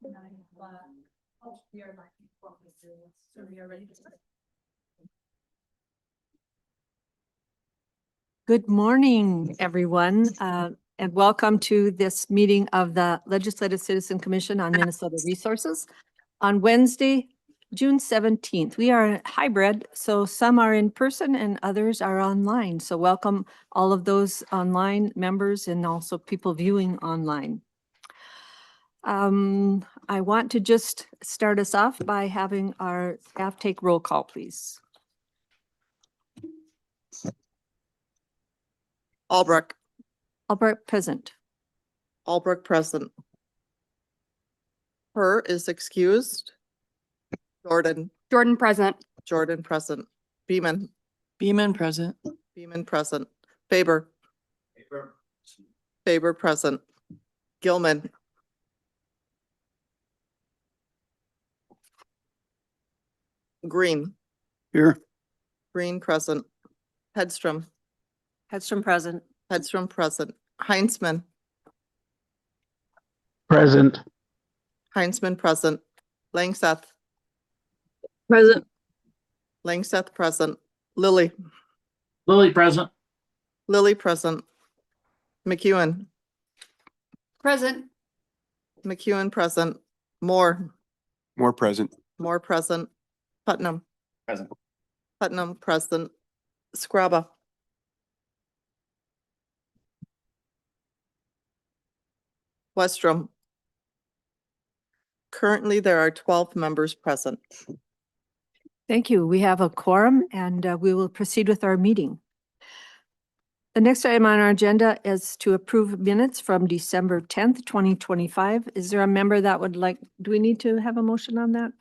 We are live. So we are ready to start. Good morning, everyone, and welcome to this meeting of the Legislative Citizen Commission on Minnesota Resources on Wednesday, June 17th. We are hybrid, so some are in person and others are online. So welcome all of those online members and also people viewing online. I want to just start us off by having our staff take roll call, please. Albrecht. Albrecht present. Albrecht present. Her is excused. Jordan. Jordan present. Jordan present. Beeman. Beeman present. Beeman present. Faber. Faber present. Gilman. Green. Here. Green present. Hedstrom. Hedstrom present. Hedstrom present. Heinzman. Present. Heinzman present. Langseth. Present. Langseth present. Lilly. Lily present. Lilly present. McEwen. Present. McEwen present. Moore. More present. Moore present. Putnam. Present. Putnam present. Scrabba. Westrom. Currently, there are 12 members present. Thank you. We have a quorum and we will proceed with our meeting. The next item on our agenda is to approve minutes from December 10th, 2025. Is there a member that would like, do we need to have a motion on that?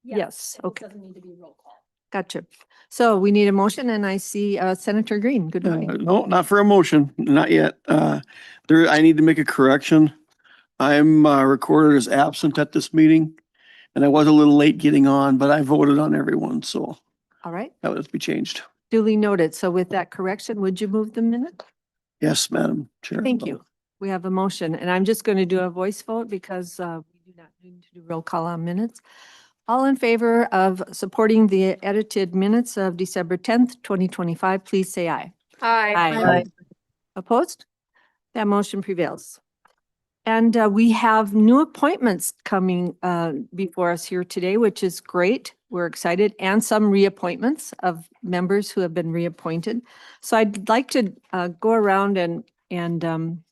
Yes, okay. Doesn't need to be roll call. Gotcha. So we need a motion and I see Senator Green. Good morning. No, not for a motion, not yet. I need to make a correction. I'm recorded as absent at this meeting, and I was a little late getting on, but I voted on everyone, so All right, that would be changed. duly noted. So with that correction, would you move the minute? Yes, Madam Chair. Thank you. We have a motion and I'm just going to do a voice vote because we do not need to do roll call on minutes. All in favor of supporting the edited minutes of December 10th, 2025, please say aye. Aye. Opposed? That motion prevails. And we have new appointments coming before us here today, which is great. We're excited, and some reappointments of members who have been reappointed. So I'd like to go around and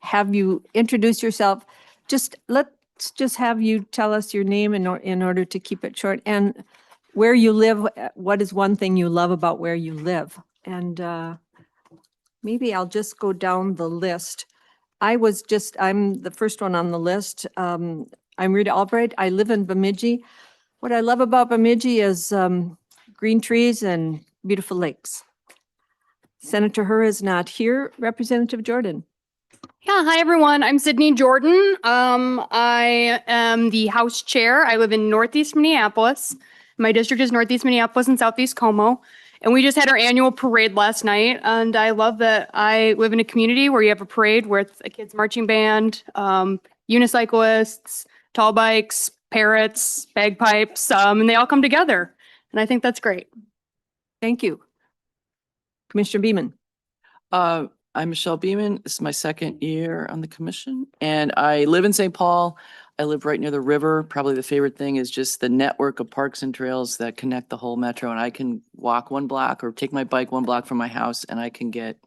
have you introduce yourself. Let's just have you tell us your name in order to keep it short, and where you live. What is one thing you love about where you live? And maybe I'll just go down the list. I'm the first one on the list. I'm Rita Albrecht. I live in Bemidji. What I love about Bemidji is green trees and beautiful lakes. Senator Herr is not here. Representative Jordan. Yeah, hi everyone. I'm Sydney Jordan. I am the House Chair. I live in Northeast Minneapolis. My district is Northeast Minneapolis and Southeast Como. And we just had our annual parade last night. And I love that I live in a community where you have a parade with a kids marching band, unicyclists, tall bikes, parrots, bagpipes, and they all come together. And I think that's great. Thank you. Commissioner Beeman. I'm Michelle Beeman. This is my second year on the commission, and I live in St. Paul. I live right near the river. Probably the favorite thing is just the network of parks and trails that connect the whole metro, and I can walk 1 block or take my bike 1 block from my house, and I can get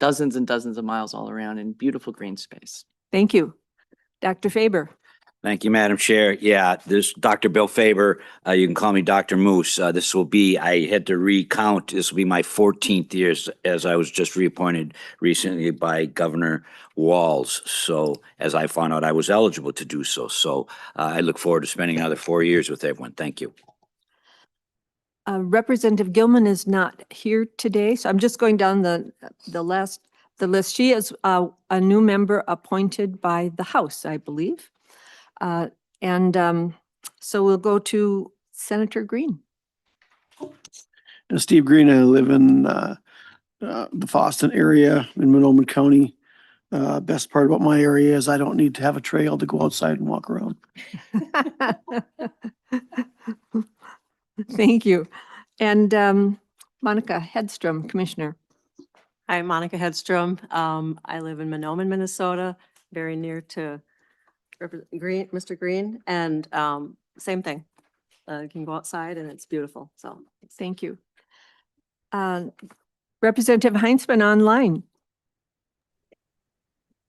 dozens and dozens of miles all around in beautiful green space. Thank you. Dr. Faber. Thank you, Madam Chair. Yeah, this Dr. Bill Faber. You can call me Dr. Moose. I had to recount. This will be my 14th year as I was just reappointed recently by Governor Walz. So as I found out, I was eligible to do so. So I look forward to spending another 4 years with everyone. Thank you. Representative Gilman is not here today, so I'm just going down the list. She is a new member appointed by the House, I believe. So we'll go to Senator Green. Steve Green. I live in the Foston area in Monoman County. Best part about my area is I don't need to have a trail to go outside and walk around. Thank you. And Monica Hedstrom, Commissioner. Hi, Monica Hedstrom. I live in Monoman, Minnesota, very near to Mr. Green, and same thing. You can go outside and it's beautiful, so. Thank you. Representative Heinzman online.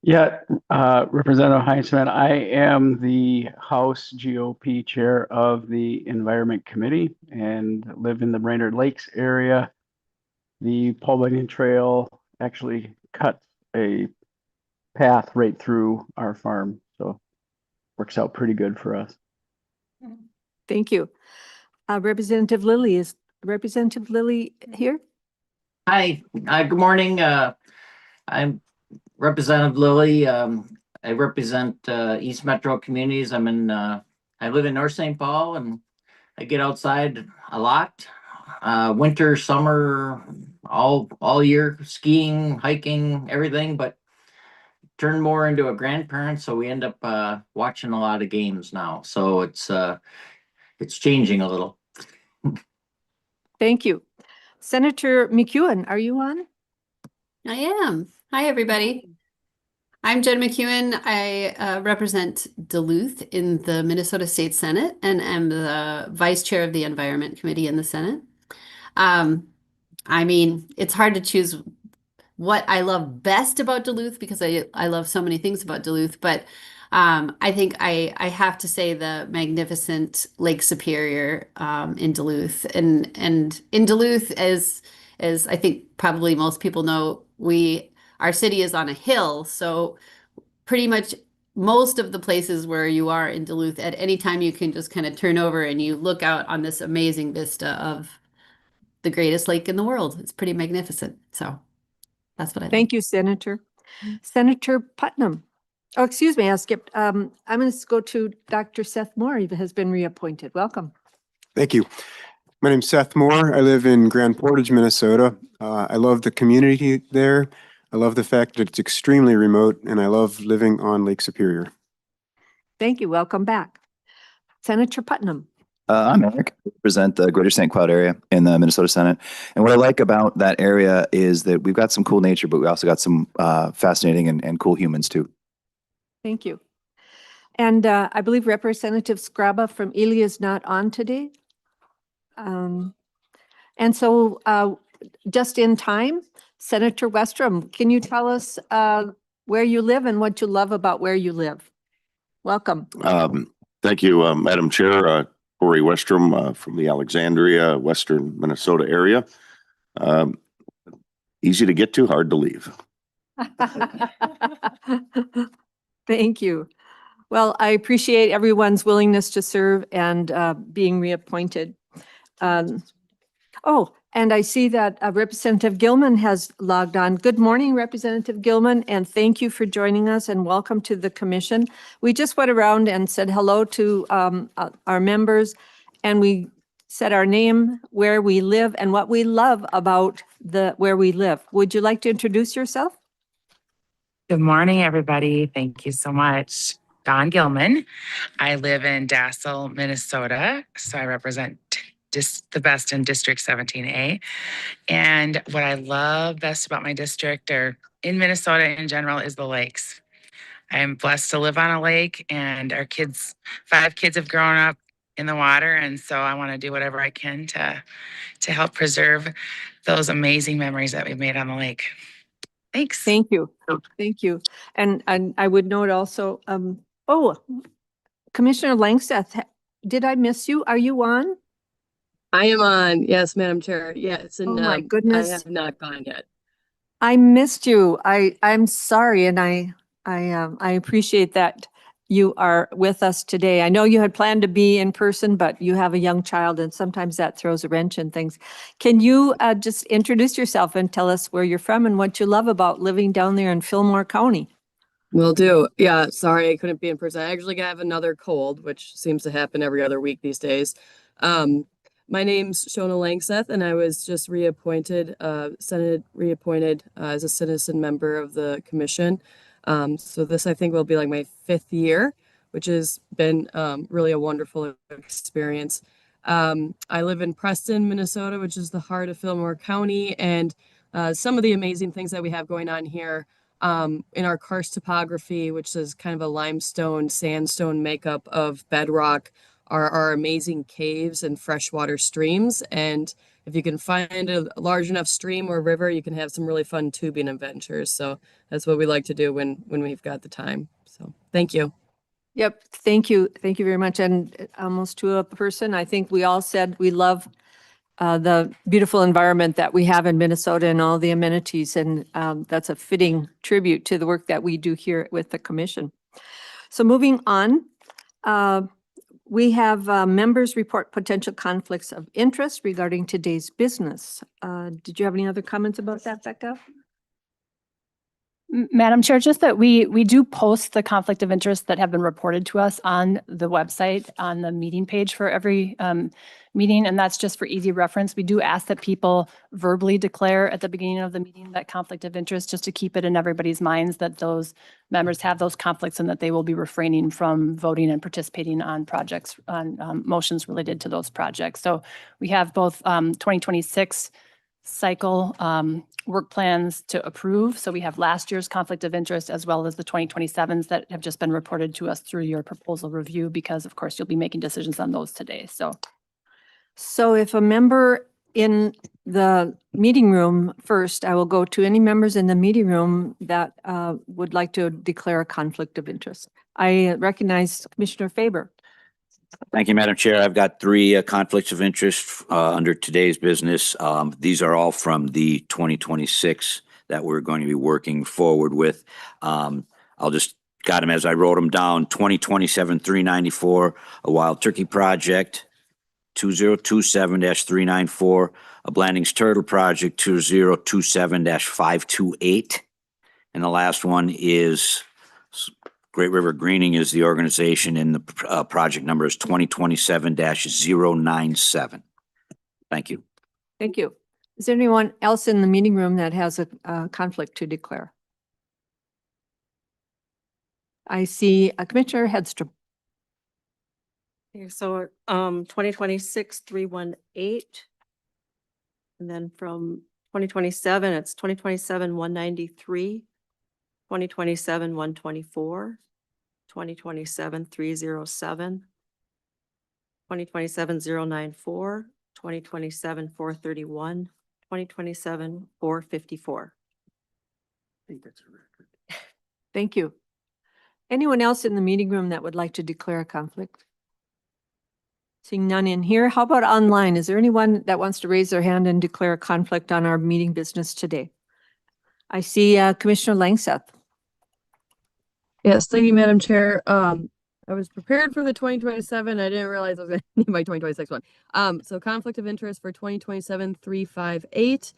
Yeah, Representative Heinzman, I am the House GOP Chair of the Environment Committee and live in the Brainerd Lakes area. The Paul Bunyan Trail actually cuts a path right through our farm, so works out pretty good for us. Thank you. Representative Lilly, is Representative Lilly here? Hi, good morning. I'm Representative Lilly. I represent East Metro communities. I live in North St. Paul and I get outside a lot. Winter, summer, all year, skiing, hiking, everything, but turned more into a grandparent, so we end up watching a lot of games now. So it's changing a little. Thank you. Senator McEwen, are you on? I am. Hi, everybody. I'm Jen McEwen. I represent Duluth in the Minnesota State Senate and am the Vice Chair of the Environment Committee in the Senate. I mean, it's hard to choose what I love best about Duluth because I love so many things about Duluth, but I think I have to say the magnificent Lake Superior in Duluth. And in Duluth, as I think probably most people know, our city is on a hill, so pretty much most of the places where you are in Duluth, at any time you can just kind of turn over and you look out on this amazing vista of the greatest lake in the world. It's pretty magnificent. So that's what I Thank you, Senator. Senator Putnam. Oh, excuse me, I skipped. I'm going to go to Dr. Seth Moore, who has been reappointed. Welcome. Thank you. My name's Seth Moore. I live in Grand Portage, Minnesota. I love the community there. I love the fact that it's extremely remote, and I love living on Lake Superior. Thank you. Welcome back. Senator Putnam. I'm Eric. I represent the Greater St. Cloud area in the Minnesota Senate. And what I like about that area is that we've got some cool nature, but we also got some fascinating and cool humans too. Thank you. And I believe Representative Scraba from Ely is not on today. And so just in time, Senator Westrom, can you tell us where you live and what you love about where you live? Welcome. Thank you, Madam Chair. Corey Westrom from the Alexandria, Western Minnesota area. Easy to get to, hard to leave. Thank you. Well, I appreciate everyone's willingness to serve and being reappointed. And I see that Representative Gilman has logged on. Good morning, Representative Gilman, and thank you for joining us and welcome to the commission. We just went around and said hello to our members, and we said our name, where we live, and what we love about where we live. Would you like to introduce yourself? Good morning, everybody. Thank you so much. Dawn Gilman. I live in Dassel, Minnesota, so I represent the best in District 17A. And what I love best about my district, or in Minnesota in general, is the lakes. I'm blessed to live on a lake, and our 5 kids have grown up in the water, and so I want to do whatever I can to help preserve those amazing memories that we've made on the lake. Thanks. Thank you. Thank you. And I would note also, Commissioner Langseth, did I miss you? Are you on? I am on. Yes, Madam Chair. Yes. And oh my goodness. I have not gone yet. I missed you. I'm sorry. And I appreciate that you are with us today. I know you had planned to be in person, but you have a young child and sometimes that throws a wrench in things. Can you just introduce yourself and tell us where you're from and what you love about living down there in Fillmore County? Will do. Yeah. Sorry, I couldn't be in person. I actually have another cold, which seems to happen every other week these days. My name's Shona Langseth, and I was just reappointed, Senate reappointed as a citizen member of the commission. So this, I think, will be like my 5th year, which has been really a wonderful experience. I live in Preston, Minnesota, which is the heart of Fillmore County, and some of the amazing things that we have going on here in our karst topography, which is kind of a limestone, sandstone makeup of bedrock, are our amazing caves and freshwater streams. And if you can find a large enough stream or river, you can have some really fun tubing adventures. So that's what we like to do when we've got the time. So thank you. Yep, thank you. Thank you very much. And almost to a person, I think we all said we love the beautiful environment that we have in Minnesota and all the amenities. And that's a fitting tribute to the work that we do here with the commission. So moving on, we have members report potential conflicts of interest regarding today's business. Did you have any other comments about that, Becca? Madam Chair, just that we do post the conflict of interest that have been reported to us on the website, on the meeting page for every meeting, and that's just for easy reference. We do ask that people verbally declare at the beginning of the meeting that conflict of interest, just to keep it in everybody's minds that those members have those conflicts and that they will be refraining from voting and participating on projects, on motions related to those projects. So we have both 2026 cycle work plans to approve. So we have last year's conflict of interest as well as the 2027s that have just been reported to us through your proposal review, because of course you'll be making decisions on those today. So if a member in the meeting room, first, I will go to any members in the meeting room that would like to declare a conflict of interest. I recognize Commissioner Faber. Thank you, Madam Chair. I've got 3 conflicts of interest under today's business. These are all from the 2026 that we're going to be working forward with. I'll just got them as I wrote them down. 2027-394, a wild turkey project. 2027-394, a Blandings Turtle project. 2027-528. And the last one is Great River Greening is the organization, and the project number is 2027-097. Thank you. Thank you. Is there anyone else in the meeting room that has a conflict to declare? I see Commissioner Hedstrom. Okay, so 2026-318. And then from 2027, it's 2027-193, 2027-124, 2027-307, 2027-094, 2027-431, 2027-454. Thank you. Anyone else in the meeting room that would like to declare a conflict? Seeing none in here, how about online? Is there anyone that wants to raise their hand and declare a conflict on our meeting business today? I see Commissioner Langseth. Yes, thank you, Madam Chair. I was prepared for the 2027. I didn't realize I was going to need my 2026 one. So conflict of interest for 2027-358.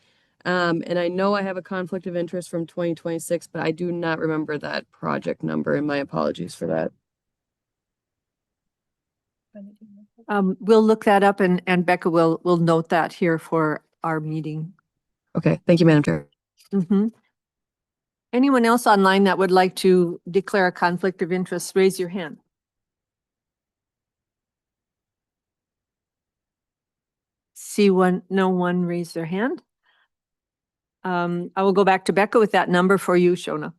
And I know I have a conflict of interest from 2026, but I do not remember that project number, and my apologies for that. We'll look that up, and Becca will note that here for our meeting. Okay, thank you, Madam Chair. Mm-hmm. Anyone else online that would like to declare a conflict of interest, raise your hand. See no one raise their hand. I will go back to Becca with that number for you, Shona.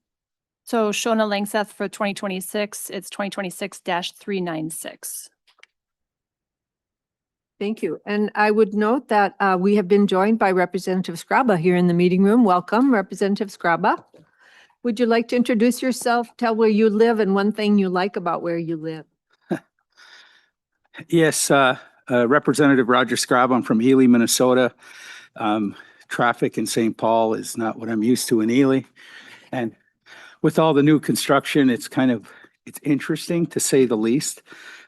So Shona Langseth for 2026, it's 2026-396. Thank you. And I would note that we have been joined by Representative Scraba here in the meeting room. Welcome, Representative Scraba. Would you like to introduce yourself, tell where you live, and one thing you like about where you live? Yes, Representative Roger Scraba. I'm from Ely, Minnesota. Traffic in St. Paul is not what I'm used to in Ely. And with all the new construction, it's interesting to say the least.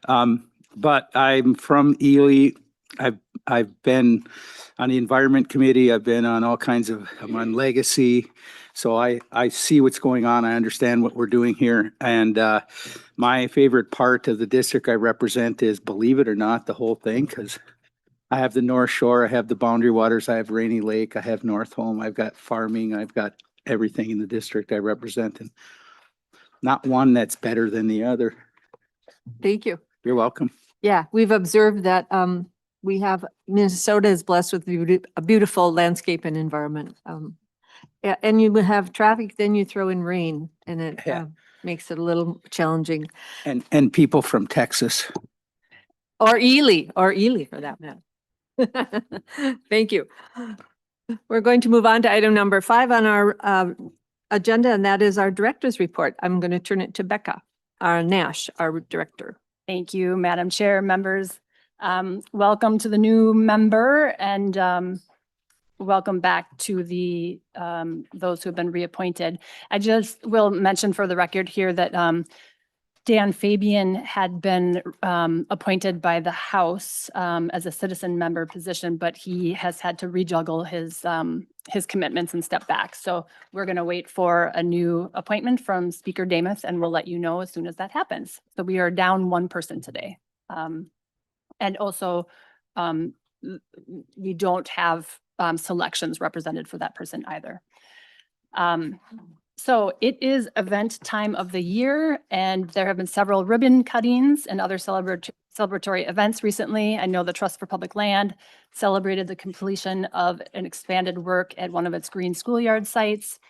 But I'm from Ely. I've been on the Environment Committee. I've been on I'm on Legacy. So I see what's going on. I understand what we're doing here. And my favorite part of the district I represent is, believe it or not, the whole thing, because I have the North Shore, I have the Boundary Waters, I have Rainy Lake, I have North Home, I've got farming, I've got everything in the district I represent. And not one that's better than the other. Thank you. You're welcome. Yeah, we've observed that we have, Minnesota is blessed with a beautiful landscape and environment. Yeah, and you would have traffic, then you throw in rain and it Yeah. makes it a little challenging. And people from Texas. Or Ely for that matter. Thank you. We're going to move on to item number 5 on our agenda, and that is our director's report. I'm going to turn it to Becca, our Nash, our director. Thank you, Madam Chair, members. Welcome to the new member and welcome back to the those who have been reappointed. I just will mention for the record here that Dan Fabian had been appointed by the House as a citizen member position, but he has had to rejuggle his commitments and step back. So we're going to wait for a new appointment from Speaker Damas, and we'll let you know as soon as that happens. So we are down 1 person today. And also, we don't have selections represented for that person either. So it is event time of the year, and there have been several ribbon cuttings and other celebratory events recently. I know the Trust for Public Land celebrated the completion of an expanded work at one of its green schoolyard sites.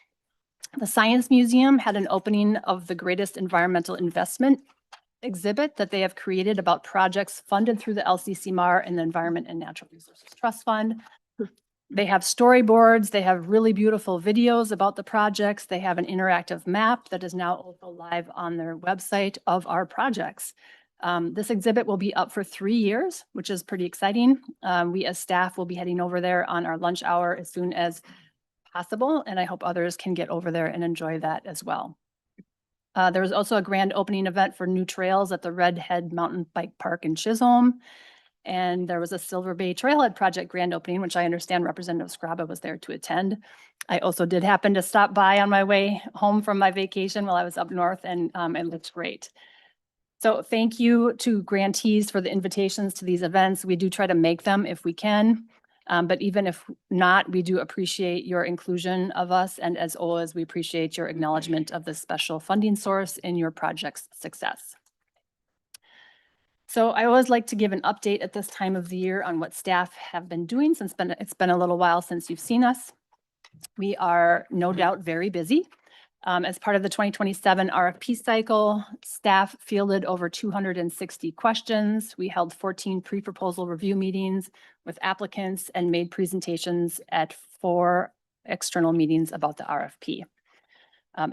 The Science Museum had an opening of the greatest environmental investment exhibit that they have created about projects funded through the LCCMR and the Environment and Natural Resources Trust Fund. They have storyboards, they have really beautiful videos about the projects. They have an interactive map that is now also live on their website of our projects. This exhibit will be up for 3 years, which is pretty exciting. We as staff will be heading over there on our lunch hour as soon as possible, and I hope others can get over there and enjoy that as well. There was also a grand opening event for new trails at the Redhead Mountain Bike Park in Chisholm. And there was a Silver Bay Trailhead Project grand opening, which I understand Representative Scraba was there to attend. I also did happen to stop by on my way home from my vacation while I was up north, and it looked great. So thank you to grantees for the invitations to these events. We do try to make them if we can. But even if not, we do appreciate your inclusion of us. And as always, we appreciate your acknowledgement of this special funding source in your project's success. So I always like to give an update at this time of the year on what staff have been doing since it's been a little while since you've seen us. We are no doubt very busy. As part of the 2027 RFP cycle, staff fielded over 260 questions. We held 14 pre-proposal review meetings with applicants and made presentations at 4 external meetings about the RFP.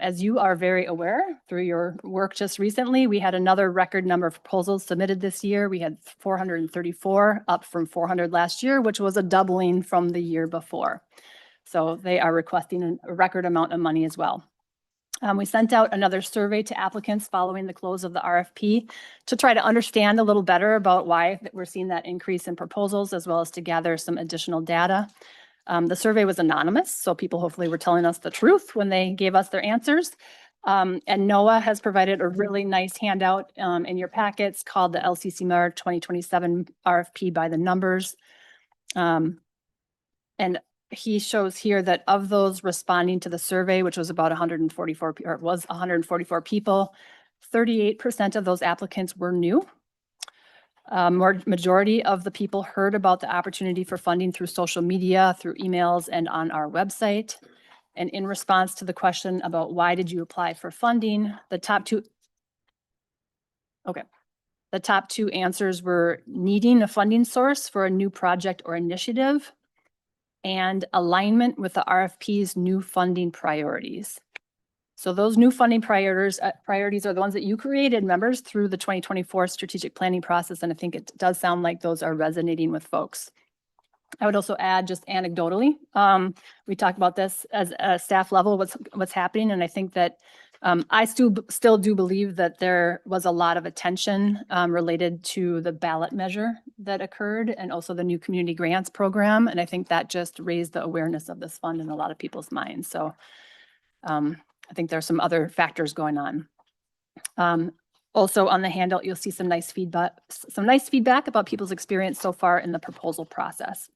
As you are very aware through your work just recently, we had another record number of proposals submitted this year. We had 434, up from 400 last year, which was a doubling from the year before. So they are requesting a record amount of money as well. We sent out another survey to applicants following the close of the RFP to try to understand a little better about why we're seeing that increase in proposals, as well as to gather some additional data. The survey was anonymous, so people hopefully were telling us the truth when they gave us their answers. And NOAA has provided a really nice handout in your packets called the LCCMR 2027 RFP by the numbers. And he shows here that of those responding to the survey, which was about 144, or was 144 people, 38% of those applicants were new. Majority of the people heard about the opportunity for funding through social media, through emails, and on our website. And in response to the question about why did you apply for funding, the top two answers were needing a funding source for a new project or initiative, and alignment with the RFP's new funding priorities. So those new funding priorities are the ones that you created, members, through the 2024 strategic planning process. And I think it does sound like those are resonating with folks. I would also add, just anecdotally, we talked about this as a staff level, what's happening. And I think that I still do believe that there was a lot of attention related to the ballot measure that occurred, and also the new community grants program. And I think that just raised the awareness of this fund in a lot of people's minds. So I think there's some other factors going on. Also on the handout, you'll see some nice feedback about people's experience so far in the proposal process.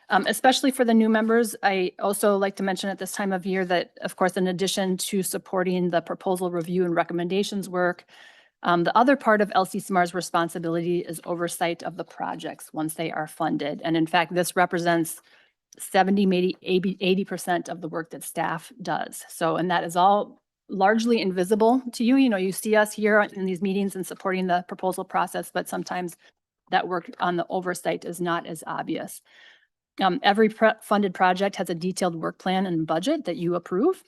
Especially for the new members, I also like to mention at this time of year that, of course, in addition to supporting the proposal review and recommendations work, the other part of LCCMR's responsibility is oversight of the projects once they are funded. And in fact, this represents 70, maybe 80% of the work that staff does. So, and that is all largely invisible to you. You know, you see us here in these meetings and supporting the proposal process, but sometimes that work on the oversight is not as obvious. Every funded project has a detailed work plan and budget that you approve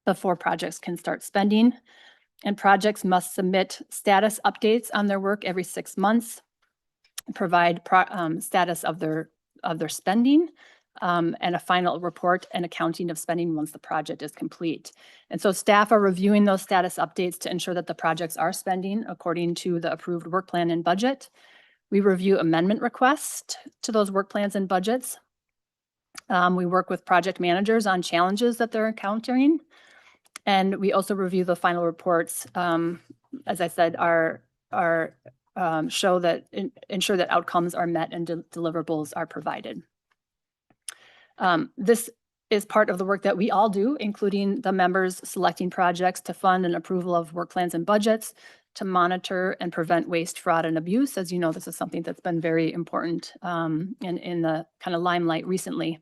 before projects can start spending. And projects must submit status updates on their work every 6 months, provide status of their spending, and a final report and accounting of spending once the project is complete. And so staff are reviewing those status updates to ensure that the projects are spending according to the approved work plan and budget. We review amendment requests to those work plans and budgets. We work with project managers on challenges that they're encountering. And we also review the final reports, as I said, ensure that outcomes are met and deliverables are provided. This is part of the work that we all do, including the members selecting projects to fund and approval of work plans and budgets, to monitor and prevent waste, fraud, and abuse. As you know, this is something that's been very important in the kind of limelight recently.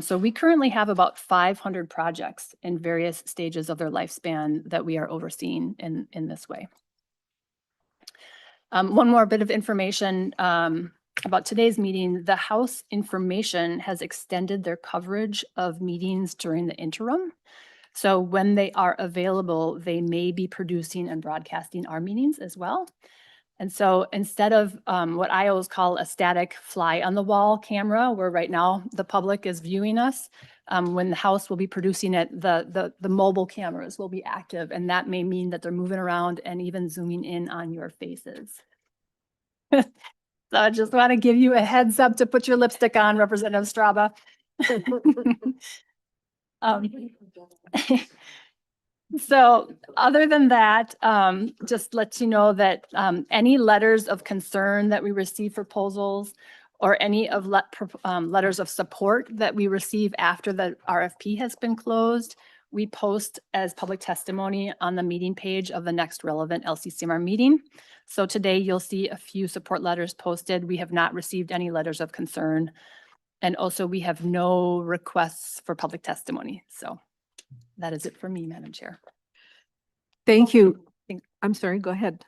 So we currently have about 500 projects in various stages of their lifespan that we are overseeing in this way. One more bit of information about today's meeting. The House Information has extended their coverage of meetings during the interim. So when they are available, they may be producing and broadcasting our meetings as well. And so instead of what I always call a static fly on the wall camera, where right now the public is viewing us, when the House will be producing it, the mobile cameras will be active, and that may mean that they're moving around and even zooming in on your faces. So I just want to give you a heads up to put your lipstick on, Representative Straba. So other than that, just let you know that any letters of concern that we receive for proposals or any of letters of support that we receive after the RFP has been closed, we post as public testimony on the meeting page of the next relevant LCCMR meeting. So today you'll see a few support letters posted. We have not received any letters of concern. And also we have no requests for public testimony. So that is it for me, Madam Chair. Thank you. I'm sorry, go ahead.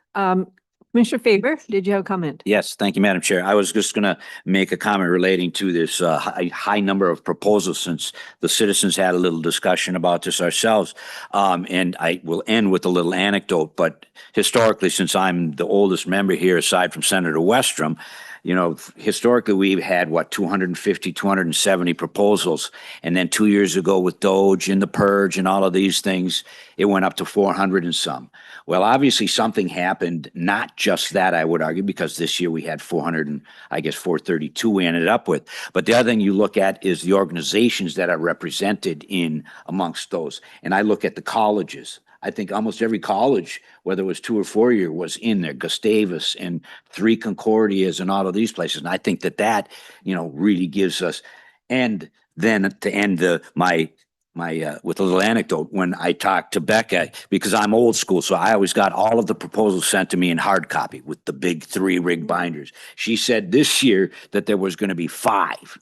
Commissioner Faber, did you have a comment? Yes, thank you, Madam Chair. I was just going to make a comment relating to this high number of proposals, since the citizens had a little discussion about this ourselves. And I will end with a little anecdote, but historically, since I'm the oldest member here, aside from Senator Westrom, you know, historically, we've had, 250, 270 proposals. And then 2 years ago with Doge and the purge and all of these things, it went up to 400 and some. Well, obviously something happened, not just that, I would argue, because this year we had 400 and I guess 432 we ended up with. But the other thing you look at is the organizations that are represented in amongst those. And I look at the colleges. I think almost every college, whether it was 2 or 4 year, was in there, Gustavus and 3 Concordias and all of these places. And I think that, you know, really gives us, and then to end my with a little anecdote, when I talked to Becca, because I'm old school, so I always got all of the proposals sent to me in hard copy with the big 3 rig binders. She said this year that there was going to be 5.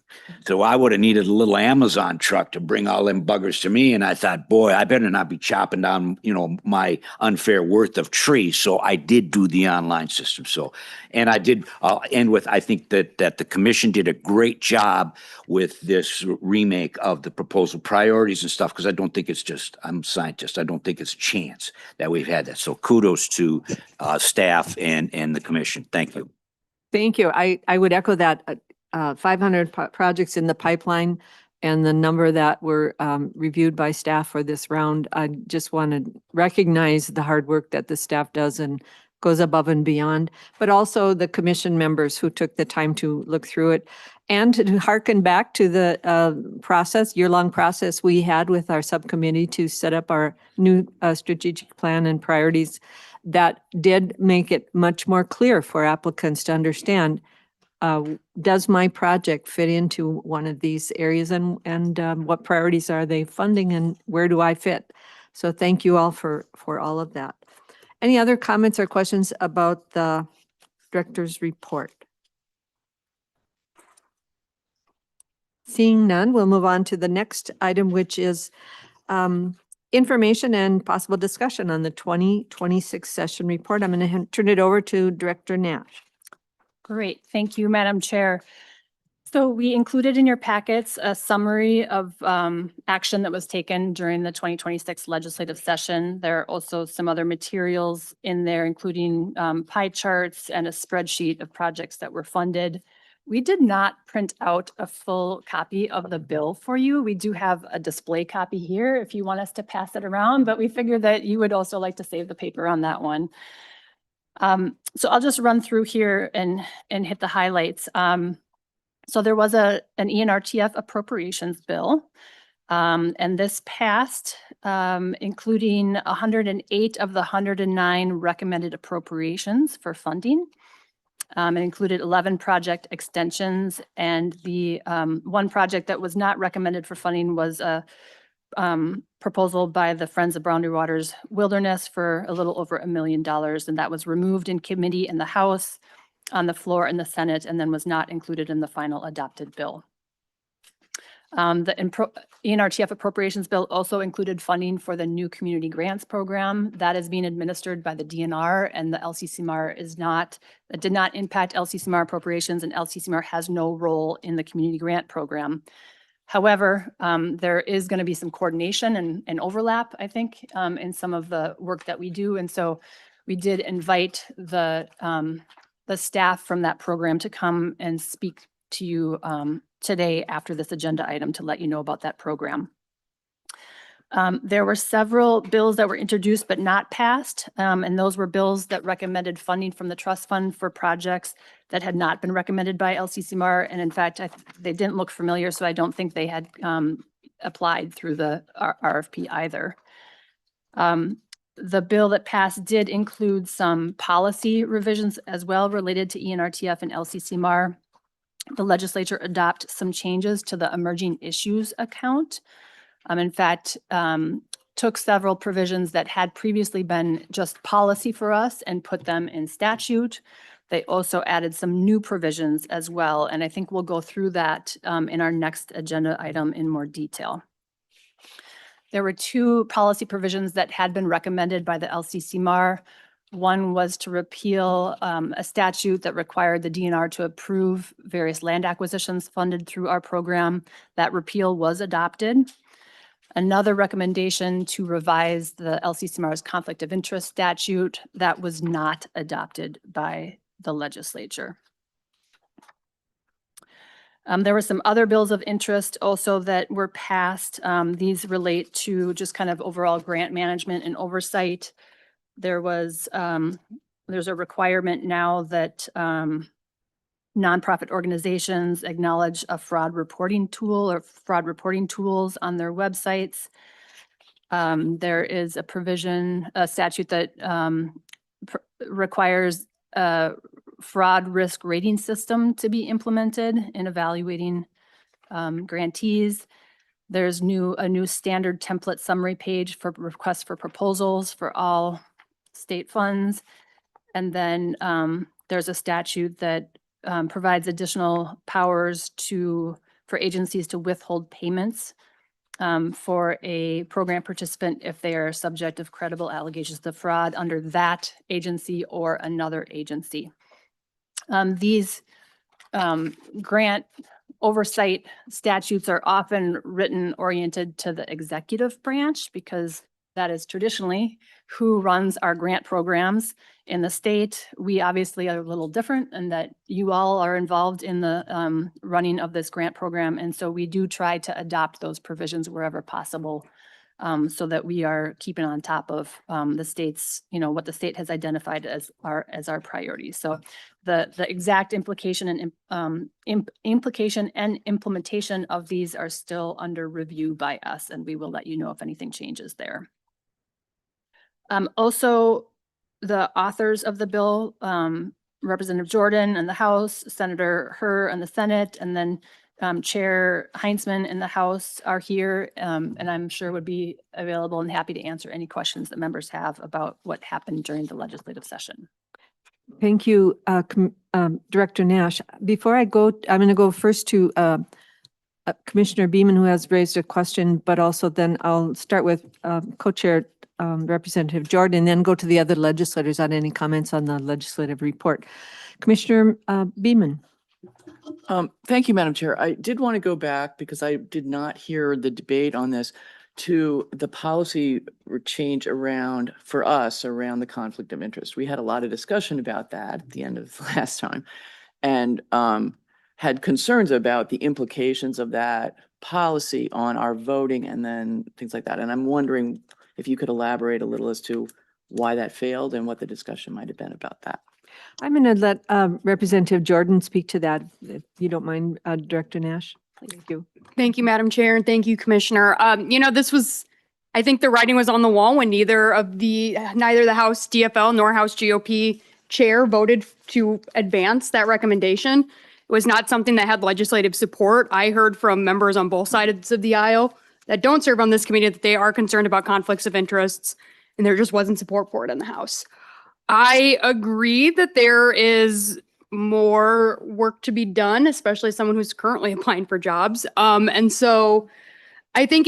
So I would have needed a little Amazon truck to bring all them buggers to me. And I thought, boy, I better not be chopping down, you know, my unfair worth of trees. So I did do the online system. So, and I did end with, I think that the commission did a great job with this remake of the proposal priorities and stuff, because I don't think it's just, I'm a scientist, I don't think it's chance that we've had that. So kudos to staff and the commission. Thank you. Thank you. I would echo that. 500 projects in the pipeline and the number that were reviewed by staff for this round. I just want to recognize the hard work that the staff does and goes above and beyond, but also the commission members who took the time to look through it and to hearken back to the process, year-long process we had with our subcommittee to set up our new strategic plan and priorities that did make it much more clear for applicants to understand does my project fit into one of these areas, and what priorities are they funding, and where do I fit? So thank you all for all of that. Any other comments or questions about the director's report? Seeing none, we'll move on to the next item, which is information and possible discussion on the 2026 session report. I'm going to turn it over to Director Nash. Great. Thank you, Madam Chair. So we included in your packets a summary of action that was taken during the 2026 legislative session. There are also some other materials in there, including pie charts and a spreadsheet of projects that were funded. We did not print out a full copy of the bill for you. We do have a display copy here if you want us to pass it around, but we figured that you would also like to save the paper on that one. So I'll just run through here and hit the highlights. So there was an ENRTF appropriations bill, and this passed, including 108 of the 109 recommended appropriations for funding. It included 11 project extensions, and the one project that was not recommended for funding was a proposal by the Friends of Boundary Waters Wilderness for a little over $1 million, and that was removed in committee in the House, on the floor in the Senate, and then was not included in the final adopted bill. The ENRTF appropriations bill also included funding for the new community grants program that is being administered by the DNR, and the LCCMR did not impact LCCMR appropriations, and LCCMR has no role in the community grant program. However, there is going to be some coordination and overlap, I think, in some of the work that we do, and so we did invite the staff from that program to come and speak to you today after this agenda item to let you know about that program. There were several bills that were introduced but not passed, and those were bills that recommended funding from the trust fund for projects that had not been recommended by LCCMR, and in fact, they didn't look familiar, so I don't think they had applied through the RFP either. The bill that passed did include some policy revisions as well related to ENRTF and LCCMR. The legislature adopted some changes to the emerging issues account. In fact, took several provisions that had previously been just policy for us and put them in statute. They also added some new provisions as well, and I think we'll go through that in our next agenda item in more detail. There were two policy provisions that had been recommended by the LCCMR. One was to repeal a statute that required the DNR to approve various land acquisitions funded through our program. That repeal was adopted. Another recommendation to revise the LCCMR's conflict of interest statute that was not adopted by the legislature. There were some other bills of interest also that were passed. These relate to just kind of overall grant management and oversight. There's a requirement now that nonprofit organizations acknowledge a fraud reporting tool or fraud reporting tools on their websites. There is a provision, a statute that requires a fraud risk rating system to be implemented in evaluating grantees. There's a new standard template summary page for requests for proposals for all state funds. And then there's a statute that provides additional powers for agencies to withhold payments for a program participant if they are subject of credible allegations of fraud under that agency or another agency. These grant oversight statutes are often written oriented to the executive branch because that is traditionally who runs our grant programs in the state. We obviously are a little different in that you all are involved in the running of this grant program. And so we do try to adopt those provisions wherever possible so that we are keeping on top of the state's, what the state has identified as our priorities. So the exact implication and implication and implementation of these are still under review by us, and we will let you know if anything changes there. Also, the authors of the bill Representative Jordan in the House, Senator Herr in the Senate, and then Chair Heinzman in the House are here, and I'm sure would be available and happy to answer any questions that members have about what happened during the legislative session. Thank you, Director Nash. Before I go, I'm going to go first to Commissioner Beaman, who has raised a question, but also then I'll start with Co-Chair Representative Jordan, and then go to the other legislators on any comments on the legislative report. Commissioner Beaman. Thank you, Madam Chair. I did want to go back because I did not hear the debate on this to the policy change around, for us, around the conflict of interest. We had a lot of discussion about that at the end of last time and had concerns about the implications of that policy on our voting and then things like that. And I'm wondering if you could elaborate a little as to why that failed and what the discussion might have been about that. I'm going to let Representative Jordan speak to that, if you don't mind, Director Nash. Thank you. Thank you, Madam Chair, and thank you, Commissioner. This was, I think the writing was on the wall when neither the House DFL nor House GOP chair voted to advance that recommendation. It was not something that had legislative support. I heard from members on both sides of the aisle that don't serve on this committee that they are concerned about conflicts of interests, and there just wasn't support for it in the House. I agree that there is more work to be done, especially someone who's currently applying for jobs. And so I think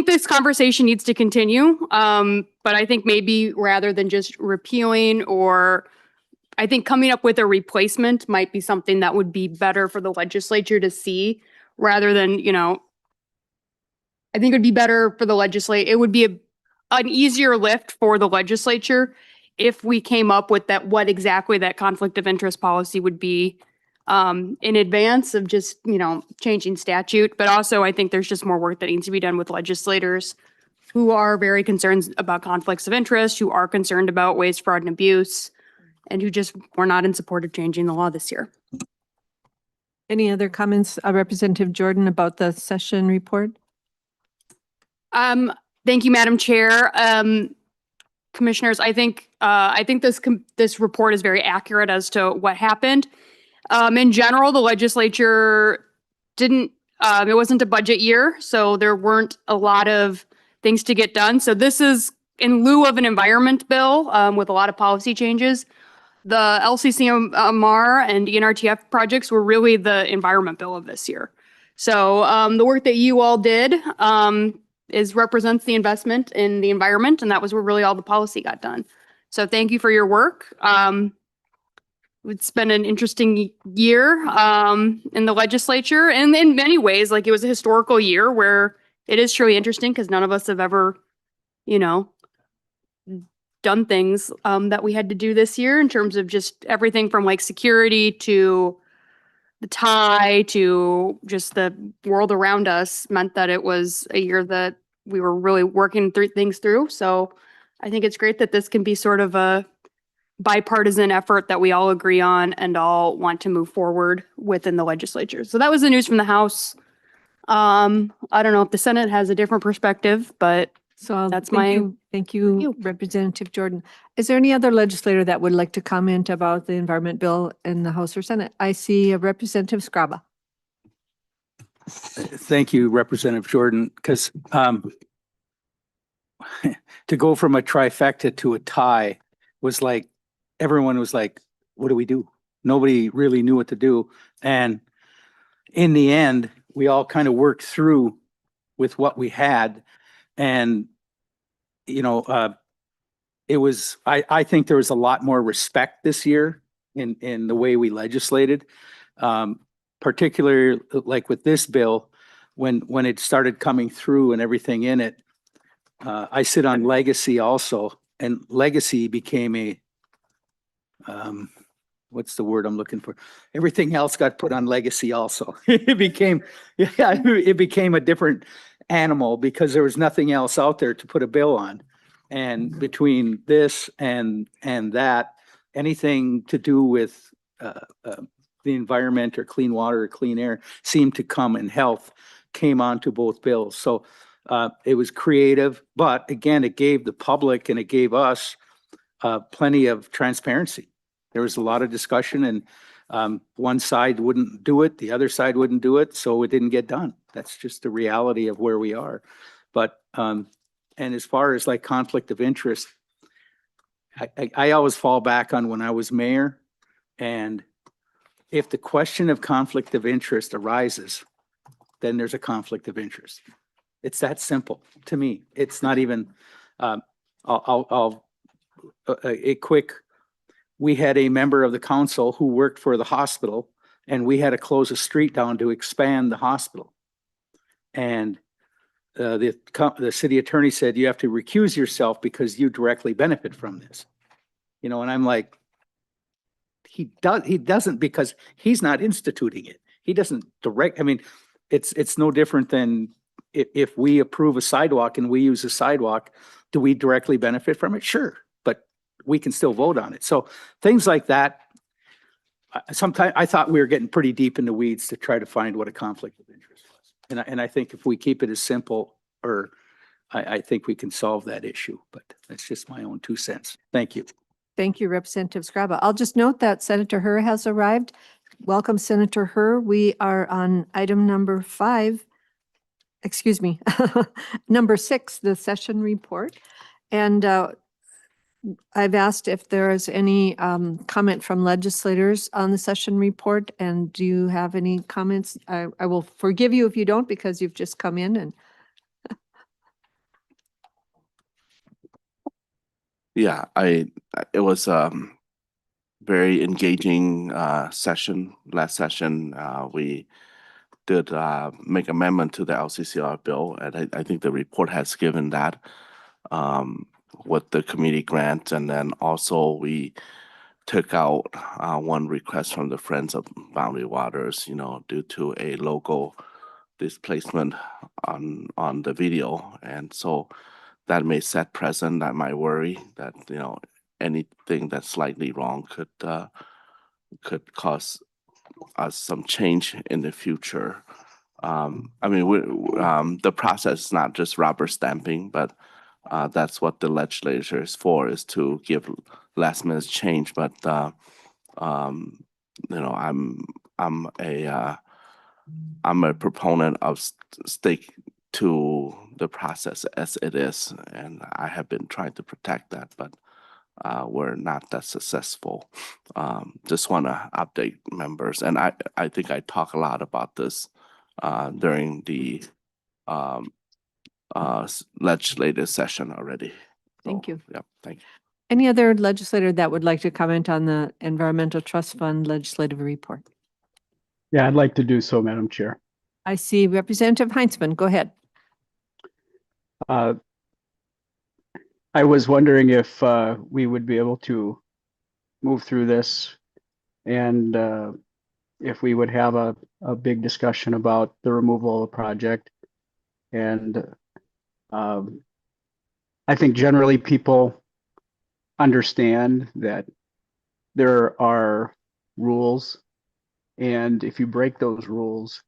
this conversation needs to continue. But I think maybe rather than just repealing, or I think coming up with a replacement might be something that would be better for the legislature to see, rather than, I think it would be better for the legislature. It would be an easier lift for the legislature if we came up with what exactly that conflict of interest policy would be in advance of just, changing statute. But also, I think there's just more work that needs to be done with legislators who are very concerned about conflicts of interest, who are concerned about waste, fraud, and abuse, and who just were not in support of changing the law this year. Any other comments, Representative Jordan, about the session report? Thank you, Madam Chair. Commissioners, I think this report is very accurate as to what happened. In general, the legislature didn't. It wasn't a budget year, so there weren't a lot of things to get done. So this is in lieu of an environment bill with a lot of policy changes. The LCCMR and ENRTF projects were really the environment bill of this year. So the work that you all did represents the investment in the environment, and that was where really all the policy got done. So thank you for your work. It's been an interesting year in the legislature, and in many ways, it was a historical year where it is truly interesting because none of us have ever, done things that we had to do this year in terms of just everything from security to the tie to just the world around us meant that it was a year that we were really working things through. So I think it's great that this can be sort of a bipartisan effort that we all agree on and all want to move forward within the legislature. So that was the news from the House. I don't know if the Senate has a different perspective, but that's Thank you, Representative Jordan. Is there any other legislator that would like to comment about the environment bill in the House or Senate? I see Representative Scraba. Thank you, Representative Jordan, because to go from a trifecta to a tie was everyone was like, what do we do? Nobody really knew what to do. And in the end, we all kind of worked through with what we had. And, it was, I think there was a lot more respect this year in the way we legislated, particularly with this bill, when it started coming through and everything in it. I sit on legacy also, and legacy became a, what's the word I'm looking for? Everything else got put on legacy also. It became a different animal because there was nothing else out there to put a bill on. And between this and that, anything to do with the environment or clean water or clean air seemed to come, and health came onto both bills. So it was creative, but again, it gave the public and it gave us plenty of transparency. There was a lot of discussion and one side wouldn't do it, the other side wouldn't do it, so it didn't get done. That's just the reality of where we are. But, and as far as like conflict of interest, I always fall back on when I was mayor, and if the question of conflict of interest arises, then there's a conflict of interest. It's that simple to me. It's not even, a quick, we had a member of the council who worked for the hospital, and we had to close a street down to expand the hospital. And the city attorney said, you have to recuse yourself because you directly benefit from this. You know, and I'm like, he doesn't, because he's not instituting it. He doesn't direct, I mean, it's no different than if we approve a sidewalk and we use a sidewalk, do we directly benefit from it? Sure, but we can still vote on it. So things like that, sometimes I thought we were getting pretty deep in the weeds to try to find what a conflict of interest was. And I think if we keep it as simple, or I think we can solve that issue, but that's just my own 2 cents. Thank you. Thank you, Representative Scraba. I'll just note that Senator Herr has arrived. Welcome, Senator Herr. We are on item number 5, excuse me, number 6, the session report. And I've asked if there is any comment from legislators on the session report. And do you have any comments? I will forgive you if you don't, because you've just come in and Yeah, it was very engaging session. Last session, we did make amendment to the LCCMR bill, and I think the report has given that with the community grant, and then also we took out one request from the Friends of Boundary Waters, you know, due to a logo displacement on the video, and so that may set precedent. That might worry that, you know, anything that's slightly wrong could cause us some change in the future. I mean, the process is not just rubber stamping, but that's what the legislature is for, is to give last minute change. But you know, I'm a proponent of stick to the process as it is, and I have been trying to protect that, but we're not that successful. Just want to update members, and I think I talk a lot about this during the legislative session already. Thank you. Yeah, thank you. Any other legislator that would like to comment on the Environmental Trust Fund legislative report? Yeah, I'd like to do so, Madam Chair. I see Representative Heinzman. Go ahead. I was wondering if we would be able to move through this, and if we would have a big discussion about the removal of the project. And I think generally people understand that there are rules, and if you break those rules,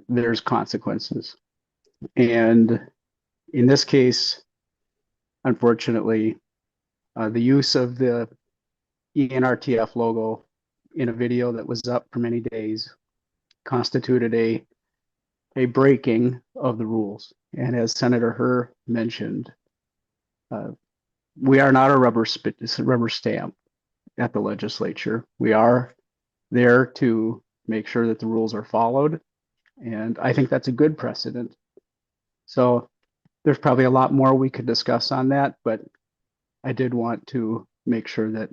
there's consequences. And in this case, unfortunately, the use of the ENRTF logo in a video that was up for many days constituted a breaking of the rules. And as Senator Herr mentioned, we are not a rubber stamp at the legislature. We are there to make sure that the rules are followed. And I think that's a good precedent. So there's probably a lot more we could discuss on that, but I did want to make sure that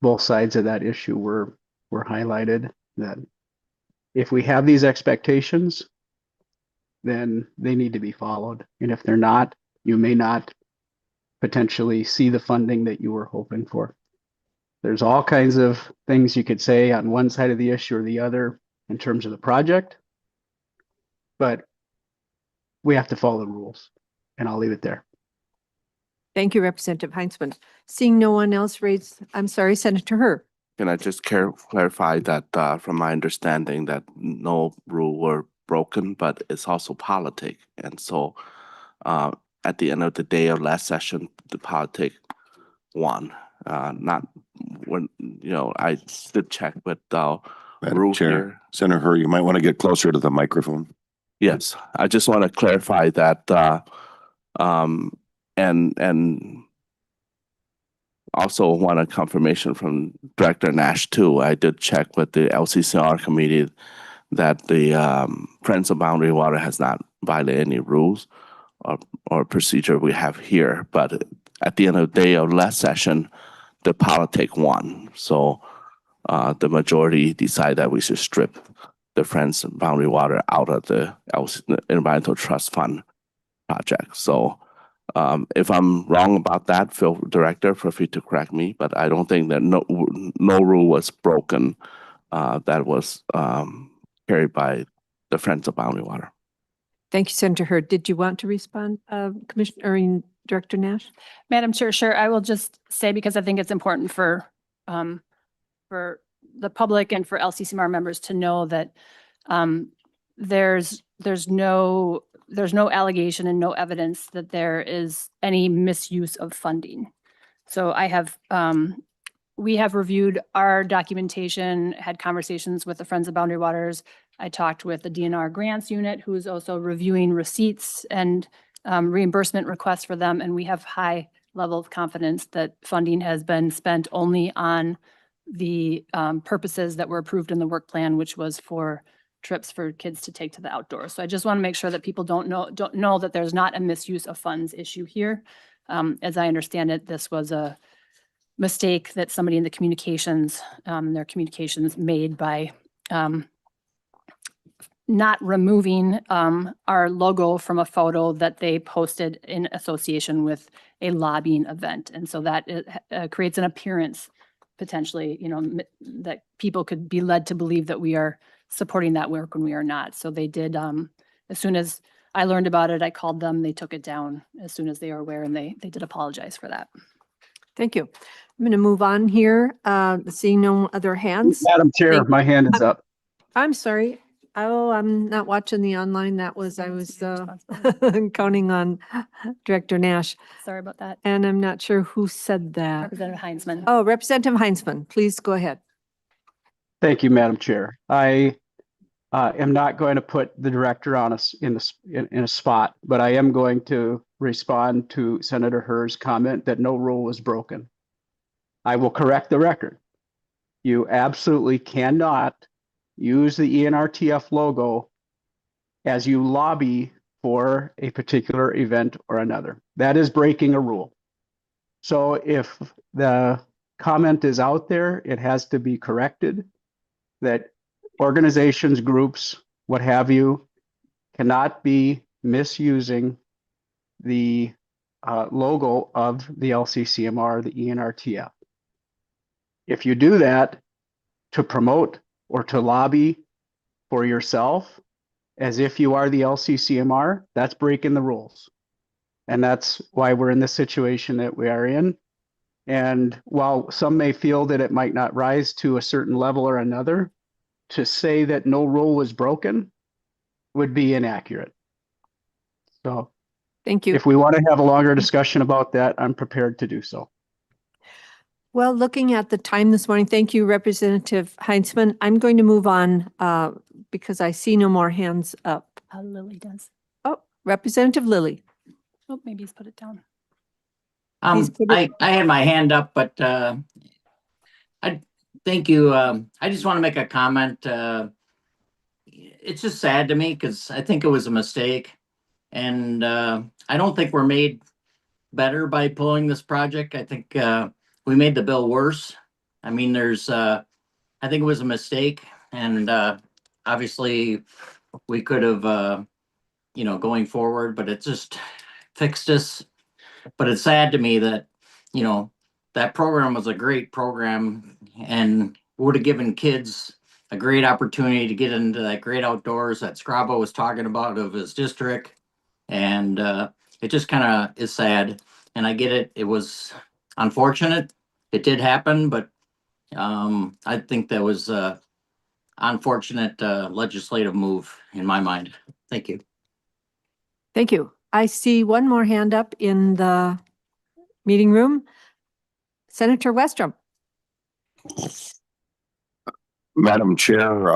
both sides of that issue were highlighted, that if we have these expectations, then they need to be followed. And if they're not, you may not potentially see the funding that you were hoping for. There's all kinds of things you could say on one side of the issue or the other in terms of the project, but we have to follow the rules, and I'll leave it there. Thank you, Representative Heinzman. Seeing no one else raise, I'm sorry, Senator Herr. Can I just clarify that from my understanding that no rule were broken, but it's also politic. And so at the end of the day of last session, the politic won. Not I did check with Madam rule Chair, here. Senator, you might want to get closer to the microphone. Yes, I just want to clarify that, and also want a confirmation from Director Nash too. I did check with the LCCR committee that the Friends of Boundary Water has not violated any rules or procedure we have here. But at the end of the day of last session, the politic won. So the majority decided that we should strip the Friends of Boundary Water out of the Environmental Trust Fund project. So if I'm wrong about that, Director, feel free to correct me, but I don't think that no rule was broken that was carried by the Friends of Boundary Water. Thank you, Senator Hurd. Did you want to respond, Commissioner Director Nash? Madam Chair, sure. I will just say, because I think it's important for the public and for LCCMR members to know that there's no allegation and no evidence that there is any misuse of funding. So we have reviewed our documentation, had conversations with the Friends of Boundary Waters. I talked with the DNR grants unit, who's also reviewing receipts and reimbursement requests for them. And we have high level of confidence that funding has been spent only on the purposes that were approved in the work plan, which was for trips for kids to take to the outdoors. So I just want to make sure that people don't know that there's not a misuse of funds issue here. As I understand it, this was a mistake that somebody in the communications, their communications made by not removing our logo from a photo that they posted in association with a lobbying event. And so that creates an appearance potentially, that people could be led to believe that we are supporting that work when we are not. So they did, as soon as I learned about it, I called them, they took it down as soon as they were aware, and they did apologize for that. Thank you. I'm going to move on here. Seeing no other hands. Madam Chair, my hand is up. I'm sorry. Oh, I'm not watching the online. I was counting on Director Nash. Sorry about that. And I'm not sure who said that. Representative Heinzman. Oh, Representative Heinzman, please go ahead. Thank you, Madam Chair. I am not going to put the director on us in a spot, but I am going to respond to Senator Hurd's comment that no rule was broken. I will correct the record. You absolutely cannot use the ENRTF logo as you lobby for a particular event or another. That is breaking a rule. So if the comment is out there, it has to be corrected, that organizations, groups, what have you, cannot be misusing the logo of the LCCMR, the ENRTF. If you do that to promote or to lobby for yourself as if you are the LCCMR, that's breaking the rules. And that's why we're in the situation that we are in. And while some may feel that it might not rise to a certain level or another, to say that no rule was broken would be inaccurate. So thank you. If we want to have a longer discussion about that, I'm prepared to do so. Well, looking at the time this morning, thank you, Representative Heinzman. I'm going to move on because I see no more hands up. Lily does. Oh, Representative Lilly. Oh, maybe he's put it down. I had my hand up, but I thank you. I just want to make a comment. It's just sad to me because I think it was a mistake, and I don't think we're made better by pulling this project. I think we made the bill worse. I mean, I think it was a mistake, and obviously we could have, going forward, but it just fixed us. But it's sad to me that, that program was a great program and would have given kids a great opportunity to get into that great outdoors that Scrabo was talking about of his district. And it just kind of is sad. And I get it. It was unfortunate. It did happen, but I think that was a unfortunate legislative move in my mind. Thank you. Thank you. I see one more hand up in the meeting room. Senator Westrom. Madam Chair,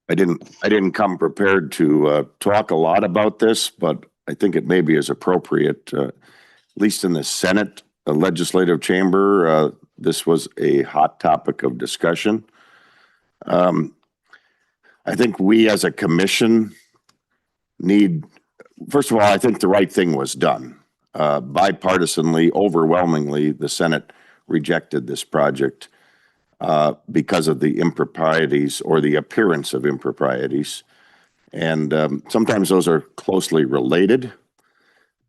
I didn't come prepared to talk a lot about this, but I think it maybe is appropriate, at least in the Senate legislative chamber. This was a hot topic of discussion. I think we as a commission need, first of all, I think the right thing was done. Bipartisanly, overwhelmingly, the Senate rejected this project because of the improprieties or the appearance of improprieties. And sometimes those are closely related.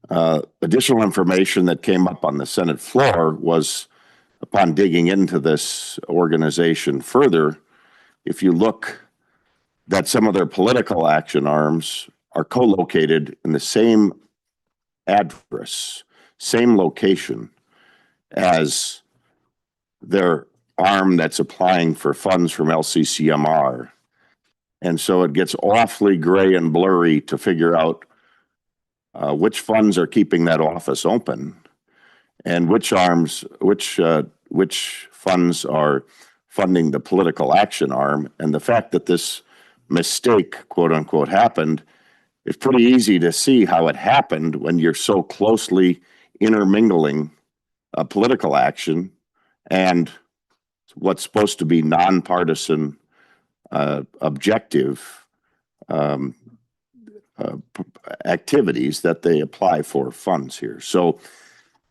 Additional information that came up on the Senate floor was, upon digging into this organization further, if you look that some of their political action arms are co-located in the same address, same location as their arm that's applying for funds from LCCMR. And so it gets awfully gray and blurry to figure out which funds are keeping that office open and which funds are funding the political action arm. And the fact that this mistake, quote unquote, happened, it's pretty easy to see how it happened when you're so closely intermingling political action and what's supposed to be nonpartisan, objective activities that they apply for funds here. So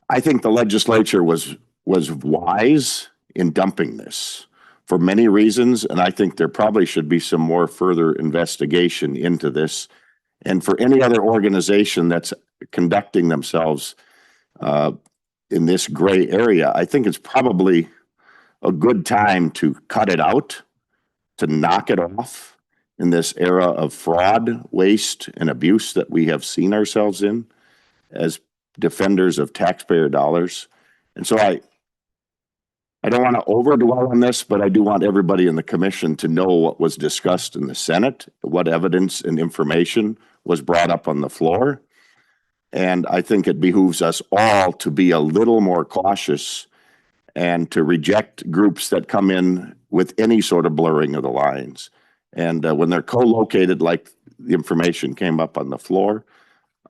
I think the legislature was wise in dumping this for many reasons, and I think there probably should be some more further investigation into this. And for any other organization that's conducting themselves in this gray area, I think it's probably a good time to cut it out, to knock it off in this era of fraud, waste, and abuse that we have seen ourselves in as defenders of taxpayer dollars. And so I don't want to overdwell on this, but I do want everybody in the commission to know what was discussed in the Senate, what evidence and information was brought up on the floor. And I think it behooves us all to be a little more cautious and to reject groups that come in with any sort of blurring of the lines. And when they're co-located, like the information came up on the floor,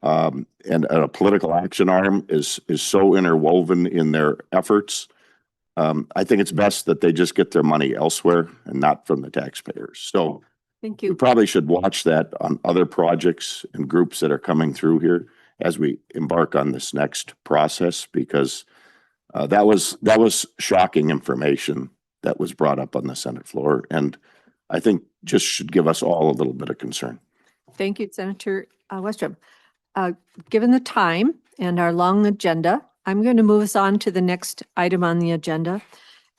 and a political action arm is so interwoven in their efforts, I think it's best that they just get their money elsewhere and not from the taxpayers. So Thank we you. probably should watch that on other projects and groups that are coming through here as we embark on this next process, because that was shocking information that was brought up on the Senate floor, and I think just should give us all a little bit of concern. Thank you, Senator Westrom. Given the time and our long agenda, I'm going to move us on to the next item on the agenda,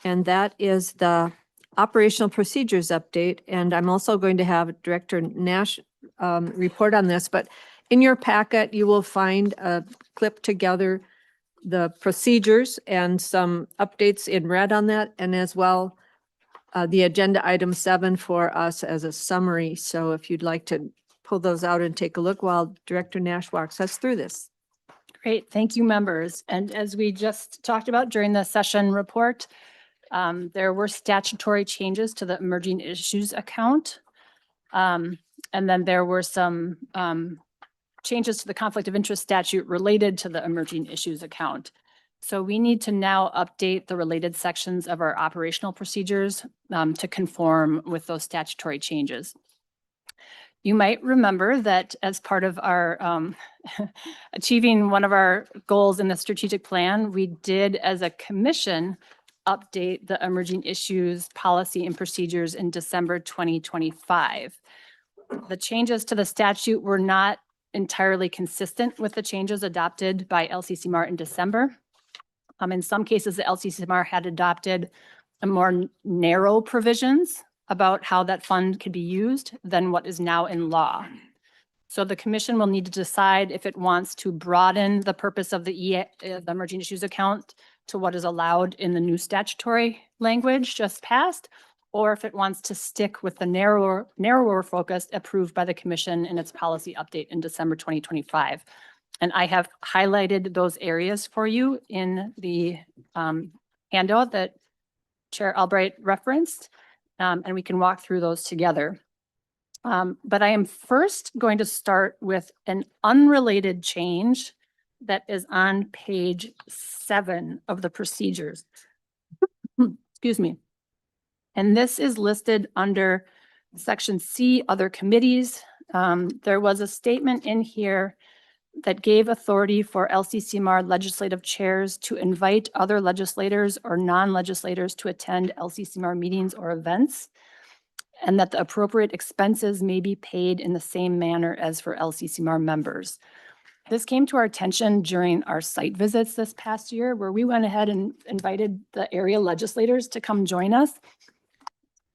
and that is the operational procedures update. And I'm also going to have Director Nash report on this, but in your packet, you will find a clip together the procedures and some updates in red on that, and as well the agenda item 7 for us as a summary. So if you'd like to pull those out and take a look while Director Nash walks us through this. Great, thank you, members. And as we just talked about during the session report, there were statutory changes to the emerging issues account. And then there were some changes to the conflict of interest statute related to the emerging issues account. So we need to now update the related sections of our operational procedures to conform with those statutory changes. You might remember that as part of our achieving one of our goals in the strategic plan, we did as a commission update the emerging issues policy and procedures in December 2025. The changes to the statute were not entirely consistent with the changes adopted by LCCMR in December. In some cases, the LCCMR had adopted a more narrow provisions about how that fund could be used than what is now in law. So the commission will need to decide if it wants to broaden the purpose of the emerging issues account to what is allowed in the new statutory language just passed, or if it wants to stick with the narrower focus approved by the commission in its policy update in December 2025. And I have highlighted those areas for you in the handout that Chair Albrecht referenced, and we can walk through those together. But I am first going to start with an unrelated change that is on page 7 of the procedures. Excuse me. And this is listed under section C, other committees. There was a statement in here that gave authority for LCCMR legislative chairs to invite other legislators or non-legislators to attend LCCMR meetings or events, and that the appropriate expenses may be paid in the same manner as for LCCMR members. This came to our attention during our site visits this past year, where we went ahead and invited the area legislators to come join us.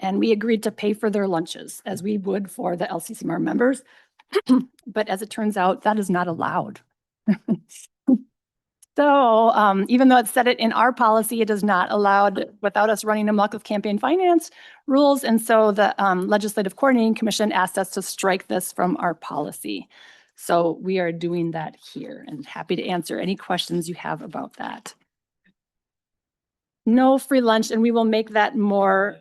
And we agreed to pay for their lunches as we would for the LCCMR members. But as it turns out, that is not allowed. So even though it said it in our policy, it is not allowed without us running amok with campaign finance rules. And so the Legislative Coordinating Commission asked us to strike this from our policy. So we are doing that here, and happy to answer any questions you have about that. No free lunch, and we will make that more,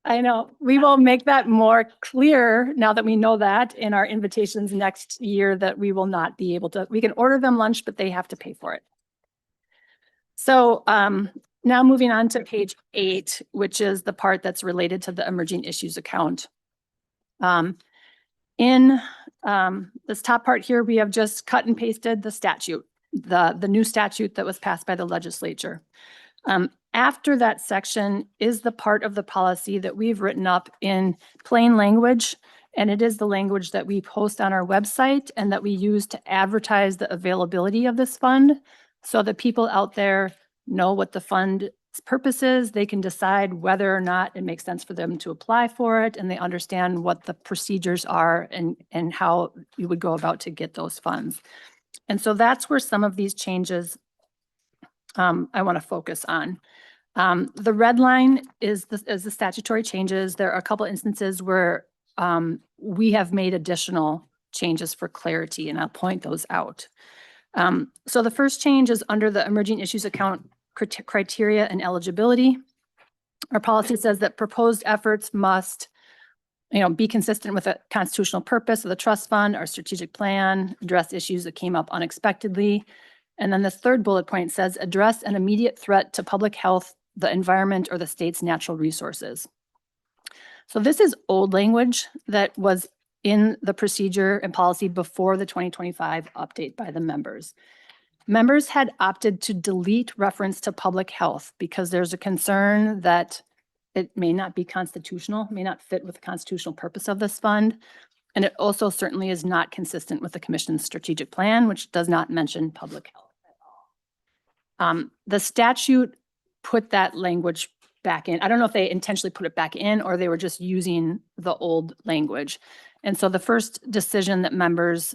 I know, we will make that more clear now that we know that in our invitations next year, that we will not be able to, we can order them lunch, but they have to pay for it. So now moving on to page 8, which is the part that's related to the emerging issues account. In this top part here, we have just cut and pasted the statute, the new statute that was passed by the legislature. After that section is the part of the policy that we've written up in plain language, and it is the language that we post on our website and that we use to advertise the availability of this fund, so that people out there know what the fund's purpose is. They can decide whether or not it makes sense for them to apply for it, and they understand what the procedures are and how you would go about to get those funds. And so that's where some of these changes I want to focus on. The red line is the statutory changes. There are a couple instances where we have made additional changes for clarity, and I'll point those out. So the first change is under the emerging issues account criteria and eligibility. Our policy says that proposed efforts must, be consistent with the constitutional purpose of the trust fund, our strategic plan, address issues that came up unexpectedly. And then this third bullet point says address an immediate threat to public health, the environment, or the state's natural resources. So this is old language that was in the procedure and policy before the 2025 update by the members. Members had opted to delete reference to public health because there's a concern that it may not be constitutional, may not fit with the constitutional purpose of this fund. And it also certainly is not consistent with the commission's strategic plan, which does not mention public health at all. The statute put that language back in. I don't know if they intentionally put it back in or they were just using the old language. And so the first decision that members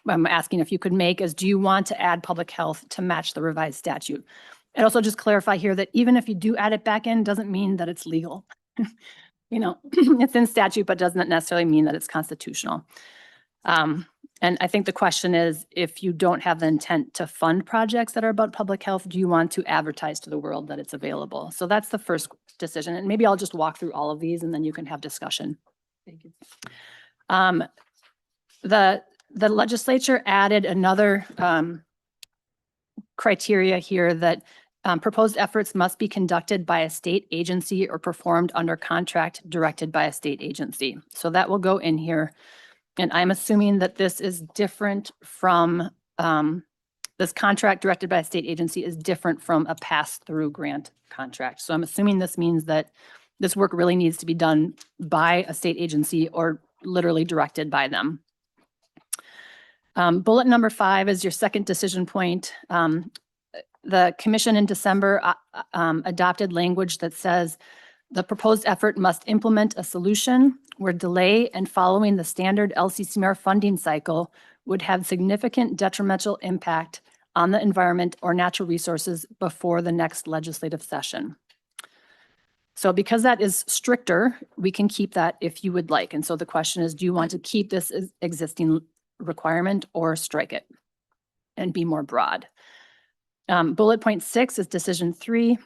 I'm asking if you could make is, do you want to add public health to match the revised statute? And also just clarify here that even if you do add it back in, doesn't mean that it's legal. It's in statute, but doesn't necessarily mean that it's constitutional. And I think the question is, if you don't have the intent to fund projects that are about public health, do you want to advertise to the world that it's available? So that's the first decision. And maybe I'll just walk through all of these and then you can have discussion. Thank you. The legislature added another criteria here that proposed efforts must be conducted by a state agency or performed under contract directed by a state agency. So that will go in here. And I'm assuming that this is different from, this contract directed by a state agency is different from a pass-through grant contract. So I'm assuming this means that this work really needs to be done by a state agency or literally directed by them. Bullet number 5 is your second decision point. The commission in December adopted language that says the proposed effort must implement a solution where delay and following the standard LCCMR funding cycle would have significant detrimental impact on the environment or natural resources before the next legislative session. So because that is stricter, we can keep that if you would like. And so the question is, do you want to keep this existing requirement or strike it and be more broad? Bullet point 6 is decision 3.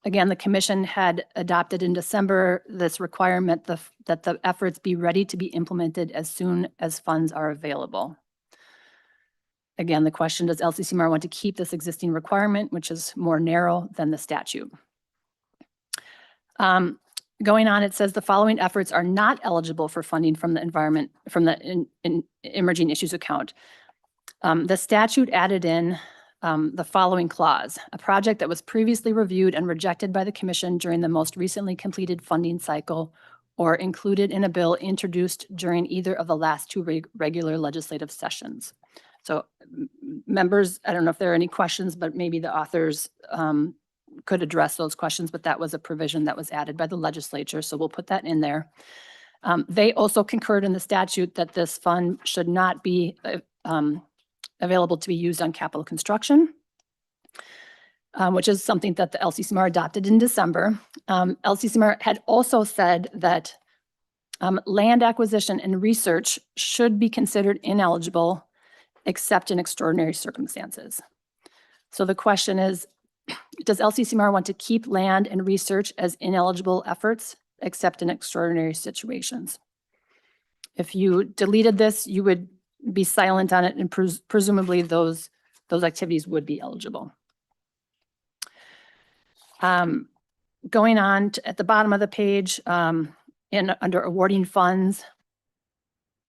Again, the commission had adopted in December this requirement that the efforts be ready to be implemented as soon as funds are available. Again, the question, does LCCMR want to keep this existing requirement, which is more narrow than the statute? Going on, it says the following efforts are not eligible for funding from the emerging issues account. The statute added in the following clause: a project that was previously reviewed and rejected by the commission during the most recently completed funding cycle or included in a bill introduced during either of the last 2 regular legislative sessions. So members, I don't know if there are any questions, but maybe the authors could address those questions, but that was a provision that was added by the legislature, so we'll put that in there. They also concurred in the statute that this fund should not be available to be used on capital construction, which is something that the LCCMR adopted in December. LCCMR had also said that land acquisition and research should be considered ineligible except in extraordinary circumstances. So the question is, does LCCMR want to keep land and research as ineligible efforts except in extraordinary situations? If you deleted this, you would be silent on it, and presumably those activities would be eligible. Going on to, at the bottom of the page, under awarding funds,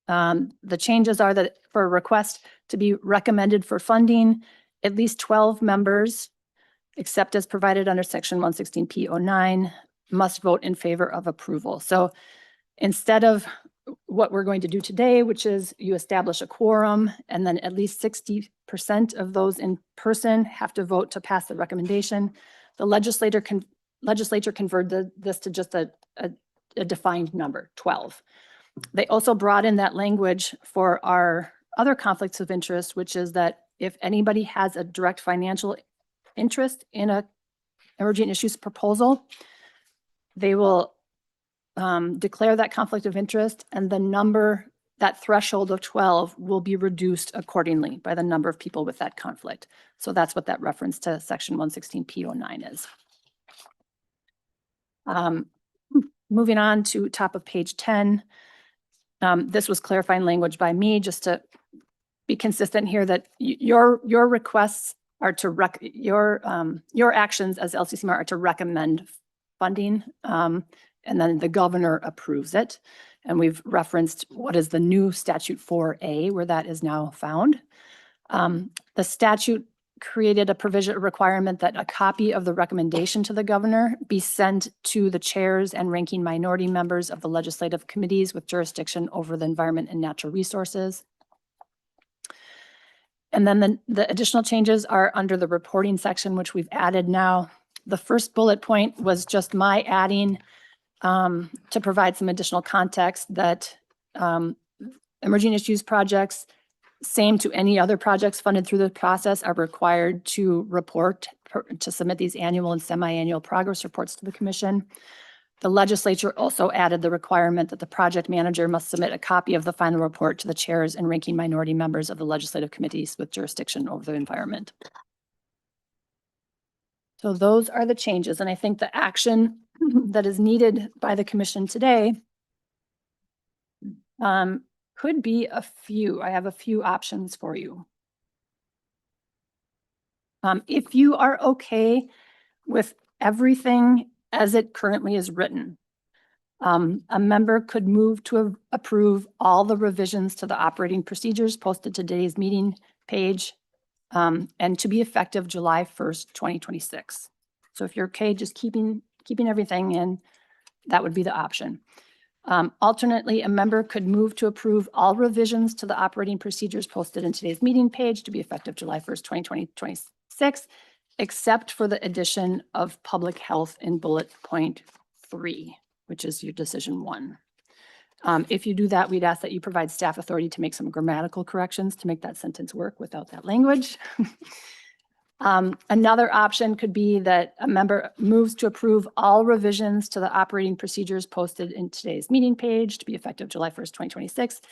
the changes are that for a request to be recommended for funding, at least 12 members, except as provided under section 116P09, must vote in favor of approval. So instead of what we're going to do today, which is you establish a quorum and then at least 60% of those in person have to vote to pass the recommendation, the legislature converted this to just a defined number, 12. They also brought in that language for our other conflicts of interest, which is that if anybody has a direct financial interest in a emerging issues proposal, they will declare that conflict of interest, and the number, that threshold of 12 will be reduced accordingly by the number of people with that conflict. So that's what that reference to section 116P09 is. Moving on to top of page 10. This was clarifying language by me just to be consistent here that your requests are to your actions as LCCMR are to recommend funding, and then the governor approves it. And we've referenced what is the new statute 4A, where that is now found. The statute created a provision, a requirement that a copy of the recommendation to the governor be sent to the chairs and ranking minority members of the legislative committees with jurisdiction over the environment and natural resources. And then the additional changes are under the reporting section, which we've added now. The first bullet point was just my adding to provide some additional context that emerging issues projects, same to any other projects funded through the process, are required to to submit these annual and semi-annual progress reports to the commission. The legislature also added the requirement that the project manager must submit a copy of the final report to the chairs and ranking minority members of the legislative committees with jurisdiction over the environment. So those are the changes, and I think the action that is needed by the commission today could be a few. I have a few options for you. If you are okay with everything as it currently is written, a member could move to approve all the revisions to the operating procedures posted to today's meeting page, and to be effective July 1st, 2026. So if you're okay just keeping everything in, that would be the option. Alternately, a member could move to approve all revisions to the operating procedures posted in today's meeting page to be effective July 1st, 2026, except for the addition of public health in bullet point 3, which is your decision 1. If you do that, we'd ask that you provide staff authority to make some grammatical corrections to make that sentence work without that language. Another option could be that a member moves to approve all revisions to the operating procedures posted in today's meeting page to be effective July 1st, 2026,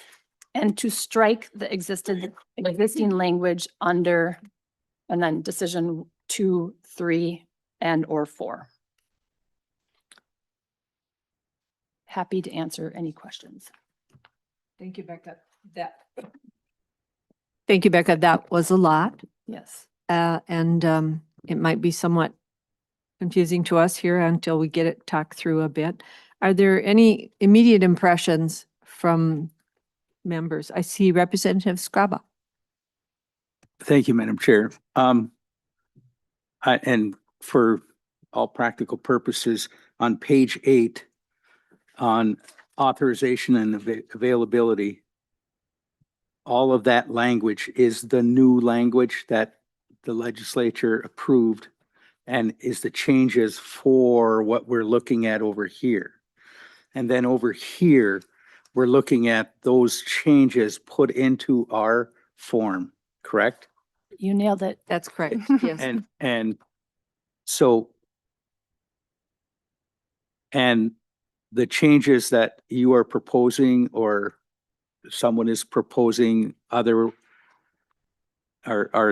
and to strike the existing language under and then decision 2, 3, and or 4. Happy to answer any questions. Thank you, Becca. Thank you, Becca. That was a lot. Yes. And it might be somewhat confusing to us here until we get it talked through a bit. Are there any immediate impressions from members? I see Representative Scraba. Thank you, Madam Chair. And for all practical purposes, on page 8, on authorization and availability, all of that language is the new language that the legislature approved and is the changes for what we're looking at over here. And then over here, we're looking at those changes put into our form, correct? You nailed it. That's correct. Yes. And so, and the changes that you are proposing or someone is proposing are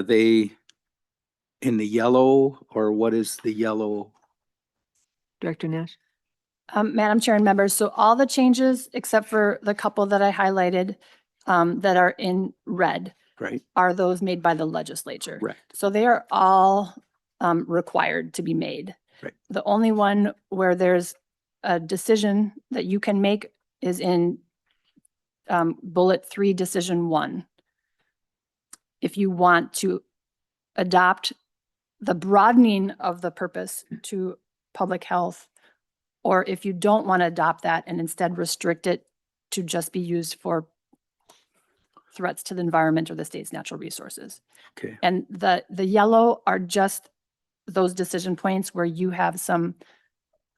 they in the yellow, or what is the yellow? Director Nash. Madam Chair and members, so all the changes except for the couple that I highlighted that are in red Right. are those made by the legislature. Right. So they are all required to be made. Right. The only one where there's a decision that you can make is in bullet 3, decision 1. If you want to adopt the broadening of the purpose to public health, or if you don't want to adopt that and instead restrict it to just be used for threats to the environment or the state's natural resources. Okay. And the yellow are just those decision points where you have some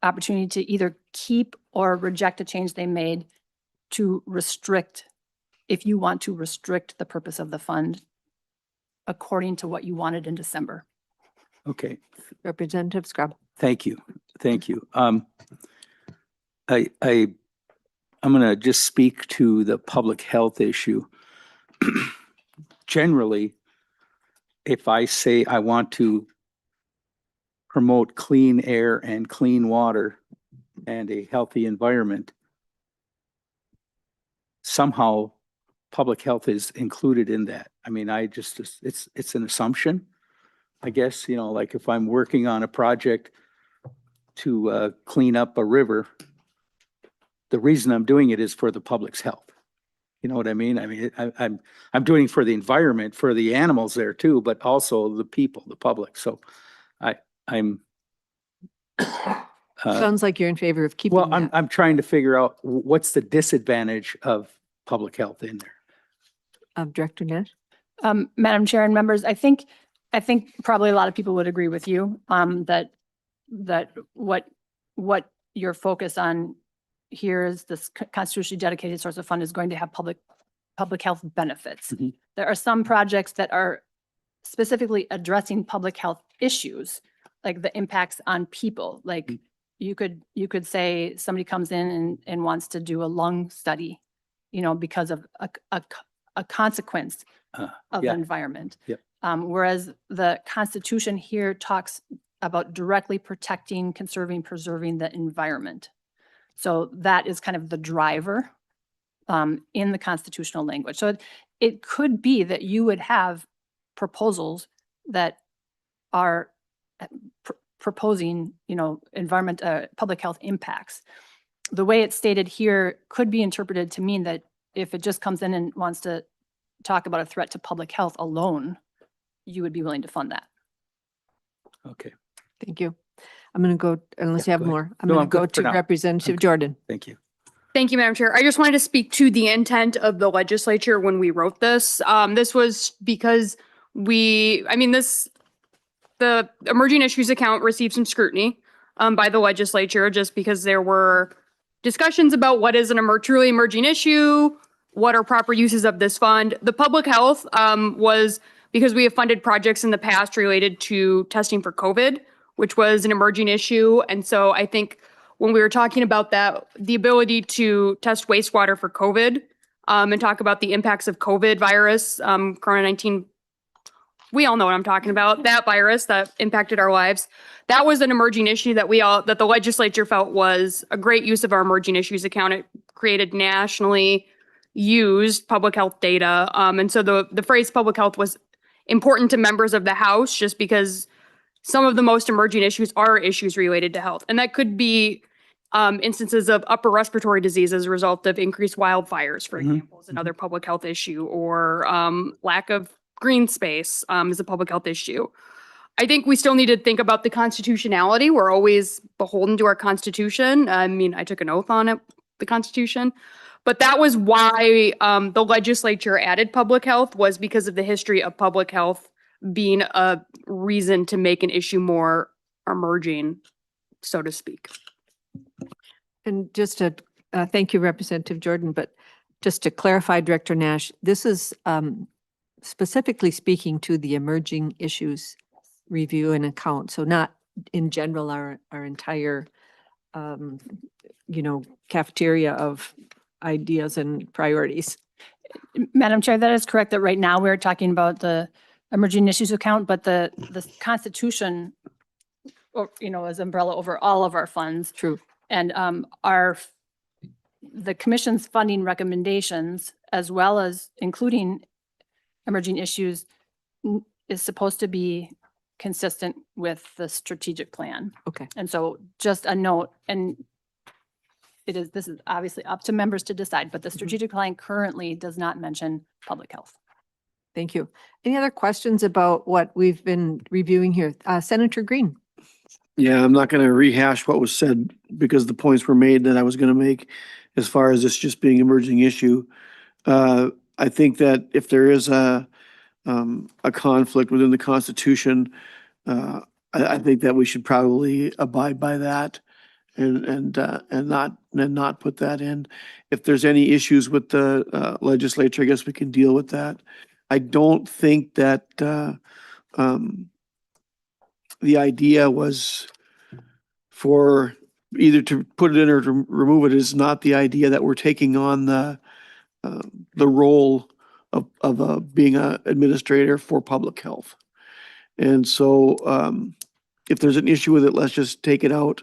opportunity to either keep or reject a change they made to restrict, if you want to restrict the purpose of the fund according to what you wanted in December. Okay. Representative Scrub. Thank you. Thank you. I'm going to just speak to the public health issue. Generally, if I say I want to promote clean air and clean water and a healthy environment, somehow public health is included in that. I mean, it's an assumption, I guess, you know, like if I'm working on a project to clean up a river, the reason I'm doing it is for the public's health. You know what I mean? I mean, I'm doing it for the environment, for the animals there too, but also the people, the public. So I'm Sounds like you're in favor of keeping well, that. I'm trying to figure out what's the disadvantage of public health in there. Director Nash. Madam Chair and members, I think probably a lot of people would agree with you that what you're focused on here is this constitutionally dedicated source of fund is going to have public health benefits. Mm-hmm. There are some projects that are specifically addressing public health issues, like the impacts on people. Like you could say somebody comes in and wants to do a lung study, you know, because of a consequence of the environment. Yep. Whereas the Constitution here talks about directly protecting, conserving, preserving the environment. So that is kind of the driver in the constitutional language. So it could be that you would have proposals that are proposing, you know, public health impacts. The way it's stated here could be interpreted to mean that if it just comes in and wants to talk about a threat to public health alone, you would be willing to fund that. Okay. Thank you. I'm going to go, unless you have go ahead. more, I'm No, going to I'm go good for to now. Representative Jordan. Thank you. Thank you, Madam Chair. I just wanted to speak to the intent of the legislature when we wrote this. This was because the emerging issues account received some scrutiny by the legislature just because there were discussions about what is truly emerging issue, what are proper uses of this fund. The public health was because we have funded projects in the past related to testing for COVID, which was an emerging issue. And so I think when we were talking about that, the ability to test wastewater for COVID and talk about the impacts of COVID virus, Corona-19 we all know what I'm talking about, that virus that impacted our lives. That was an emerging issue that that the legislature felt was a great use of our emerging issues account. It created nationally used public health data. And so the phrase public health was important to members of the House just because some of the most emerging issues are issues related to health. And that could be instances of upper respiratory disease as a result of increased wildfires, for example, is another public health issue, or lack of green space is a public health issue. I think we still need to think about the constitutionality. We're always beholden to our Constitution. I mean, I took an oath on it, the Constitution. But that was why the legislature added public health, was because of the history of public health being a reason to make an issue more emerging, so to speak. And just to, thank you, Representative Jordan, but just to clarify, Director Nash, this is specifically speaking to the emerging issues review and account. So not in general, our entire, cafeteria of ideas and priorities. Madam Chair, that is correct, that right now we're talking about the emerging issues account, but the Constitution, is umbrella over all of our funds. True. And the Commission's funding recommendations, as well as including emerging issues, is supposed to be consistent with the strategic plan. Okay. And so just a note, and this is obviously up to members to decide, but the strategic plan currently does not mention public health. Thank you. Any other questions about what we've been reviewing here? Senator Green. Yeah, I'm not going to rehash what was said because the points were made that I was going to make as far as this just being emerging issue. I think that if there is a conflict within the Constitution, I think that we should probably abide by that and not put that in. If there's any issues with the legislature, I guess we can deal with that. I don't think that the idea was for either to put it in or to remove it. Is not the idea that we're taking on the role of being an administrator for public health. And so if there's an issue with it, let's just take it out.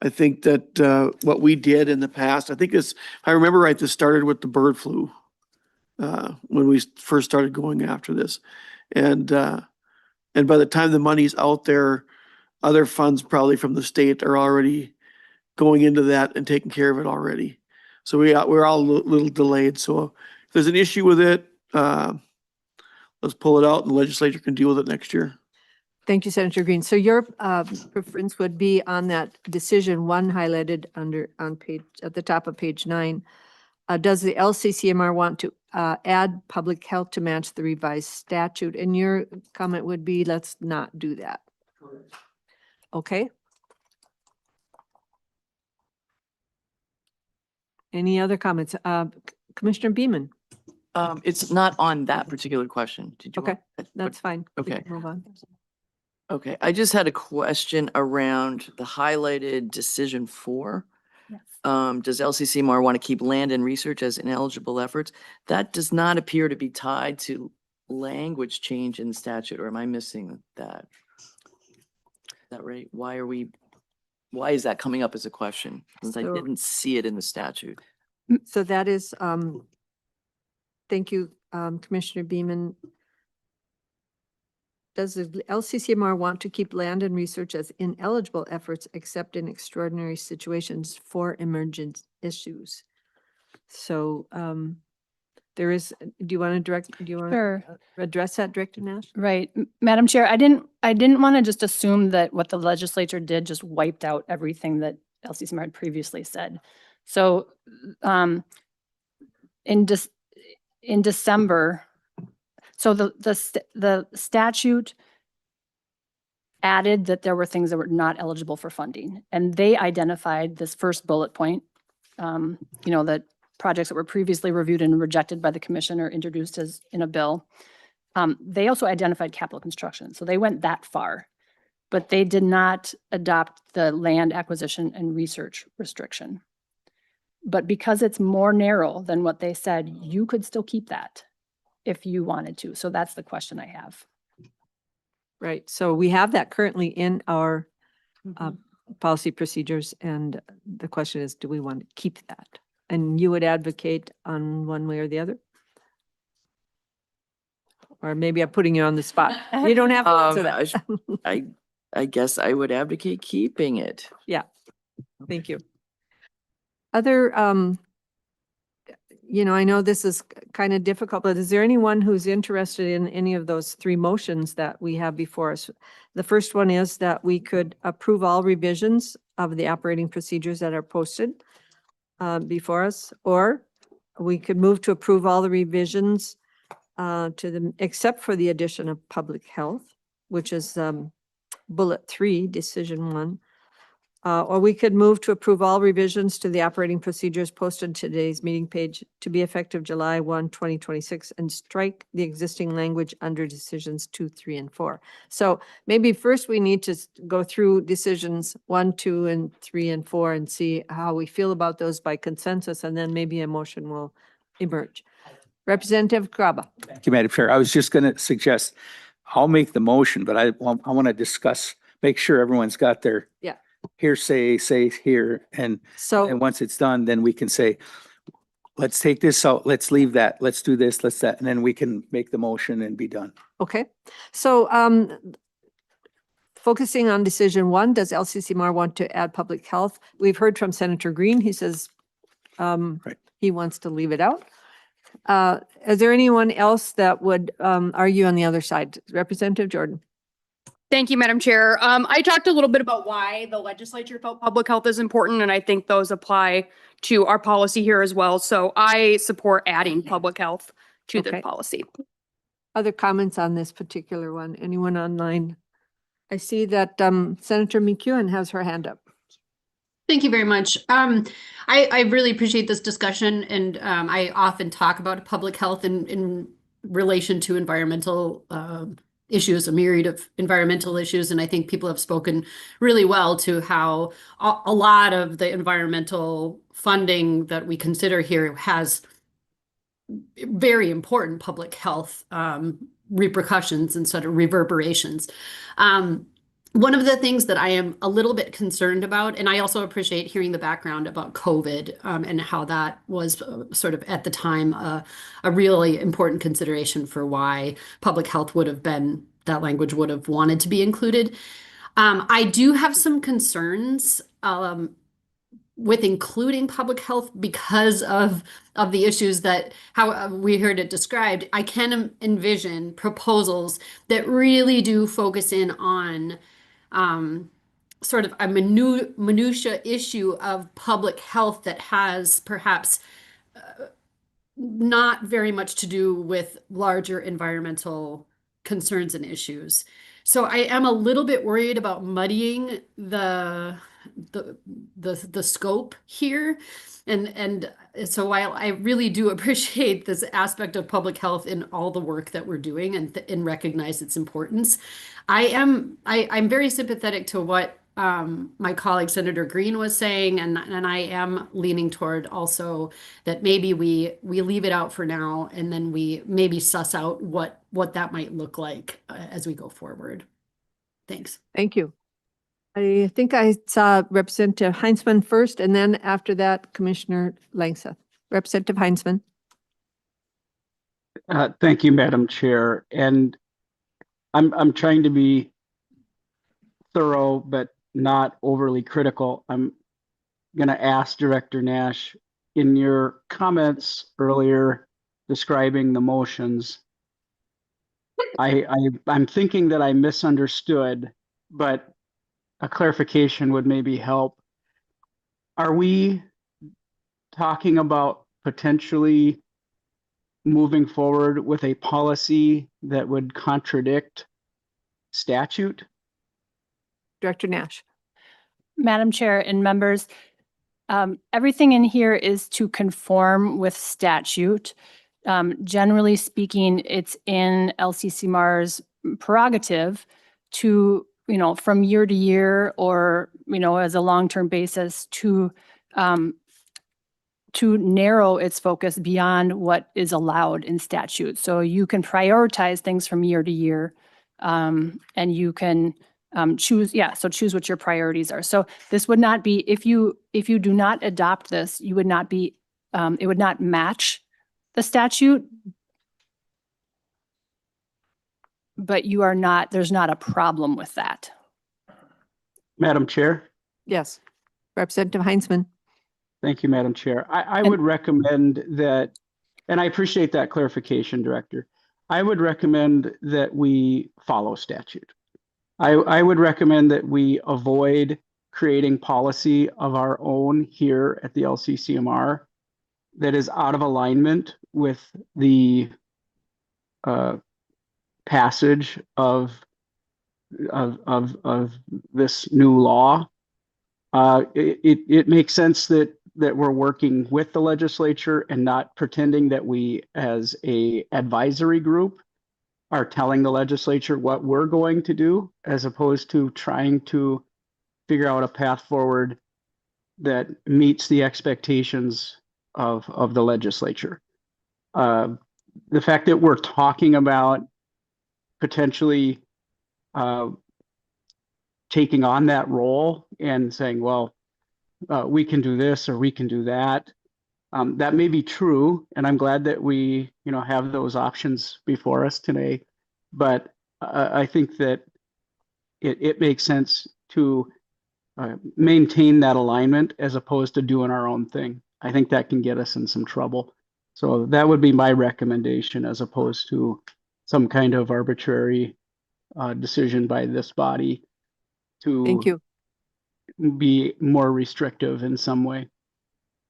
I think that what we did in the past, if I remember right, this started with the bird flu when we first started going after this. And by the time the money's out there, other funds probably from the state are already going into that and taking care of it already. So we're all a little delayed. So if there's an issue with it, let's pull it out and the legislature can deal with it next year. Thank you, Senator Green. So your preference would be on that decision one highlighted at the top of page 9. Does the LCCMR want to add public health to match the revised statute? And your comment would be, let's not do that. Okay. Any other comments? Commissioner Beaman? It's not on that particular question. Did you? Okay, that's fine. We Okay. can move on. Okay, I just had a question around the highlighted decision 4. Yes. Does LCCMR want to keep land and research as ineligible efforts? That does not appear to be tied to language change in the statute, or am I missing that? Is that right? Why is that coming up as a question? Since I So- didn't see it in the statute. So that is, thank you, Commissioner Beaman. Does the LCCMR want to keep land and research as ineligible efforts except in extraordinary situations for emergent issues? So there is, do you want Sure. to address that, Director Nash? Right. Madam Chair, I didn't want to just assume that what the legislature did just wiped out everything that LCCMR had previously said. So in December, so the statute added that there were things that were not eligible for funding, and they identified this first bullet point, that projects that were previously reviewed and rejected by the commission or introduced as in a bill. They also identified capital construction, so they went that far, but they did not adopt the land acquisition and research restriction. But because it's more narrow than what they said, you could still keep that if you wanted to. So that's the question I have. Right. So we have that currently in our policy procedures. And the question is, do we want to keep that? And you would advocate on one way or the other? Or maybe I'm putting you on the spot. You don't have to answer that. I guess I would advocate keeping it. Yeah. Thank you. Other, I know this is kind of difficult, but is there anyone who's interested in any of those three motions that we have before us? The first one is that we could approve all revisions of the operating procedures that are posted before us, or we could move to approve all the revisions except for the addition of public health, which is bullet 3, decision 1. Or we could move to approve all revisions to the operating procedures posted on today's meeting page to be effective July 1, 2026, and strike the existing language under decisions 2, 3, and 4. So maybe first we need to go through decisions 1, 2, and 3, and 4 and see how we feel about those by consensus, and then maybe a motion will emerge. Representative Graba. Thank you, Madam Chair. I was just going to suggest, I'll make the motion, but I want to discuss, make sure everyone's got their hearsay, say here, and once it's done, then we can say, let's take this out, let's leave that, let's do this, let's that, and then we can make the motion and be done. Okay. So focusing on decision 1, does LCCMR want to add public health? We've heard from Senator Green. He says he wants to leave it out. Is there anyone else that would argue on the other side? Representative Jordan. Thank you, Madam Chair. I talked a little bit about why the legislature felt public health is important, and I think those apply to our policy here as well. So I support adding public health to this policy. Other comments on this particular one? Anyone online? I see that Senator McEwen has her hand up. Thank you very much. I really appreciate this discussion, and I often talk about public health in relation to environmental issues, a myriad of environmental issues, and I think people have spoken really well to how a lot of the environmental funding that we consider here has very important public health repercussions and sort of reverberations. One of the things that I am a little bit concerned about, and I also appreciate hearing the background about COVID and how that was sort of at the time a really important consideration for why public health would have been, that language would have wanted to be included. I do have some concerns with including public health because of the issues that how we heard it described. I can envision proposals that really do focus in on sort of a minutia issue of public health that has perhaps not very much to do with larger environmental concerns and issues. So I am a little bit worried about muddying the scope here. And so while I really do appreciate this aspect of public health in all the work that we're doing and recognize its importance, I'm very sympathetic to what my colleague Senator Green was saying, and I am leaning toward also that maybe we leave it out for now, and then we maybe suss out what that might look like as we go forward. Thanks. Thank you. I think I saw Representative Heinzman first, and then after that, Commissioner Langseth. Representative Heinzman. Thank you, Madam Chair. And I'm trying to be thorough, but not overly critical. I'm going to ask Director Nash, in your comments earlier describing the motions, I'm thinking that I misunderstood, but a clarification would maybe help. Are we talking about potentially moving forward with a policy that would contradict statute? Director Nash. Madam Chair and members, everything in here is to conform with statute. Generally speaking, it's in LCCMR's prerogative to, from year to year or, as a long-term basis to narrow its focus beyond what is allowed in statute. So you can prioritize things from year to year And you can choose, so choose what your priorities are. So this would not be, if you do not adopt this, you would not be, it would not match the statute. But you are not, there's not a problem with that. Madam Chair. Yes. Representative Heinzman. Thank you, Madam Chair. I would recommend that, and I appreciate that clarification, Director. I would recommend that we follow statute. I would recommend that we avoid creating policy of our own here at the LCCMR that is out of alignment with the passage of this new law. It makes sense that we're working with the legislature and not pretending that we, as a advisory group, are telling the legislature what we're going to do, as opposed to trying to figure out a path forward that meets the expectations of the legislature. The fact that we're talking about potentially taking on that role and saying, well, we can do this or we can do that. That may be true, and I'm glad that we, have those options before us today. But I think that it makes sense to maintain that alignment as opposed to doing our own thing. I think that can get us in some trouble. So that would be my recommendation, as opposed to some kind of arbitrary decision by this body to Thank you. be more restrictive in some way.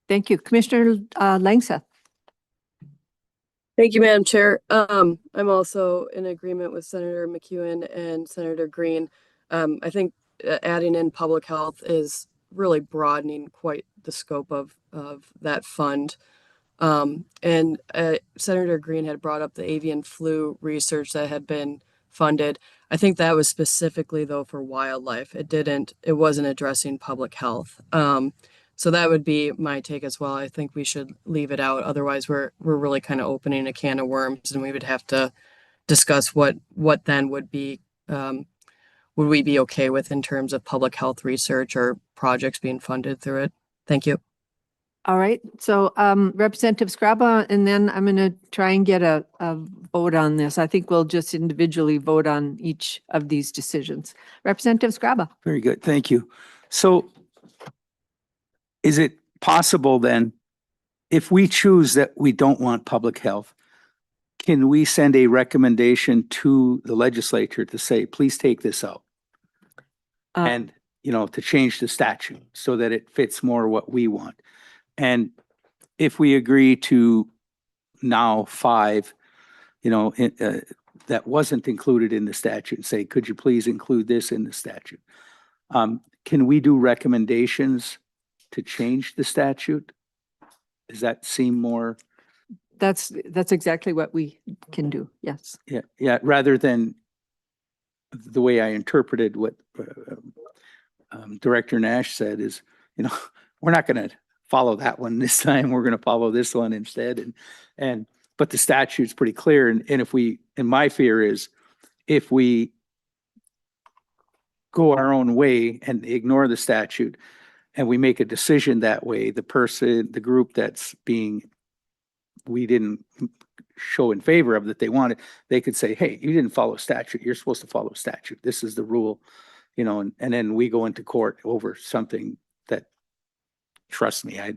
Thank you. Commissioner Langseth. Thank you, Madam Chair. I'm also in agreement with Senator McEwen and Senator Green. I think adding in public health is really broadening quite the scope of that fund. And Senator Green had brought up the avian flu research that had been funded. I think that was specifically though for wildlife. It wasn't addressing public health. So that would be my take as well. I think we should leave it out. Otherwise we're really kind of opening a can of worms, and we would have to discuss what then would be, would we be okay with in terms of public health research or projects being funded through it? Thank you. All right. So Representative Scraba, and then I'm going to try and get a vote on this. I think we'll just individually vote on each of these decisions. Representative Scraba. Very good. Thank you. So is it possible then, if we choose that we don't want public health, can we send a recommendation to the legislature to say, please take this out? And, to change the statute so that it fits more what we want. And if we agree to now 5, that wasn't included in the statute, and say, could you please include this in the statute? Can we do recommendations to change the statute? Does that seem more? That's exactly what we can do. Yes. Yeah. Rather than the way I interpreted what Director Nash said is, we're not going to follow that one this time. We're going to follow this one instead. But the statute's pretty clear. And my fear is, if we go our own way and ignore the statute, and we make a decision that way, the group we didn't show in favor of, that they wanted, they could say, hey, you didn't follow statute. You're supposed to follow statute. This is the rule, and then we go into court over something that, trust me, I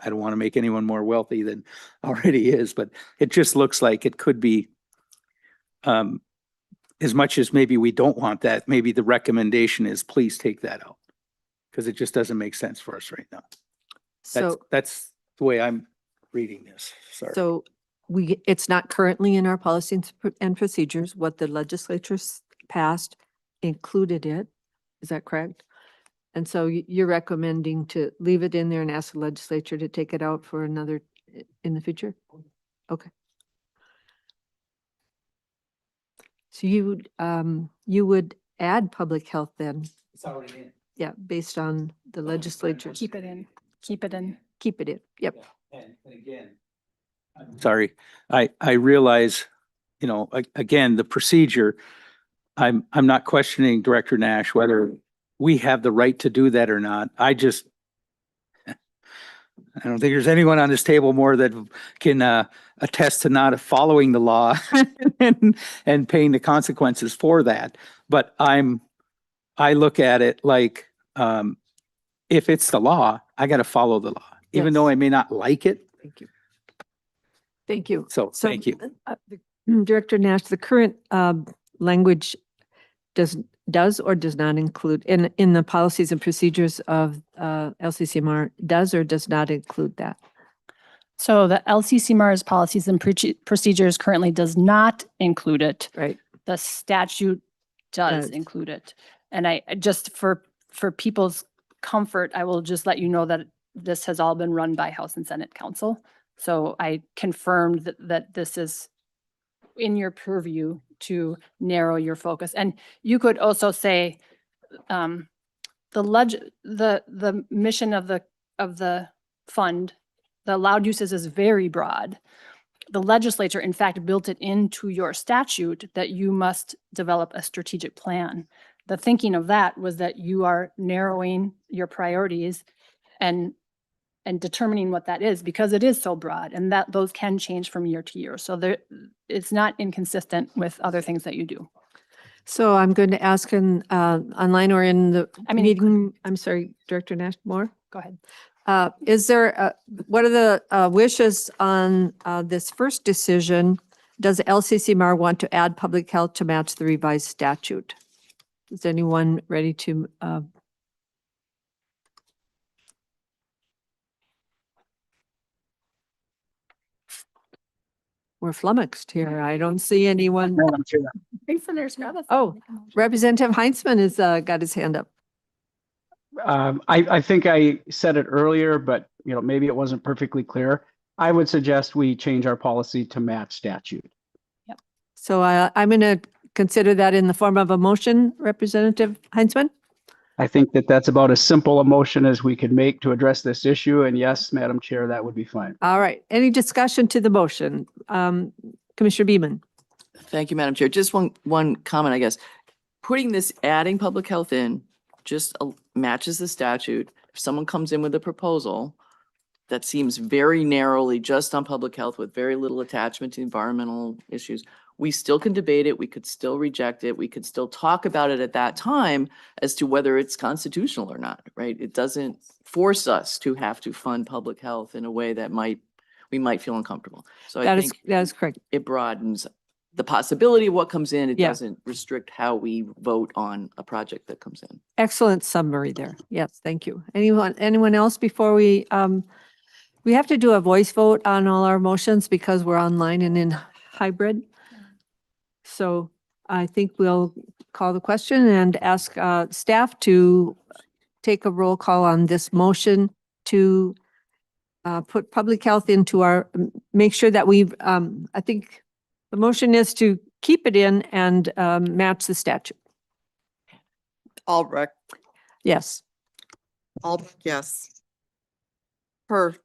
don't want to make anyone more wealthy than already is, but it just looks like it could be, as much as maybe we don't want that, maybe the recommendation is, please take that out, because it just doesn't make sense for us right now. That's the way I'm reading this. Sorry. So it's not currently in our policies and procedures. What the legislature passed included it. Is that correct? And so you're recommending to leave it in there and ask the legislature to take it out for another in the future? Okay. So you would add public health then? It's already in. Yeah, based on the legislature. Keep it in. Keep it in. Keep it in. Yep. And again, I'm sorry, I realize, again, the procedure, I'm not questioning Director Nash whether we have the right to do that or not. I don't think there's anyone on this table more that can attest to not following the law and paying the consequences for that. But I look at it like, if it's the law, I got to follow the law, even though I may not like it. Thank you. Thank you. So thank you. Director Nash, the current language does or does not include in the policies and procedures of LCCMR does or does not include that. So the LCCMR's policies and procedures currently does not include it. Right. The statute does Does. include it. And I just for people's comfort, I will just let you know that this has all been run by House and Senate Council. So I confirmed that this is in your purview to narrow your focus. And you could also say the mission of the fund, the allowed uses is very broad. The legislature, in fact, built it into your statute that you must develop a strategic plan. The thinking of that was that you are narrowing your priorities and determining what that is, because it is so broad, and that those can change from year to year. So it's not inconsistent with other things that you do. So I'm going to ask online or in the meeting. I'm sorry, Director Nash, more? Go ahead. Is there, what are the wishes on this first decision? Does LCCMR want to add public health to match the revised statute? Is anyone ready to? We're flummoxed here. I don't see anyone. Oh, Representative Heinzman has got his hand up. I think I said it earlier, but maybe it wasn't perfectly clear. I would suggest we change our policy to match statute. Yep. So I'm going to consider that in the form of a motion, Representative Heinzman. I think that's about as simple a motion as we could make to address this issue. And yes, Madam Chair, that would be fine. All right. Any discussion to the motion? Commissioner Beeman. Thank you, Madam Chair. Just one comment, I guess. Adding public health in just matches the statute. If someone comes in with a proposal that seems very narrowly just on public health with very little attachment to environmental issues, we still can debate it. We could still reject it. We could still talk about it at that time as to whether it's constitutional or not, right? It doesn't force us to have to fund public health in a way that we might feel uncomfortable. So I think that is correct. it broadens the possibility of what comes in. It Yeah. doesn't restrict how we vote on a project that comes in. Excellent summary there. Yes, thank you. Anyone else before we have to do a voice vote on all our motions because we're online and in hybrid. So I think we'll call the question and ask staff to take a roll call on this motion to put public health into make sure that I think the motion is to keep it in and match the statute. Albrecht, Yes. Albrecht, yes. Her,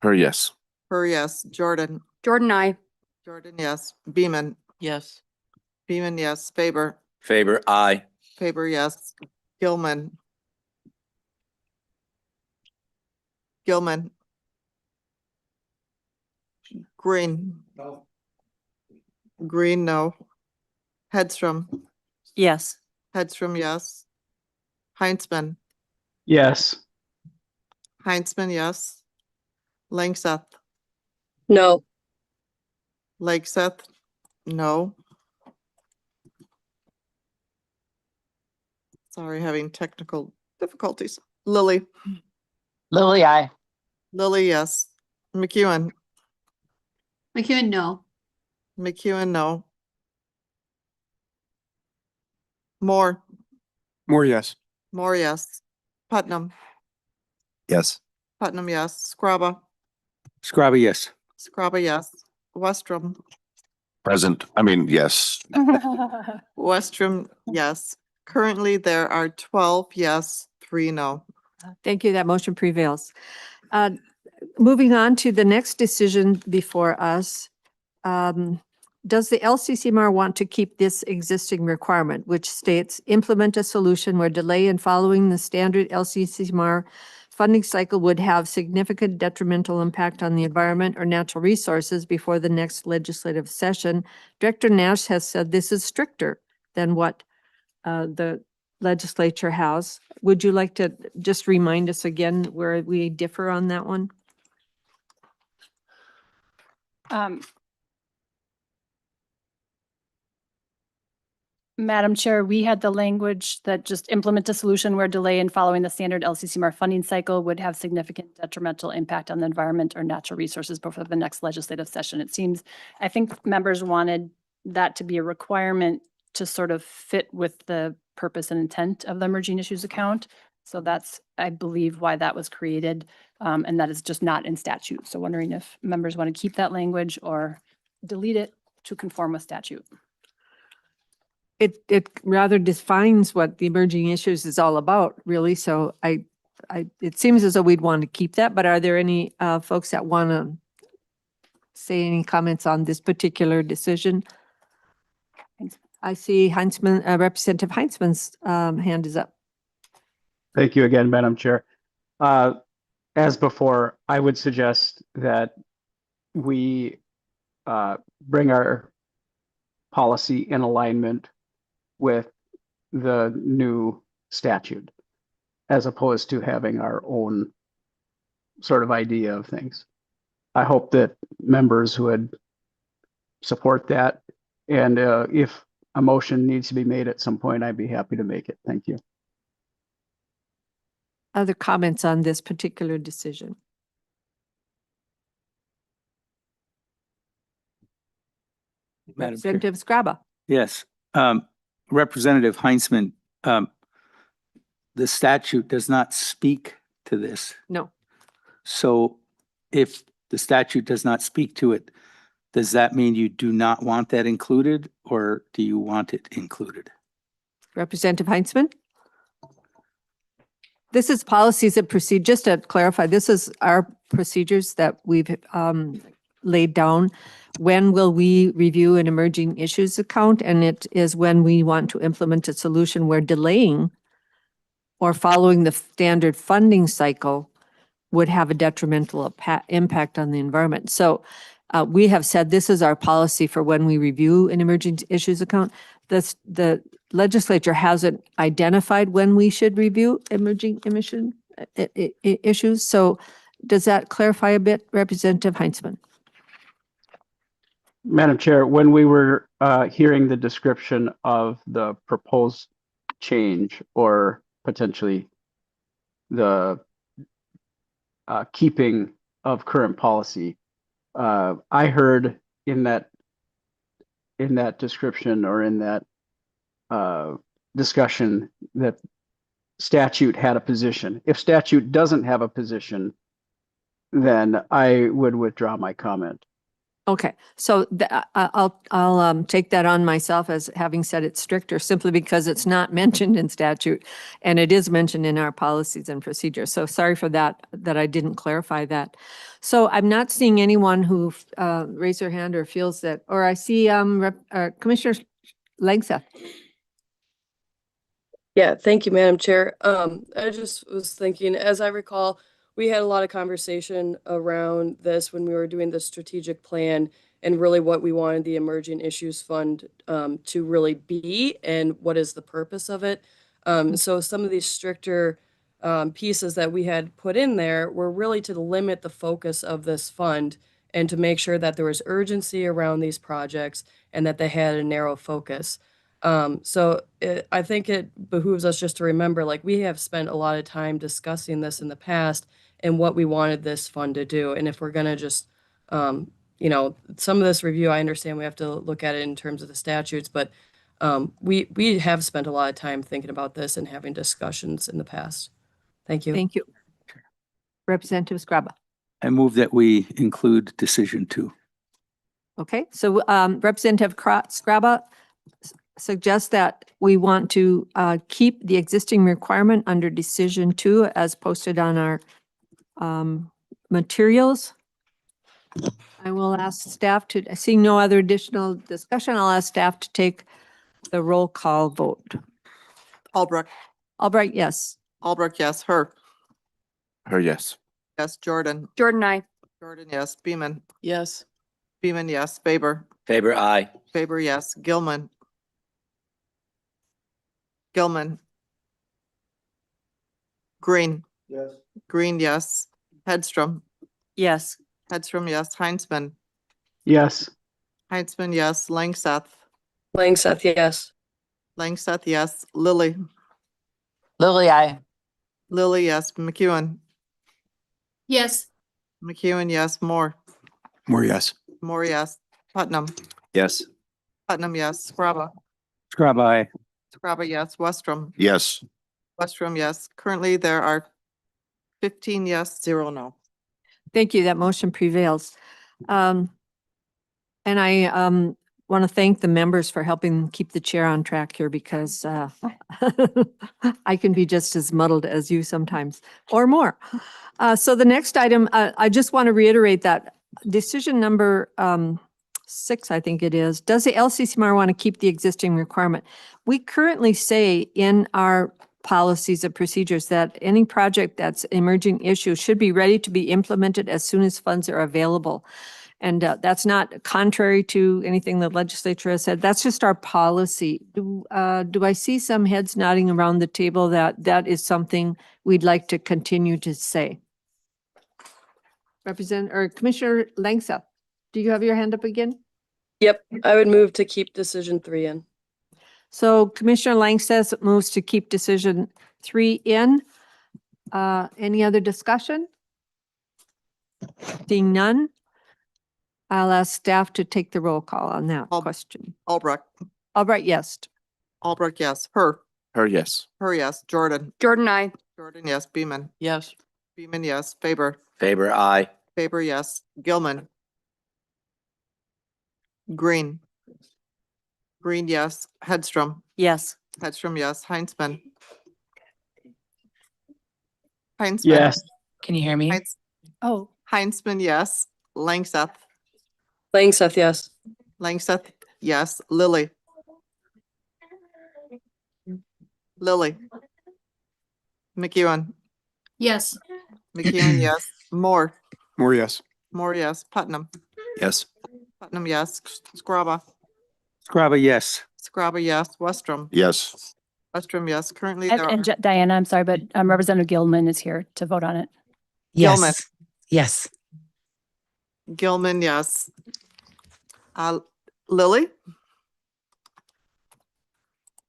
yes. Her, yes. Jordan, I. Jordan, yes. Beeman, Yes. Beeman, yes. Faber, Faber, aye. Faber, yes. Gilman, Gilman. Green. No. Green, no. Hedstrom, Yes. Hedstrom, yes. Heinzman, Yes. Heinzman, yes. Langseth, No. Lakeseth, no. Sorry, having technical difficulties. Lily, Lily, I. Lily, yes. McEwen, McEwen, no. McEwen, no. Moore, More yes. Moore, yes. Putnam, Yes. Putnam, yes. Scrabba, Scrabby, yes. Scrabba, yes. Westrom, Yes. Westrom, yes. Currently, there are 12 yes, 3 no. Thank you. That motion prevails. Moving on to the next decision before us. does the LCCMR want to keep this existing requirement, which states implement a solution where delay in following the standard LCCMR funding cycle would have significant detrimental impact on the environment or natural resources before the next legislative session? Director Nash has said this is stricter than what the legislature has. Would you like to just remind us again where we differ on that one? Madam Chair, we had the language that just implement a solution where delay in following the standard LCCMR funding cycle would have significant detrimental impact on the environment or natural resources before the next legislative session. It seems, I think members wanted that to be a requirement to sort of fit with the purpose and intent of the emerging issues account. So that's, I believe, why that was created, and that is just not in statute. So wondering if members want to keep that language or delete it to conform with statute. It rather defines what the emerging issues is all about, really. So it seems as though we'd want to keep that, but are there any folks that want to say any comments on this particular decision? I see Heinzman, Representative Heinzman's hand is up. Thank you again, Madam Chair. As before, I would suggest that we bring our policy in alignment with the new statute, as opposed to having our own sort of idea of things. I hope that members would support that. And if a motion needs to be made at some point, I'd be happy to make it. Thank you. Other comments on this particular decision? Madam Chair. Representative Scraba. Yes. Representative Heinzman, the statute does not speak to this. No. So if the statute does not speak to it, does that mean you do not want that included, or do you want it included? Representative Heinzman? This is policies and procedures. Just to clarify, this is our procedures that we've laid down. When will we review an emerging issues account? And it is when we want to implement a solution where delaying or following the standard funding cycle would have a detrimental impact on the environment. So we have said this is our policy for when we review an emerging issues account. The legislature hasn't identified when we should review emerging issues. So does that clarify a bit, Representative Heinzman? Madam Chair, when we were hearing the description of the proposed change or potentially the keeping of current policy, I heard in that description or in that discussion that statute had a position. If statute doesn't have a position, then I would withdraw my comment. Okay, so I'll take that on myself as having said it's stricter simply because it's not mentioned in statute and it is mentioned in our policies and procedures. So sorry for that I didn't clarify that. So I'm not seeing anyone who raised their hand or feels that, or I see Commissioner Langsa. Yeah, thank you, Madam Chair. I just was thinking, as I recall, we had a lot of conversation around this when we were doing the strategic plan and really what we wanted the Emerging Issues Fund to really be and what is the purpose of it. So some of these stricter pieces that we had put in there were really to limit the focus of this fund and to make sure that there was urgency around these projects and that they had a narrow focus. I think it behooves us just to remember, like, we have spent a lot of time discussing this in the past and what we wanted this fund to do. And if we're going to just, some of this review, I understand we have to look at it in terms of the statutes, but we have spent a lot of time thinking about this and having discussions in the past. Thank you. Thank you. Representative Scraba. I move that we include decision 2. Okay, so Representative Scraba suggests that we want to keep the existing requirement under decision 2 as posted on our materials. I will ask staff to, seeing no other additional discussion, I'll ask staff to take the roll call vote. Albrecht, Albright, yes. Albrecht, yes. Her, Yes. yes. Jordan, Jordan, I. Jordan, yes. Beeman, Yes. Beeman, yes. Faber, Faber, aye. Faber, yes. Gilman, Gilman. Green, Yes. Green, yes. Hedstrom, Yes. Hedstrom, yes. Heinzman, Yes. Heinzman, yes. Langseth, Langseth, yes. Langseth, yes. Lily, Lily, I. Lily, yes. McEwen, Yes. McEwen, yes. Moore, More yes. Moore, yes. Putnam, Yes. Putnam, yes. Scrabba, Scrub eye. Scrabba, yes. Westrom, Yes. Westrom, yes. Currently, there are 15 yes, 0 no. Thank you. That motion prevails. And I want to thank the members for helping keep the chair on track here because I can be just as muddled as you sometimes or more. So the next item, I just want to reiterate that decision number 6, I think it is, does the LCCMR want to keep the existing requirement? We currently say in our policies and procedures that any project that's emerging issue should be ready to be implemented as soon as funds are available. And that's not contrary to anything the legislature has said. That's just our policy. Do I see some heads nodding around the table that that is something we'd like to continue to say? Commissioner Langseth, do you have your hand up again? Yep, I would move to keep decision 3 in. So Commissioner Langseth moves to keep decision 3 in. Any other discussion? Seeing none, I'll ask staff to take the roll call on that question. Albrecht, Albright, yes. Albrecht, yes. Her, Yes. yes. Jordan, Jordan, I. Jordan, yes. Beeman, Yes. Beeman, yes. Faber, Faber, aye. Faber, yes. Gilman, Green, Green, yes. Hedstrom, Yes. Hedstrom, yes. Heinzman, Heinzman. Yes. Can you hear me? Oh. Heinzman, yes. Langseth, Langseth, yes. Langseth, yes. Lily, Lily, McEwen, Yes. McEwen, yes. Moore, More yes. Moore, yes. Putnam, Yes. Putnam, yes. Scrabba, Scrub yes. Scrabba, yes. Westrom, Yes. Westrom, yes. Currently And, there and are Diana, I'm sorry, but Representative Gilman is here to vote on it. Gilman. Yes. Yes. Gilman, yes. Lily?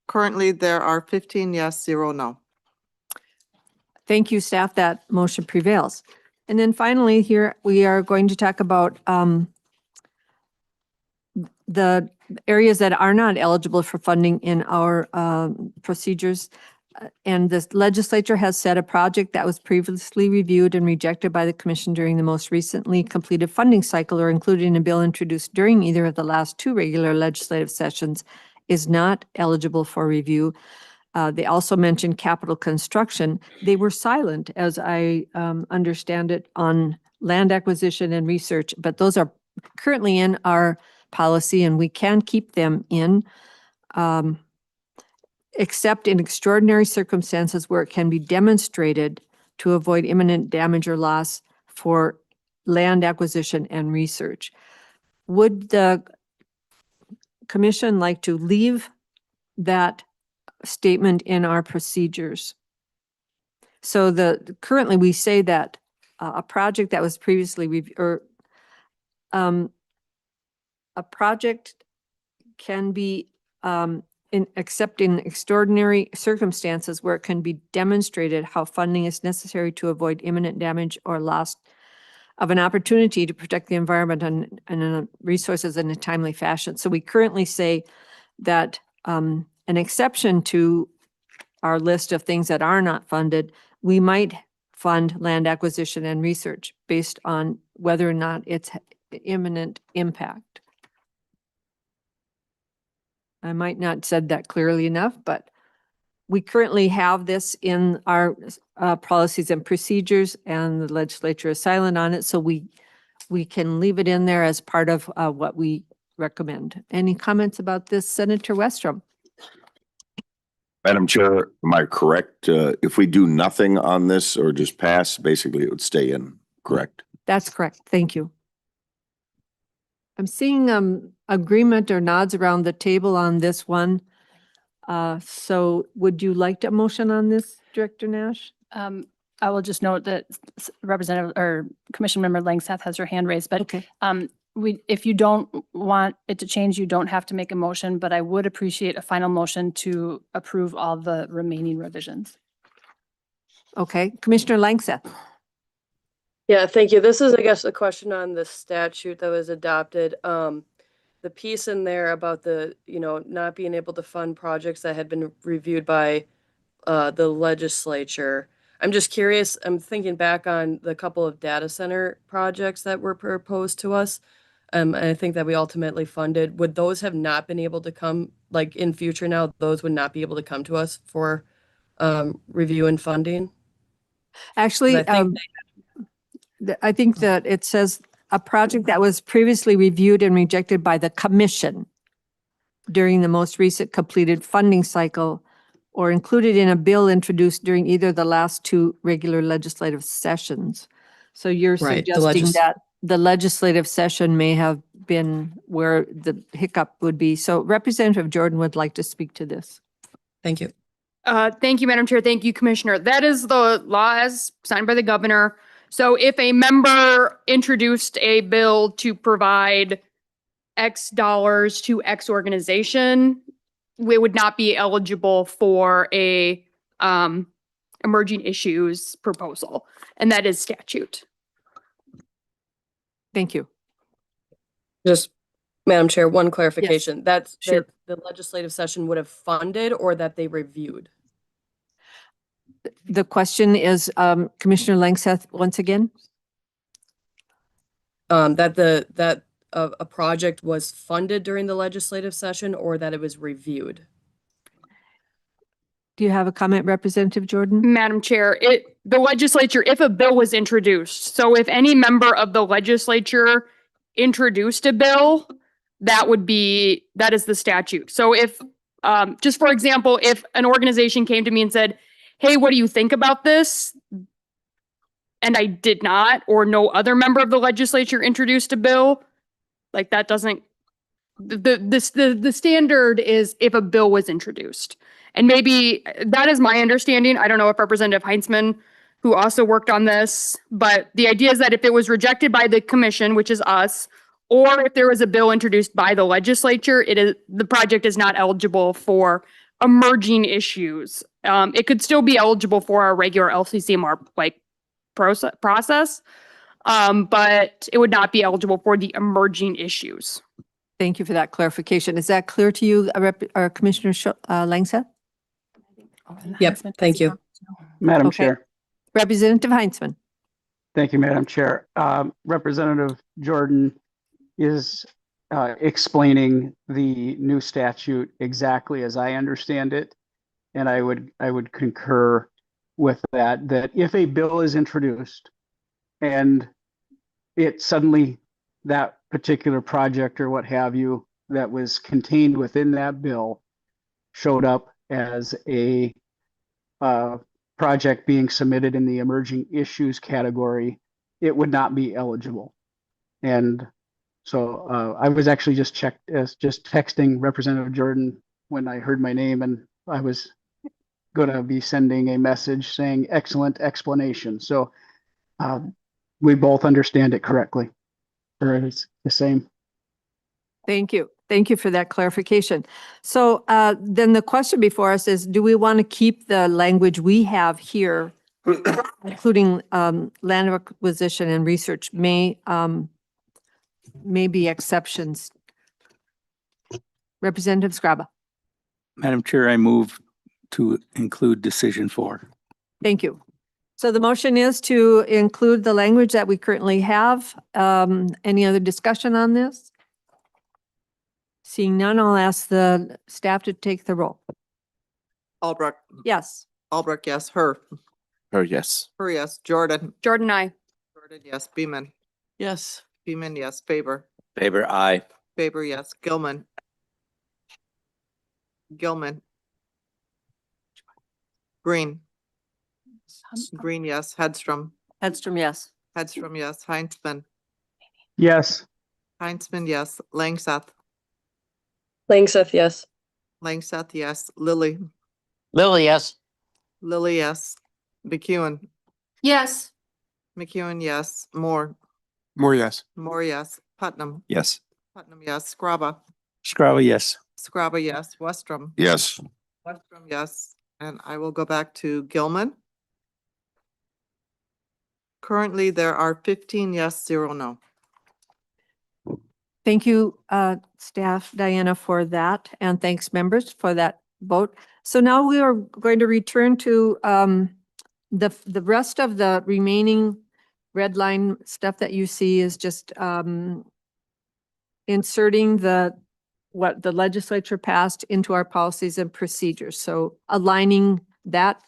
Currently, there are 15 yes, 0 no. Thank you, staff. That motion prevails. And then finally, here we are going to talk about the areas that are not eligible for funding in our procedures. And the legislature has set a project that was previously reviewed and rejected by the commission during the most recently completed funding cycle or included in a bill introduced during either of the last 2 regular legislative sessions is not eligible for review. They also mentioned capital construction. They were silent, as I understand it, on land acquisition and research, but those are currently in our policy and we can keep them in, except in extraordinary circumstances where it can be demonstrated to avoid imminent damage or loss for land acquisition and research. Would the commission like to leave that statement in our procedures? So currently we say that a project that was previously a project can be except in extraordinary circumstances where it can be demonstrated how funding is necessary to avoid imminent damage or loss of an opportunity to protect the environment and resources in a timely fashion. So we currently say that an exception to our list of things that are not funded, we might fund land acquisition and research based on whether or not it's imminent impact. I might not said that clearly enough, but we currently have this in our policies and procedures, and the legislature is silent on it. So we we can leave it in there as part of what we recommend. Any comments about this, Senator Westrom? Madam Chair, am I correct? If we do nothing on this or just pass, basically it would stay in, correct? That's correct. Thank you. I'm seeing agreement or nods around the table on this one. So would you like a motion on this, Director Nash? I will just note that Representative or Commission Member Langseth has her hand raised, but Okay. if you don't want it to change, you don't have to make a motion, but I would appreciate a final motion to approve all the remaining revisions. Okay, Commissioner Langseth. Yeah, thank you. This is, I guess, a question on the statute that was adopted. The piece in there about the, not being able to fund projects that had been reviewed by the legislature. I'm just curious, I'm thinking back on the couple of data center projects that were proposed to us. And I think that we ultimately funded. Would those have not been able to come, like in future now, those would not be able to come to us for review and funding? Actually, I think that it says a project that was previously reviewed and rejected by the commission during the most recent completed funding cycle or included in a bill introduced during either the last two regular legislative sessions. So you're Right, suggesting that the legislative session may have been where the hiccup would be. So Representative Jordan would like to speak to this. Thank you. Thank you, Madam Chair. Thank you, Commissioner. That is the law as signed by the governor. So if a member introduced a bill to provide X dollars to X organization, we would not be eligible for a emerging issues proposal, and that is statute. Thank you. Just, Madam Chair, one clarification. That's Sure. the legislative session would have funded or that they reviewed? The question is, Commissioner Langseth, once again? That a project was funded during the legislative session or that it was reviewed? Do you have a comment, Representative Jordan? Madam Chair, the legislature, if a bill was introduced, so if any member of the legislature introduced a bill, that is the statute. So if, just for example, if an organization came to me and said, hey, what do you think about this? And I did not, or no other member of the legislature introduced a bill, like that doesn't, the standard is if a bill was introduced. And maybe that is my understanding. I don't know if Representative Heinzman, who also worked on this, but the idea is that if it was rejected by the commission, which is us, or if there was a bill introduced by the legislature, the project is not eligible for emerging issues. It could still be eligible for a regular LCCMR process, but it would not be eligible for the emerging issues. Thank you for that clarification. Is that clear to you, Commissioner Langseth? Yep, thank you. Madam Okay. Chair. Representative Heinzman. Thank you, Madam Chair. Representative Jordan is explaining the new statute exactly as I understand it. And I would concur with that if a bill is introduced and it suddenly, that particular project or what have you that was contained within that bill showed up as a project being submitted in the emerging issues category, it would not be eligible. And so I was actually just texting Representative Jordan when I heard my name, and I was going to be sending a message saying excellent explanation. So we both understand it correctly, or it's the same. Thank you. Thank you for that clarification. So then the question before us is, do we want to keep the language we have here, including land acquisition and research may be exceptions? Representative Scraba. Madam Chair, I move to include decision 4. Thank you. So the motion is to include the language that we currently have. Any other discussion on this? Seeing none, I'll ask the staff to take the roll. Albrecht, Yes. Albrecht, yes. Her, Or yes. yes. Jordan, Jordan, I. yes. Beeman, Yes. Beeman, yes. Faber. Faber, aye. Faber, yes. Gilman. Gilman. Green. Green, yes. Hedstrom. Hedstrom, yes. Hedstrom, yes. Heinzman. Yes. Heinzman, yes. Langseth. Langseth, yes. Langseth, yes. Lily. Lily, yes. Lily, yes. McEwen. Yes. McEwen, yes. Moore. More yes. Moore, yes. Putnam. Yes. Putnam, yes. Scrabba. Scrabble, yes. Scrabba, yes. Westrom. Yes. Westrom, yes. And I will go back to Gilman. Currently, there are 15 yes, 0 no. Thank you, staff, Diana, for that, and thanks, members, for that vote. So now we are going to return to the rest of the remaining red line stuff that you see is just inserting what the legislature passed into our policies and procedures. So aligning that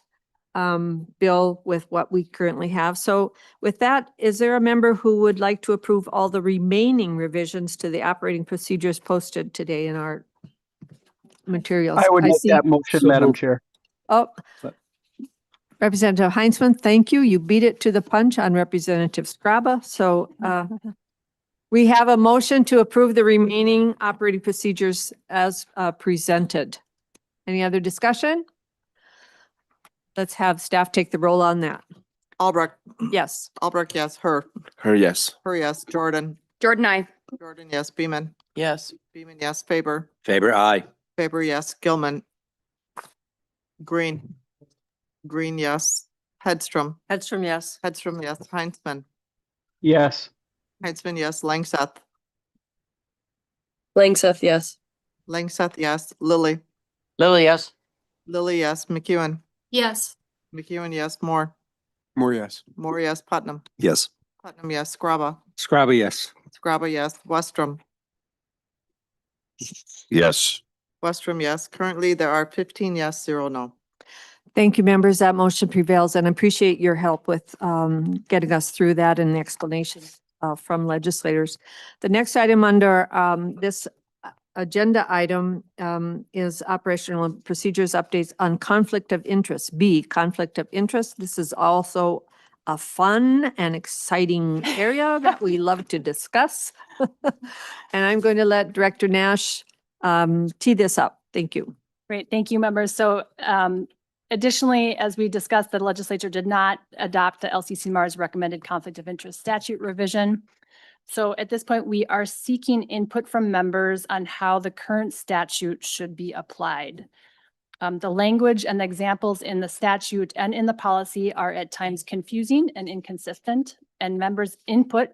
bill with what we currently have. So with that, is there a member who would like to approve all the remaining revisions to the operating procedures posted today in our materials? I would make see- that motion, So Madam moved. Chair. Oh, Representative Heinzman, thank you. You beat it to the punch on Representative Scrabba. So we have a motion to approve the remaining operating procedures as presented. Any other discussion? Let's have staff take the roll on that. Albrecht. Yes. Albrecht, yes. Her. Her, yes. Her, yes. Jordan. Jordan, I. Jordan, yes. Beeman. Yes. Beeman, yes. Faber. Faber, aye. Faber, yes. Gilman. Green. Green, yes. Hedstrom. Hedstrom, yes. Hedstrom, yes. Heinzman. Yes. Heinzman, yes. Langseth. Langseth, yes. Langseth, yes. Lily. Lily, yes. Lily, yes. McEwen. Yes. McEwen, yes. Moore. More yes. Moore, yes. Putnam. Yes. Putnam, yes. Scrabba. Scrabble, yes. Scrabba, yes. Westrom. Yes. Westrom, yes. Currently, there are 15 yes, 0 no. Thank you, members. That motion prevails and I appreciate your help with getting us through that and the explanation from legislators. The next item under this agenda item is operational procedures updates on conflict of interest. B, conflict of interest. This is also a fun and exciting area that we love to discuss. And I'm going to let Director Nash tee this up. Thank you. Great, thank you, members. So additionally, as we discussed, the legislature did not adopt the LCCMR's recommended conflict of interest statute revision. So at this point, we are seeking input from members on how the current statute should be applied. The language and the examples in the statute and in the policy are at times confusing and inconsistent, and members' input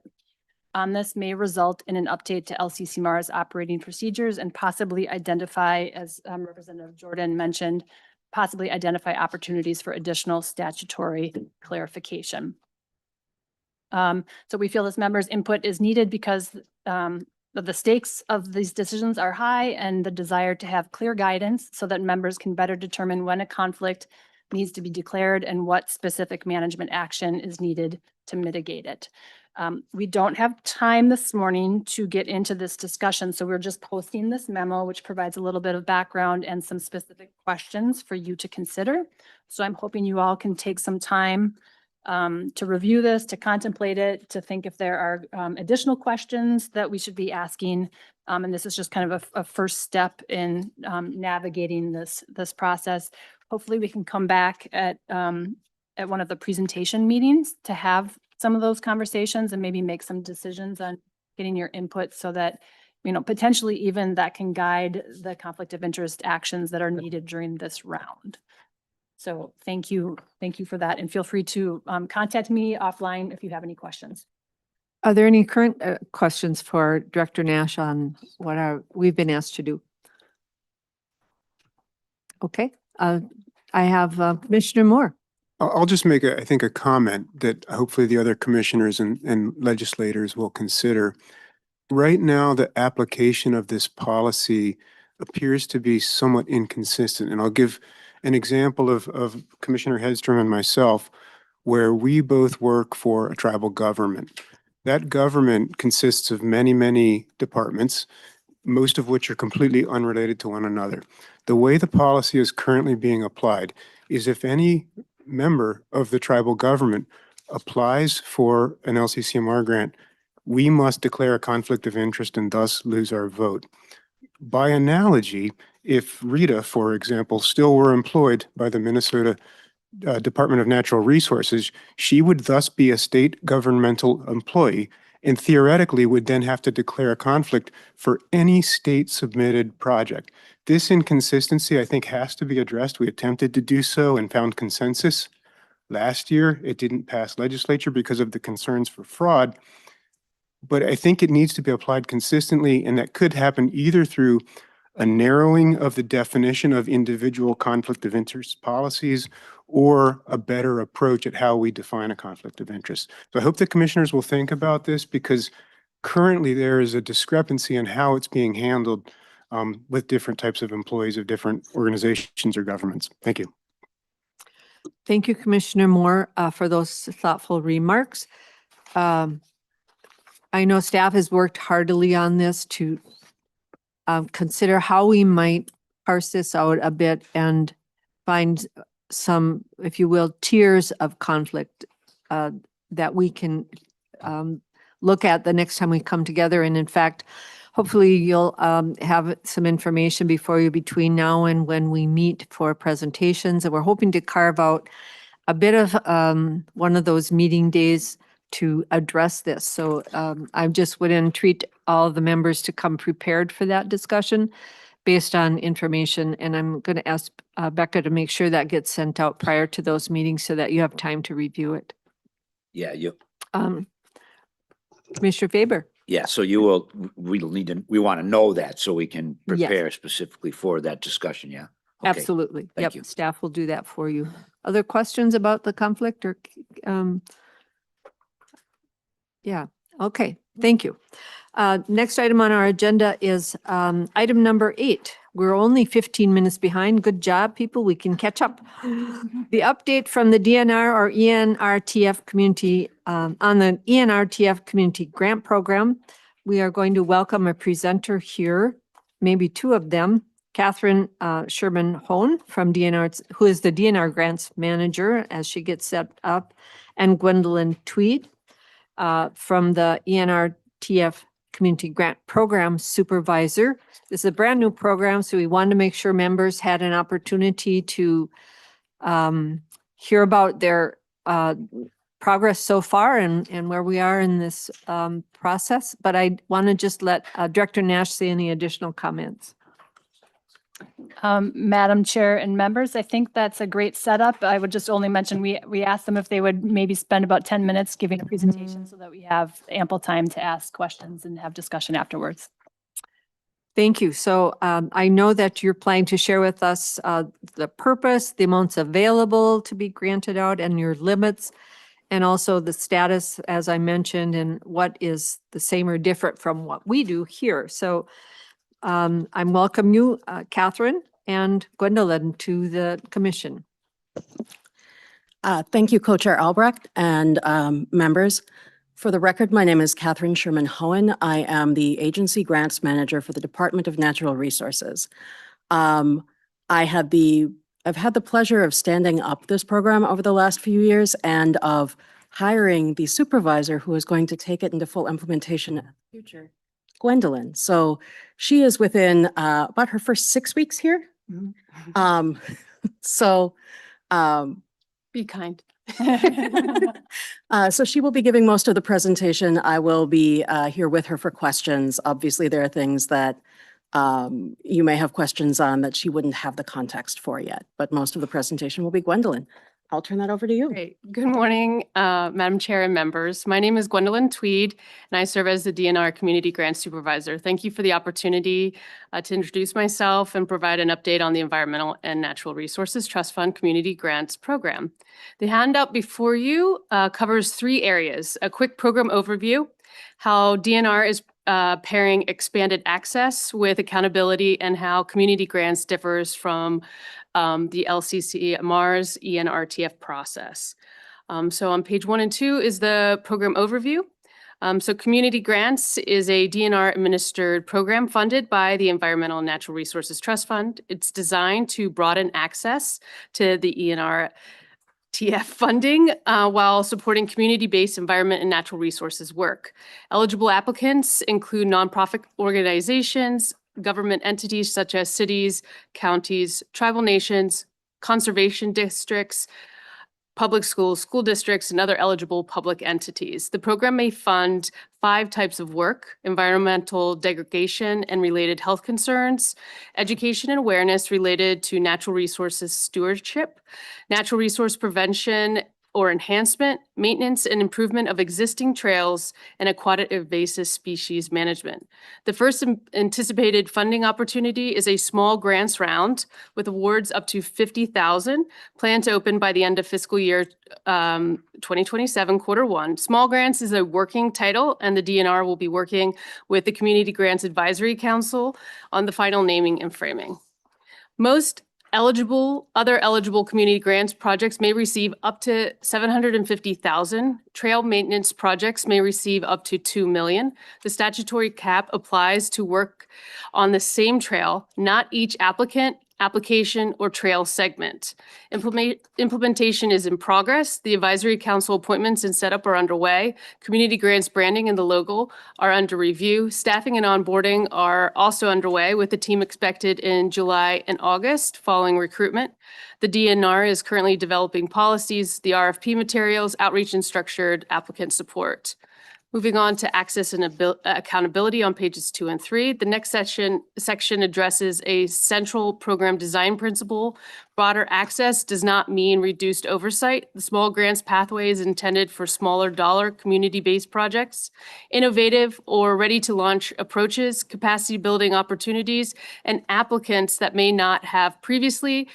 on this may result in an update to LCCMR's operating procedures and possibly identify, as Representative Jordan mentioned, possibly identify opportunities for additional statutory clarification. So we feel this members' input is needed because the stakes of these decisions are high and the desire to have clear guidance so that members can better determine when a conflict needs to be declared and what specific management action is needed to mitigate it. We don't have time this morning to get into this discussion, so we're just posting this memo, which provides a little bit of background and some specific questions for you to consider. So I'm hoping you all can take some time to review this, to contemplate it, to think if there are additional questions that we should be asking. And this is just kind of a first step in navigating this process. Hopefully we can come back at one of the presentation meetings to have some of those conversations and maybe make some decisions on getting your input so that, you know, potentially even that can guide the conflict of interest actions that are needed during this round. So thank you for that. And feel free to contact me offline if you have any questions. Are there any current questions for Director Nash on what we've been asked to do? Okay, I have Commissioner Moore. I'll just make I think a comment that hopefully the other commissioners and legislators will consider. Right now, the application of this policy appears to be somewhat inconsistent. And I'll give an example of Commissioner Hedstrom and myself, where we both work for a tribal government. That government consists of many, many departments, most of which are completely unrelated to one another. The way the policy is currently being applied is if any member of the tribal government applies for an LCCMR grant, we must declare a conflict of interest and thus lose our vote. By analogy, if Rita, for example, still were employed by the Minnesota Department of Natural Resources, she would thus be a state governmental employee and theoretically would then have to declare a conflict for any state submitted project. This inconsistency, I think, has to be addressed. We attempted to do so and found consensus. Last year, it didn't pass legislature because of the concerns for fraud, but I think it needs to be applied consistently, and that could happen either through a narrowing of the definition of individual conflict of interest policies or a better approach at how we define a conflict of interest. So I hope the commissioners will think about this because currently there is a discrepancy in how it's being handled with different types of employees of different organizations or governments. Thank you. Thank you, Commissioner Moore, for those thoughtful remarks. I know staff has worked heartily on this to consider how we might parse this out a bit and find some, if you will, tiers of conflict that we can look at the next time we come together. And in fact, hopefully you'll have some information before you between now and when we meet for presentations. And we're hoping to carve out a bit of one of those meeting days to address this. So I just would entreat all of the members to come prepared for that discussion based on information. And I'm going to ask Becca to make sure that gets sent out prior to those meetings so that you have time to review it. Yeah, Commissioner Faber. yeah, so we want to know that so we can prepare specifically for that discussion, yeah? Okay. Absolutely. Thank Yep. you. Staff will do that for you. Other questions about the conflict or? Yeah. Okay. Thank you. Next item on our agenda is item number 8. We're only 15 minutes behind. Good job, people. We can catch up. The update from the DNR or ENRTF community on the ENRTF community grant program. We are going to welcome a presenter here, maybe two of them. Catherine Sherman-Hone from DNR, who is the DNR grants manager as she gets set up, and Gwendolyn Tweed from the ENRTF Community Grant Program Supervisor. This is a brand new program, so we wanted to make sure members had an opportunity to hear about their progress so far and where we are in this process. But I want to just let Director Nash say any additional comments. Madam Chair and members, I think that's a great setup. I would just only mention, we asked them if they would maybe spend about 10 minutes giving a presentation so that we have ample time to ask questions and have discussion afterwards. Thank you. So I know that you're planning to share with us the purpose, the amounts available to be granted out and your limits, and also the status, as I mentioned, and what is the same or different from what we do here. So I'm welcome you, Catherine and Gwendolyn, to the commission. Thank you, Co-Chair Albrecht and members. For the record, my name is Catherine Sherman-Hohen. I am the Agency Grants Manager for the Department of Natural Resources. I've had the pleasure of standing up this program over the last few years and of hiring the supervisor who is going to take it into full implementation in the future, Gwendolyn. So she is within about her first 6 weeks here. Be kind. So she will be giving most of the presentation. I will be here with her for questions. Obviously, there are things that you may have questions on that she wouldn't have the context for yet, but most of the presentation will be Gwendolyn. I'll turn that over to you. Great. Good morning, Madam Chair and members. My name is Gwendolyn Tweed, and I serve as the DNR Community Grant Supervisor. Thank you for the opportunity to introduce myself and provide an update on the Environmental and Natural Resources Trust Fund Community Grants Program. The handout before you covers 3 areas: a quick program overview, how DNR is pairing expanded access with accountability, and how community grants differs from the LCCMR's ENRTF process. So on page 1 and 2 is the program overview. So Community Grants is a DNR administered program funded by the Environmental and Natural Resources Trust Fund. It's designed to broaden access to the ENR TF funding while supporting community-based environment and natural resources work. Eligible applicants include nonprofit organizations, government entities such as cities, counties, tribal nations, conservation districts, public schools, school districts, and other eligible public entities. The program may fund 5 types of work: environmental degradation and related health concerns, education and awareness related to natural resources stewardship, natural resource prevention or enhancement, maintenance and improvement of existing trails, and aquatic invasive species management. The first anticipated funding opportunity is a small grants round with awards up to $50,000, planned to open by the end of fiscal year 2027, Q1. Small grants is a working title, and the DNR will be working with the Community Grants Advisory Council on the final naming and framing. Most other eligible community grants projects may receive up to $750,000. Trail maintenance projects may receive up to $2 million. The statutory cap applies to work on the same trail, not each application, or trail segment. Implementation is in progress. The advisory council appointments and setup are underway. Community grants branding and the logo are under review. Staffing and onboarding are also underway, with the team expected in July and August following recruitment. The DNR is currently developing policies, the RFP materials, outreach, and structured applicant support. Moving on to access and accountability on pages 2 and 3. The next section addresses a central program design principle. Broader access does not mean reduced oversight. The small grants pathway is intended for smaller dollar community-based projects, innovative or ready-to-launch approaches, capacity building opportunities, and applicants that may not have previously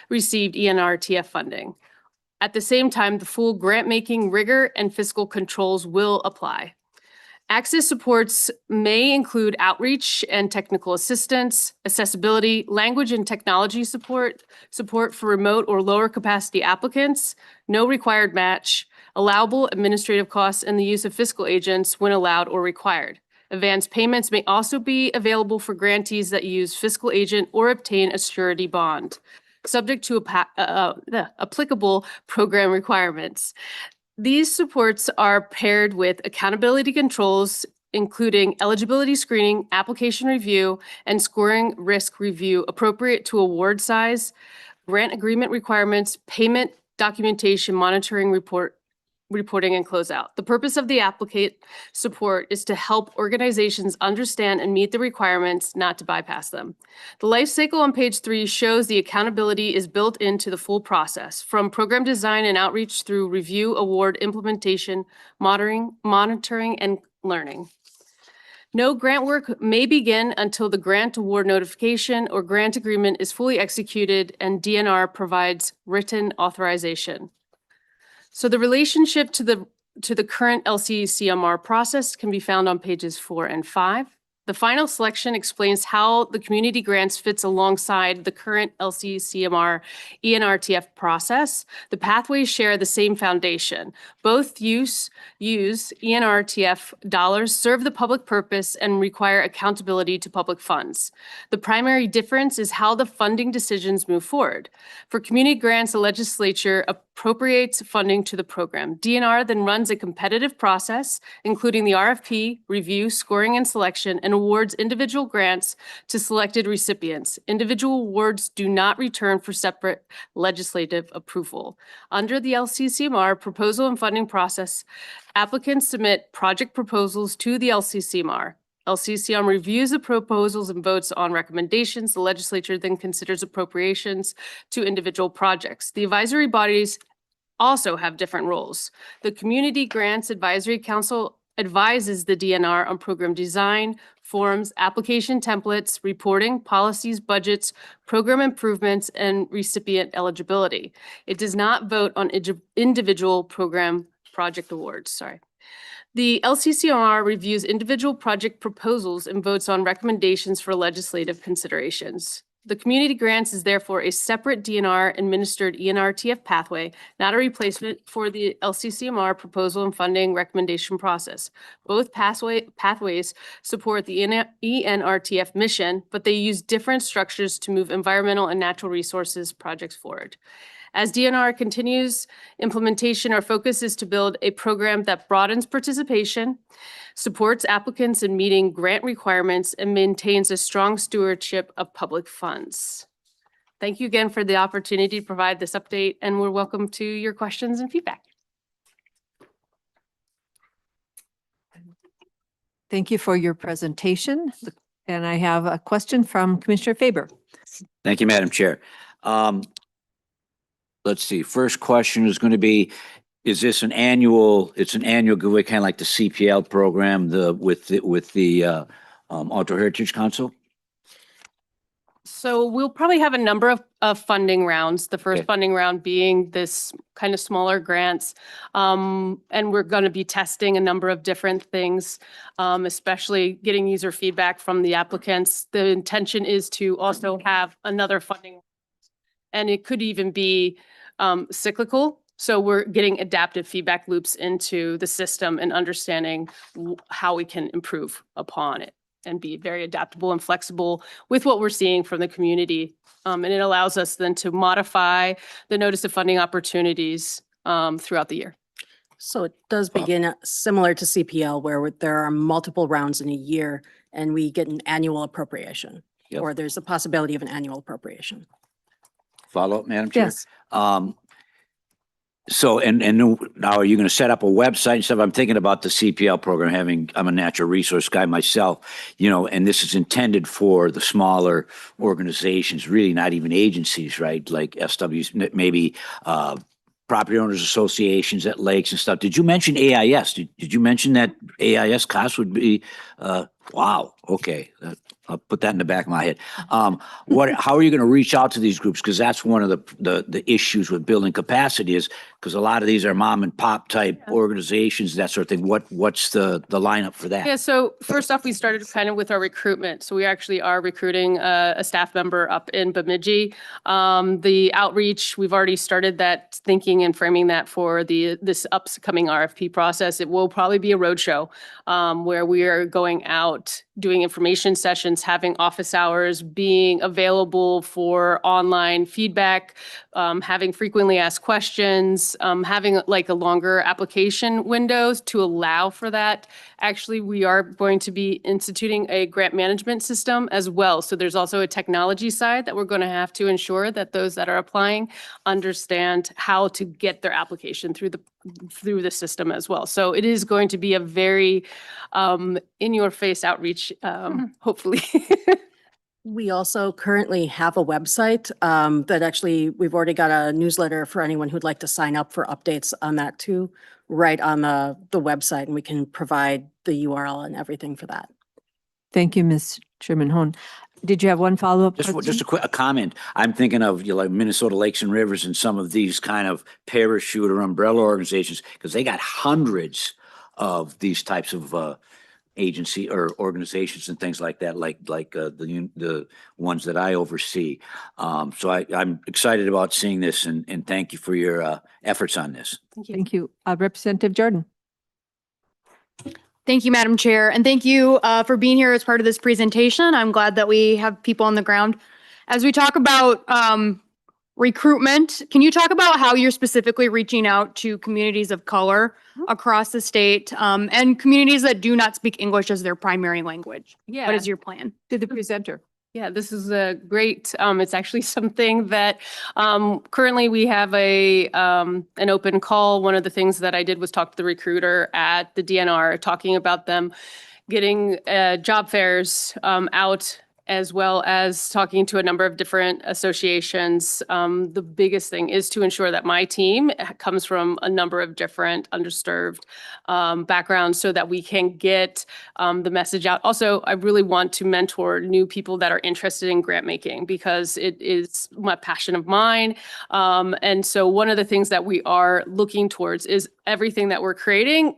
received ENRTF funding. At the same time, the full grant-making rigor and fiscal controls will apply. Access supports may include outreach and technical assistance, accessibility, language and technology support, support for remote or lower capacity applicants, no required match, allowable administrative costs, and the use of fiscal agents when allowed or required. Advance payments may also be available for grantees that use fiscal agent or obtain a surety bond, subject to the applicable program requirements. These supports are paired with accountability controls, including eligibility screening, application review, and scoring risk review appropriate to award size, grant agreement requirements, payment documentation, monitoring reporting, and closeout. The purpose of the applicant support is to help organizations understand and meet the requirements, not to bypass them. The life cycle on page 3 shows the accountability is built into the full process, from program design and outreach through review, award, implementation, monitoring, and learning. No grant work may begin until the grant award notification or grant agreement is fully executed and DNR provides written authorization. So the relationship to the current LCCMR process can be found on pages 4 and 5. The final selection explains how the community grants fits alongside the current LCCMR ENRTF process. The pathways share the same foundation. Both use ENRTF dollars, serve the public purpose, and require accountability to public funds. The primary difference is how the funding decisions move forward. For community grants, the legislature appropriates funding to the program. DNR then runs a competitive process, including the RFP, review, scoring, and selection, and awards individual grants to selected recipients. Individual awards do not return for separate legislative approval. Under the LCCMR proposal and funding process, applicants submit project proposals to the LCCMR. LCCMR reviews the proposals and votes on recommendations. The legislature then considers appropriations to individual projects. The advisory bodies also have different roles. The Community Grants Advisory Council advises the DNR on program design, forms, application templates, reporting, policies, budgets, program improvements, and recipient eligibility. It does not vote on individual program project awards. The LCCMR reviews individual project proposals and votes on recommendations for legislative considerations. The community grants is therefore a separate DNR administered ENR-TF pathway, not a replacement for the LCCMR proposal and funding recommendation process. Both pathways support the ENR-TF mission, but they use different structures to move environmental and natural resources projects forward. As DNR continues implementation, our focus is to build a program that broadens participation, supports applicants in meeting grant requirements, and maintains a strong stewardship of public funds. Thank you again for the opportunity to provide this update, and we're welcome to your questions and feedback. Thank you for your presentation. And I have a question from Commissioner Faber. Thank you, Madam Chair. Let's see, first question is going to be, is this an annual, it's an annual giveaway, kind of like the CPL program, with the Outdoor Heritage Council? So we'll probably have a number of funding rounds, the first Okay. funding round being this kind of smaller grants. And we're going to be testing a number of different things, especially getting user feedback from the applicants. The intention is to also have another funding, and it could even be cyclical. So we're getting adaptive feedback loops into the system and understanding how we can improve upon it and be very adaptable and flexible with what we're seeing from the community. And it allows us then to modify the notice of funding opportunities throughout the year. So it does begin similar to CPL, where there are multiple rounds in a year and we get an annual appropriation, Yep. or there's a possibility of an annual appropriation. Follow up, Madam Chair? Yes. So, and now are you going to set up a website and stuff? I'm thinking about the CPL program, I'm a natural resource guy myself, and this is intended for the smaller organizations, really not even agencies, right? Like SWs, maybe property owners associations at lakes and stuff. Did you mention AIS? Did you mention that AIS cost would be, wow, okay. I'll put that in the back of my head. How are you going to reach out to these groups? Because that's one of the issues with building capacity, is because a lot of these are mom and pop type organizations, that sort of thing. What's the lineup for that? Yeah, so first off, we started kind of with our recruitment. So we actually are recruiting a staff member up in Bemidji. The outreach, we've already started that thinking and framing that for this upcoming RFP process. It will probably be a roadshow where we are going out, doing information sessions, having office hours, being available for online feedback, having frequently asked questions, having like a longer application windows to allow for that. Actually, we are going to be instituting a grant management system as well. So there's also a technology side that we're going to have to ensure that those that are applying understand how to get their application through the system as well. So it is going to be a very in-your-face outreach, hopefully. We also currently have a website that actually, we've already got a newsletter for anyone who'd like to sign up for updates on that too, right on the website, and we can provide the URL and everything for that. Thank you, Ms. Sherman-Hone. Did you have one follow-up? Just a quick comment. I'm thinking of like Minnesota Lakes and Rivers and some of these kind of parachute or umbrella organizations, because they got hundreds of these types of agency or organizations and things like that, like the ones that I oversee. So I'm excited about seeing this, and thank you for your efforts on this. Thank you. Representative Jordan. Thank you, Madam Chair, and thank you for being here as part of this presentation. I'm glad that we have people on the ground. As we talk about recruitment, can you talk about how you're specifically reaching out to communities of color across the state and communities that do not speak English as their primary language? Yeah. What is your plan? To the presenter. Yeah, this is a great, it's actually something that currently we have an open call. One of the things that I did was talk to the recruiter at the DNR, talking about them getting job fairs out, as well as talking to a number of different associations. The biggest thing is to ensure that my team comes from a number of different underserved backgrounds so that we can get the message out. Also, I really want to mentor new people that are interested in grant making, because it is a passion of mine. And so one of the things that we are looking towards is everything that we're creating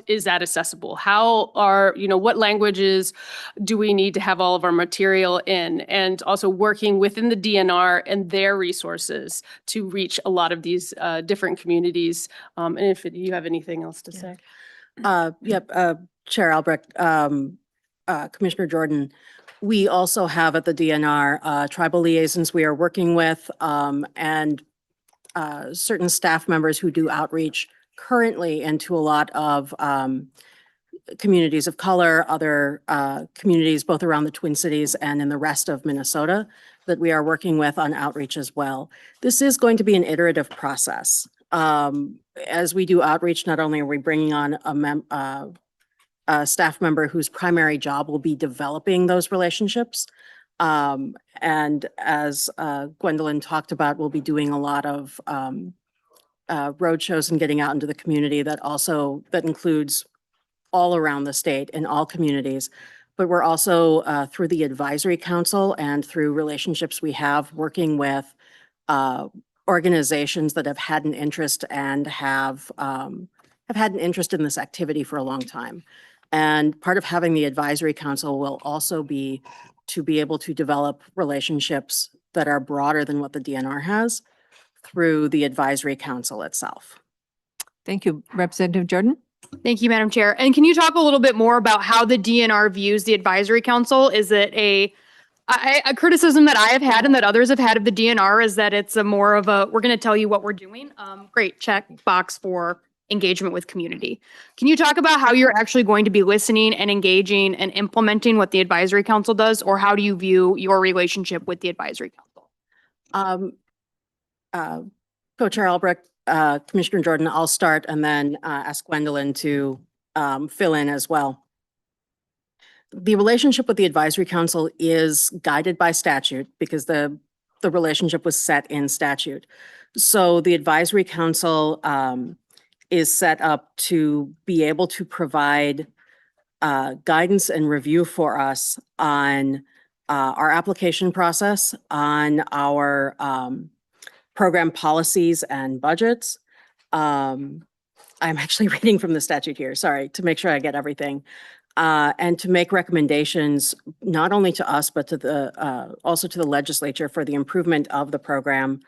is that accessible? How are, what languages do we need to have all of our material in? And also working within the DNR and their resources to reach a lot of these different communities. And if you have anything else to say. Chair Albrecht, Commissioner Jordan, we also have at the DNR tribal liaisons we are working with, and certain staff members who do outreach currently into a lot of communities of color, other communities both around the Twin Cities and in the rest of Minnesota that we are working with on outreach as well. This is going to be an iterative process. As we do outreach, not only are we bringing on a staff member whose primary job will be developing those relationships. And as Gwendolyn talked about, we'll be doing a lot of road shows and getting out into the community that includes all around the state and all communities. But we're also through the advisory council and through relationships we have working with organizations that have had an interest and have had an interest in this activity for a long time. And part of having the advisory council will also be to be able to develop relationships that are broader than what the DNR has through the advisory council itself. Thank you. Representative Jordan? Thank you, Madam Chair. And can you talk a little bit more about how the DNR views the advisory council? Is it a criticism that I have had and that others have had of the DNR is that it's a more of a, we're going to tell you what we're doing. Great, check box for engagement with community. Can you talk about how you're actually going to be listening and engaging and implementing what the advisory council does, or how do you view your relationship with the advisory council? Co-Chair Albrecht, Commissioner Jordan, I'll start and then ask Gwendolyn to fill in as well. The relationship with the advisory council is guided by statute because the relationship was set in statute. So the advisory council is set up to be able to provide guidance and review for us on our application process, on our program policies and budgets. I'm actually reading from the statute here, sorry, to make sure I get everything. And to make recommendations, not only to us, but to also to the legislature for the improvement of the program,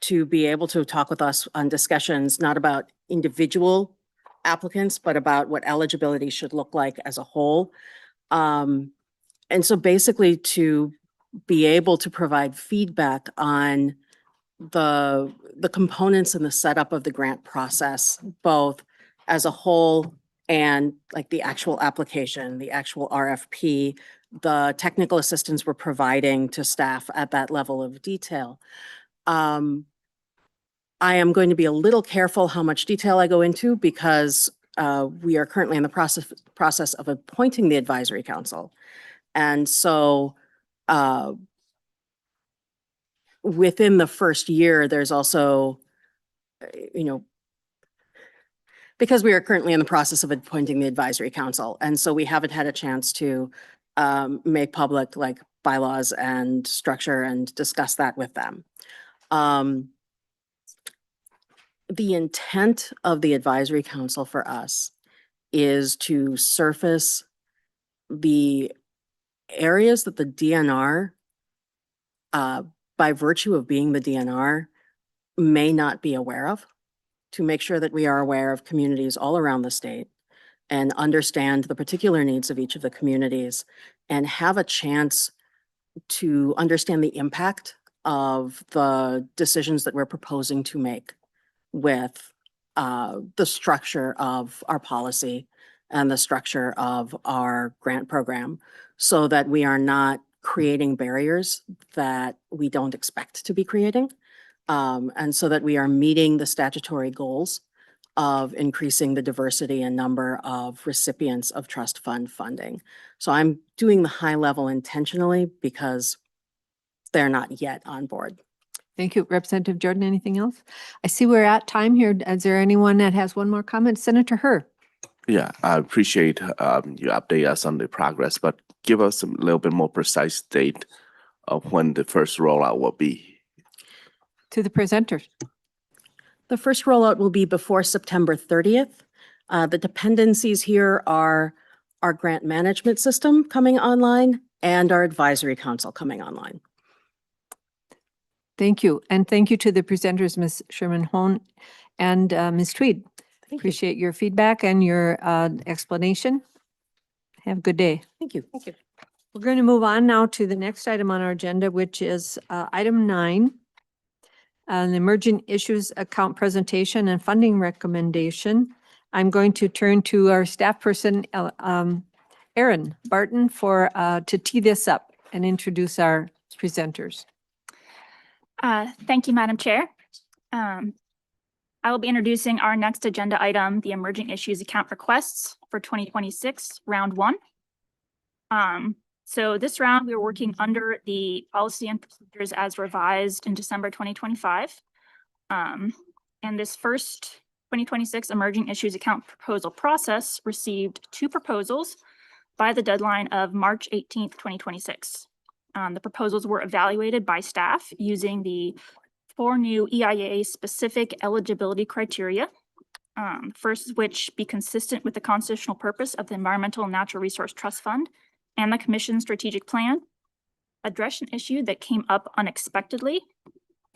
to be able to talk with us on discussions, not about individual applicants, but about what eligibility should look like as a whole. And so basically to be able to provide feedback on the components and the setup of the grant process, both as a whole and like the actual application, the actual RFP, the technical assistance we're providing to staff at that level of detail. I am going to be a little careful how much detail I go into because we are currently in the process of appointing the advisory council. And so within the first year, there's also, because we are currently in the process of appointing the advisory council. And so we haven't had a chance to make public like bylaws and structure and discuss that with them. The intent of the advisory council for us is to surface the areas that the DNR, by virtue of being the DNR, may not be aware of, to make sure that we are aware of communities all around the state and understand the particular needs of each of the communities and have a chance to understand the impact of the decisions that we're proposing to make with the structure of our policy and the structure of our grant program so that we are not creating barriers that we don't expect to be creating. And so that we are meeting the statutory goals of increasing the diversity and number of recipients of trust fund funding. So I'm doing the high level intentionally because they're not yet on board. Thank you. Representative Jordan, anything else? I see we're at time here. Is there anyone that has one more comment? Senator Herr. Yeah, I appreciate you update us on the progress, but give us a little bit more precise date of when the first rollout will be. To the presenters. The first rollout will be before September 30th. The dependencies here are our grant management system coming online and our advisory council coming online. Thank you. And thank you to the presenters, Ms. Sherman-Hone and Ms. Tweed. Appreciate your feedback and your explanation. Have a good day. Thank you. Thank you. We're going to move on now to the next item on our agenda, which is item 9, the emerging issues account presentation and funding recommendation. I'm going to turn to our staff person, Erin Barton, to tee this up and introduce our presenters. Thank you, Madam Chair. I will be introducing our next agenda item, the Emerging Issues Account Requests for 2026, Round 1. So this round, we are working under the policy and procedures as revised in December 2025. And this first 2026 Emerging Issues Account proposal process received 2 proposals by the deadline of March 18th, 2026. The proposals were evaluated by staff using the 4 new EIA-specific eligibility criteria. First, which be consistent with the constitutional purpose of the Environmental and Natural Resource Trust Fund and the Commission's strategic plan, address an issue that came up unexpectedly,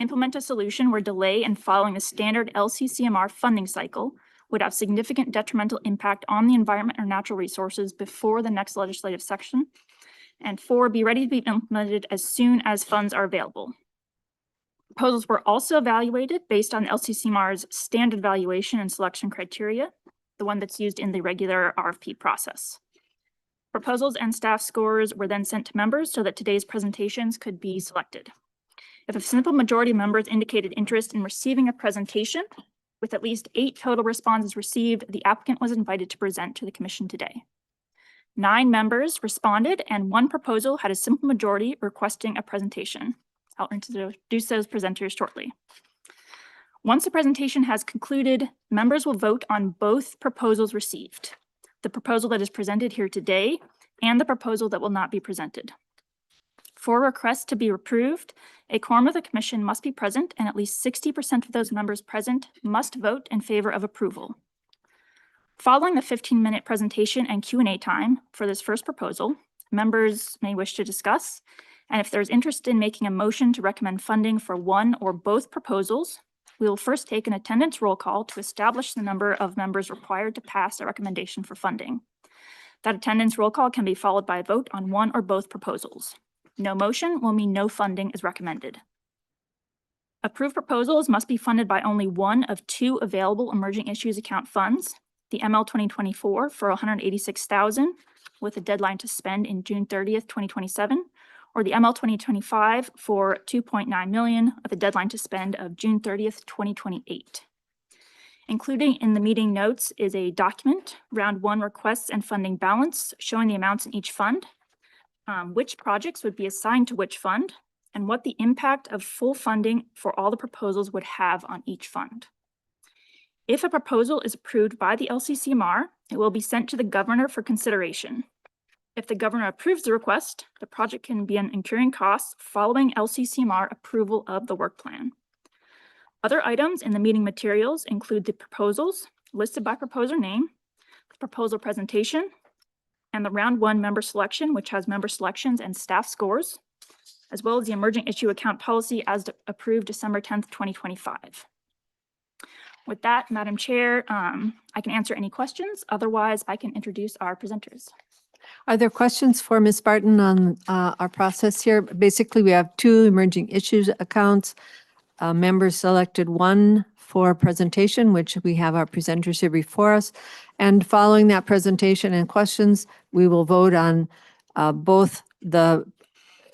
implement a solution where delay in following the standard LCCMR funding cycle would have significant detrimental impact on the environment or natural resources before the next legislative section, and 4, be ready to be implemented as soon as funds are available. Proposals were also evaluated based on LCCMR's standard valuation and selection criteria, the one that's used in the regular RFP process. Proposals and staff scores were then sent to members so that today's presentations could be selected. If a simple majority of members indicated interest in receiving a presentation, with at least 8 total responses received, the applicant was invited to present to the Commission today. 9 members responded, and 1 proposal had a simple majority requesting a presentation. I'll introduce those presenters shortly. Once the presentation has concluded, members will vote on both proposals received, the proposal that is presented here today and the proposal that will not be presented. For requests to be approved, a quorum of the Commission must be present, and at least 60% of those members present must vote in favor of approval. Following the 15-minute presentation and Q&A time for this first proposal, members may wish to discuss, and if there's interest in making a motion to recommend funding for one or both proposals, we will first take an attendance roll call to establish the number of members required to pass a recommendation for funding. That attendance roll call can be followed by a vote on one or both proposals. No motion will mean no funding is recommended. Approved proposals must be funded by only one of 2 available emerging issues account funds, the ML 2024 for $186,000 with a deadline to spend in June 30th, 2027, or the ML 2025 for $2.9 million with a deadline to spend of June 30th, 2028. Including in the meeting notes is a document, Round 1 requests and funding balance, showing the amounts in each fund, which projects would be assigned to which fund, and what the impact of full funding for all the proposals would have on each fund. If a proposal is approved by the LCCMR, it will be sent to the governor for consideration. If the governor approves the request, the project can begin incurring costs following LCCMR approval of the work plan. Other items in the meeting materials include the proposals listed by proposer name, the proposal presentation, and the Round 1 member selection, which has member selections and staff scores, as well as the emerging issue account policy as approved December 10th, 2025. With that, Madam Chair, I can answer any questions. Otherwise, I can introduce our presenters. Are there questions for Ms. Barton on our process here? Basically, we have 2 emerging issues accounts. Members selected 1 for presentation, which we have our presenters here before us. And following that presentation and questions, we will vote on both the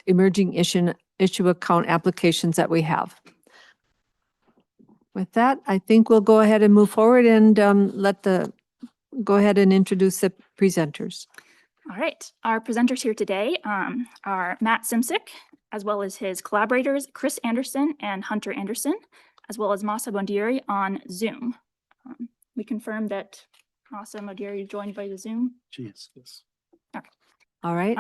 emerging issue account applications that we have. With that, I think we'll go ahead and move forward and go ahead and introduce the presenters. All right, our presenters here today are Matt Simsick, as well as his collaborators, Chris Anderson and Hunter Anderson, as well as Masa Bondieri on Zoom. We confirm that Masa Bondieri joined by the Zoom. Yes. Okay. All right.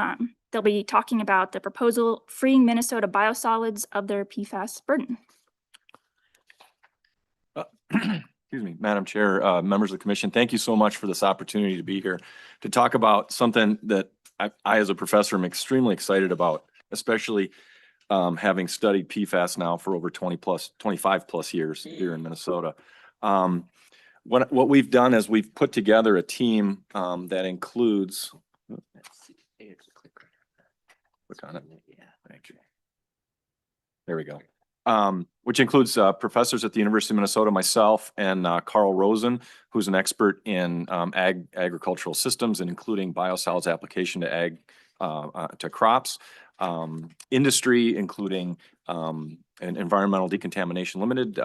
They'll be talking about the proposal freeing Minnesota biosolids of their PFAS burden. Excuse me, Madam Chair, members of the commission, thank you so much for this opportunity to be here to talk about something that I as a professor am extremely excited about, especially having studied PFAS now for over 25 plus years here in Minnesota. What we've done is we've put together a team that includes, click on it. Thank you. There we go. Which includes professors at the University of Minnesota, myself, and Carl Rosen, who's an expert in agricultural systems and including biosolids application to crops. Industry, including Environmental Decontamination Limited,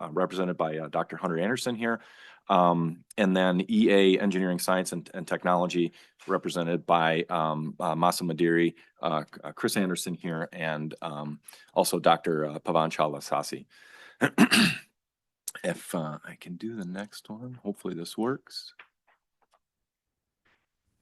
represented by Dr. Hunter Anderson here. And then EA, Engineering Science and Technology, represented by Masa Madiri, Chris Anderson here, and also Dr. Pavan Chalasasi. If I can do the next one, hopefully this works.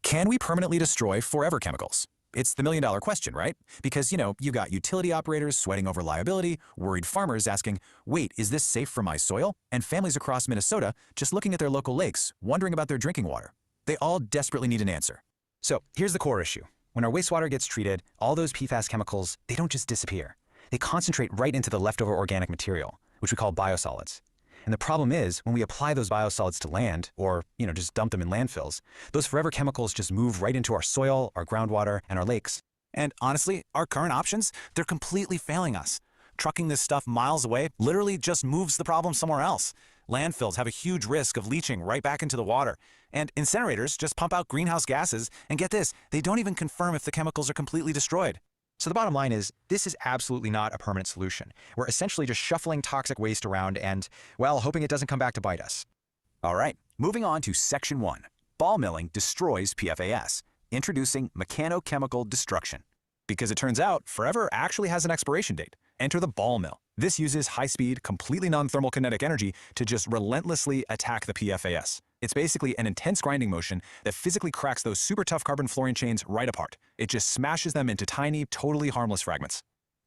Can we permanently destroy forever chemicals? It's the million-dollar question, right? Because, you know, you've got utility operators sweating over liability, worried farmers asking, wait, is this safe for my soil? And families across Minnesota just looking at their local lakes, wondering about their drinking water. They all desperately need an answer. So here's the core issue. When our wastewater gets treated, all those PFAS chemicals, they don't just disappear. They concentrate right into the leftover organic material, which we call biosolids. And the problem is, when we apply those biosolids to land, or, you know, just dump them in landfills, those forever chemicals just move right into our soil, our groundwater, and our lakes. And honestly, our current options, they're completely failing us. Trucking this stuff miles away literally just moves the problem somewhere else. Landfills have a huge risk of leaching right back into the water. And incinerators just pump out greenhouse gases, and get this, they don't even confirm if the chemicals are completely destroyed. So the bottom line is, this is absolutely not a permanent solution. We're essentially just shuffling toxic waste around and, well, hoping it doesn't come back to bite us. All right, moving on to Section 1. Ball milling destroys PFAS. Introducing mechanochemical destruction. Because it turns out, forever actually has an expiration date. Enter the ball mill. This uses high-speed, completely non-thermal kinetic energy to just relentlessly attack the PFAS. It's basically an intense grinding motion that physically cracks those super tough carbon fluorine chains right apart. It just smashes them into tiny, totally harmless fragments.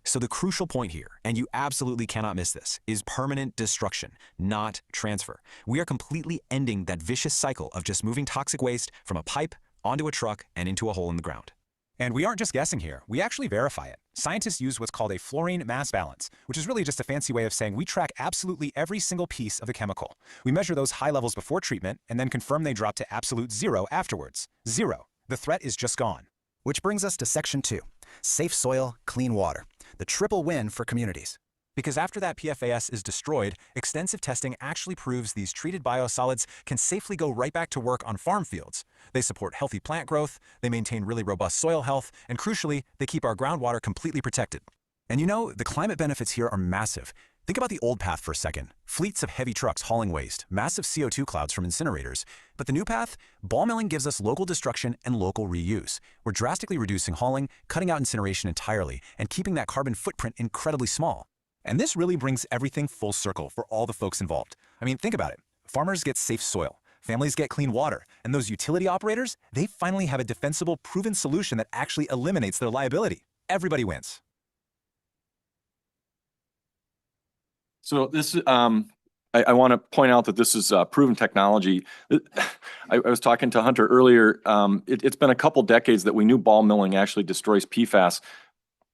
So the crucial point here, and you absolutely cannot miss this, is permanent destruction, not transfer. We are completely ending that vicious cycle of just moving toxic waste from a pipe onto a truck and into a hole in the ground. And we aren't just guessing here, we actually verify it. Scientists use what's called a fluorine mass balance, which is really just a fancy way of saying we track absolutely every single piece of the chemical. We measure those high levels before treatment and then confirm they drop to absolute zero afterwards. Zero. The threat is just gone. Which brings us to Section 2, safe soil, clean water. The triple win for communities. Because after that PFAS is destroyed, extensive testing actually proves these treated biosolids can safely go right back to work on farm fields. They support healthy plant growth, they maintain really robust soil health, and crucially, they keep our groundwater completely protected. And you know, the climate benefits here are massive. Think about the old path for a second. Fleets of heavy trucks hauling waste, massive CO2 clouds from incinerators. But the new path? Ball milling gives us local destruction and local reuse. We're drastically reducing hauling, cutting out incineration entirely, and keeping that carbon footprint incredibly small. And this really brings everything full circle for all the folks involved. I mean, think about it. Farmers get safe soil, families get clean water, and those utility operators, they finally have a defensible, proven solution that actually eliminates their liability. Everybody wins. So this, I want to point out that this is proven technology. I was talking to Hunter earlier. It's been a couple decades that we knew ball milling actually destroys PFAS,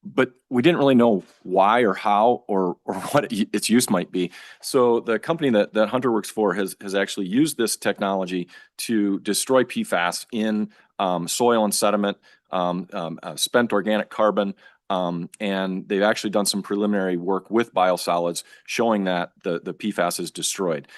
but we didn't really know why or how or what its use might be. So the company that Hunter works for has actually used this technology to destroy PFAS in soil and sediment, spent organic carbon, and they've actually done some preliminary work with biosolids showing that the PFAS is destroyed.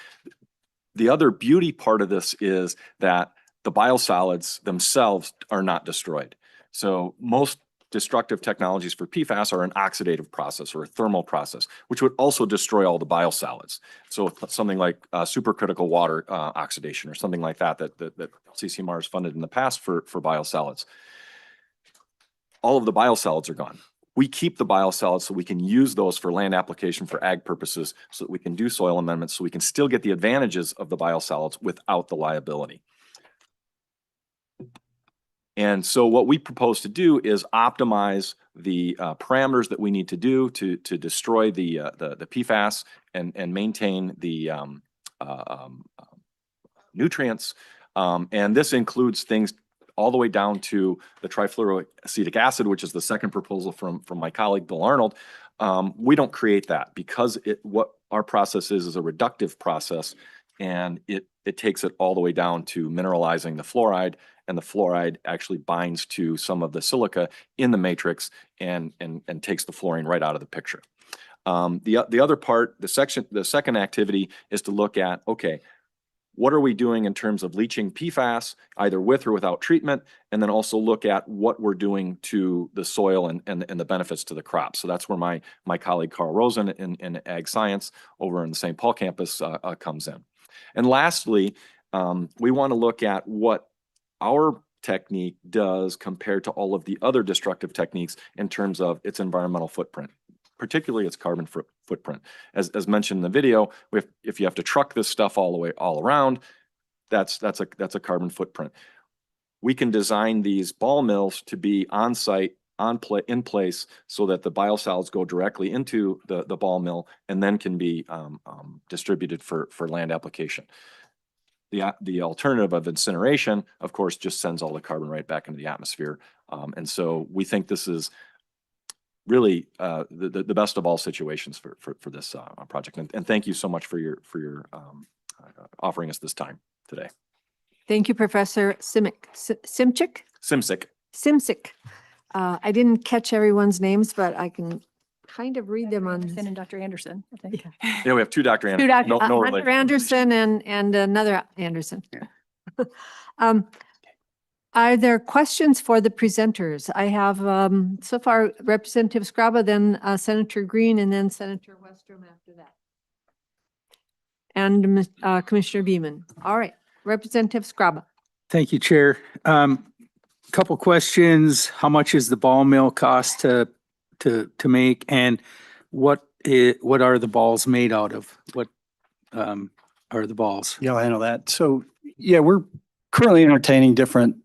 The other beauty part of this is that the biosolids themselves are not destroyed. So most destructive technologies for PFAS are an oxidative process or a thermal process, which would also destroy all the biosolids. So something like supercritical water oxidation or something like that LCCMR has funded in the past for biosolids. All of the biosolids are gone. We keep the biosolids so we can use those for land application for ag purposes so that we can do soil amendments so we can still get the advantages of the biosolids without the liability. And so what we propose to do is optimize the parameters that we need to do to destroy the PFAS and maintain the nutrients. And this includes things all the way down to the trifluoroacetic acid, which is the second proposal from my colleague, Bill Arnold. We don't create that because what our process is a reductive process, and it takes it all the way down to mineralizing the fluoride, and the fluoride actually binds to some of the silica in the matrix and takes the fluorine right out of the picture. The other part, the second activity is to look at, okay, what are we doing in terms of leaching PFAS, either with or without treatment, and then also look at what we're doing to the soil and the benefits to the crop. So that's where my colleague Carl Rosen in Ag Science over in the St. Paul campus comes in. And lastly, we want to look at what our technique does compared to all of the other destructive techniques in terms of its environmental footprint, particularly its carbon footprint. As mentioned in the video, if you have to truck this stuff all around, that's a carbon footprint. We can design these ball mills to be on site, in place, so that the biosolids go directly into the ball mill and then can be distributed for land application. The alternative of incineration, of course, just sends all the carbon right back into the atmosphere. And so we think this is really the best of all situations for this project. And thank you so much for your offering us this time today. Thank you, Professor Simcik. Simcik. I didn't catch everyone's names, but I can kind of read them on. Anderson and Dr. Anderson, I think. Yeah, we have two Dr. Anderson. Two Dr. No Hunter relation. Anderson and another Anderson. Are there questions for the presenters? I have so far Representative Scraba, then Senator Green, and then Senator Westrom after that. And Commissioner Beaman. All right, Representative Scraba. Thank you, Chair. Couple questions. How much is the ball mill cost to make, and what are the balls made out of? What are the balls? Yeah, I'll handle that. So yeah, we're currently entertaining different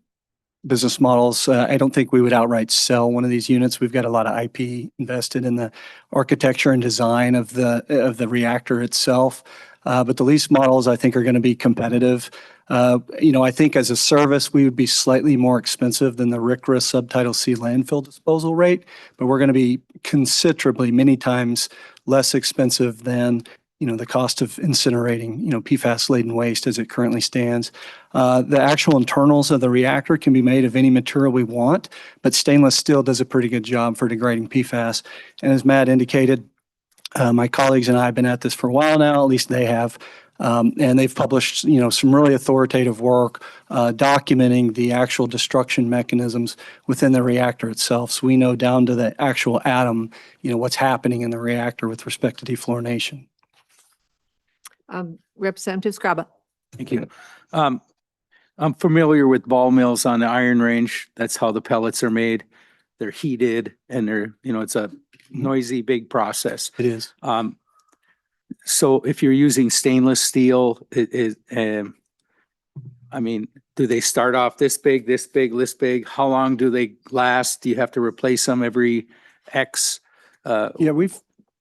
business models. I don't think we would outright sell one of these units. We've got a lot of IP invested in the architecture and design of the reactor itself. But the lease models, I think, are going to be competitive. I think as a service, we would be slightly more expensive than the RCRA Subtitle C landfill disposal rate, but we're going to be considerably, many times less expensive than the cost of incinerating, PFAS-laden waste as it currently stands. The actual internals of the reactor can be made of any material we want, but stainless steel does a pretty good job for degrading PFAS. And as Matt indicated, my colleagues and I have been at this for a while now, at least they have, and they've published, some really authoritative work documenting the actual destruction mechanisms within the reactor itself. So we know down to the actual atom, what's happening in the reactor with respect to defluorination. Representative Scraba. Thank you. I'm familiar with ball mills on the Iron Range. That's how the pellets are made. They're heated and it's a noisy, big process. It is. So if you're using stainless steel, do they start off this big, this big, this big? How long do they last? Do you have to replace them every X?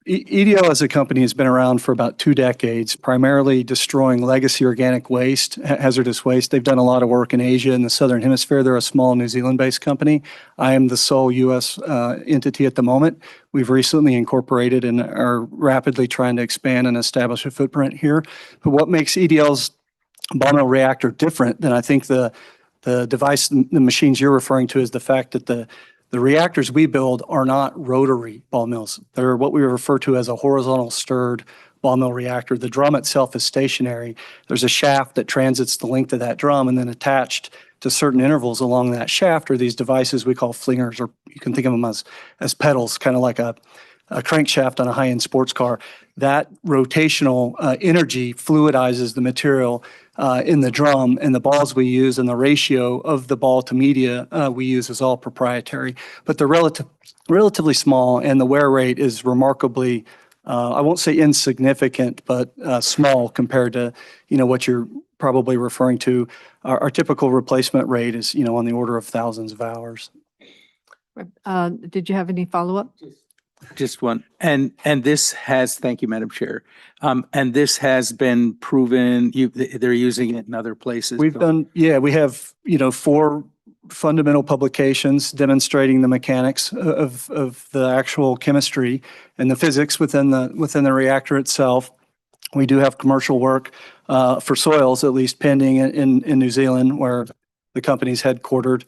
EDL as a company has been around for about 2 decades, primarily destroying legacy organic waste, hazardous waste. They've done a lot of work in Asia and the Southern Hemisphere. They're a small New Zealand-based company. I am the sole U.S. Entity at the moment. We've recently incorporated and are rapidly trying to expand and establish a footprint here. But what makes EDL's ball mill reactor different than I think the device, the machines you're referring to, is the fact that the reactors we build are not rotary ball mills. They're what we refer to as a horizontal stirred ball mill reactor. The drum itself is stationary. There's a shaft that transits the length of that drum, and then attached to certain intervals along that shaft are these devices we call flingers, or you can think of them as pedals, kind of like a crankshaft on a high-end sports car. That rotational energy fluidizes the material in the drum, and the balls we use and the ratio of the ball to media we use is all proprietary. But they're relatively small, and the wear rate is remarkably, I won't say insignificant, but small compared to what you're probably referring to. Our typical replacement rate is on the order of thousands of hours. Did you have any follow-up? Just one. And this has, thank you, Madam Chair. And this has been proven, they're using it in other places. We've done, yeah, we have, 4 fundamental publications demonstrating the mechanics of the actual chemistry and the physics within the reactor itself. We do have commercial work for soils, at least pending in New Zealand, where the company's headquartered.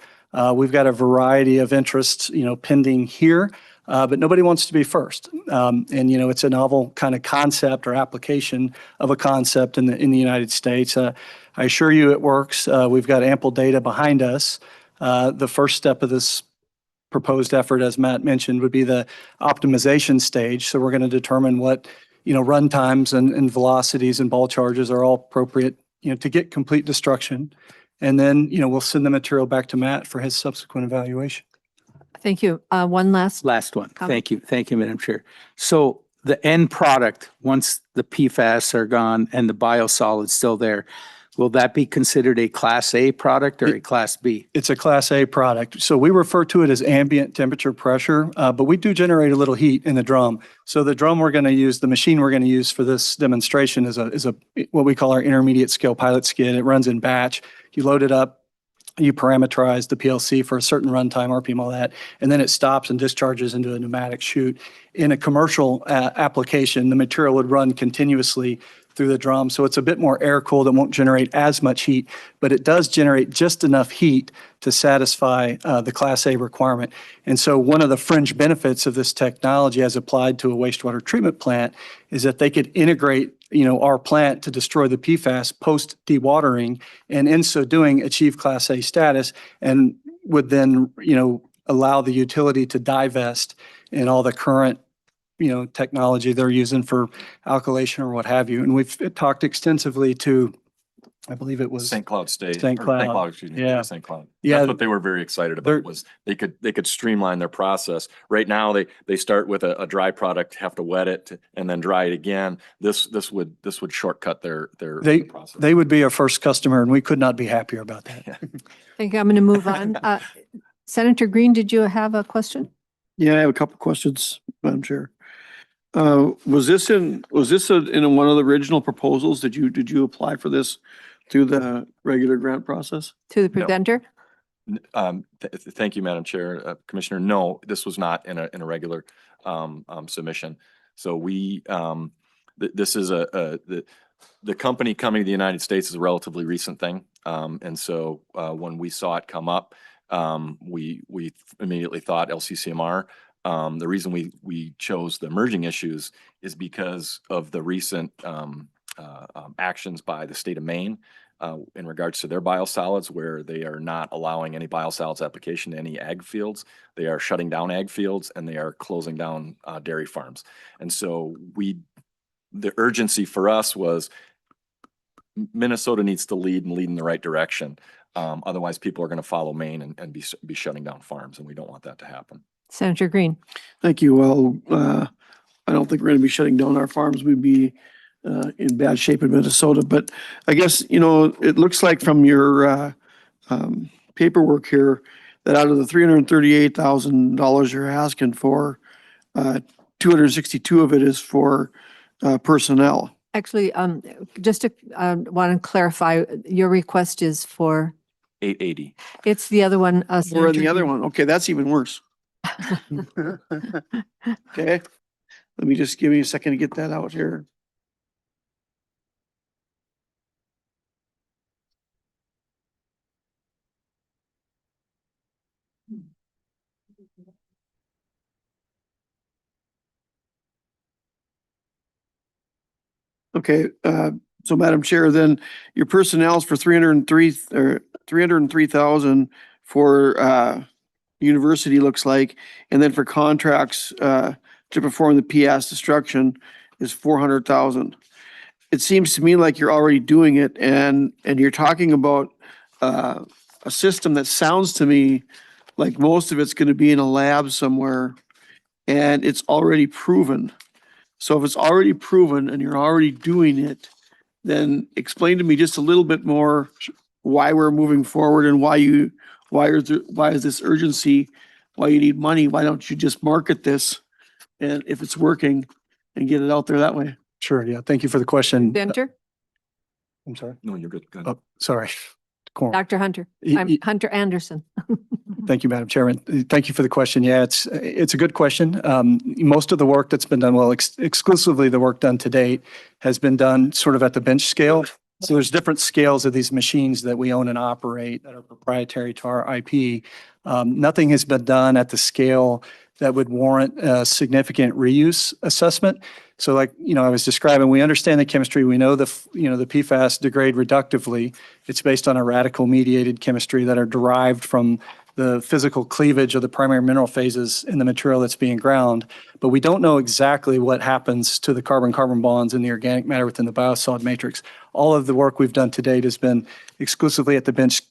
We've got a variety of interests, pending here, but nobody wants to be first. And it's a novel kind of concept or application of a concept in the United States. I assure you it works. We've got ample data behind us. The first step of this proposed effort, as Matt mentioned, would be the optimization stage. So we're going to determine what, run times and velocities and ball charges are all appropriate, to get complete destruction. And then, we'll send the material back to Matt for his subsequent evaluation. Thank you. One last one. comment. Thank you. Thank you, Madam Chair. So the end product, once the PFAS are gone and the biosolid's still there, will that be considered a Class A product or a Class B? It's a Class A product. So we refer to it as ambient temperature pressure, but we do generate a little heat in the drum. So the drum we're going to use, the machine we're going to use for this demonstration is a what we call our intermediate scale pilot skid. It runs in batch. You load it up, you parameterize the PLC for a certain runtime, RPM, all that, and then it stops and discharges into a pneumatic chute. In a commercial application, the material would run continuously through the drum. So it's a bit more air cooled. It won't generate as much heat, but it does generate just enough heat to satisfy the Class A requirement. And so one of the fringe benefits of this technology as applied to a wastewater treatment plant is that they could integrate our plant to destroy the PFAS post dewatering, and in so doing achieve Class A status, and would then, allow the utility to divest in all the current technology they're using for alkylation or what have you. And we've talked extensively to, I believe it was St. Cloud State. St. Cloud. Excuse me. Yeah. St. Cloud. Yeah. That's what they were very excited about, was they could streamline their process. Right now, they start with a dry product, have to wet it and then dry it again. This would shortcut their process. They would be our first customer, and we could not be happier about that. Thank you. I'm going to move on. Senator Green, did you have a question? Yeah, I have a couple questions, Madam Chair. Was this in one of the original proposals? Did you apply for this through the regular grant process? To the presenter? Thank you, Madam Chair. Commissioner, no, this was not in a regular submission. So this is the company coming to the United States is a relatively recent thing. And so when we saw it come up, we immediately thought LCCMR. The reason we chose the emerging issues is because of the recent actions by the state of Maine in regards to their biosolids, where they are not allowing any biosolids application to any ag fields. They are shutting down ag fields, and they are closing down dairy farms. And so the urgency for us was Minnesota needs to lead in the right direction. Otherwise, people are going to follow Maine and be shutting down farms, and we don't want that to happen. Senator Green. Thank you. Well, I don't think we're going to be shutting down our farms. We'd be in bad shape in Minnesota. But I guess, it looks like from your paperwork here that out of the $338,000 you're asking for, 262 of it is for personnel. Actually, just to want to clarify, your request is for? 880. It's the other one. We're in the other one. Okay, that's even worse. Okay, let me just give me a second to get that out here. Okay, so Madam Chair, then your personnel is for 303,000 for university, looks like, and then for contracts to perform the PFAS destruction is 400,000. It seems to me like you're already doing it, and you're talking about a system that sounds to me like most of it's going to be in a lab somewhere, and it's already proven. So if it's already proven and you're already doing it, then explain to me just a little bit more why we're moving forward and why is this urgency, why you need money, why don't you just market this and if it's working and get it out there that way. Sure, yeah. Thank you for the question. Hunter, I'm sorry. No, you're good. Good. Oh, sorry. Quorum. Dr. Hunter, Y- Hunter Anderson. Thank you, Madam Chairman. Thank you for the question. Yeah, it's a good question. Most of the work that's been done, well, exclusively the work done to date has been done sort of at the bench scale. So there's different scales of these machines that we own and operate that are proprietary to our IP. Nothing has been done at the scale that would warrant a significant reuse assessment. So like, I was describing, we understand the chemistry. We know the PFAS degrade reductively. It's based on a radical mediated chemistry that are derived from the physical cleavage of the primary mineral phases in the material that's being ground. But we don't know exactly what happens to the carbon-carbon bonds in the organic matter within the biosolid matrix. All of the work we've done to date has been exclusively at the bench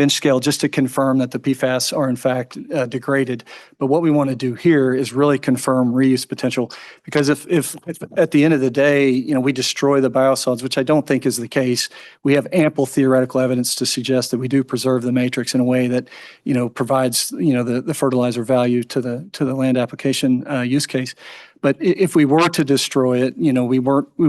scale just to confirm that the PFAS are in fact degraded. But what we want to do here is really confirm reuse potential, because if at the end of the day, we destroy the biosolids, which I don't think is the case, we have ample theoretical evidence to suggest that we do preserve the matrix in a way that, provides, the fertilizer value to the land application use case. But if we were to destroy it, we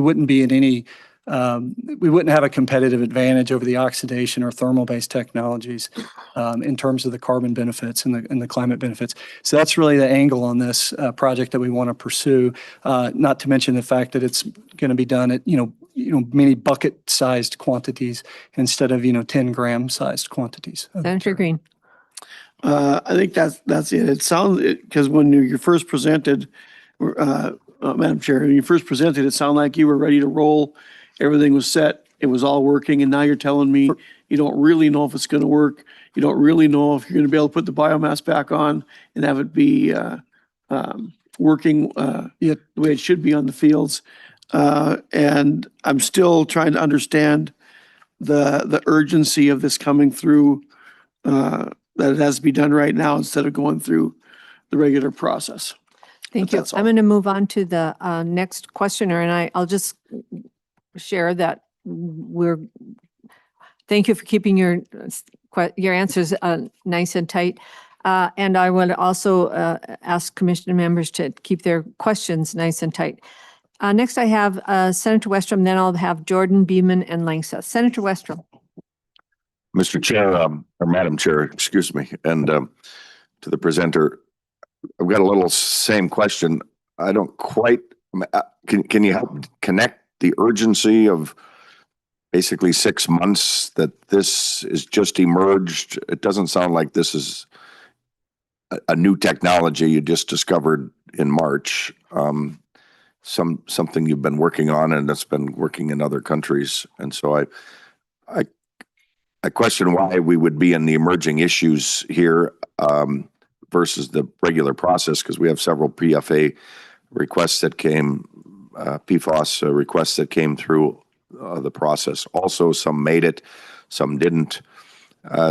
wouldn't be in any we wouldn't have a competitive advantage over the oxidation or thermal-based technologies in terms of the carbon benefits and the climate benefits. So that's really the angle on this project that we want to pursue. Not to mention the fact that it's going to be done at many bucket-sized quantities instead of 10-gram sized quantities. Senator Green. I think that's it. It sounds, because when you first presented, Madam Chair, when you first presented, it sounded like you were ready to roll. Everything was set. It was all working. And now you're telling me you don't really know if it's going to work. You don't really know if you're going to be able to put the biomass back on and have it be working the way it should be on the fields. And I'm still trying to understand the urgency of this coming through, that it has to be done right now instead of going through the regular process. Thank you. I'm going to move on to the next questioner, and I'll just share that thank you for keeping your answers nice and tight. And I would also ask commission members to keep their questions nice and tight. Next, I have Senator Westrom, then I'll have Jordan, Beeman, and Langsa. Senator Westrom. Mr. Chair, or Madam Chair, excuse me, and to the presenter, I've got a little same question. I don't quite, can you help connect the urgency of basically 6 months that this is just emerged? It doesn't sound like this is a new technology you just discovered in March. Something you've been working on and that's been working in other countries. And so I question why we would be in the emerging issues here versus the regular process, because we have several PFA requests that came, PFOS requests that came through the process. Also, some made it, some didn't.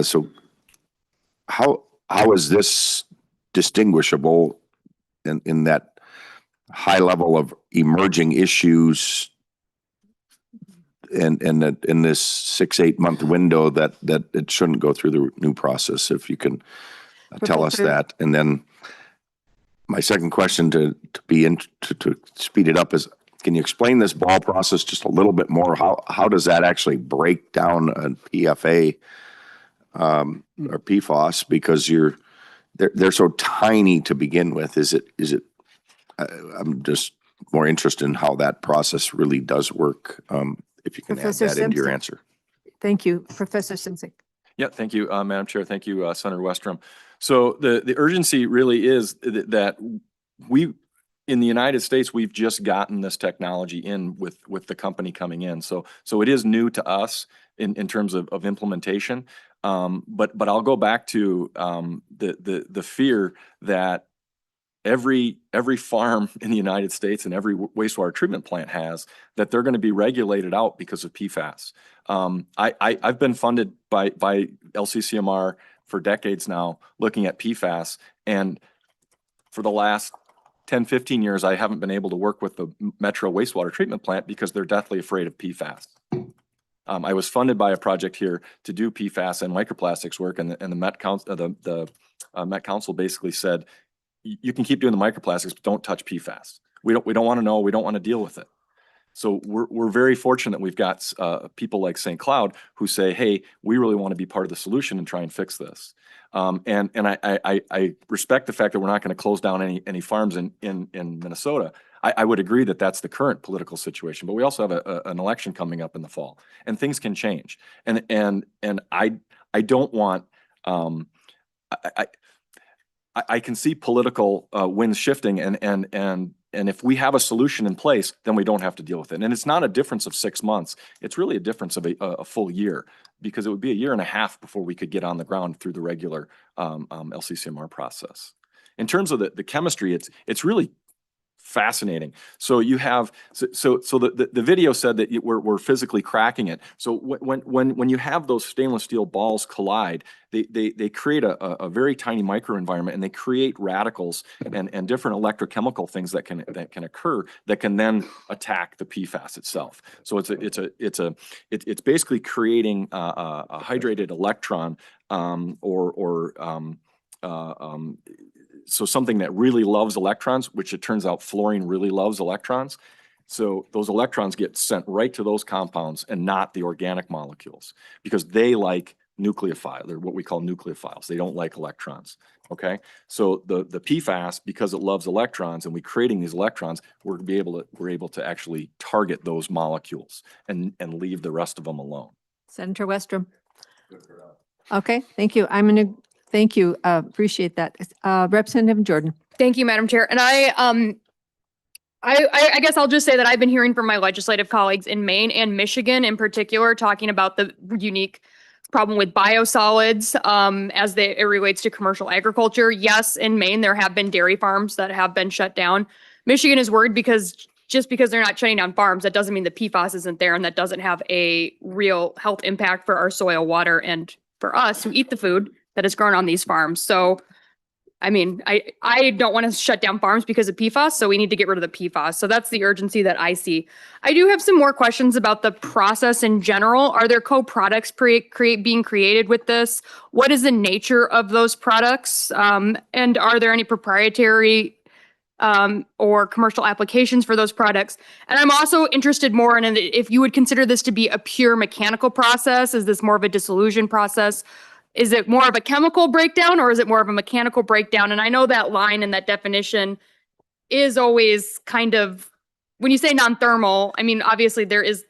So how is this distinguishable in that high level of emerging issues and in this 6-8 month window that it shouldn't go through the new process? If you can tell us that. And then my second question to speed it up is, can you explain this ball process just a little bit more? How does that actually break down a PFA or PFOS? Because they're so tiny to begin with. Is it? I'm just more interested in how that process really does work. If you can Professor add that into your Simpson. answer. Thank you, Professor Simsek. Yeah, thank you, Madam Chair. Thank you, Senator Westrom. So the urgency really is that we, in the United States, we've just gotten this technology in with the company coming in. So it is new to us in terms of implementation. But I'll go back to the fear that every farm in the United States and every wastewater treatment plant has, that they're going to be regulated out because of PFAS. I've been funded by LCCMR for decades now, looking at PFAS, and for the last 10, 15 years, I haven't been able to work with the Metro wastewater treatment plant because they're deathly afraid of PFAS. I was funded by a project here to do PFAS and microplastics work, and the Met Council, Met Council basically said, you can keep doing the microplastics, but don't touch PFAS. We don't want to know. We don't want to deal with it. So we're very fortunate that we've got people like St. Cloud who say, hey, we really want to be part of the solution and try and fix this. And I respect the fact that we're not going to close down any farms in Minnesota. I would agree that that's the current political situation, but we also have an election coming up in the fall, and things can change. And I don't want I can see political winds shifting, and if we have a solution in place, then we don't have to deal with it. And it's not a difference of 6 months. It's really a difference of a full year, because it would be a year and a half before we could get on the ground through the regular LCCMR process. In terms of the chemistry, it's really fascinating. So you have the video said that we're physically cracking it. So when you have those stainless steel balls collide, they create a very tiny microenvironment, and they create radicals and different electrochemical things that can occur that can then attack the PFAS itself. So it's basically creating a hydrated electron so something that really loves electrons, which it turns out fluorine really loves electrons. So those electrons get sent right to those compounds and not the organic molecules, because they like nucleophile. They're what we call nucleophiles. They don't like electrons. Okay. So the PFAS, because it loves electrons and we're creating these electrons, we're able to actually target those molecules and leave the rest of them alone. Senator Westrom. Okay, thank you. Thank you. Appreciate that. Representative Jordan. Thank you, Madam Chair. And I guess I'll just say that I've been hearing from my legislative colleagues in Maine and Michigan in particular, talking about the unique problem with biosolids as it relates to commercial agriculture. Yes, in Maine, there have been dairy farms that have been shut down. Michigan is worried because just because they're not shutting down farms, that doesn't mean the PFAS isn't there, and that doesn't have a real health impact for our soil, water, and for us who eat the food that is grown on these farms. So, I mean, I don't want to shut down farms because of PFAS, so we need to get rid of the PFAS. So that's the urgency that I see. I do have some more questions about the process in general. Are there co-products being created with this? What is the nature of those products? And are there any proprietary or commercial applications for those products? And I'm also interested more in if you would consider this to be a pure mechanical process. Is this more of a dissolution process? Is it more of a chemical breakdown, or is it more of a mechanical breakdown? And I know that line and that definition is always kind of, when you say non-thermal, I mean, obviously there is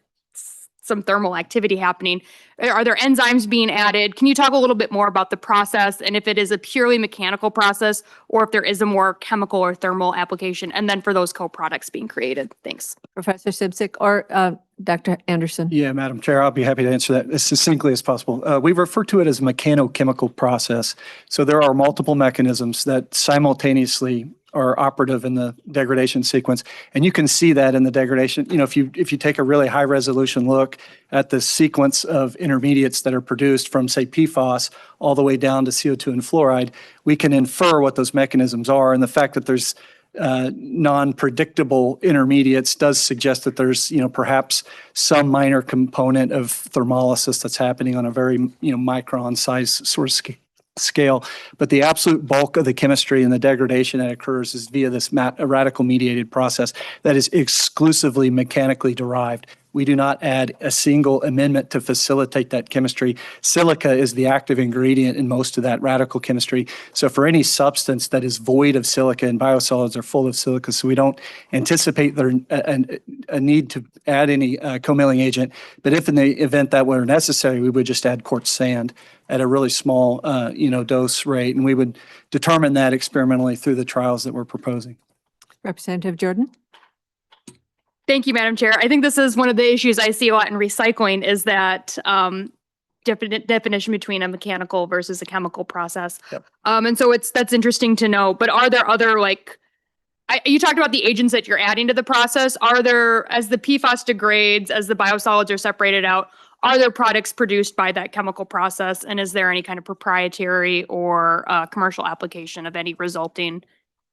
some thermal activity happening. Are there enzymes being added? Can you talk a little bit more about the process, and if it is a purely mechanical process, or if there is a more chemical or thermal application, and then for those co-products being created? Thanks. Professor Simsek or Dr. Anderson. Yeah, Madam Chair, I'll be happy to answer that as succinctly as possible. We refer to it as a mechanochemical process. So there are multiple mechanisms that simultaneously are operative in the degradation sequence. And you can see that in the degradation. You know, if you take a really high resolution look at the sequence of intermediates that are produced from, say, PFAS all the way down to CO2 and fluoride, we can infer what those mechanisms are. And the fact that there's non-predictable intermediates does suggest that there's, perhaps some minor component of thermolysis that's happening on a very, micron size sort of scale. But the absolute bulk of the chemistry and the degradation that occurs is via this radical mediated process that is exclusively mechanically derived. We do not add a single amendment to facilitate that chemistry. Silica is the active ingredient in most of that radical chemistry. So for any substance that is void of silica, and biosolids are full of silica, so we don't anticipate there a need to add any co-milling agent. But if in the event that were necessary, we would just add quartz sand at a really small, dose rate, and we would determine that experimentally through the trials that we're proposing. Representative Jordan. Thank you, Madam Chair. I think this is one of the issues I see a lot in recycling, is that definition between a mechanical versus a chemical process. Yep. And so that's interesting to know. But are there other, you talked about the agents that you're adding to the process. Are there, as the PFAS degrades, as the biosolids are separated out, are there products produced by that chemical process? And is there any kind of proprietary or commercial application of any resulting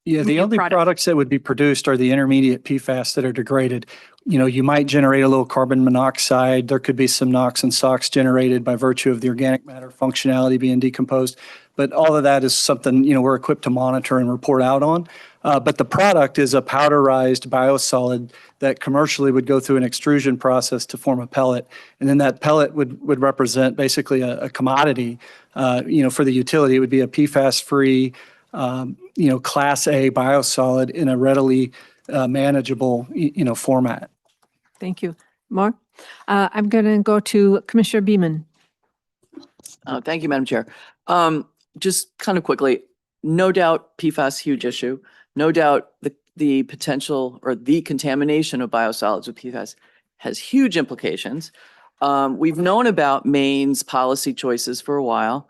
Yeah, the new only product. products that would be produced are the intermediate PFAS that are degraded. You know, you might generate a little carbon monoxide. There could be some NOx and SOx generated by virtue of the organic matter functionality being decomposed. But all of that is something, you know, we're equipped to monitor and report out on. But the product is a powderized biosolid that commercially would go through an extrusion process to form a pellet. And then that pellet would represent basically a commodity, you know, for the utility. It would be a PFAS-free, you know, Class A biosolid in a readily manageable, you know, format. Thank you. More? I'm going to go to Commissioner Beaman. Thank you, Madam Chair. Just kind of quickly, no doubt PFAS, huge issue. No doubt the potential or the contamination of biosolids with PFAS has huge implications. We've known about Maine's policy choices for a while.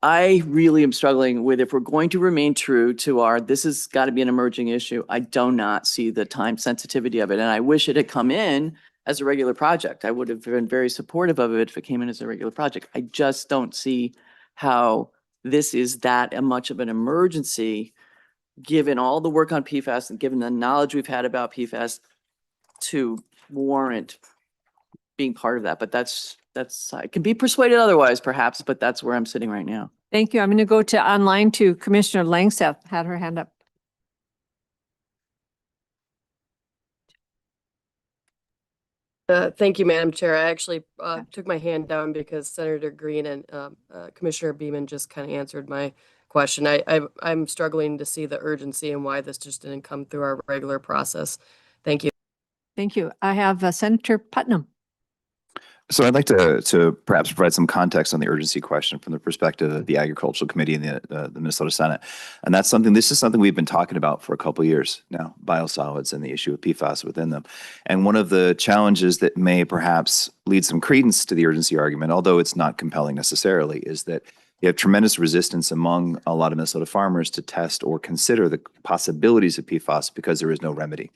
I really am struggling with, if we're going to remain true to our, this has got to be an emerging issue, I do not see the time sensitivity of it. And I wish it had come in as a regular project. I would have been very supportive of it if it came in as a regular project. I just don't see how this is that much of an emergency, given all the work on PFAS and given the knowledge we've had about PFAS, to warrant being part of that. But that's I can be persuaded otherwise, perhaps, but that's where I'm sitting right now. Thank you. I'm going to go to online to Commissioner Langstaff, had her hand up. Thank you, Madam Chair. I actually took my hand down because Senator Green and Commissioner Beaman just kind of answered my question. I'm struggling to see the urgency and why this just didn't come through our regular process. Thank you. Thank you. I have Senator Putnam. So I'd like to perhaps provide some context on the urgency question from the perspective of the Agricultural Committee and the Minnesota Senate. And this is something we've been talking about for a couple of years now, biosolids and the issue of PFAS within them. And one of the challenges that may perhaps lead some credence to the urgency argument, although it's not compelling necessarily, is that you have tremendous resistance among a lot of Minnesota farmers to test or consider the possibilities of PFAS because there is no remedy.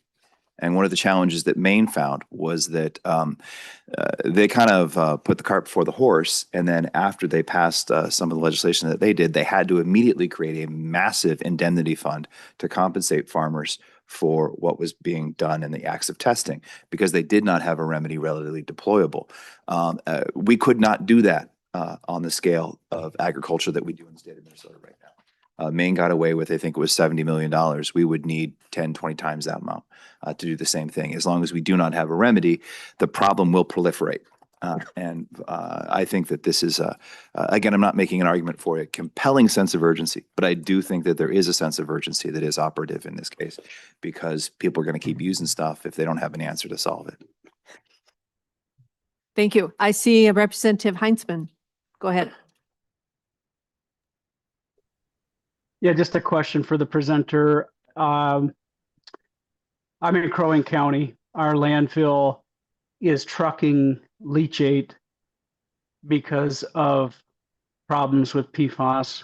And one of the challenges that Maine found was that they kind of put the cart before the horse. And then after they passed some of the legislation that they did, they had to immediately create a massive indemnity fund to compensate farmers for what was being done in the acts of testing because they did not have a remedy relatively deployable. We could not do that on the scale of agriculture that we do in the state of Minnesota right now. Maine got away with, I think it was $70 million. We would need 10, 20 times that amount to do the same thing. As long as we do not have a remedy, the problem will proliferate. I think that this is, again, I'm not making an argument for a compelling sense of urgency, but I do think that there is a sense of urgency that is operative in this case because people are going to keep using stuff if they don't have an answer to solve it. Thank you. I see Representative Heinzman. Go ahead. Yeah, just a question for the presenter. I'm in Crow Wing County. Our landfill is trucking leachate because of problems with PFAS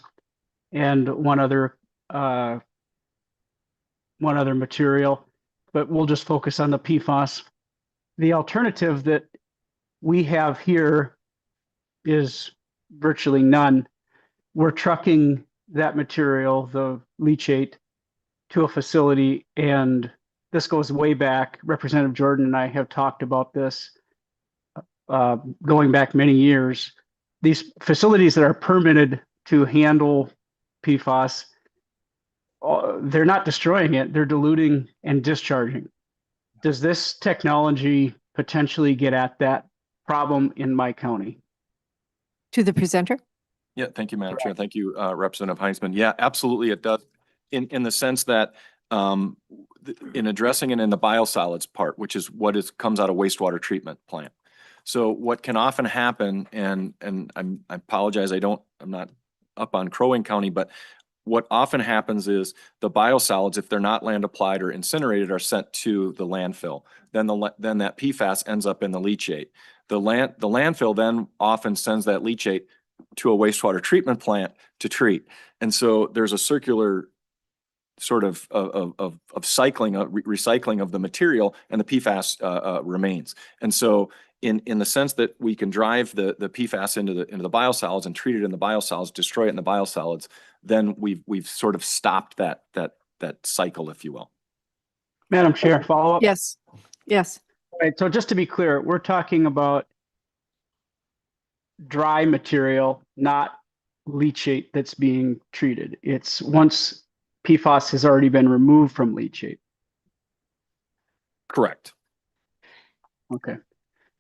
and one other material, but we'll just focus on the PFAS. The alternative that we have here is virtually none. We're trucking that material, the leachate, to a facility, and this goes way back. Representative Jordan and I have talked about this going back many years. These facilities that are permitted to handle PFAS, they're not destroying it, they're diluting and discharging. Does this technology potentially get at that problem in my county? To the presenter. Yeah, thank you, Madam Chair. Thank you, Representative Heinzman. Yeah, absolutely it does. In the sense that in addressing it in the biosolids part, which is what comes out of wastewater treatment plant. So what can often happen, and I apologize, I'm not up on Crow Wing County, but what often happens is the biosolids, if they're not land applied or incinerated, are sent to the landfill. Then that PFAS ends up in the leachate. The landfill then often sends that leachate to a wastewater treatment plant to treat. And so there's a circular sort of cycling, recycling of the material, and the PFAS remains. And so in the sense that we can drive the PFAS into the biosolids and treat it in the biosolids, destroy it in the biosolids, then we've sort of stopped that cycle, if you will. Madam Chair, follow up. Yes, yes. All right, so just to be clear, we're talking about dry material, not leachate that's being treated. It's once PFAS has already been removed from leachate. Correct. Okay.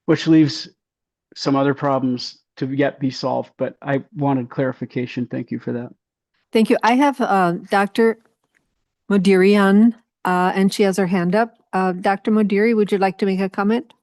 Which leaves some other problems to yet be solved, but I wanted clarification. Thank you for that. Thank you. I have Dr. Modiri on, and she has her hand up. Dr. Modiri, would you like to make a comment?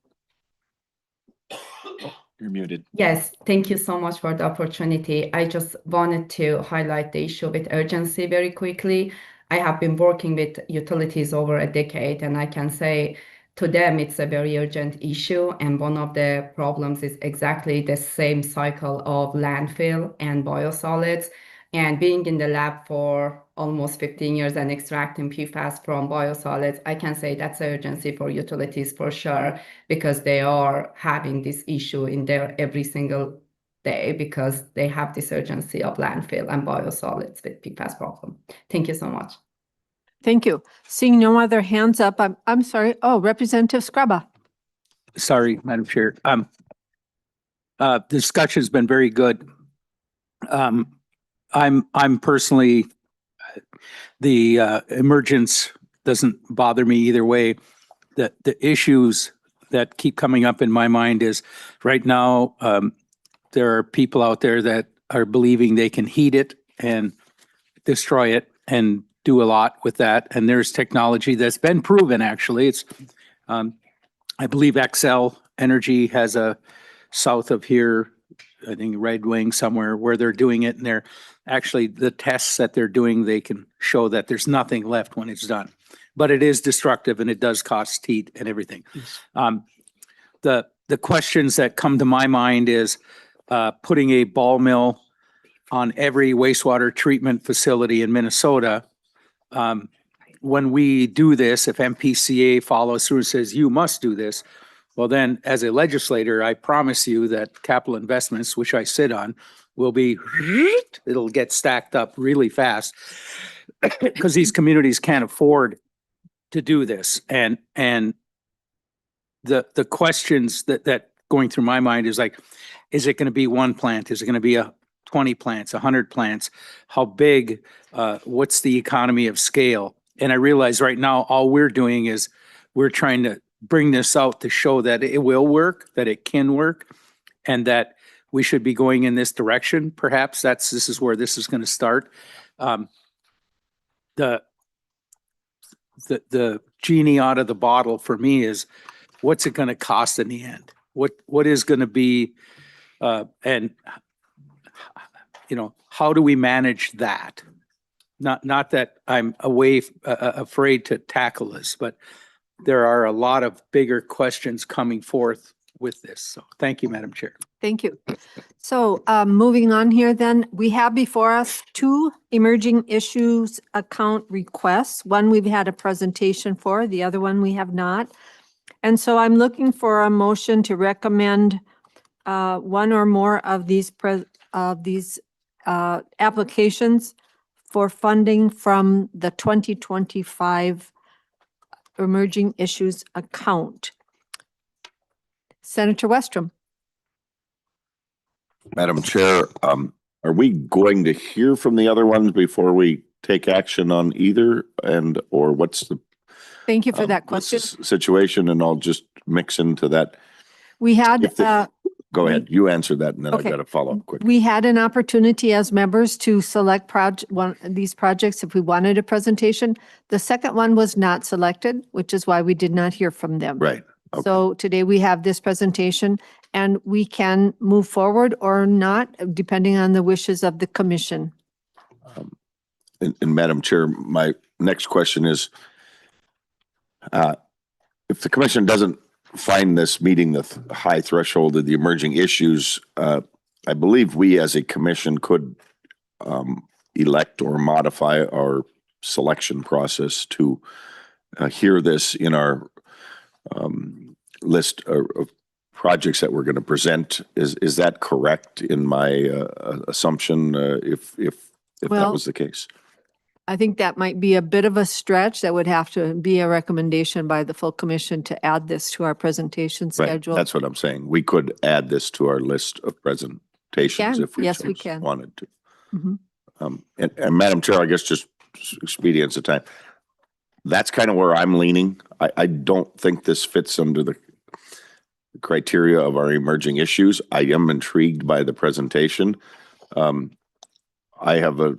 You're muted. Yes, thank you so much for the opportunity. I just wanted to highlight the issue with urgency very quickly. I have been working with utilities over a decade, and I can say to them it's a very urgent issue. And one of the problems is exactly the same cycle of landfill and biosolids. And being in the lab for almost 15 years and extracting PFAS from biosolids, I can say that's an urgency for utilities for sure, because they are having this issue in there every single day because they have this urgency of landfill and biosolids with PFAS problem. Thank you so much. Thank you. Seeing no other hands up, I'm sorry. Oh, Representative Scraba. Sorry, Madam Chair. The discussion's been very good. I'm personally, the emergence doesn't bother me either way. The issues that keep coming up in my mind is right now, there are people out there that are believing they can heat it and destroy it and do a lot with that. And there's technology that's been proven, actually. It's, I believe XL Energy has a south of here, I think Red Wing somewhere, where they're doing it, and they're actually, the tests that they're doing, they can show that there's nothing left when it's done. But it is destructive and it does cost heat and everything. The questions that come to my mind is putting a ball mill on every wastewater treatment facility in Minnesota. When we do this, if MPCA follows through and says, you must do this, well then, as a legislator, I promise you that capital investments, which I sit on, will be, it'll get stacked up really fast because these communities can't afford to do this. And the questions that going through my mind is like, is it going to be one plant? Is it going to be 20 plants, 100 plants? How big? What's the economy of scale? And I realize right now, all we're doing is we're trying to bring this out to show that it will work, that it can work, and that we should be going in this direction. Perhaps this is where this is going to start. The genie out of the bottle for me is, what's it going to cost in the end? What is going to be, and how do we manage that? Not that I'm afraid to tackle this, but there are a lot of bigger questions coming forth with this. So thank you, Madam Chair. Thank you. So moving on here then, we have before us 2 emerging issues account requests. One we've had a presentation for, the other one we have not. And so I'm looking for a motion to recommend one or more of these applications for funding from the 2025 emerging issues account. Senator Westrom. Madam Chair, are we going to hear from the other ones before we take action on either? Or what's the Thank you for that question. situation? And I'll just mix into that. We had Go ahead. You answer that, and then Okay. I've got to follow up quickly. we had an opportunity as members to select these projects if we wanted a presentation. The second one was not selected, which is why we did not hear from them. Right. Okay. So today we have this presentation and we can move forward or not, depending on the wishes of the commission. And Madam Chair, my next question is, if the commission doesn't find this meeting the high threshold of the emerging issues, I believe we as a commission could elect or modify our selection process to hear this in our list of projects that we're going to present. Is that correct in my assumption, if that Well, was the case? I think that might be a bit of a stretch. That would have to be a recommendation by the full commission to add this to our presentation Right, schedule. that's what I'm saying. We could add this to our list of presentations can. if we Yes, we so can. wanted to. Mhm. And Madam Chair, I guess just expedience of time. That's kind of where I'm leaning. I don't think this fits under the criteria of our emerging issues. I am intrigued by the presentation. I have a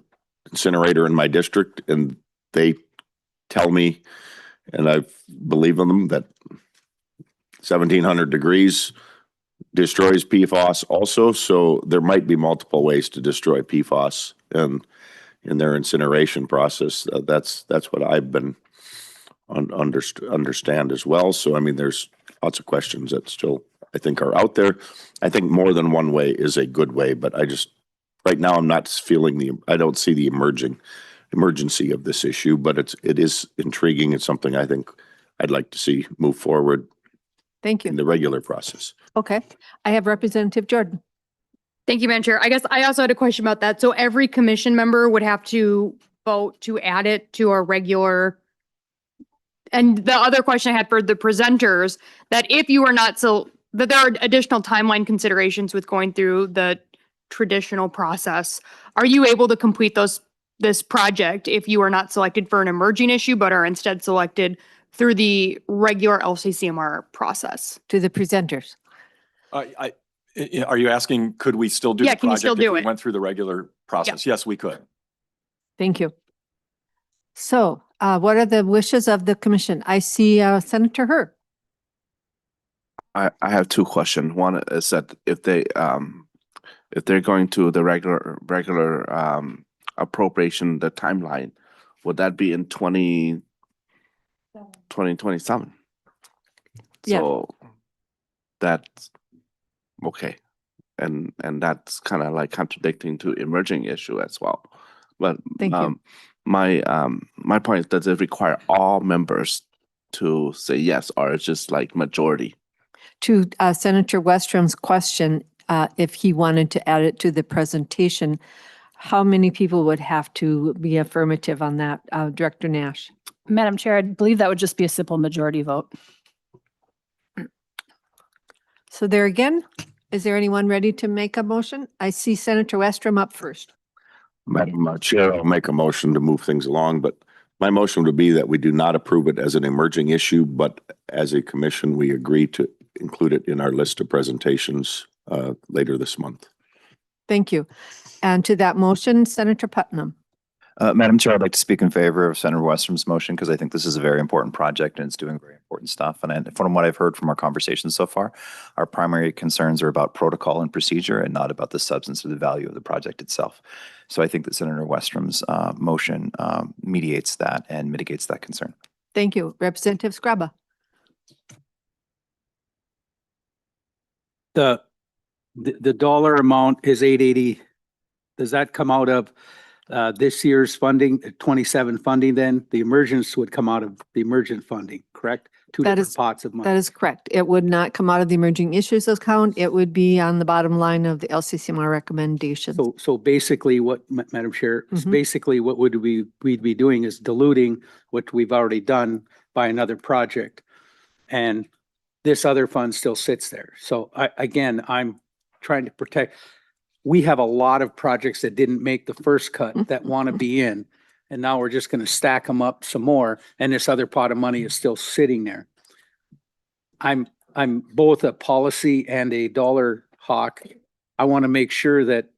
incinerator in my district and they tell me, and I believe in them, that 1700 degrees destroys PFAS also. So there might be multiple ways to destroy PFAS and in their incineration process. That's what I've been understand as well. So, I mean, there's lots of questions that still, I think, are out there. I think more than one way is a good way, but right now I'm not feeling I don't see the emergency of this issue, but it is intriguing. It's something I think I'd like to see move forward Thank you. in the regular process. Okay. I have Representative Jordan. Thank you, Madam Chair. I guess I also had a question about that. So every commission member would have to vote to add it to our regular. And the other question I had for the presenters, that if you are not, that there are additional timeline considerations with going through the traditional process. Are you able to complete this project if you are not selected for an emerging issue, but are instead selected through the regular LCCMR process? To the presenters. Are you asking, could we still do Yeah, the can you still project if do we it? went through the regular process? Yes, we could. Thank you. So what are the wishes of the commission? I see Senator Hur. I have two questions. One is that if they're going to the regular appropriation, the timeline, would that be in 2027? Yeah. So that's okay. And that's kind of like contradicting to emerging issue as well. But Thank you. my point is, does it require all members to say yes, or it's just like majority? To Senator Westrum's question, if he wanted to add it to the presentation, how many people would have to be affirmative on that? Director Nash. Madam Chair, I believe that would just be a simple majority vote. So there again, is there anyone ready to make a motion? I see Senator Westrum up first. Madam Chair, I'll make a motion to move things along, but my motion would be that we do not approve it as an emerging issue, but as a commission, we agree to include it in our list of presentations later this month. Thank you. And to that motion, Senator Putnam. Madam Chair, I'd like to speak in favor of Senator Westrum's motion because I think this is a very important project and it's doing very important stuff. And from what I've heard from our conversations so far, our primary concerns are about protocol and procedure and not about the substance or the value of the project itself. So I think that Senator Westrum's motion mediates that and mitigates that concern. Thank you. Representative Scraba. The dollar amount is 880. Does that come out of this year's funding, 27 funding then? The emergence would come out of the emergent funding, correct? Two different pots of money. That is correct. It would not come out of the emerging issues account. It would be on the bottom line of the LCCMR recommendations. So basically what, Madam Chair, basically what we'd be doing is diluting what we've already done by another project. And this other fund still sits there. So I'm trying to protect. We have a lot of projects that didn't make the first cut that want to be in. And now we're just going to stack them up some more. And this other pot of money is still sitting there. I'm both a policy and a dollar hawk. I want to make sure that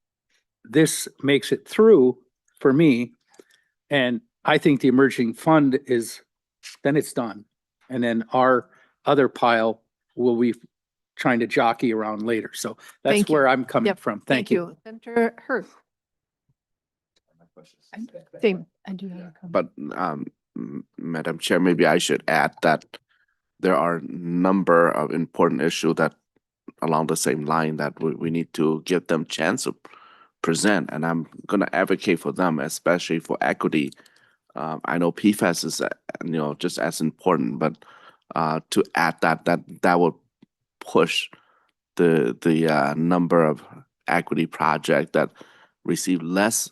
this makes it through for me. And I think the emerging fund then it's done. And then our other pile will be trying to jockey around later. So that's where I'm coming from. Thank you. Senator Hur. Same. I do have a comment. But Madam Chair, maybe I should add that there are a number of important issues that along the same line that we need to give them chance to present. And I'm going to advocate for them, especially for equity. I know PFAS is, just as important, but to add that would push the number of equity project that receive less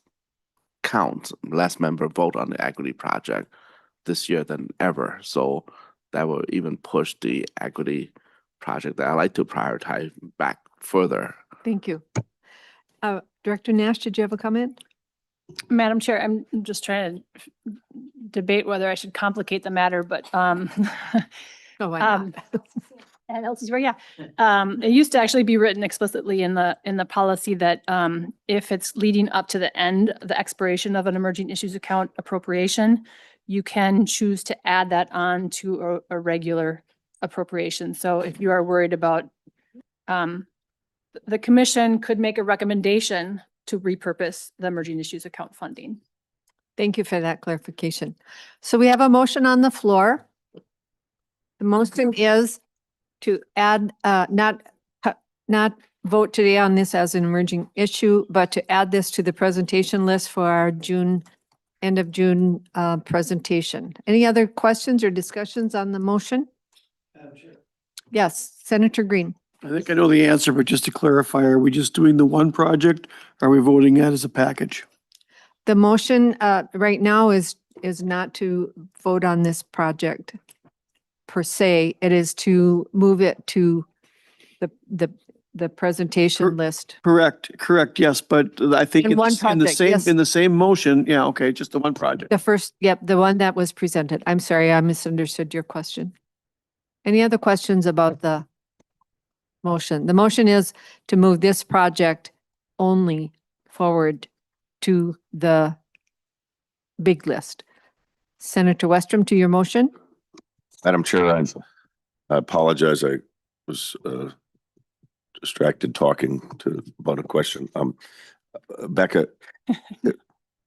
count, less member vote on the equity project this year than ever. So that will even push the equity project that I like to prioritize back further. Thank you. Director Nash, did you have a comment? Madam Chair, I'm just trying to debate whether I should complicate the matter, but No, why not? And LCCMR, yeah. It used to actually be written explicitly in the policy that if it's leading up to the end, the expiration of an emerging issues account appropriation, you can choose to add that on to a regular appropriation. So if you are worried about, the commission could make a recommendation to repurpose the emerging issues account funding. Thank you for that clarification. So we have a motion on the floor. The motion is to add, not vote today on this as an emerging issue, but to add this to the presentation list for our end of June presentation. Any other questions or discussions on the motion? Yes, Senator Green. I think I know the answer, but just to clarify, are we just doing the one project? Or are we voting that as a package? The motion right now is not to vote on this project per se. It is to move it to the presentation list. Correct, yes, but I think In one it's in the project, same, yes. in the same motion. Yeah, okay, just the one project. The first, yep, the one that was presented. I'm sorry, I misunderstood your question. Any other questions about the motion? The motion is to move this project only forward to the big list. Senator Westrom, to your motion? Madam Chair, I apologize. I was distracted talking about a question. Becca,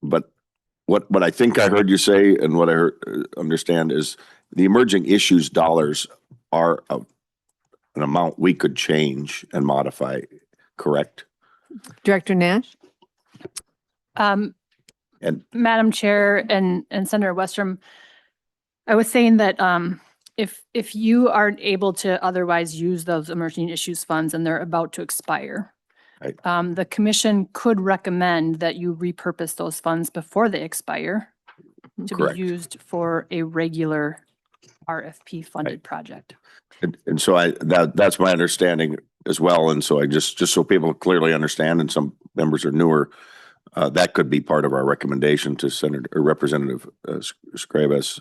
but what I think I heard you say and what I understand is the emerging issues dollars are an amount we could change and modify, correct? Director Nash? And Madam Chair and Senator Westrom, I was saying that if you aren't able to otherwise use those emerging issues funds and they're about to expire, right, the commission could recommend that you repurpose those funds before they expire to correct. be used for a regular RFP funded project. And so that's my understanding as well. And so I just so people clearly understand, and some members are newer, that could be part of our recommendation to Senator or Representative Scribes'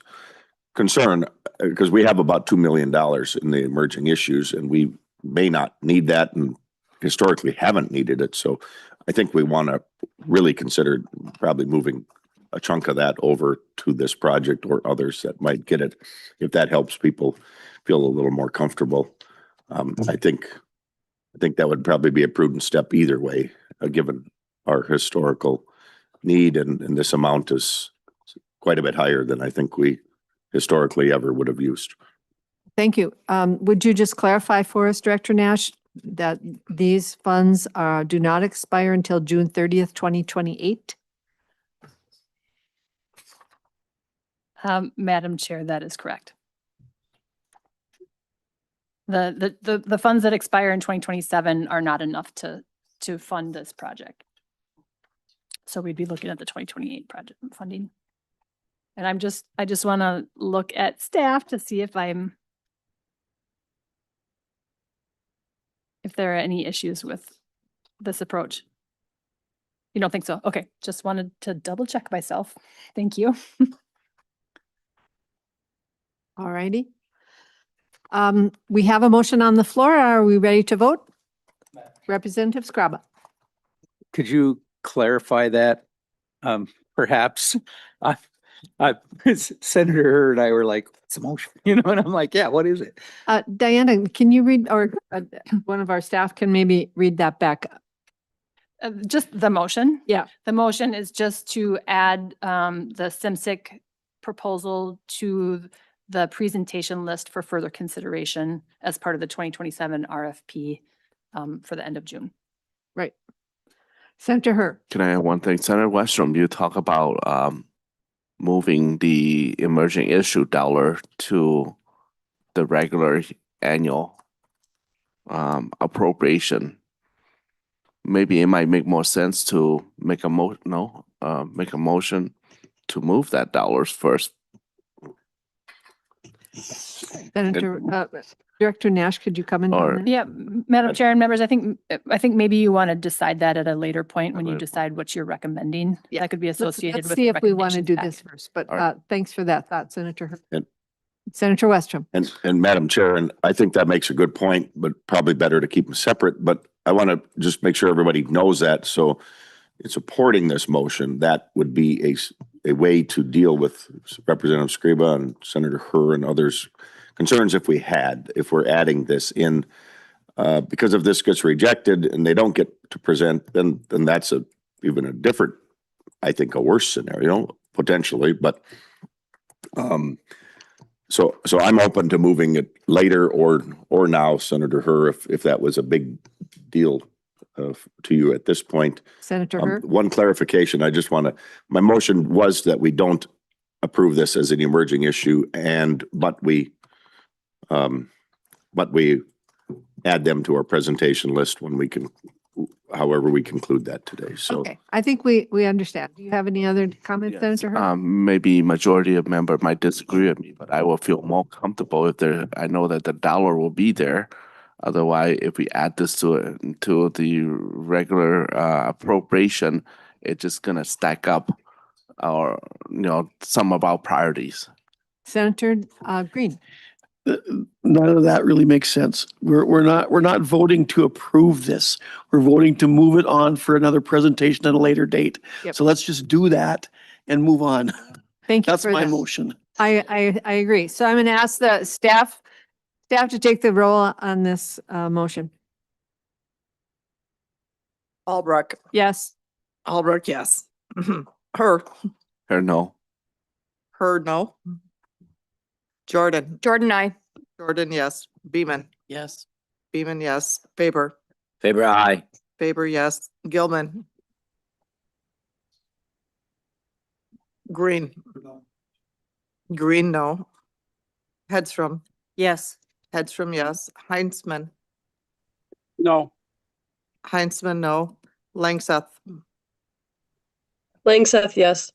concern, because we have about $2 million in the emerging issues, and we may not need that, and historically haven't needed it. So I think we want to really consider probably moving a chunk of that over to this project or others that might get it, if that helps people feel a little more comfortable. I think that would probably be a prudent step either way, given our historical need, and this amount is quite a bit higher than I think we historically ever would have used. Thank you. Would you just clarify for us, Director Nash, that these funds do not expire until June 30th, 2028? Madam Chair, that is correct. The funds that expire in 2027 are not enough to fund this project. So we'd be looking at the 2028 project funding. And I just want to look at staff to see if there are any issues with this approach. You don't think so? Okay, just wanted to double check myself. Thank you. All righty. We have a motion on the floor. Are we ready to vote? Representative Scraba. Could you clarify that? Perhaps, Senator and I were like, "What's the motion?" And I'm like, "Yeah, what is it?" Diana, can you read, or one of our staff can maybe read that back? Just the motion? Yeah. The motion is just to add the SIMSIC proposal to the presentation list for further consideration as part of the 2027 RFP for the end of June. Right. Senator Herr. Can I add one thing? Senator Westrom, you talk about moving the emerging issue dollar to the regular annual appropriation, maybe it might make more sense to make a make a motion to move that dollars first. Senator, Director Nash, could you come in on that? Yeah, Madam Chair and members, I think maybe you want to decide that at a later point when you decide what you're recommending. Yeah. That could be associated with. Let's see if we want to recommendations do back. this first, but All right. thanks for that thought, Senator. And- Senator Westrom. And Madam Chair, and I think that makes a good point, but probably better to keep them separate. But I want to just make sure everybody knows that. So in supporting this motion, that would be a way to deal with Representative Scriba and Senator Herr and others' concerns if we're adding this in. Because if this gets rejected and they don't get to present, then that's even a different, I think, a worse scenario potentially. But so I'm open to moving it later or now, Senator Herr, if that was a big deal to you at this point. Senator Herr. One clarification, my motion was that we don't approve this as an emerging issue but we add them to our presentation list when however we conclude that today. So Okay, I think we understand. Do you have any other comments, Senator Herr? Maybe majority of members might disagree with me, but I will feel more comfortable if I know that the dollar will be there. Otherwise, if we add this to the regular appropriation, it's just gonna stack up some of our priorities. Senator Green. None of that really makes sense. We're not voting to approve this. We're voting to move it on for another presentation at a later date. Yep. So let's just do that and move on. Thank you. That's for my that. motion. I agree. So I'm going to ask the staff to take the roll on this motion. Albrecht. Yes. Albrecht, yes. Herr. Or no. Herr, no. Jordan. Jordan, I. Jordan, yes. Beeman. Yes. Beeman, yes. Faber. Faber, aye. Faber, yes. Gilman. Green. Green, no. Hedstrom. Yes. Hedstrom, yes. Heinzman. No. Heinzman, no. Langseth. Langseth, yes.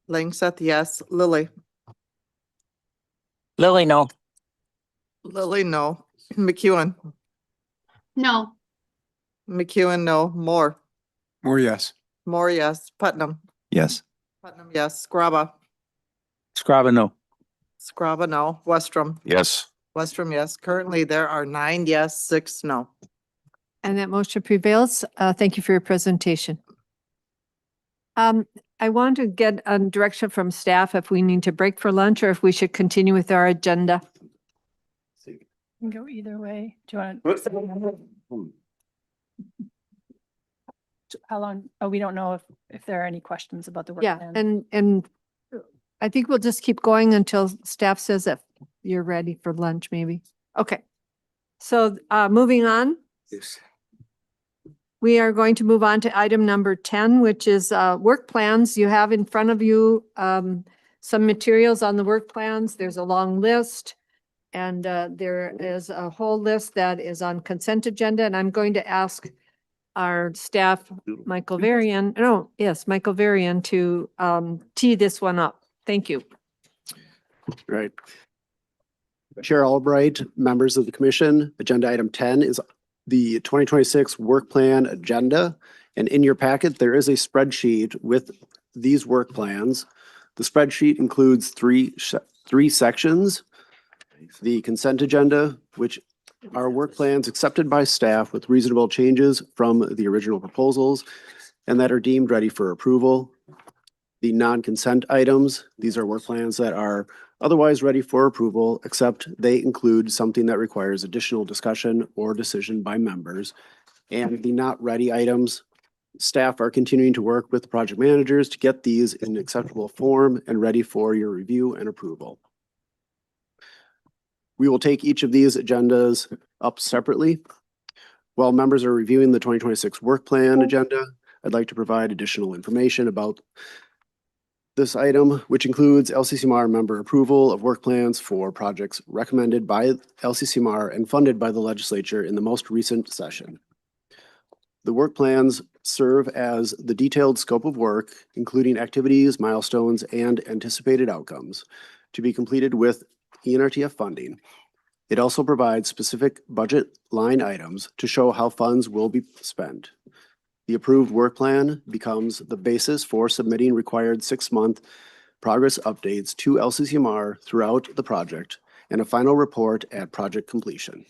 Langseth, yes. Lilly. Lily, no. Lilly, no. McEwen. No. McEwen, no. Moore. More yes. Moore, yes. Putnam. Yes. Putnam, yes. Scraba. Scraba, no. Scraba, no. Westrom. yes. Westrom, yes. Currently, there are 9 yes, 6 no. And that motion prevails. Thank you for your presentation. I want to get a direction from staff if we need to break for lunch or if we should continue with our agenda. You can go either way. Do you want how long? Oh, we don't know if there are any questions about the work Yeah, plan. and I think we'll just keep going until staff says that you're ready for lunch, maybe. Okay. So moving on. Yes. We are going to move on to item number 10, which is work plans. You have in front of you some materials on the work plans. There's a long list. And there is a whole list that is on consent agenda. And I'm going to ask our staff, Michael Varian, to tee this one up. Thank you. Right. Chair Albrecht, members of the commission, agenda item 10 is the 2026 work plan agenda. And in your packet, there is a spreadsheet with these work plans. The spreadsheet includes three sections. The consent agenda, which are work plans accepted by staff with reasonable changes from the original proposals and that are deemed ready for approval. The non-consent items, these are work plans that are otherwise ready for approval, except they include something that requires additional discussion or decision by members. And the not ready items, staff are continuing to work with the project managers to get these in acceptable form and ready for your review and approval. We will take each of these agendas up separately. While members are reviewing the 2026 work plan agenda, I'd like to provide additional information about This item, which includes LCCMR member approval of work plans for projects recommended by LCCMR and funded by the legislature in the most recent session. The work plans serve as the detailed scope of work, including activities, milestones, and anticipated outcomes to be completed with ENRTF funding. It also provides specific budget line items to show how funds will be spent. The approved work plan becomes the basis for submitting required 6-month progress updates to LCCMR throughout the project and a final report at project completion.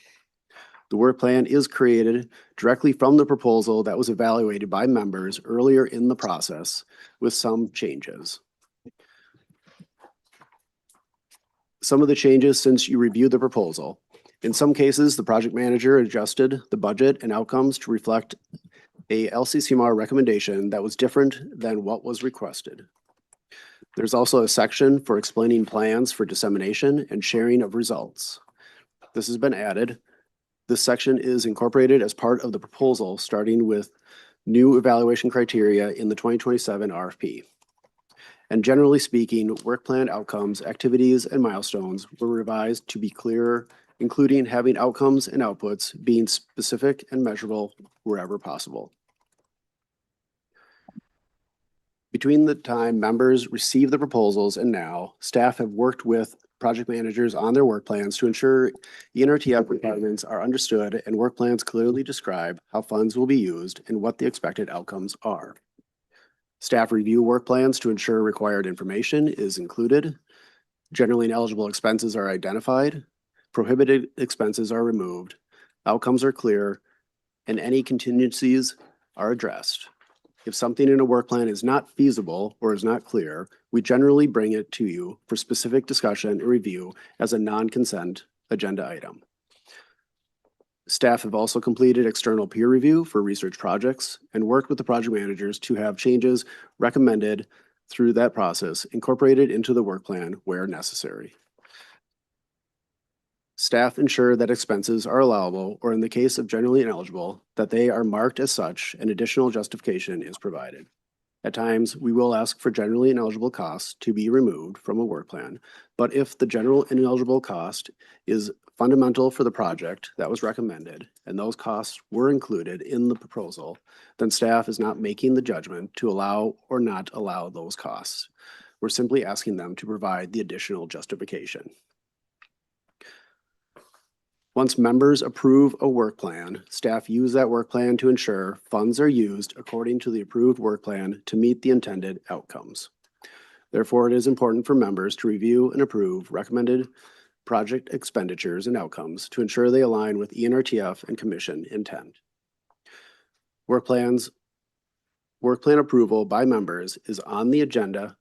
The work plan is created directly from the proposal that was evaluated by members earlier in the process with some changes. Some of the changes since you reviewed the proposal. In some cases, the project manager adjusted the budget and outcomes to reflect a LCCMR recommendation that was different than what was requested. There's also a section for explaining plans for dissemination and sharing of results. This has been added. This section is incorporated as part of the proposal, starting with new evaluation criteria in the 2027 RFP. And generally speaking, work plan outcomes, activities, and milestones were revised to be clearer, including having outcomes and outputs being specific and measurable wherever possible. Between the time members received the proposals and now, staff have worked with project managers on their work plans to ensure ENRTF requirements are understood and work plans clearly describe how funds will be used and what the expected outcomes are. Staff review work plans to ensure required information is included. Generally ineligible expenses are identified. Prohibited expenses are removed. Outcomes are clear, and any contingencies are addressed. If something in a work plan is not feasible or is not clear, we generally bring it to you for specific discussion and review as a non-consent agenda item. Staff have also completed external peer review for research projects and worked with the project managers to have changes recommended through that process incorporated into the work plan where necessary. Staff ensure that expenses are allowable, or in the case of generally ineligible, that they are marked as such and additional justification is provided. At times, we will ask for generally ineligible costs to be removed from a work plan, but if the general ineligible cost is fundamental for the project that was recommended and those costs were included in the proposal, then staff is not making the judgment to allow or not allow those costs. We're simply asking them to provide the additional justification. Once members approve a work plan, staff use that work plan to ensure funds are used according to the approved work plan to meet the intended outcomes. Therefore, it is important for members to review and approve recommended project expenditures and outcomes to ensure they align with ENRTF and Commission intent. Work plan approval by members is on the agenda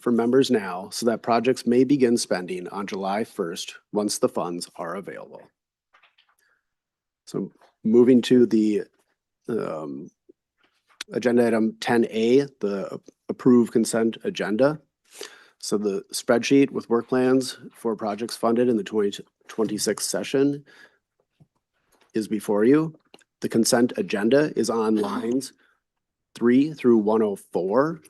for members now so that projects may begin spending on July 1st once the funds are available. So moving to the agenda item 10A, the approved consent agenda. So the spreadsheet with work plans for projects funded in the 2026 session is before you. The consent agenda is on lines 3 through 104.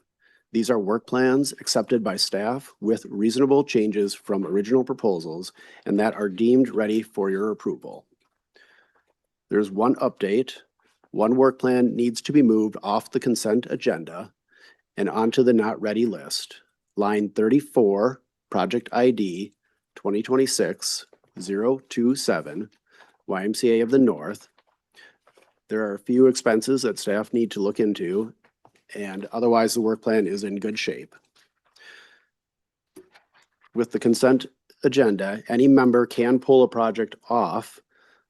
These are work plans accepted by staff with reasonable changes from original proposals and that are deemed ready for your approval. There's one update. One work plan needs to be moved off the consent agenda and onto the not ready list. Line 34, project ID 2026-027, YMCA of the North. There are a few expenses that staff need to look into, and otherwise the work plan is in good shape. With the consent agenda, any member can pull a project off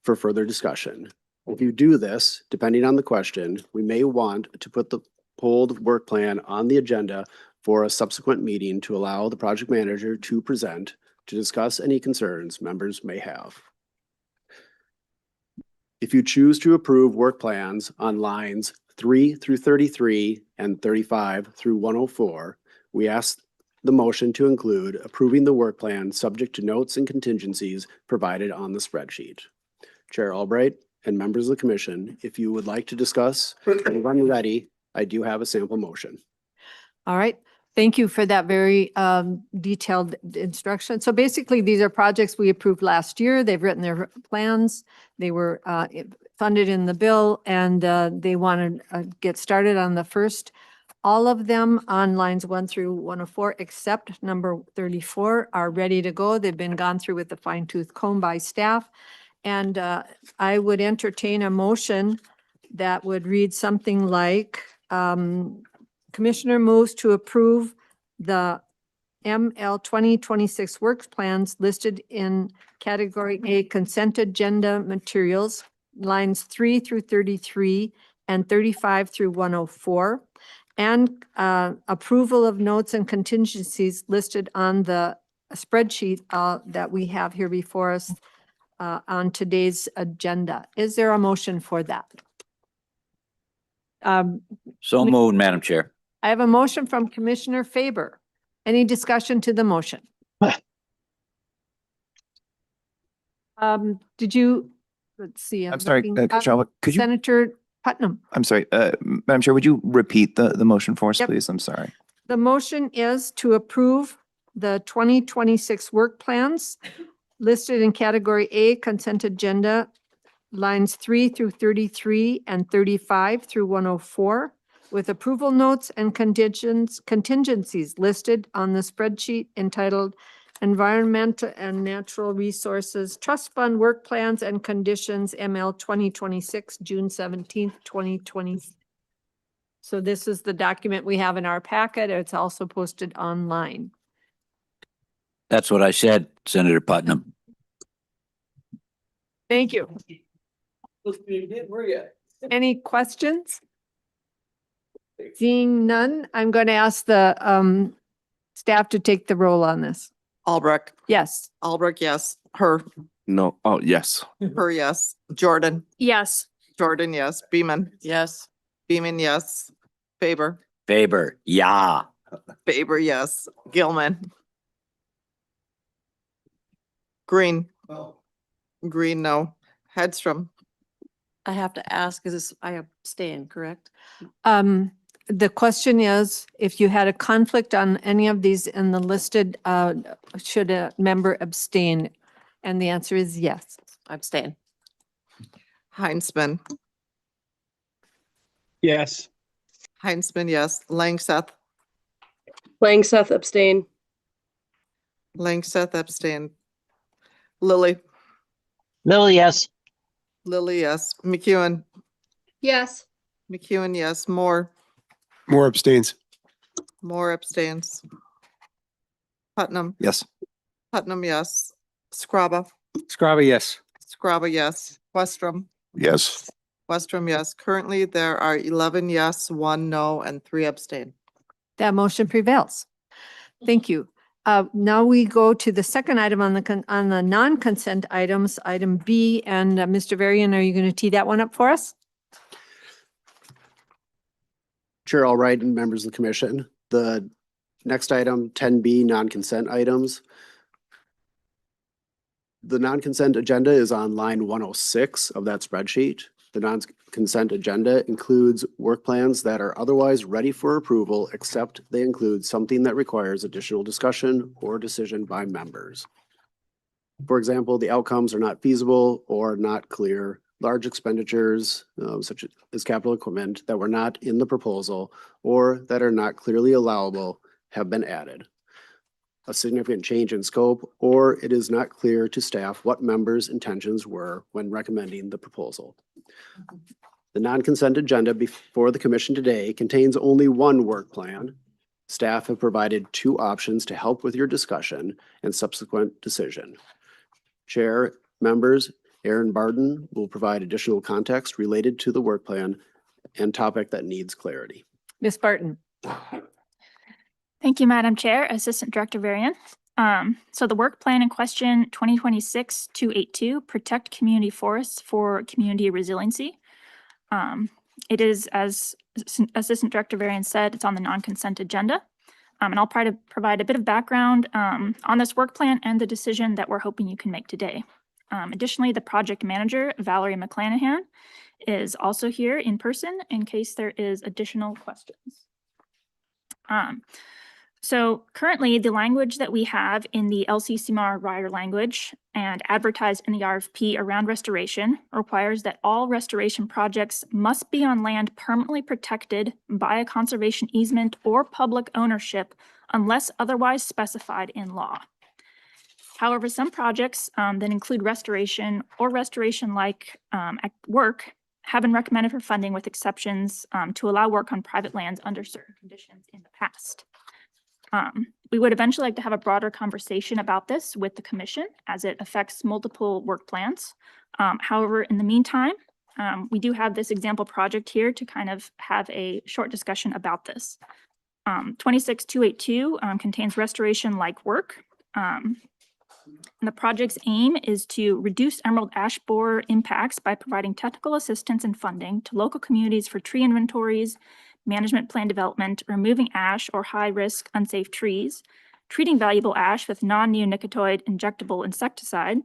for further discussion. If you do this, depending on the question, we may want to put the pulled work plan on the agenda for a subsequent meeting to allow the project manager to present to discuss any concerns members may have. If you choose to approve work plans on lines 3 through 33 and 35 through 104, we ask the motion to include approving the work plan subject to notes and contingencies provided on the spreadsheet. Chair Albrecht and members of the commission, if you would like to discuss and when ready, I do have a sample motion. All right. Thank you for that very detailed instruction. So basically, these are projects we approved last year. They've written their plans. They were funded in the bill, and they want to get started on the first. All of them on lines 1 through 104, except number 34, are ready to go. They've been gone through with the fine tooth comb by staff. And I would entertain a motion that would read something like, Commissioner moves to approve the ML 2026 work plans listed in category A consent agenda materials, lines 3 through 33 and 35 through 104, and approval of notes and contingencies listed on the spreadsheet that we have here before us on today's agenda. Is there a motion for that? So moved, Madam Chair. I have a motion from Commissioner Faber. Any discussion to the motion? Did you, let's see. I'm sorry, looking- Commissioner, could you? Senator Putnam. I'm sorry, Madam Chair, would you repeat the motion for us, Yep. please? I'm sorry. The motion is to approve the 2026 work plans listed in category A consent agenda, lines 3 through 33 and 35 through 104, with approval notes and contingencies listed on the spreadsheet entitled Environmental and Natural Resources Trust Fund Work Plans and Conditions ML 2026, June 17th, 2020. So this is the document we have in our packet. It's also posted online. That's what I said, Senator Putnam. Thank you. Any questions? Seeing none, I'm going to ask the staff to take the roll on this. Albrecht, Yes. Albrecht, yes. Her, No, oh, yes. her, yes. Jordan, Yes. Jordan, yes. Beeman, Yes. Beeman, yes. Faber, Faber, yeah. Faber, yes. Gilman. Green. Green, no. Hedstrom, I have to ask, is this, I abstain, correct? The question is, if you had a conflict on any of these in the listed, should a member abstain? And the answer is yes. Abstain. Heinzman, Yes. Heinzman, yes. Langseth, Langseth abstain. Langseth abstain. Lily, Lily, yes. Lily, yes. McEwen, Yes. McEwen, yes. Moore, More abstains. Moore abstains. Putnam, Yes. Putnam, yes. Scrabba, Scrabba, yes. Scrabba, yes. Westrom, Yes. Westrom, yes. Currently, there are 11 yes, 1 no, and 3 abstain. That motion prevails. Thank you. Now we go to the second item on the non-consent items, item B, and Mr. Varian, are you going to tee that one up for us? Chair Albright and members of the commission, the next item, 10B, non-consent items. The non-consent agenda is on line 106 of that spreadsheet. The non-consent agenda includes work plans that are otherwise ready for approval, except they include something that requires additional discussion or decision by members. For example, the outcomes are not feasible or not clear. Large expenditures, such as capital equipment that were not in the proposal or that are not clearly allowable, have been added. A significant change in scope, or it is not clear to staff what members' intentions were when recommending the proposal. The non-consent agenda before the commission today contains only one work plan. Staff have provided 2 options to help with your discussion and subsequent decision. Chair, members, Aaron Barden will provide additional context related to the work plan and topic that needs clarity. Ms. Barton. Thank you, Madam Chair, Assistant Director Varian. So the work plan in question 2026-282, protect community forests for community resiliency. It is, as Assistant Director Varian said, it's on the non-consent agenda. And I'll try to provide a bit of background on this work plan and the decision that we're hoping you can make today. Additionally, the project manager, Valerie McClanahan, is also here in person in case there is additional questions. So currently, the language that we have in the LCCMR rider language and advertised in the RFP around restoration requires that all restoration projects must be on land permanently protected by a conservation easement or public ownership unless otherwise specified in law. However, some projects that include restoration or restoration-like work have been recommended for funding with exceptions to allow work on private lands under certain conditions in the past. We would eventually like to have a broader conversation about this with the commission as it affects multiple work plans. However, in the meantime, we do have this example project here to kind of have a short discussion about this. 26282 contains restoration-like work. And the project's aim is to reduce emerald ash borer impacts by providing technical assistance and funding to local communities for tree inventories, management plan development, removing ash or high-risk unsafe trees, treating valuable ash with non-neonicotinoid injectable insecticide,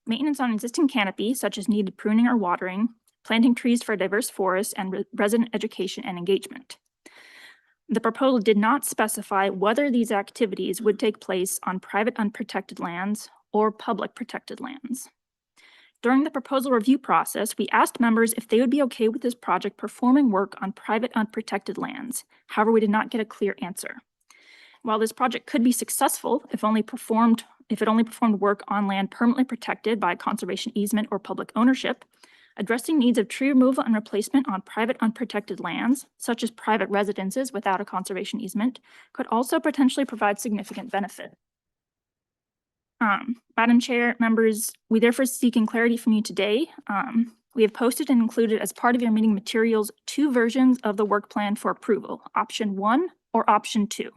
maintenance on existing canopy, such as needed pruning or watering, planting trees for diverse forests, and resident education and engagement. The proposal did not specify whether these activities would take place on private unprotected lands or public protected lands. During the proposal review process, we asked members if they would be okay with this project performing work on private unprotected lands. However, we did not get a clear answer. While this project could be successful if it only performed work on land permanently protected by conservation easement or public ownership, addressing needs of tree removal and replacement on private unprotected lands, such as private residences without a conservation easement, could also potentially provide significant benefit. Madam Chair, members, we therefore seeking clarity from you today. We have posted and included as part of your meeting materials 2 versions of the work plan for approval, option 1 or option 2.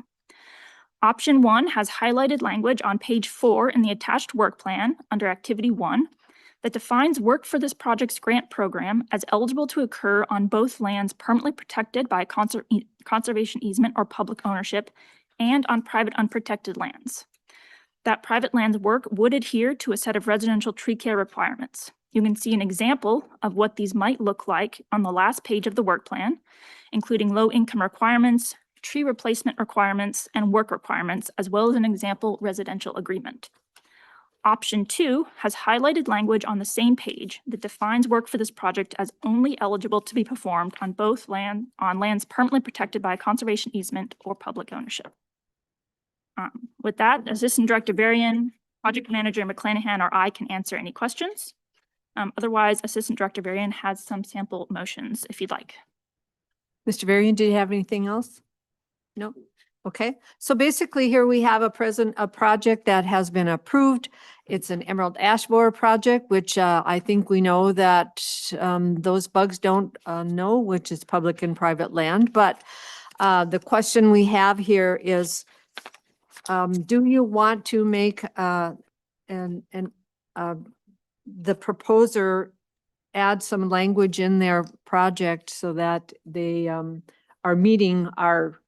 Option 1 has highlighted language on page 4 in the attached work plan under activity 1 that defines work for this project's grant program as eligible to occur on both lands permanently protected by conservation easement or public ownership and on private unprotected lands. That private lands work would adhere to a set of residential tree care requirements. You can see an example of what these might look like on the last page of the work plan, including low income requirements, tree replacement requirements, and work requirements, as well as an example residential agreement. Option 2 has highlighted language on the same page that defines work for this project as only eligible to be performed on lands permanently protected by a conservation easement or public ownership. With that, Assistant Director Varian, Project Manager McClanahan, or I can answer any questions. Otherwise, Assistant Director Varian has some sample motions if you'd like. Mr. Varian, do you have anything else? No? Okay, so basically here we have a project that has been approved. It's an emerald ash borer project, which I think we know that those bugs don't know, which is public and private land. But the question we have here is, do you want to make the proposer add some language in their project so that they are meeting our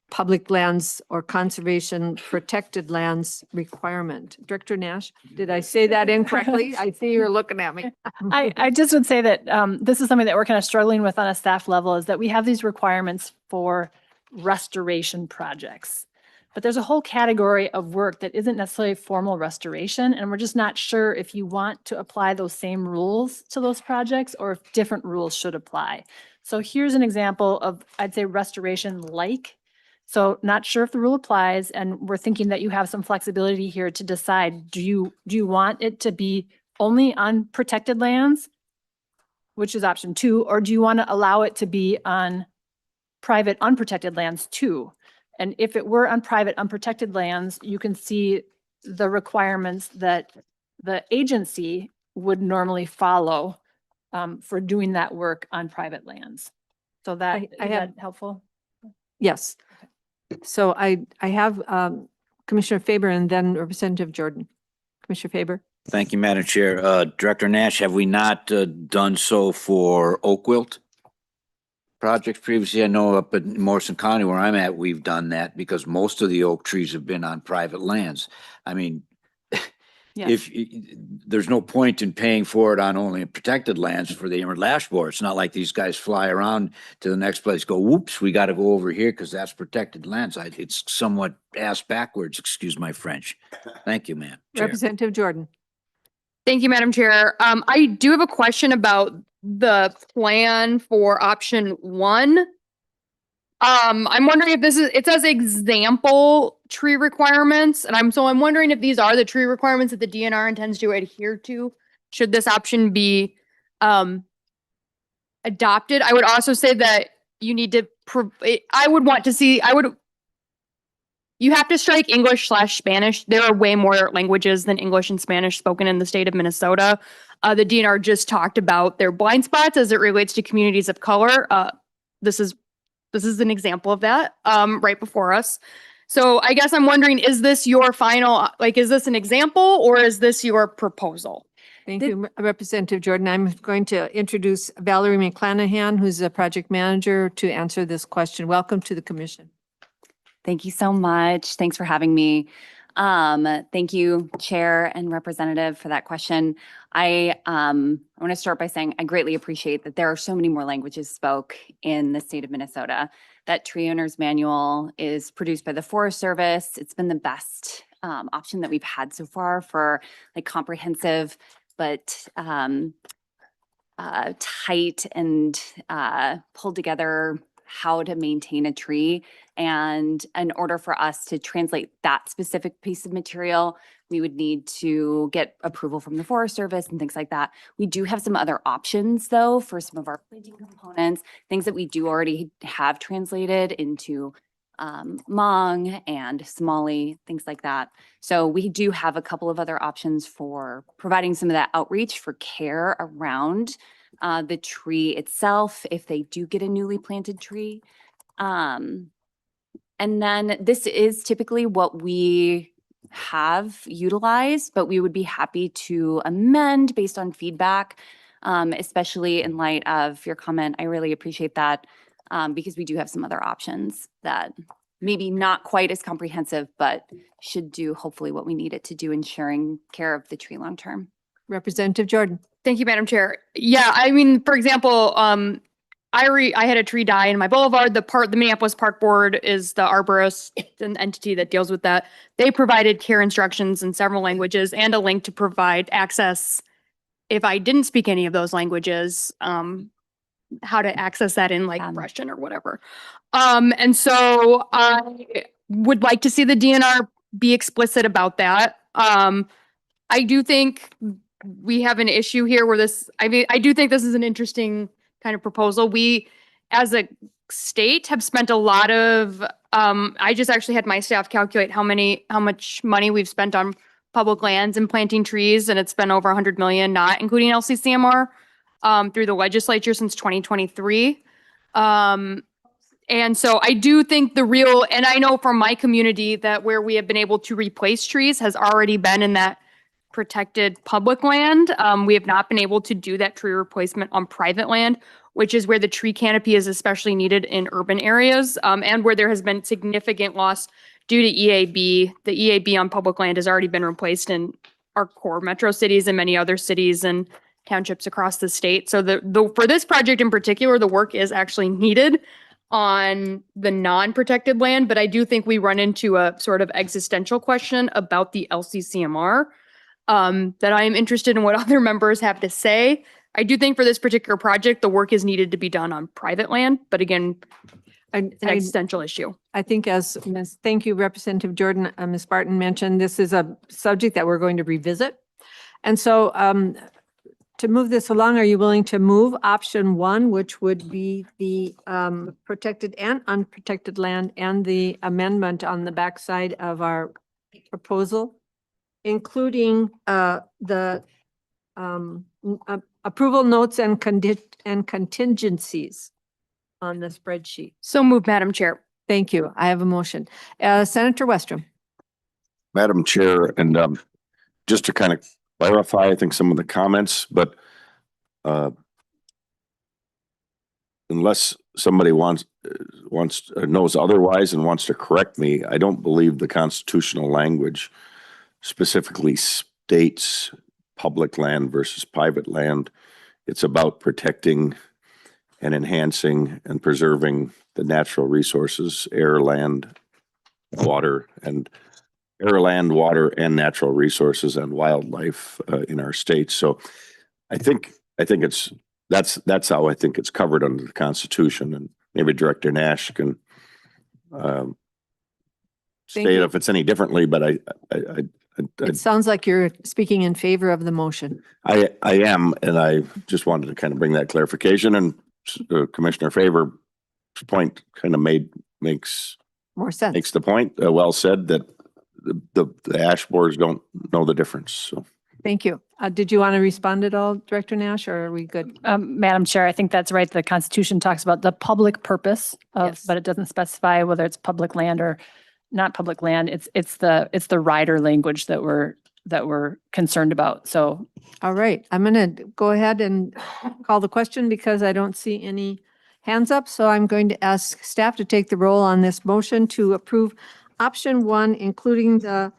public lands or conservation protected lands requirement? Director Nash, did I say that incorrectly? I see you're looking at me. I just would say that this is something that we're kind of struggling with on a staff level, is that we have these requirements for restoration projects. But there's a whole category of work that isn't necessarily formal restoration, and we're just not sure if you want to apply those same rules to those projects or if different rules should apply. So here's an example of, I'd say, restoration-like. So not sure if the rule applies, and we're thinking that you have some flexibility here to decide, do you want it to be only on protected lands, which is option 2, or do you want to allow it to be on private unprotected lands too? And if it were on private unprotected lands, you can see the requirements that the agency would normally follow for doing that work on private lands. So that, is that helpful? Yes. So I have Commissioner Faber and then Representative Jordan. Commissioner Faber. Thank you, Madam Chair. Director Nash, have we not done so for oak wilt projects previously? I know up in Morrison County where I'm at, we've done that because most of the oak trees have been on private lands. I mean, if there's no point in paying for it on only protected lands for the inward lash bore. It's not like these guys fly around to the next place, go, whoops, we got to go over here because that's protected lands. It's somewhat ass backwards, excuse my French. Thank you, man. Representative Jordan. Thank you, Madam Chair. I do have a question about the plan for option 1. I'm wondering if it says example tree requirements, and I'm wondering if these are the tree requirements that the DNR intends to adhere to. Should this option be adopted? I would also say that you need to, you have to strike English/Spanish. There are way more languages than English and Spanish spoken in the state of Minnesota. The DNR just talked about their blind spots as it relates to communities of color. This is an example of that right before us. So I guess I'm wondering, is this your final, is this an example or is this your proposal? Thank you, Representative Jordan. I'm going to introduce Valerie McClanahan, who's a project manager, to answer this question. Welcome to the commission. Thank you so much. Thanks for having me. Thank you, Chair and Representative, for that question. I want to start by saying I greatly appreciate that there are so many more languages spoke in the state of Minnesota. That tree owner's manual is produced by the Forest Service. It's been the best option that we've had so far for comprehensive but tight and pulled together how to maintain a tree. And in order for us to translate that specific piece of material, we would need to get approval from the Forest Service and things like that. We do have some other options though for some of our planting components, things that we do already have translated into Hmong and Somali, things like that. So we do have a couple of other options for providing some of that outreach for care around the tree itself if they do get a newly planted tree. And then this is typically what we have utilized, but we would be happy to amend based on feedback, especially in light of your comment. I really appreciate that because we do have some other options that maybe not quite as comprehensive, but should do hopefully what we need it to do, ensuring care of the tree long term. Representative Jordan. Thank you, Madam Chair. Yeah, I mean, for example, I had a tree die in my boulevard. The Minneapolis Park Board is the arborist, an entity that deals with that. They provided care instructions in several languages and a link to provide access if I didn't speak any of those languages, how to access that in Russian or whatever. And so I would like to see the DNR be explicit about that. I do think we have an issue here where I do think this is an interesting kind of proposal. We, as a state, have spent a lot of, I just actually had my staff calculate how much money we've spent on public lands and planting trees, and it's been over 100 million, not including LCCMR, through the legislature since 2023. And so I do think and I know from my community that where we have been able to replace trees has already been in that protected public land. We have not been able to do that tree replacement on private land, which is where the tree canopy is especially needed in urban areas, and where there has been significant loss due to EAB. The EAB on public land has already been replaced in our core metro cities and many other cities and townships across the state. So for this project in particular, the work is actually needed on the non-protected land, but I do think we run into a sort of existential question about the LCCMR that I am interested in what other members have to say. I do think for this particular project, the work is needed to be done on private land, but again, it's an existential issue. I think thank you, Representative Jordan, Ms. Barton mentioned, this is a subject that we're going to revisit. And so to move this along, are you willing to move option 1, which would be the protected and unprotected land and the amendment on the backside of our proposal, including the approval notes and contingencies on the spreadsheet? So moved, Madam Chair. Thank you. I have a motion. Senator Westrom. Madam Chair, and just to kind of clarify, I think some of the comments, but unless somebody knows otherwise and wants to correct me, I don't believe the constitutional language specifically states public land versus private land. It's about protecting and enhancing and preserving the natural resources, air, land, water, and natural resources and wildlife in our states. So I think that's how I think it's covered under the Constitution, and maybe Director Nash can state you. if it's any differently, but It sounds like you're speaking in favor of the motion. I am, and I just wanted to kind of bring that clarification, and Commissioner Favor's point kind of makes More sense. makes the point, well said, that the ash borers don't know the difference, so. Thank you. Did you want to respond at all, Director Nash, or are we good? Madam Chair, I think that's right. The Constitution talks about the public purpose of, Yes. but it doesn't specify whether it's public land or not public land. It's the rider language that we're concerned about. So. All right, I'm going to go ahead and call the question because I don't see any hands up. So I'm going to ask staff to take the roll on this motion to approve option 1, including the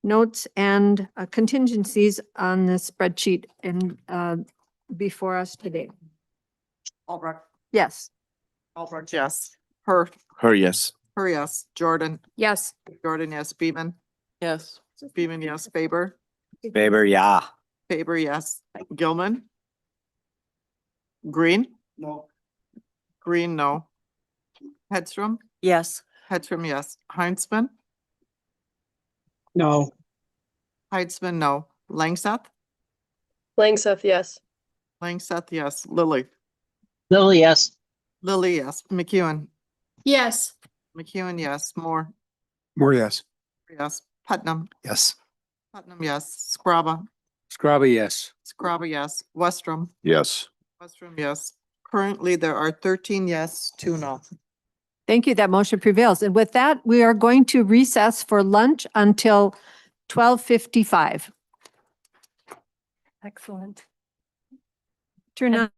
notes and contingencies on the spreadsheet and before us today. Albrecht. Yes. Albrecht, yes. Her, Yes. her, yes. Jordan, Yes. Jordan, yes. Beeman, Yes. Beeman, yes. Faber, Faber, yeah. Faber, yes. Gilman. Green? No. Green, no. Hedstrom, Yes. Hedstrom, yes. Heinzman, No. Heitzman, no. Langseth, Langseth, yes. Langseth, yes. Lily, Lily, yes. Lily, yes. McEwen, Yes. McEwen, yes. Moore, More yes. yes. Putnam, Yes. Putnam, yes. Scrabba, Scrabba, yes. Scrabba, yes. Westrom, Yes. Westrom, yes. Currently, there are 13 yes, 2 no. Thank you. That motion prevails. And with that, we are going to recess for lunch until 12:55. Excellent. Turn on.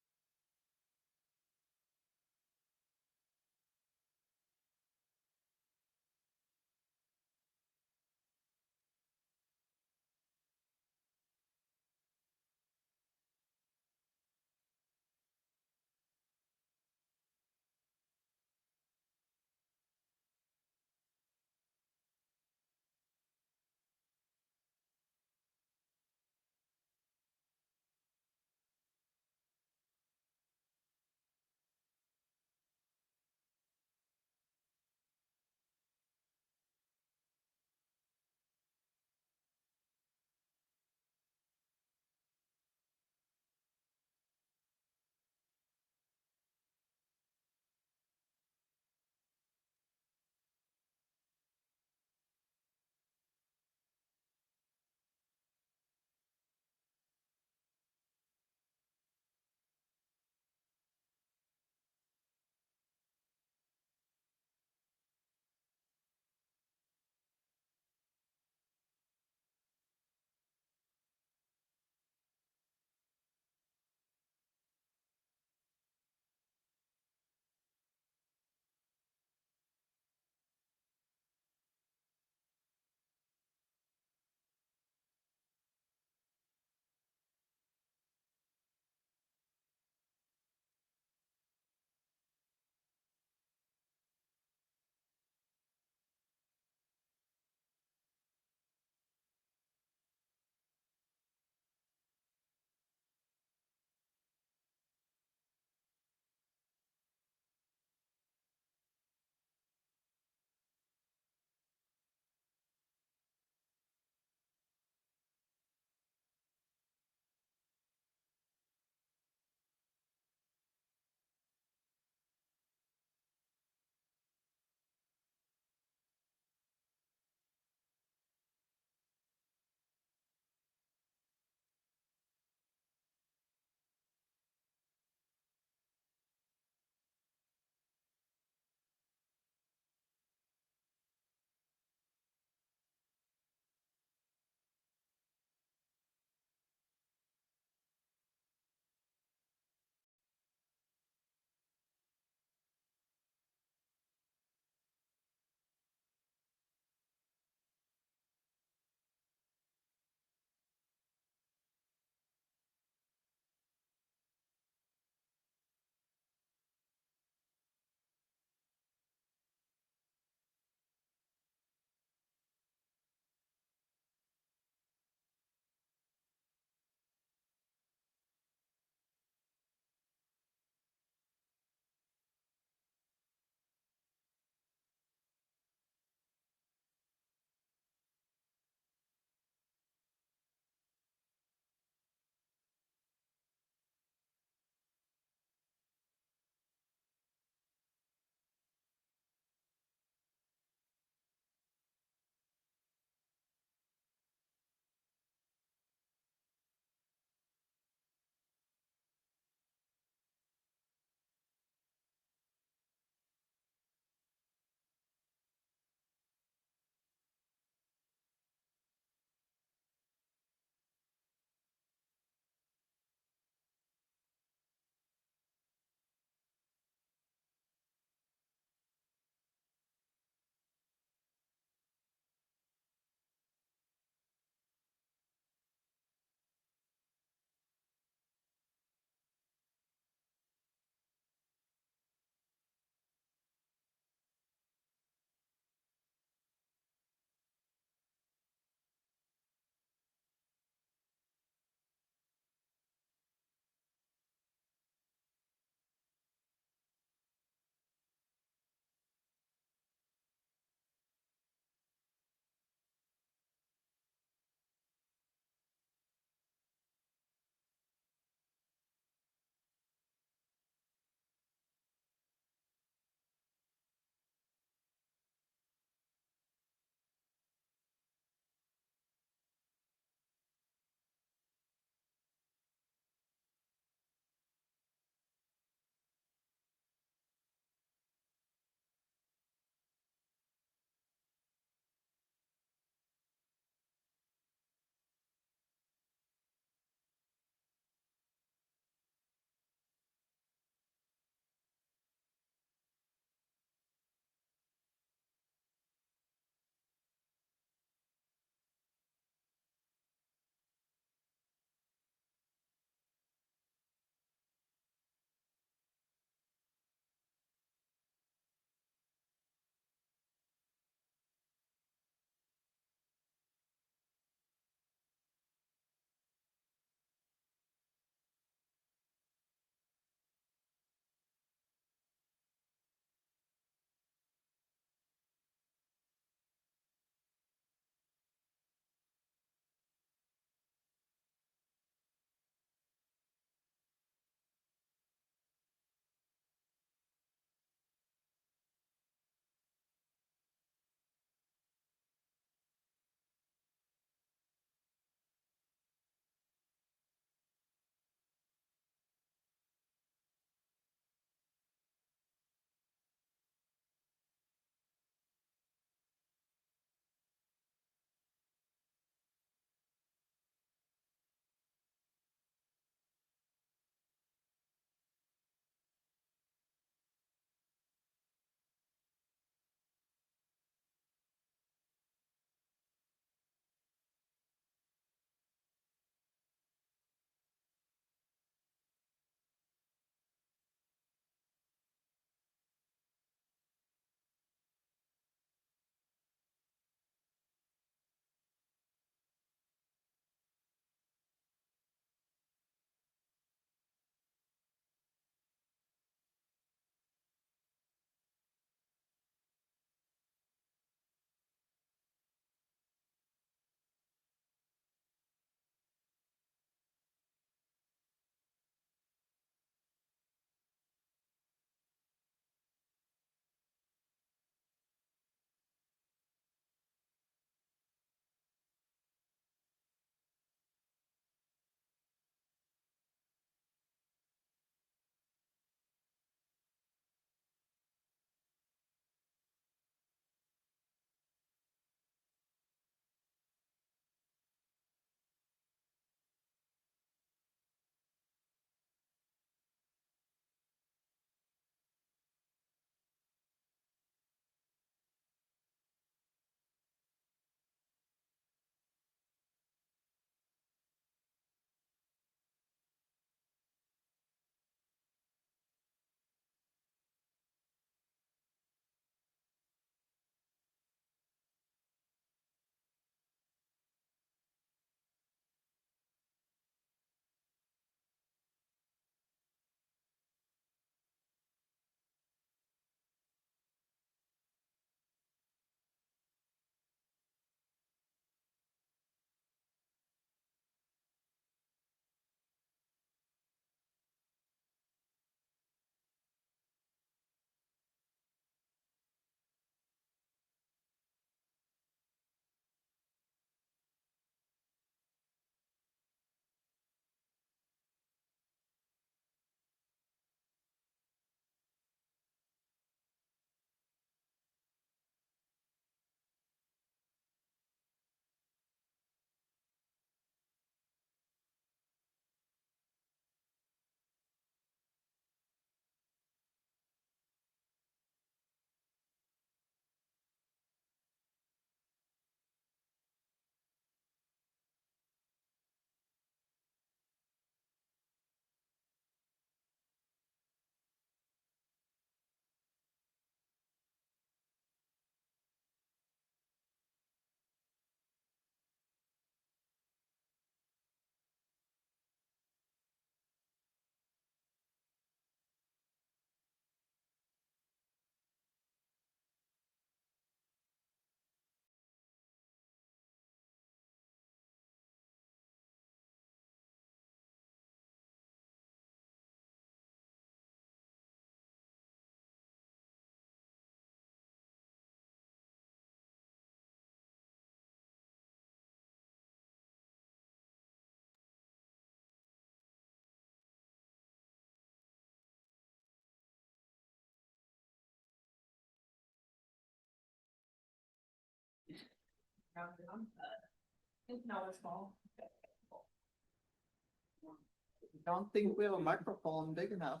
Don't think we have a microphone big enough.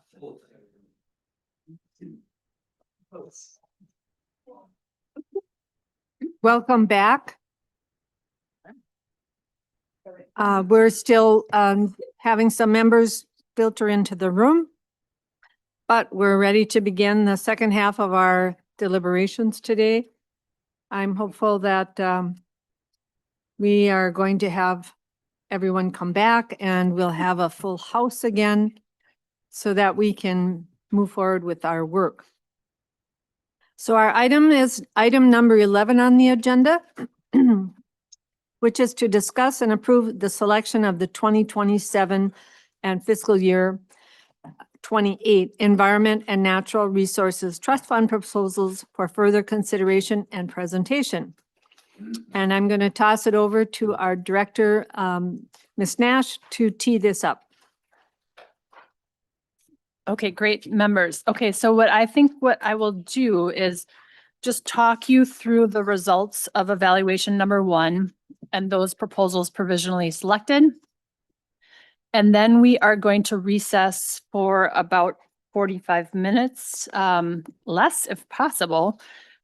Welcome back. We're still having some members filter into the room, but we're ready to begin the second half of our deliberations today. I'm hopeful that we are going to have everyone come back and we'll have a full house again so that we can move forward with our work. So our item is item number 11 on the agenda, which is to discuss and approve the selection of the 2027 and fiscal year 28 Environment and Natural Resources Trust Fund proposals for further consideration and presentation. And I'm going to toss it over to our director, Ms. Nash, to tee this up. Okay, great, members. Okay, so what I will do is just talk you through the results of evaluation number 1 and those proposals provisionally selected. And then we are going to recess for about 45 minutes, less if possible,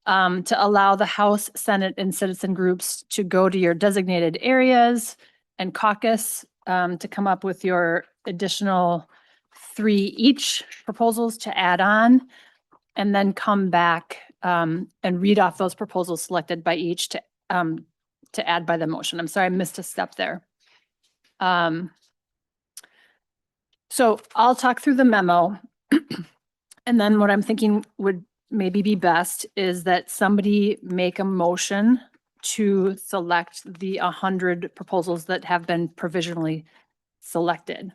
to allow the House, Senate, and citizen groups to go to your designated areas and caucus to come up with your additional 3 each proposals to add on, and then come back and read off those proposals selected by each to add by the motion. I'm sorry, I missed a step there. So I'll talk through the memo. And then what I'm thinking would maybe be best is that somebody make a motion to select the 100 proposals that have been provisionally selected.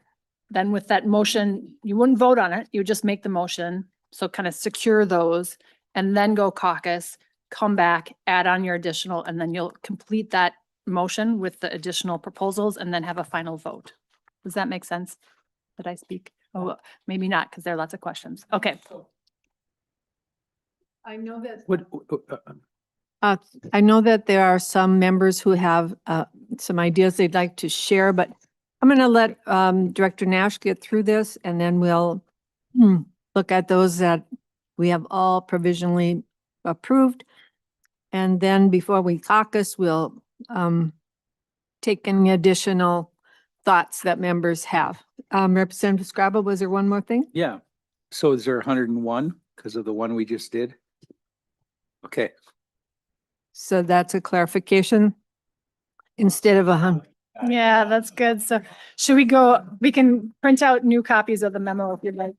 Then with that motion, you wouldn't vote on it, you would just make the motion. So kind of secure those and then go caucus, come back, add on your additional, and then you'll complete that motion with the additional proposals and then have a final vote. Does that make sense? Did I speak? Oh, maybe not, because there are lots of questions. Okay. I know that. What, I know that there are some members who have some ideas they'd like to share, but I'm going to let Director Nash get through this and then we'll look at those that we have all provisionally approved. And then before we caucus, we'll take any additional thoughts that members have. Representative Scrabble, was there one more thing? yeah. So is there 101 because of the one we just did? Okay. So that's a clarification instead of 100. Yeah, that's good. So should we go, we can print out new copies of the memo if you'd like.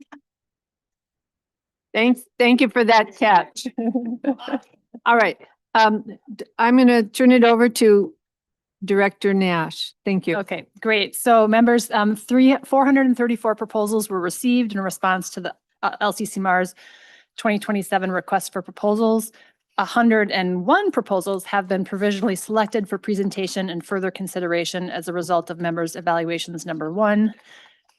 Thank you for that catch. All right. I'm going to turn it over to Director Nash. Thank you. Okay, great. So members, 434 proposals were received in response to the LCCMR's 2027 request for proposals. 101 proposals have been provisionally selected for presentation and further consideration as a result of members' evaluations number 1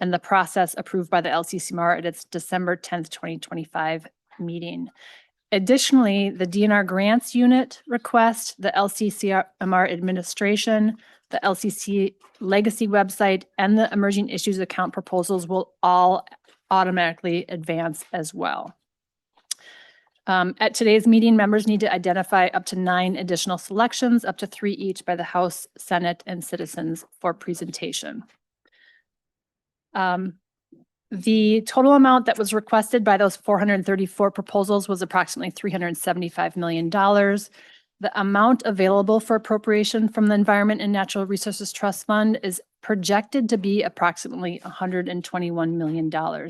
and the process approved by the LCCMR at its December 10th, 2025 meeting. Additionally, the DNR grants unit request, the LCCMR administration, the LCC legacy website, and the emerging issues account proposals will all automatically advance as well. At today's meeting, members need to identify up to 9 additional selections, up to 3 each by the House, Senate, and citizens for presentation. The total amount that was requested by those 434 proposals was approximately $375 million. The amount available for appropriation from the Environment and Natural Resources Trust Fund is projected to be approximately $121 million.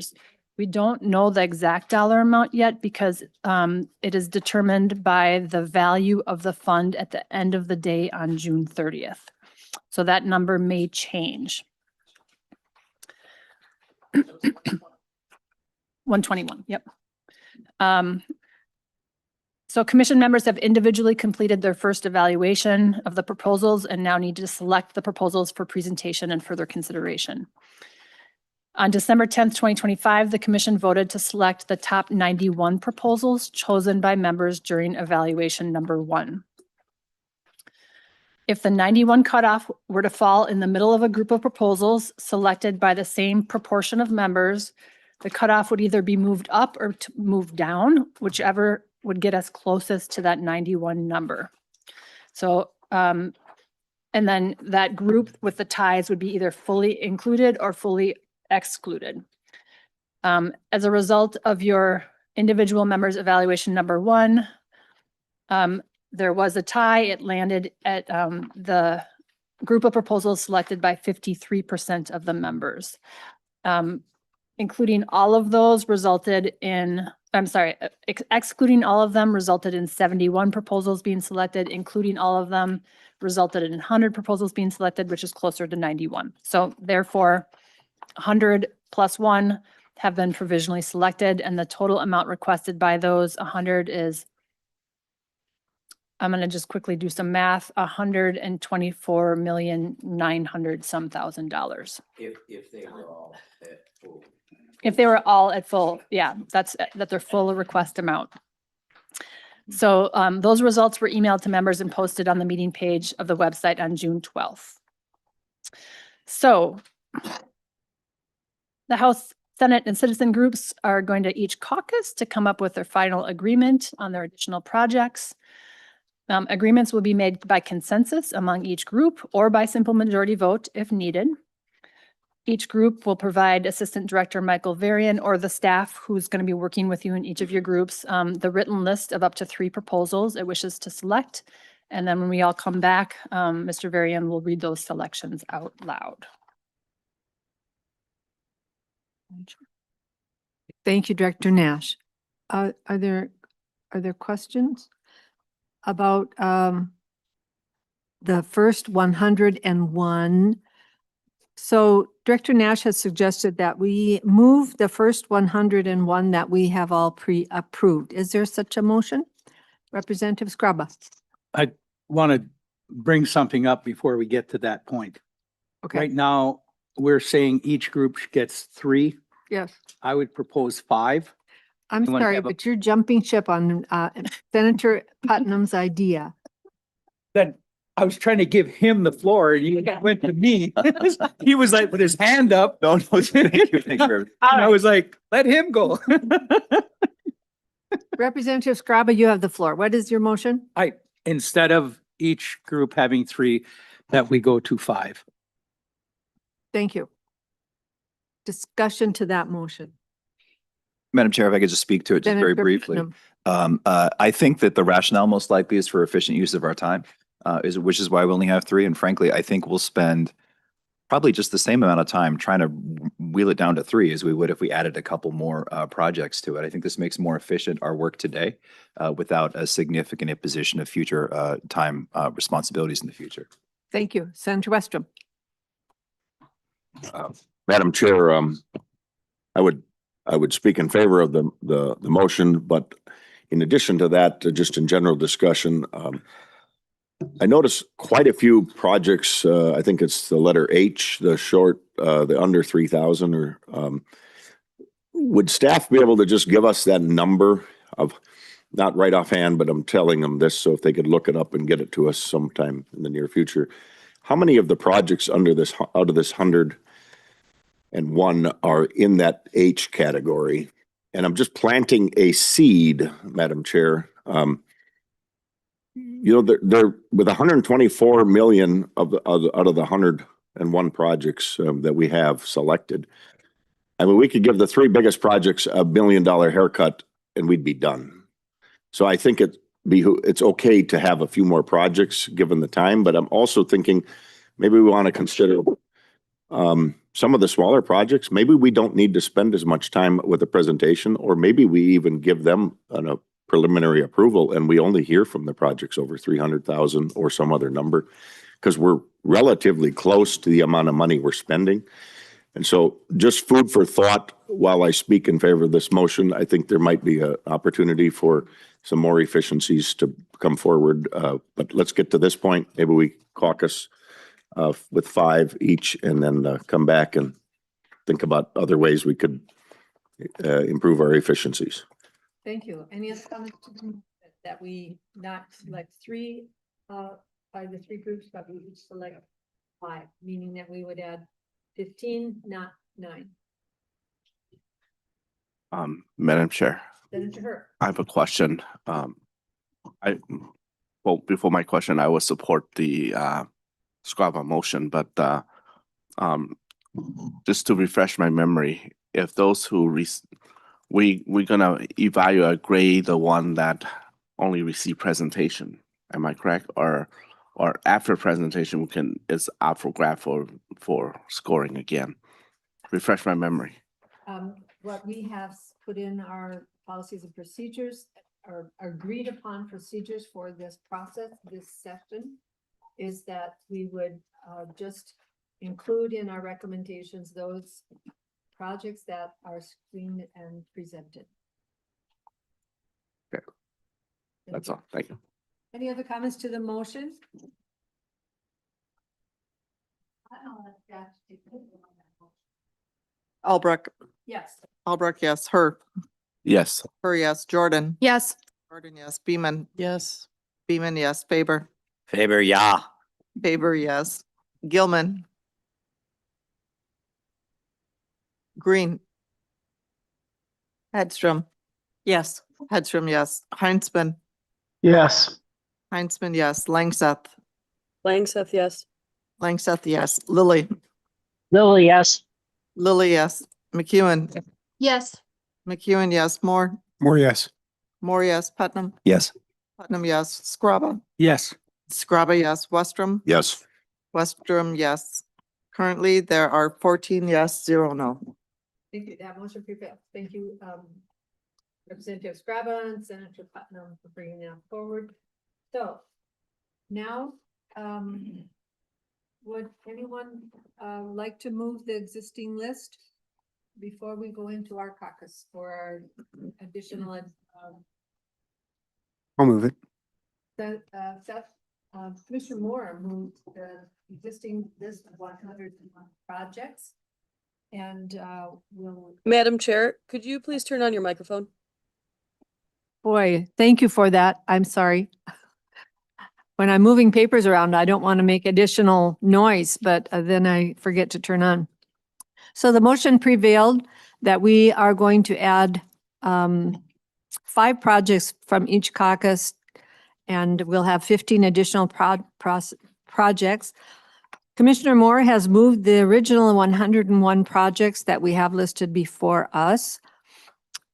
We don't know the exact dollar amount yet because it is determined by the value of the fund at the end of the day on June 30th. So that number may change. 121, yep. So commission members have individually completed their first evaluation of the proposals and now need to select the proposals for presentation and further consideration. On December 10th, 2025, the commission voted to select the top 91 proposals chosen by members during evaluation number 1. If the 91 cutoff were to fall in the middle of a group of proposals selected by the same proportion of members, the cutoff would either be moved up or moved down, whichever would get us closest to that 91 number. So, and then that group with the ties would be either fully included or fully excluded. As a result of your individual members evaluation number 1, there was a tie. It landed at the group of proposals selected by 53% of the members. Including all of those resulted in, excluding all of them resulted in 71 proposals being selected, including all of them resulted in 100 proposals being selected, which is closer to 91. So therefore, 100 plus 1 have been provisionally selected, and the total amount requested by those 100 is, I'm going to just quickly do some math, $124,900,000. If they were all at full. If they were all at full, yeah, that's their full request amount. So those results were emailed to members and posted on the meeting page of the website on June 12th. So the House, Senate, and citizen groups are going to each caucus to come up with their final agreement on their additional projects. Agreements will be made by consensus among each group or by simple majority vote if needed. Each group will provide Assistant Director Michael Varian or the staff who's going to be working with you in each of your groups, the written list of up to 3 proposals it wishes to select. And then when we all come back, Mr. Varian will read those selections out loud. Thank you, Director Nash. Are there questions about the first 101? So Director Nash has suggested that we move the first 101 that we have all pre-approved. Is there such a motion? Representative Scraba. I want to bring something up before we get to that point. Okay. Right now, we're saying each group gets 3. Yes. I would propose 5. I'm You wanna sorry, have a- but you're jumping ship on Senator Putnam's idea. Then I was trying to give him the floor and you went to me. He was like with his hand up. No, thank you. Thank you. I was like, let him go. Representative Scraba, you have the floor. What is your motion? Instead of each group having 3, that we go to 5. Thank you. Discussion to that motion. Madam Chair, if I could just speak to it just very Senator briefly. Putnam. I think that the rationale most likely is for efficient use of our time, which is why we only have 3. And frankly, I think we'll spend probably just the same amount of time trying to wheel it down to 3 as we would if we added a couple more projects to it. I think this makes more efficient our work today without a significant imposition of future time responsibilities in the future. Thank you. Senator Westrom. Madam Chair, I would speak in favor of the motion, but in addition to that, just in general discussion, I noticed quite a few projects. I think it's the letter H, the short, the under 3,000. Or would staff be able to just give us that number of, not right offhand, but I'm telling them this, so if they could look it up and get it to us sometime in the near future. How many of the projects under this out of this 101 are in that H category? And I'm just planting a seed, Madam Chair. You know, they're with 124 million out of the 101 projects that we have selected. I mean, we could give the 3 biggest projects a $1 million haircut and we'd be done. So I think it's okay to have a few more projects given the time, but I'm also thinking maybe we want to consider some of the smaller projects. Maybe we don't need to spend as much time with the presentation, or maybe we even give them a preliminary approval and we only hear from the projects over 300,000 or some other number, because we're relatively close to the amount of money we're spending. And so just food for thought while I speak in favor of this motion. I think there might be an opportunity for some more efficiencies to come forward. But let's get to this point. Maybe we caucus with 5 each and then come back and think about other ways we could improve our efficiencies. Thank you. Any other comments that we not select 3 by the three groups, but we each select 5, meaning that we would add 15, not 9. Madam Chair, Senator Hurt. I have a question. Well, before my question, I will support the Scrabble motion, but just to refresh my memory, if those who we're gonna evaluate grade the one that only receive presentation, am I correct? Or after presentation, it's up for grab for scoring again. Refresh my memory. What we have put in our policies and procedures or agreed upon procedures for this process, this session, is that we would just include in our recommendations those projects that are screened and presented. Okay. That's all. Thank you. Any other comments to the motion? Albrecht, Yes. Albrecht, yes. Her, Yes. yes. Jordan, Yes. Jordan, yes. Beeman, Yes. Beeman, yes. Faber, Faber, yeah. Faber, yes. Gilman, Green, Hedstrom, Yes. Hedstrom, yes. Heinzman, Yes. Heinzman, yes. Langseth, Langseth, yes. Langseth, yes. Lily, Lily, yes. Lily, yes. McEwen, Yes. McEwen, yes. Moore, More yes. Moore, yes. Putnam, Yes. Putnam, yes. Scrabba, Yes. Scrabba, yes. Westrom, Yes. Westrom, yes. Currently, there are 14 yes, 0 no. Thank you. That motion prevails. Thank you, Representative Scrabba and Senator Putnam for bringing that forward. So now, would anyone like to move the existing list before we go into our caucus for our additional I'll move it. Seth, Commissioner Moore moved the existing list of 101 projects. And we'll. Madam Chair, could you please turn on your microphone? Boy, thank you for that. I'm sorry. When I'm moving papers around, I don't want to make additional noise, but then I forget to turn on. So the motion prevailed that we are going to add 5 projects from each caucus, and we'll have 15 additional projects. Commissioner Moore has moved the original 101 projects that we have listed before us.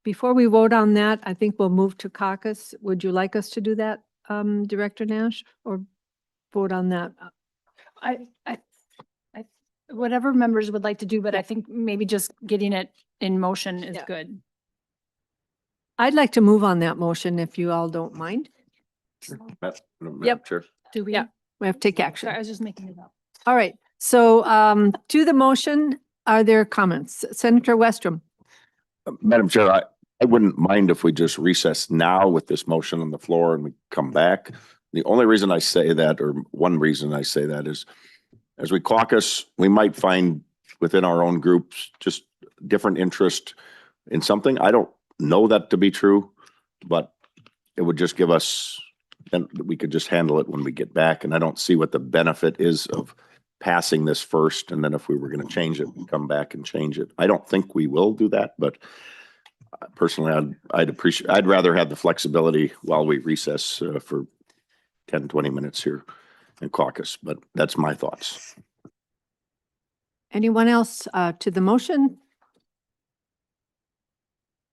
Before we vote on that, I think we'll move to caucus. Would you like us to do that, Director Nash, or vote on that? Whatever members would like to do, but I think maybe just getting it in motion is Yeah. good. I'd like to move on that motion if you all don't mind. Yep. Sure. Do we? Yeah. We have to take action. Sorry, I was just making it up. All right. So to the motion, are there comments? Senator Westrom? Madam Chair, I wouldn't mind if we just recess now with this motion on the floor and we come back. The only reason I say that, or one reason I say that, is as we caucus, we might find within our own groups just different interest in something. I don't know that to be true, but it would just give us, and we could just handle it when we get back. And I don't see what the benefit is of passing this first. And then if we were going to change it, we come back and change it. I don't think we will do that, but personally, I'd rather have the flexibility while we recess for 10, 20 minutes here in caucus, but that's my thoughts. Anyone else to the motion?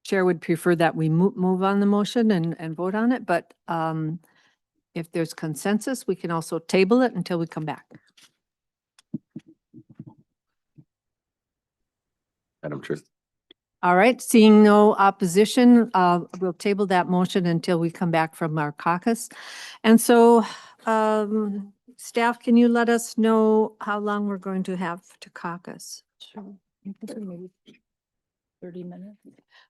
Chair would prefer that we move on the motion and vote on it, but if there's consensus, we can also table it until we come back. Madam Chair. All right, seeing no opposition, we'll table that motion until we come back from our caucus. And so, staff, can you let us know how long we're going to have to caucus? Sure. Maybe 30 minutes.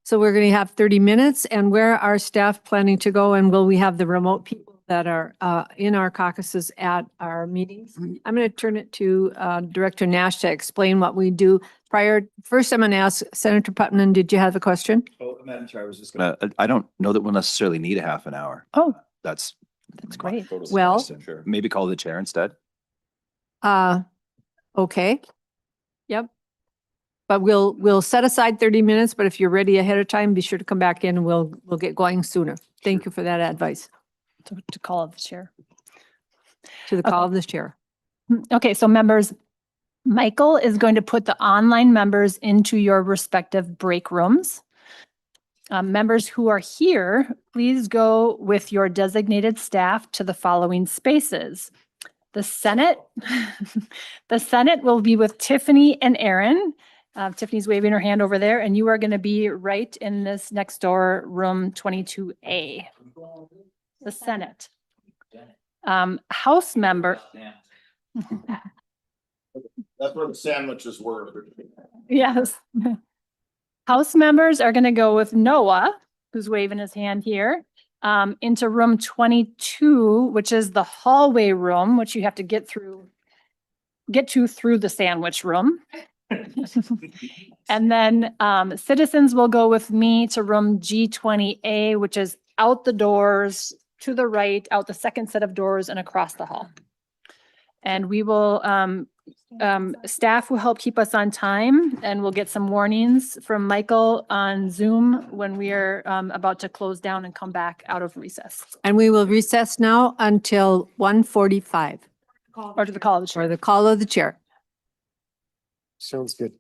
So we're going to have 30 minutes, and where are staff planning to go, and will we have the remote people that are in our caucuses at our meetings? I'm going to turn it to Director Nash to explain what we do prior. First, I'm going to ask Senator Putnam, did you have a question? Oh, Madam Chair, I was just gonna, I don't know that we'll necessarily need a half an hour. Oh. That's That's great. Well, Maybe call the chair instead. Okay. Yep. But we'll set aside 30 minutes, but if you're ready ahead of time, be sure to come back in and we'll get going sooner. Thank you for that advice. To call the chair. To the call of this chair. Okay, so members, Michael is going to put the online members into your respective break rooms. Members who are here, please go with your designated staff to the following spaces. The Senate, the Senate will be with Tiffany and Aaron. Tiffany's waving her hand over there, and you are going to be right in this next door room 22A. The Senate. House member. That's where the sandwiches were. Yes. House members are going to go with Noah, who's waving his hand here, into room 22, which is the hallway room, which you have to get to through the sandwich room. And then citizens will go with me to room G20A, which is out the doors to the right, out the second set of doors and across the hall. And we will, staff will help keep us on time, and we'll get some warnings from Michael on Zoom when we are about to close down and come back out of recess. And we will recess now until 1:45. Or to the call of the chair. Or the call of the chair. Sounds good.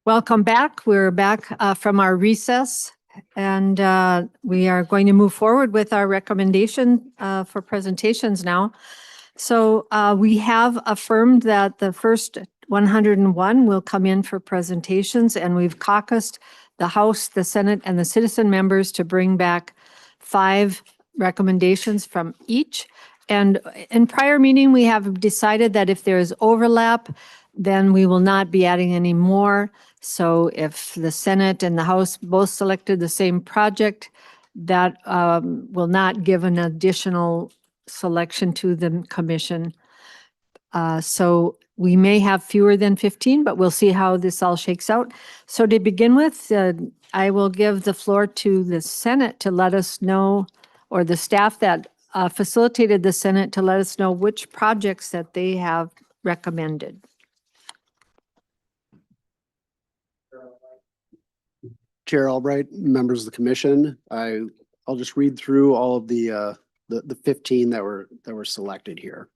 Welcome back. We're back from our recess, and we are going to move forward with our recommendation for presentations now. So we have affirmed that the first 101 will come in for presentations, and we've caucused the House, the Senate, and the citizen members to bring back 5 recommendations from each. And in prior meeting, we have decided that if there is overlap, then we will not be adding any more. So if the Senate and the House both selected the same project, that will not give an additional selection to the commission. So we may have fewer than 15, but we'll see how this all shakes out. So to begin with, I will give the floor to the Senate to let us know, or the staff that facilitated the Senate to let us know which projects that they have recommended. Chair Albrecht, members of the commission, I'll just read through all of the 15 that were selected here.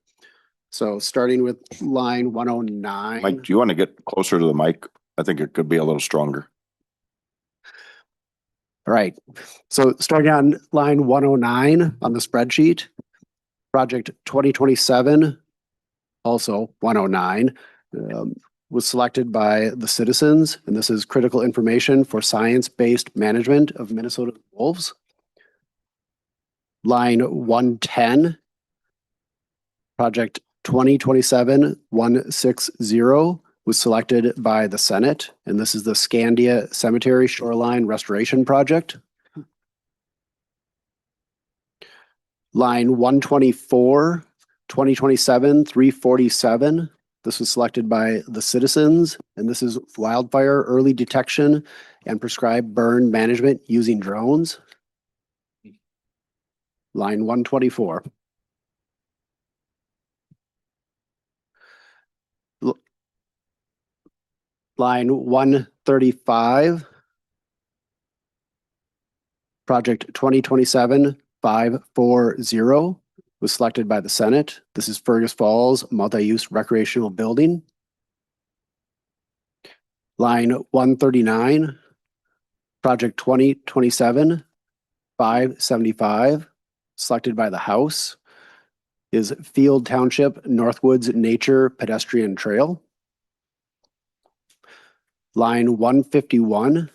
So starting with line 109. Mike, do you want to get closer to the mic? I think it could be a little stronger. All right. So starting on line 109 on the spreadsheet, project 2027, also 109, was selected by the citizens, and this is critical information for science-based management of Minnesota wolves. Line 110, project 2027-160 was selected by the Senate, and this is the Scandia Cemetery Shoreline Restoration Project. Line 124, 2027-347, this was selected by the citizens, and this is wildfire early detection and prescribed burn management using drones. Line 124. Line 135, project 2027-540 was selected by the Senate. This is Fergus Falls multi-use recreational building. Line 139, project 2027-575, selected by the House, is Field Township Northwoods Nature Pedestrian Trail. Line 151,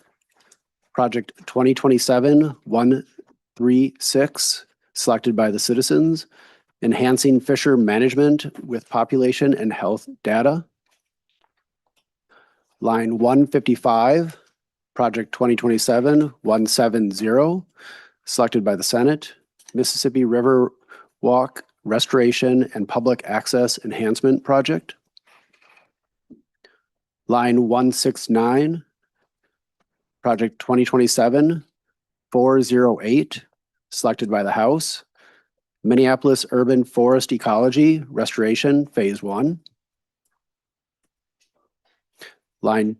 project 2027-136, selected by the citizens, enhancing fisher management with population and health data. Line 155, project 2027-170, selected by the Senate, Mississippi River Walk Restoration and Public Access Enhancement Project. Line 169, project 2027-408, selected by the House, Minneapolis Urban Forest Ecology Restoration Phase 1. Line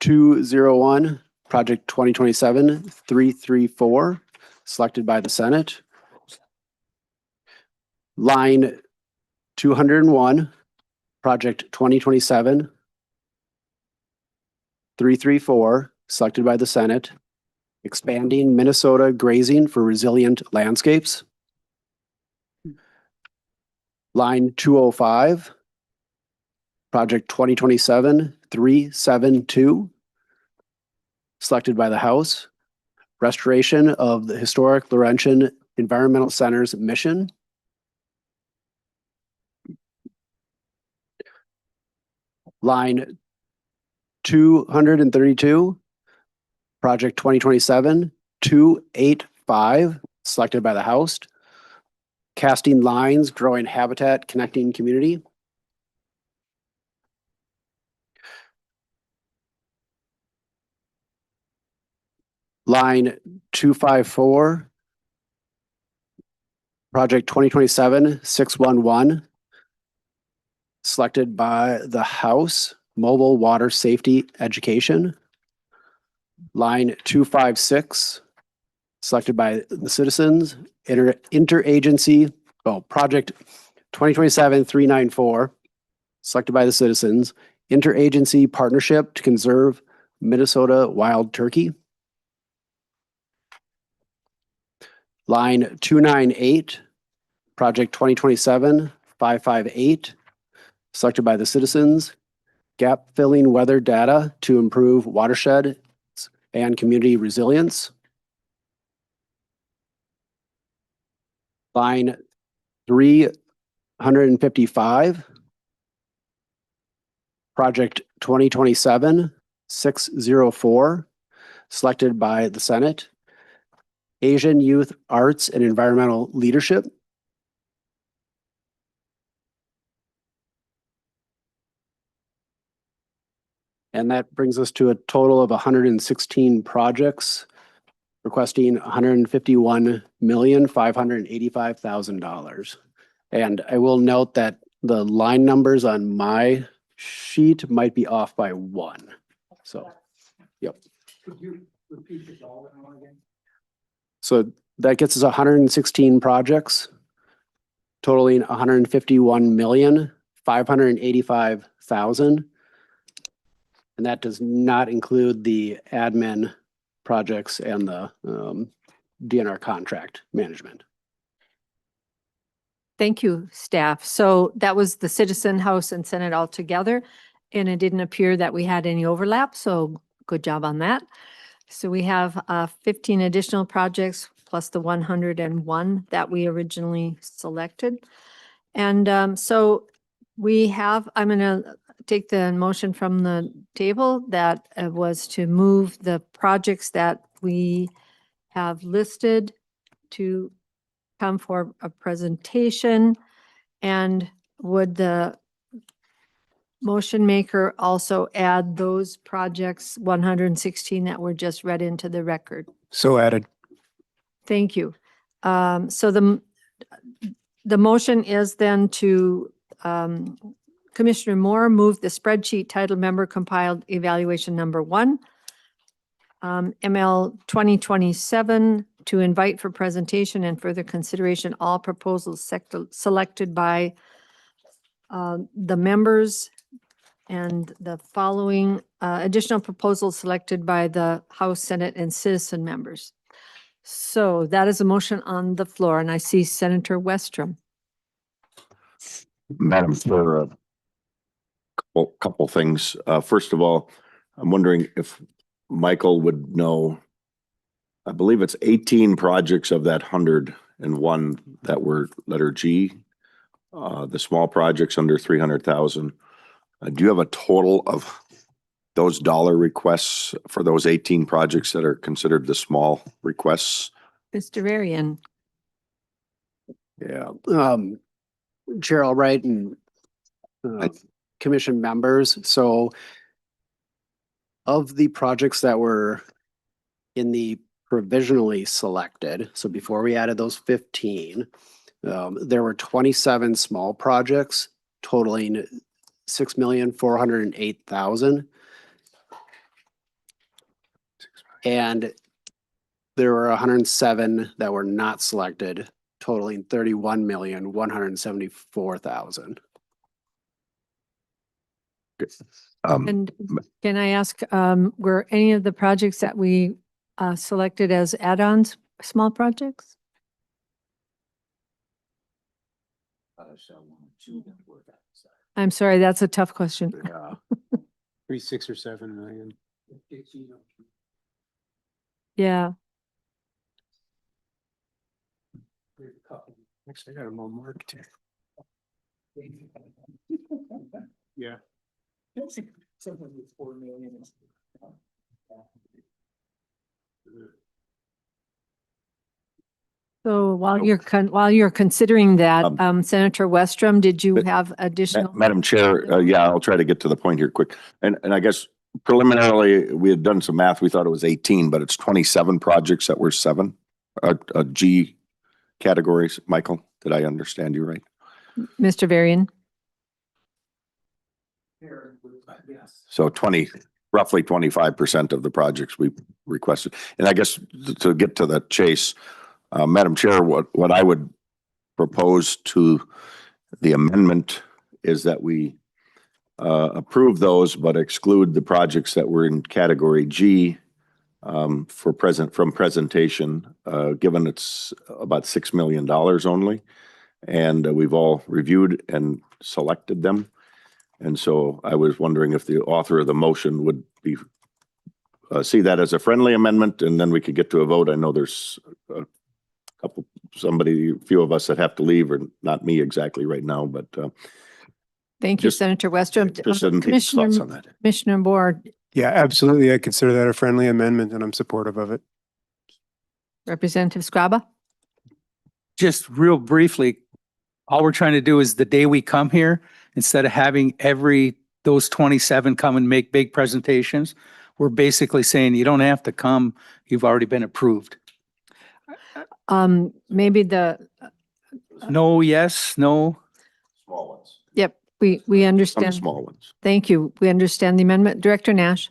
201, project 2027-334, selected by the Senate. Line 201, project 2027-334, selected by the Senate, expanding Minnesota grazing for resilient landscapes. Line 205, project 2027-372, selected by the House, restoration of the historic Laurentian Environmental Center's mission. Line 232, project 2027-285, selected by the House, casting lines, growing habitat, connecting community. Line 254, project 2027-611, selected by the House, Mobile Water Safety Education. Line 256, selected by the citizens, interagency, project 2027-394, selected by the citizens, interagency partnership to conserve Minnesota wild turkey. Line 298, project 2027-558, selected by the citizens, gap filling weather data to improve watershed and community resilience. Line 355, project 2027-604, selected by the Senate, Asian Youth Arts and Environmental Leadership. And that brings us to a total of 116 projects requesting $151,585,000. And I will note that the line numbers on my sheet might be off by one. So, yep. Could you repeat the dollar amount again? So that gets us 116 projects totaling $151,585,000. And that does not include the admin projects and the DNR contract management. Thank you, staff. So that was the Citizen, House, and Senate all together, and it didn't appear that we had any overlap, so good job on that. So we have 15 additional projects plus the 101 that we originally selected. And so we have, I'm going to take the motion from the table that was to move the projects that we have listed to come for a presentation. And would the motion maker also add those projects, 116 that were just read into the record? So added. Thank you. So the motion is then to Commissioner Moore move the spreadsheet titled Member Compiled Evaluation Number 1, ML 2027, to invite for presentation and further consideration all proposals selected by the members and the following additional proposals selected by the House, Senate, and citizen members. So that is a motion on the floor, and I see Senator Westrom. Madam Chair, couple things. First of all, I'm wondering if Michael would know, I believe it's 18 projects of that 101 that were letter G, the small projects under 300,000. Do you have a total of those dollar requests for those 18 projects that are considered the small requests? Mr. Varian. Yeah. Chair Albrecht and commission members. So of the projects that were in the provisionally selected, so before we added those 15, there were 27 small projects totaling $6,408,000. And there were 107 that were not selected, totaling $31,174,000. And can I ask, were any of the projects that we selected as add-ons small projects? I'm sorry, that's a tough question. 3, 6, or 7 million. Yeah. Actually, I got them all marked. Yeah. So while you're considering that, Senator Westrom, did you have additional? Madam Chair, yeah, I'll try to get to the point here quick. And I guess preliminarily, we had done some math. We thought it was 18, but it's 27 projects that were G categories. Michael, did I understand you right? Mr. Varian? So roughly 25% of the projects we requested. And I guess to get to the chase, Madam Chair, what I would propose to the amendment is that we approve those, but exclude the projects that were in category G from presentation, given it's about $6 million only. And we've all reviewed and selected them. And so I was wondering if the author of the motion would be see that as a friendly amendment, and then we could get to a vote. I know there's a few of us that have to leave, or not me exactly right now, but Thank you, Senator Westrom. thoughts on that. Commissioner Moore, Yeah, absolutely. I consider that a friendly amendment and I'm supportive of it. Representative Scriba? Just real briefly, all we're trying to do is the day we come here, instead of having those 27 come and make big presentations, we're basically saying you don't have to come. You've already been approved. Maybe No, yes, no. Small ones. Yep, we understand. Some small ones. Thank you. We understand the amendment. Director Nash?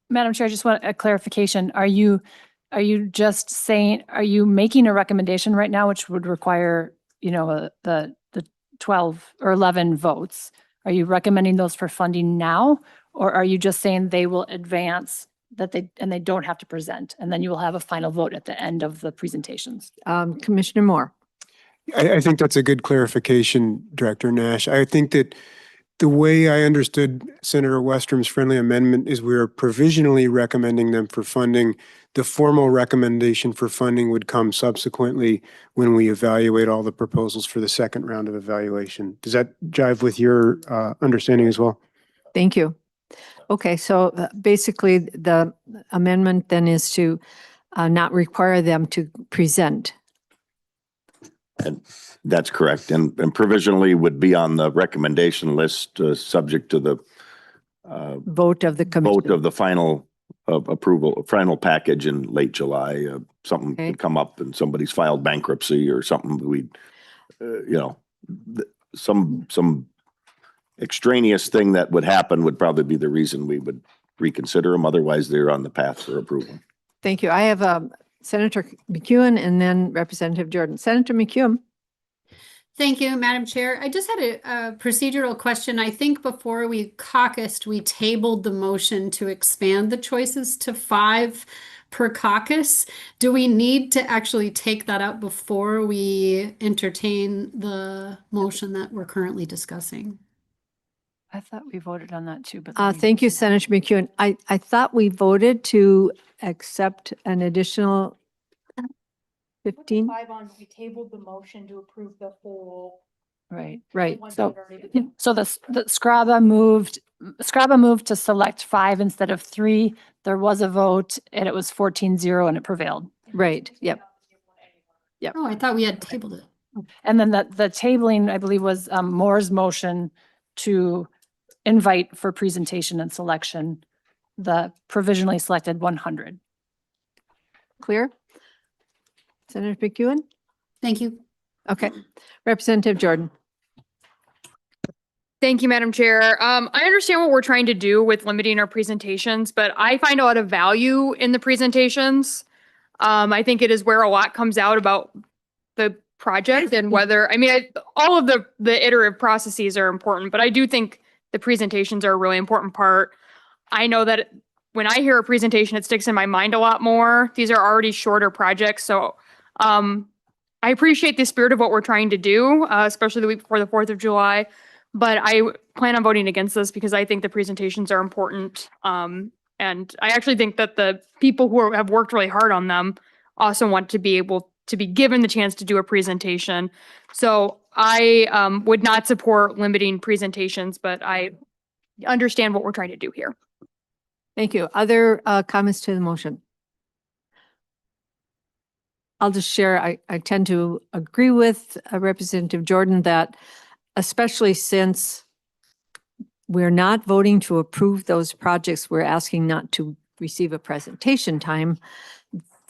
Madam Chair, I just want a clarification. Are you just saying, are you making a recommendation right now, which would require, the 12 or 11 votes? Are you recommending those for funding now? Or are you just saying they will advance and they don't have to present, and then you will have a final vote at the end of the presentations? Commissioner Moore? I think that's a good clarification, Director Nash. I think that the way I understood Senator Westrom's friendly amendment is we are provisionally recommending them for funding. The formal recommendation for funding would come subsequently when we evaluate all the proposals for the second round of evaluation. Does that jive with your understanding as well? Thank you. Okay, so basically the amendment then is to not require them to present. And that's correct. And provisionally would be on the recommendation list, subject to the Vote of the commission. vote of the final approval, final package in late July. Something Okay. could come up and somebody's filed bankruptcy or something. Some extraneous thing that would happen would probably be the reason we would reconsider them. Otherwise, they're on the path for approval. Thank you. I have Senator McEwen and then Representative Jordan. Senator McEwen? Thank you, Madam Chair. I just had a procedural question. I think before we caucused, we tabled the motion to expand the choices to 5 per caucus. Do we need to actually take that up before we entertain the motion that we're currently discussing? I thought we voted on that too, but. Thank you, Senator McEwen. I thought we voted to accept an additional 15. We tabled the motion to approve the whole. Right. Right. So the Scriba moved to select 5 instead of 3. There was a vote and it was 14-0 and it prevailed. Right. Yep. Oh, I thought we had tabled it. And then the tabling, I believe, was Moore's motion to invite for presentation and selection the provisionally selected 100. Clear? Senator McEwen? Thank you. Okay. Representative Jordan? Thank you, Madam Chair. I understand what we're trying to do with limiting our presentations, but I find a lot of value in the presentations. I think it is where a lot comes out about the project and whether, all of the iterative processes are important, but I do think the presentations are a really important part. I know that when I hear a presentation, it sticks in my mind a lot more. These are already shorter projects, so I appreciate the spirit of what we're trying to do, especially the week before the 4th of July. But I plan on voting against this because I think the presentations are important. And I actually think that the people who have worked really hard on them also want to be able to be given the chance to do a presentation. So I would not support limiting presentations, but I understand what we're trying to do here. Thank you. Other comments to the motion? I'll just share, I tend to agree with Representative Jordan that especially since we're not voting to approve those projects. We're asking not to receive a presentation time.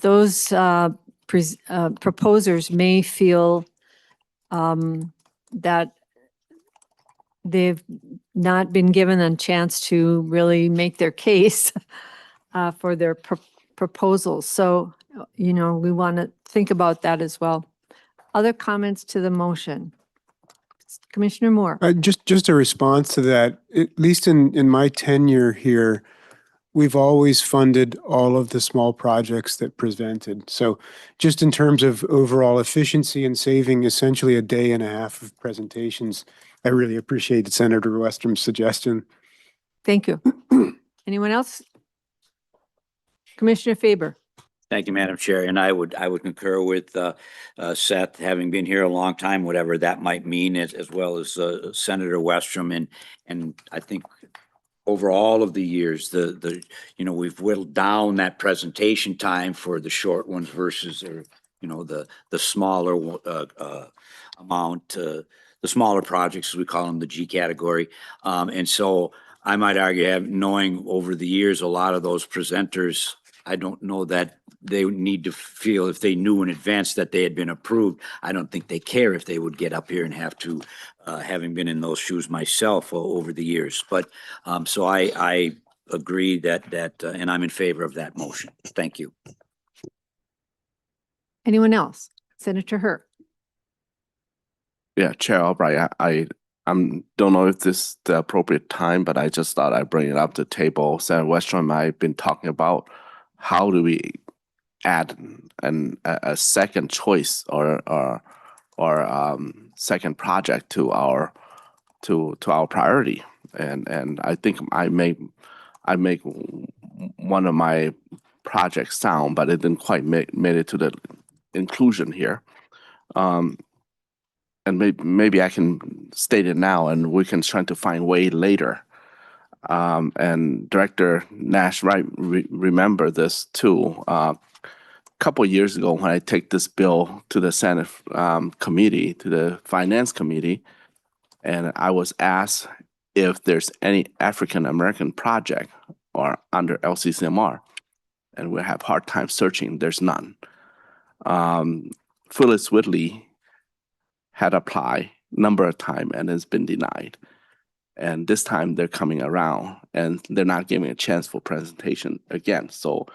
Those proposers may feel that they've not been given a chance to really make their case for their proposals. So, you know, we want to think about that as well. Other comments to the motion? Commissioner Moore. Just a response to that, at least in my tenure here, we've always funded all of the small projects that presented. So just in terms of overall efficiency and saving essentially a day and a half of presentations, I really appreciated Senator Westrum's suggestion. Thank you. Anyone else? Commissioner Faber. Thank you, Madam Chair. And I would concur with Seth, having been here a long time, whatever that might mean, as well as Senator Westrum. And I think over all of the years, we've whittled down that presentation time for the short ones versus, the smaller amount, the smaller projects, as we call them, the G category. And so I might argue, knowing over the years, a lot of those presenters, I don't know that they need to feel, if they knew in advance that they had been approved, I don't think they care if they would get up here and have to, having been in those shoes myself over the years. But so I agree that and I'm in favor of that motion. Thank you. Anyone else? Senator Hur. Yeah, Chair Albright, I don't know if this is the appropriate time, but I just thought I'd bring it up to the table. Senator Westrum and I have been talking about how do we add a second choice or second project to our priority, and I think I make one of my projects sound, but it didn't quite made it to the inclusion here. And maybe I can state it now, and we can try to find way later. And Director Nash might remember this too. Couple of years ago, when I take this bill to the Senate committee, to the Finance Committee, and I was asked if there's any African American project or under LCCMR, and we have hard time searching. There's none. Phyllis Whitley had applied number of times and has been denied. And this time they're coming around and they're not giving a chance for presentation again. So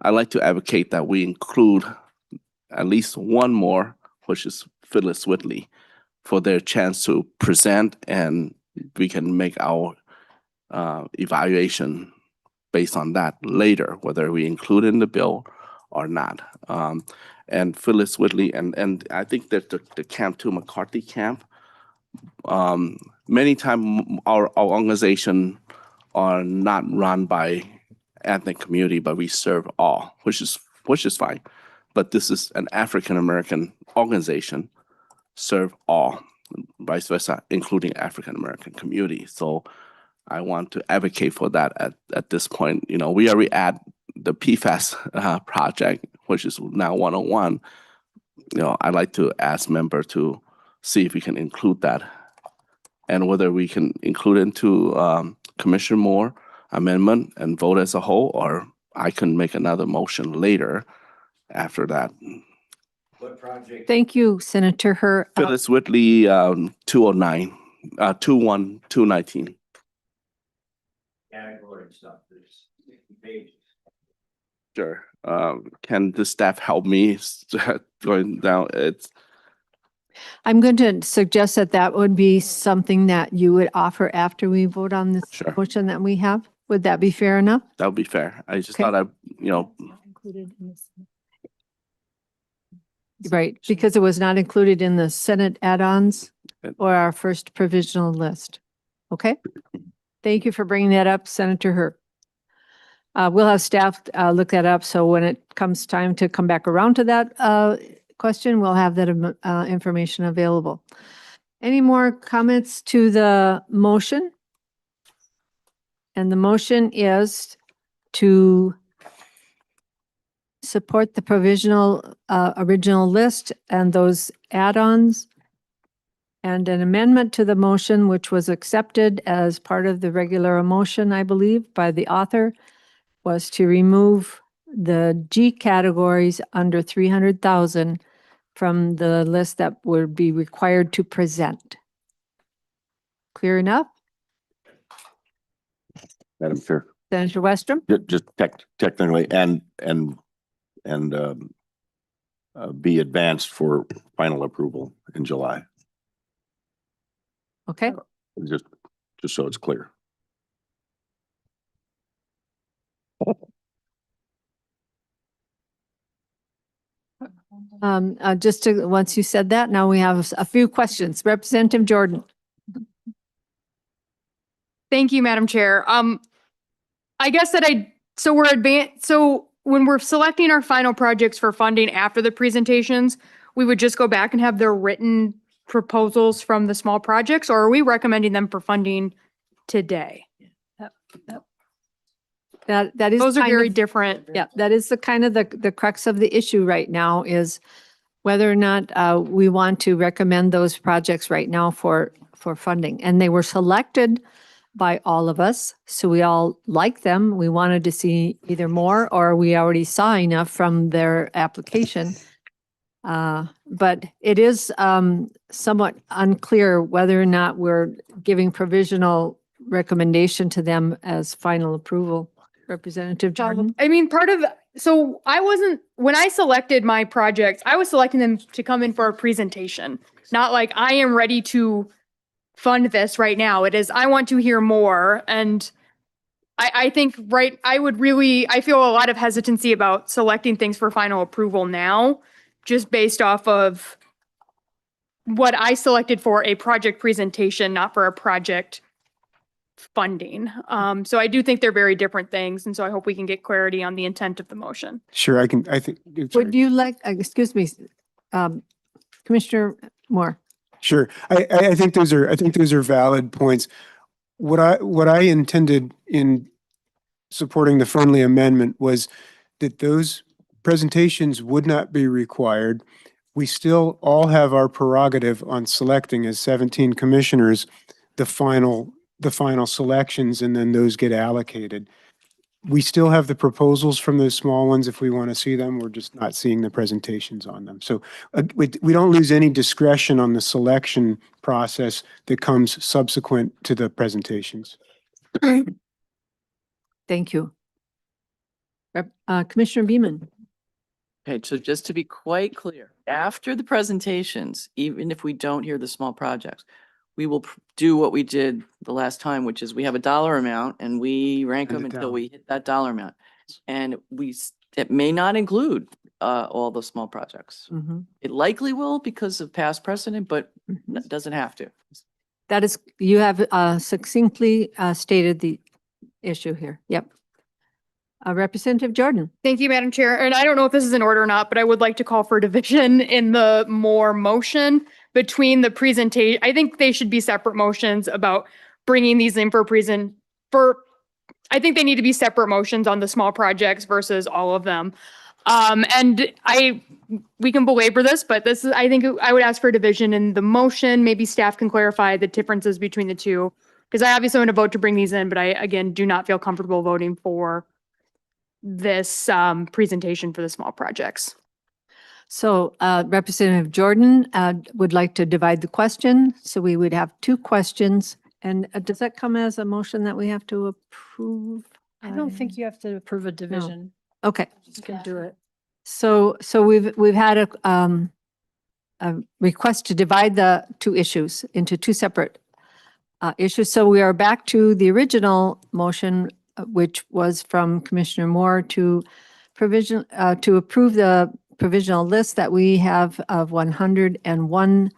I like to advocate that we include at least one more, which is Phyllis Whitley, for their chance to present, and we can make our evaluation based on that later, whether we include it in the bill or not. And Phyllis Whitley, and I think that the Camp 2 McCarthy camp, many times our organization are not run by ethnic community, but we serve all, which is fine. But this is an African American organization, serve all, vice versa, including African American community. So I want to advocate for that at this point. You know, we already add the PFAS project, which is now 101. You know, I'd like to ask member to see if we can include that, and whether we can include it into Commissioner Moore amendment and vote as a whole, or I can make another motion later after that. What project? Thank you, Senator Hur. Phyllis Whitley, 209, 219. Category and stuff. There's 60 pages. Sure. Can the staff help me going down? I'm going to suggest that would be something that you would offer after we vote on this motion that we have. Would that be fair enough? That would be fair. I just Okay. thought Right, because it was not included in the Senate add-ons or our first provisional list. Okay? Thank you for bringing that up, Senator Hur. We'll have staff look that up, so when it comes time to come back around to that question, we'll have that information available. Any more comments to the motion? And the motion is to support the provisional original list and those add-ons And an amendment to the motion, which was accepted as part of the regular motion, I believe, by the author, was to remove the G categories under 300,000 from the list that would be required to present. Clear enough? Madam Chair, Senator Westrom? just technically and be advanced for final approval in July, Okay. just so it's clear. Just to, once you said that, now we have a few questions. Representative Jordan. Thank you, Madam Chair. I guess that so when we're selecting our final projects for funding after the presentations, we would just go back and have the written proposals from the small projects, or are we recommending them for funding today? That is. Those are kind very of- different. Yeah, that is the kind of the crux of the issue right now is whether or not we want to recommend those projects right now for funding. And they were selected by all of us, so we all like them. We wanted to see either more or we already saw enough from their application. But it is somewhat unclear whether or not we're giving provisional recommendation to them as final approval. Representative Jordan? I mean, when I selected my projects, I was selecting them to come in for a presentation, not like I am ready to fund this right now. It is, I want to hear more. And I think, I feel a lot of hesitancy about selecting things for final approval now, just based off of what I selected for a project presentation, not for a project funding. So I do think they're very different things. And so I hope we can get clarity on the intent of the motion. Sure, I think. Would you like, excuse me, Commissioner Moore? Sure. I think those are valid points. What I intended in supporting the friendly amendment was that those presentations would not be required. We still all have our prerogative on selecting as 17 commissioners the final selections, and then those get allocated. We still have the proposals from those small ones if we want to see them. We're just not seeing the presentations on them. So we don't lose any discretion on the selection process that comes subsequent to the presentations. Thank you. Commissioner Beaman? Okay, so just to be quite clear, after the presentations, even if we don't hear the small projects, we will do what we did the last time, which is we have a dollar amount and we rank them until we hit that dollar amount. And it may not include all the small projects. It likely will because of past precedent, but it doesn't have to. That is, you have succinctly stated the issue here. Yep. Representative Jordan. Thank you, Madam Chair. And I don't know if this is in order or not, but I would like to call for division in the motion between the presentation. I think they should be separate motions about bringing these in I think they need to be separate motions on the small projects versus all of them. And we can belabor this, but I think I would ask for division in the motion. Maybe staff can clarify the differences between the two. Because I obviously want to vote to bring these in, but I, again, do not feel comfortable voting for this presentation for the small projects. So Representative Jordan would like to divide the question. So we would have two questions. And does that come as a motion that we have to approve? I don't think you have to approve a division. Okay. You can do it. So we've had a request to divide the two issues into two separate issues. So we are back to the original motion, which was from Commissioner Moore to approve the provisional list that we have of 101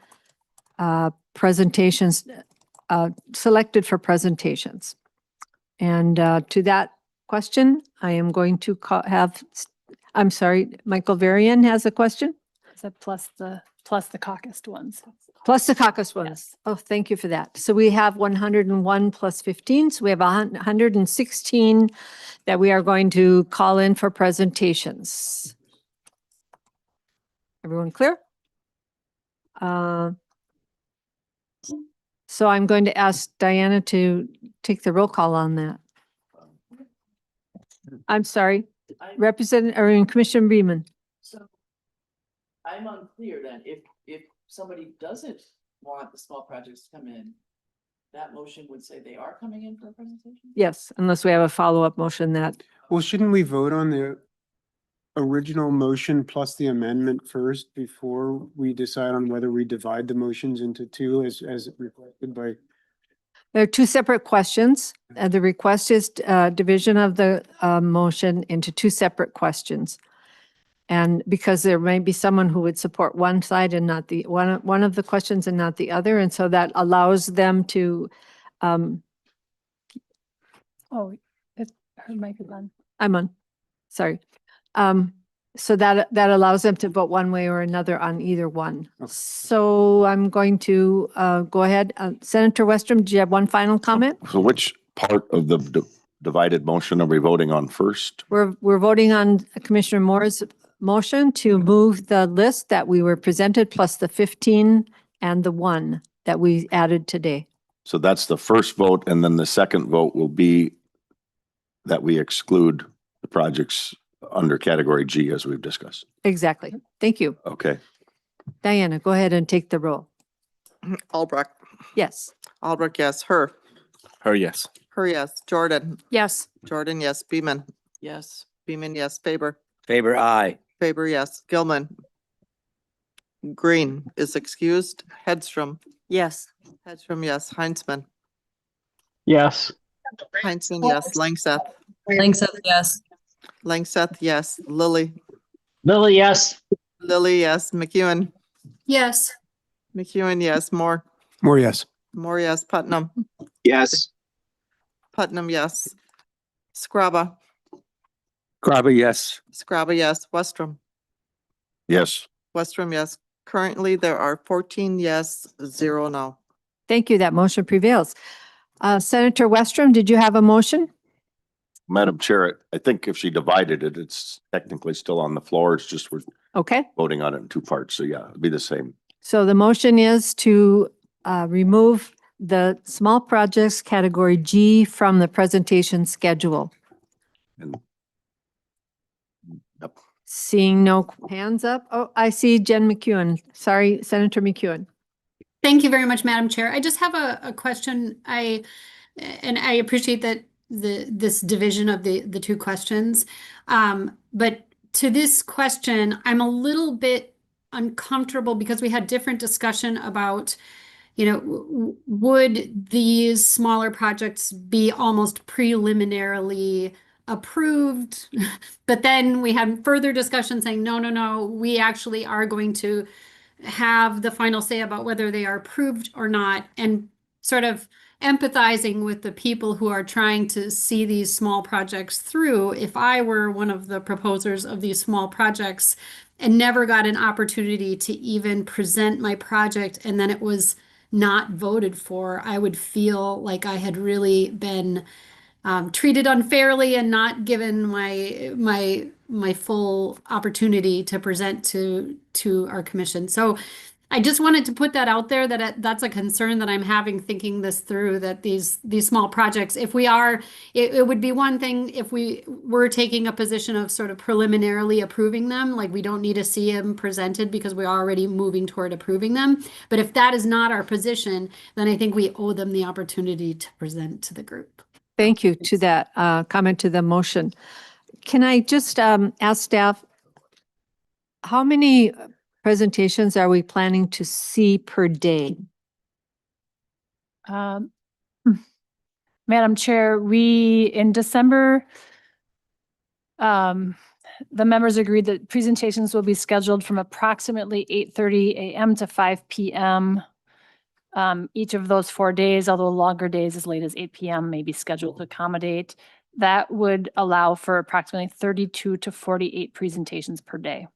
presentations selected for presentations. And to that question, I am going to I'm sorry, Michael Varian has a question? Is that plus the caucused ones? Plus the caucus ones. Oh, thank you for that. So we have 101 plus 15. So we have 116 that we are going to call in for presentations. Everyone clear? So I'm going to ask Diana to take the roll call on that. I'm sorry, Commissioner Beaman. So I'm unclear then, if somebody doesn't want the small projects to come in, that motion would say they are coming in for a presentation? Yes, unless we have a follow-up motion that, Well, shouldn't we vote on the original motion plus the amendment first before we decide on whether we divide the motions into two as reflected by? there are two separate questions. The request is division of the motion into two separate questions. And because there may be someone who would support one side and not the one of the questions and not the other. And so that allows them to, Oh, her mic is on. I'm on, sorry. So that allows them to vote one way or another on either one. So I'm going to go ahead. Senator Westrom, do you have one final comment? So which part of the divided motion are we voting on first? We're voting on Commissioner Moore's motion to move the list that we were presented plus the 15 and the 1 that we added today. So that's the first vote, and then the second vote will be that we exclude the projects under category G as we've discussed. Exactly. Thank you. Okay. Diana, go ahead and take the roll. Albrecht. Yes. Albrecht, yes. Her, yes. yes. Jordan, Yes. Jordan, yes. Beaman, Yes. Beaman, yes. Faber, Faber, aye. Faber, yes. Gilman. Green is excused. Hedstrom, Yes. Hedstrom, yes. Heinzman, Yes. Heinzman, yes. Langseth, Langseth, yes. Langseth, yes. Lilly, Lily, yes. Lilly, yes. McEwen, Yes. McEwen, yes. Moore, More yes. Moore, yes. Putnam, Yes. Putnam, yes. Scrabba, Graba, yes. Scrabba, yes. Westrom, Yes. Westrom, yes. Currently, there are 14 yes, 0 no. Thank you. That motion prevails. Senator Westrom, did you have a motion? Madam Chair, I think if she divided it, it's technically still on the floor. It's just we're Okay. voting on it in two parts. So yeah, it'd be the same. So the motion is to remove the small projects category G from the presentation schedule. And yep. Seeing no hands up. Oh, I see Jen McEwen. Sorry, Senator McEwen. Thank you very much, Madam Chair. I just have a question. I appreciate that this division of the two questions. But to this question, I'm a little bit uncomfortable because we had different discussion about, would these smaller projects be almost preliminarily approved? But then we had further discussion saying, no, we actually are going to have the final say about whether they are approved or not, and sort of empathizing with the people who are trying to see these small projects through. If I were one of the proposers of these small projects and never got an opportunity to even present my project and then it was not voted for, I would feel like I had really been treated unfairly and not given my full opportunity to present to our commission. So I just wanted to put that out there, that that's a concern that I'm having thinking this through, that these small projects, if we are, it would be one thing if we were taking a position of sort of preliminarily approving them, like we don't need to see them presented because we're already moving toward approving them. But if that is not our position, then I think we owe them the opportunity to present to the group. Thank you to that comment to the motion. Can I just ask staff, how many presentations are we planning to see per day? Madam Chair, in December, the members agreed that presentations will be scheduled from approximately 8:30 a.m. to 5 p.m. Each of those 4 days, although longer days as late as 8 p.m. may be scheduled to accommodate. That would allow for approximately 32 to 48 presentations per day.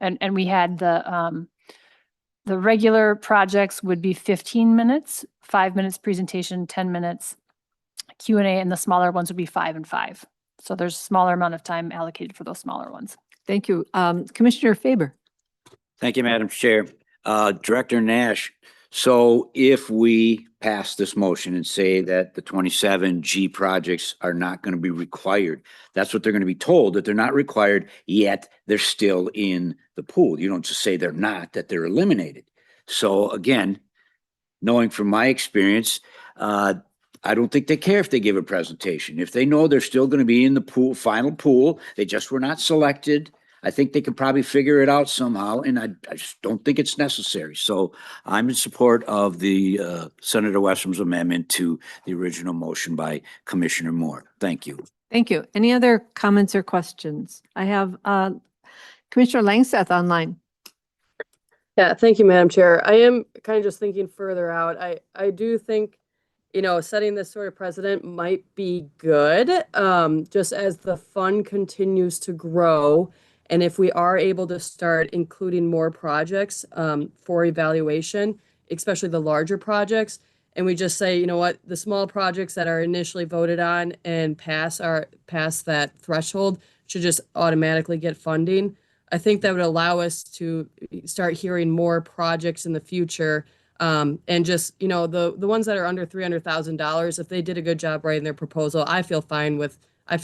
And we had the regular projects would be 15 minutes, 5 minutes presentation, 10 minutes Q&A, and the smaller ones would be 5 and 5. So there's a smaller amount of time allocated for those smaller ones. Thank you. Commissioner Faber. Thank you, Madam Chair. Director Nash, So if we pass this motion and say that the 27 G projects are not going to be required, that's what they're going to be told, that they're not required, yet they're still in the pool. You don't just say they're not, that they're eliminated. So again, knowing from my experience, I don't think they care if they give a presentation. If they know they're still going to be in the pool, final pool, they just were not selected. I think they can probably figure it out somehow, and I just don't think it's necessary. So I'm in support of the Senator Westrum's amendment to the original motion by Commissioner Moore. Thank you. Thank you. Any other comments or questions? I have Commissioner Langseth online. Yeah, thank you, Madam Chair. I am kind of just thinking further out. I do think, setting this sort of precedent might be good, just as the fund continues to grow. And if we are able to start including more projects for evaluation, especially the larger projects, and we just say, you know what, the small projects that are initially voted on and pass that threshold should just automatically get funding. I think that would allow us to start hearing more projects in the future. And just, the ones that are under $300,000, if they did a good job writing their proposal, I feel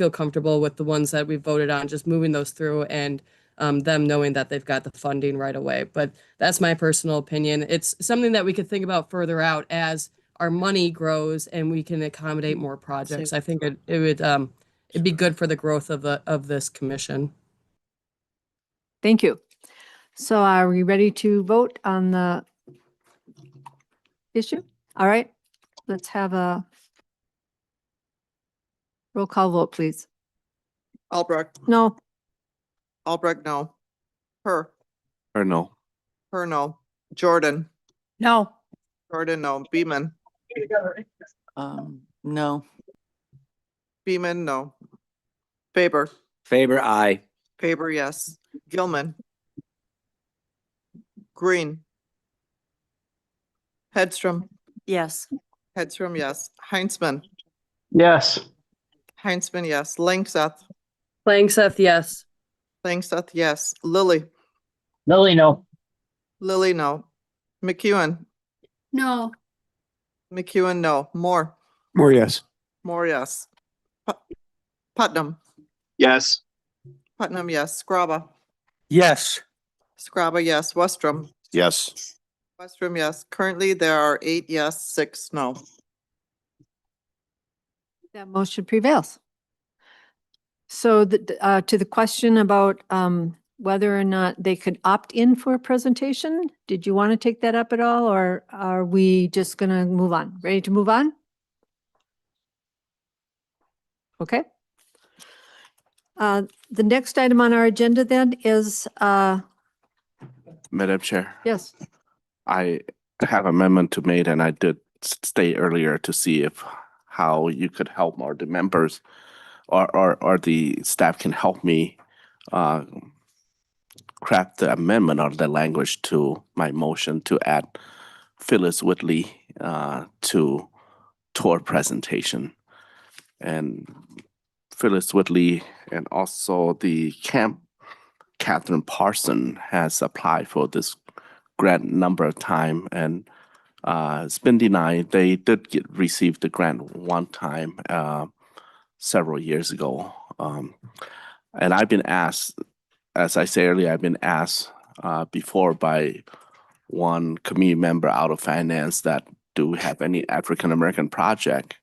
comfortable with the ones that we voted on, just moving those through and them knowing that they've got the funding right away. But that's my personal opinion. It's something that we could think about further out as our money grows and we can accommodate more projects. I think it'd be good for the growth of this commission. Thank you. So are we ready to vote on the issue? All right, let's have a roll call vote, please. Albrecht, No. Albrecht, no. Her no. no. Jordan, No. Jordan, no. Beeman, No. Beeman, no. Faber, Faber, aye. Faber, yes. Gilman, Green, Hedstrom, Yes. Hedstrom, yes. Heinzman, Yes. Heinzman, yes. Langseth, Langseth, yes. Langseth, yes. Lilly, Lily, no. Lilly, no. McEwen, No. McEwen, no. Moore, More yes. Moore, yes. Putnam, Yes. Putnam, yes. Scraba, Yes. Scraba, yes. Westrom, Yes. Westrom, yes. Currently, there are 8 yes, 6 no. That motion prevails. So to the question about whether or not they could opt in for a presentation, did you want to take that up at all, or are we just going to move on? Ready to move on? Okay. The next item on our agenda then is, Madam Chair, yes, I have amendment to make, and I did stay earlier to see how you could help, or the members or the staff can help me craft the amendment or the language to my motion to add Phyllis Whitley to tour presentation. And Phyllis Whitley and also the camp Catherine Parson has applied for this grant number of time, and it's been denied. They did receive the grant one time several years ago. And I've been asked, as I said earlier, I've been asked before by one community member out of finance that do we have any African American project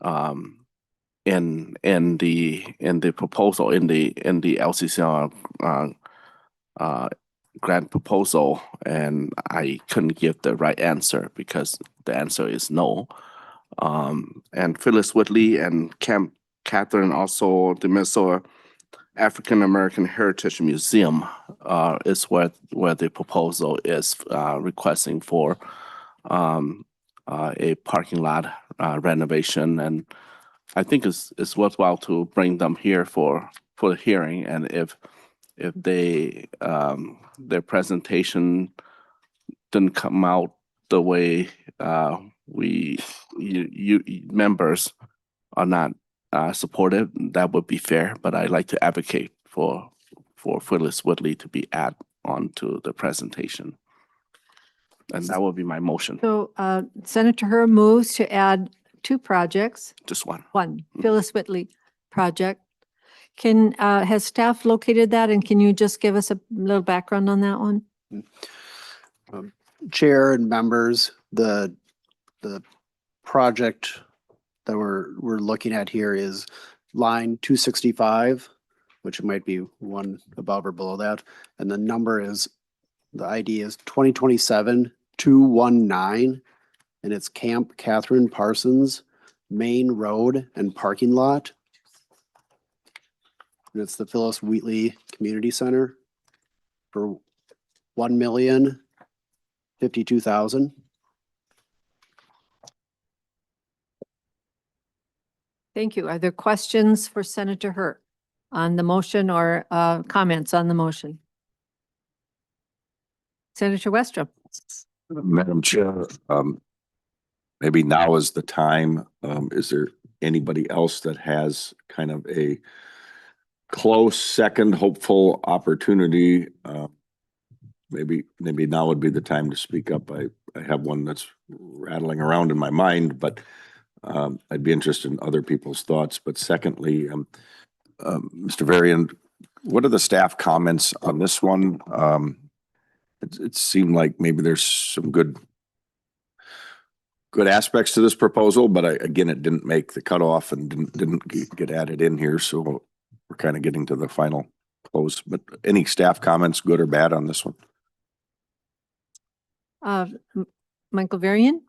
in the proposal in the LCCMR grant proposal, and I couldn't give the right answer because the answer is no. And Phyllis Whitley and Camp Catherine, also the Minnesota African American Heritage Museum is where the proposal is requesting for a parking lot renovation, and I think it's worthwhile to bring them here for the hearing. And if they their presentation didn't come out the way you members are not supportive, that would be fair. But I like to advocate for Phyllis Whitley to be added onto the presentation. And that will be my motion, So Senator Her moves to add 2 projects. just one. One, Phyllis Whitley project. Has staff located that, and can you just give us a little background on that one? Chair and members, the project that we're looking at here is line 265, which might be one above or below that. And the number is, the ID is 2027-219, and it's Camp Catherine Parsons Main Road and Parking Lot. And it's the Phyllis Wheatley Community Center for $1,052,000. Thank you. Are there questions for Senator Her on the motion or comments on the motion? Senator Westrom. Madam Chair, maybe now is the time. Is there anybody else that has kind of a close second hopeful opportunity? Maybe now would be the time to speak up. I have one that's rattling around in my mind, but I'd be interested in other people's thoughts. But secondly, Mr. Varian, what are the staff comments on this one? It seemed like maybe there's some good aspects to this proposal, but again, it didn't make the cutoff and didn't get added in here. So we're kind of getting to the final close. But any staff comments, good or bad, on this one? Michael Varian.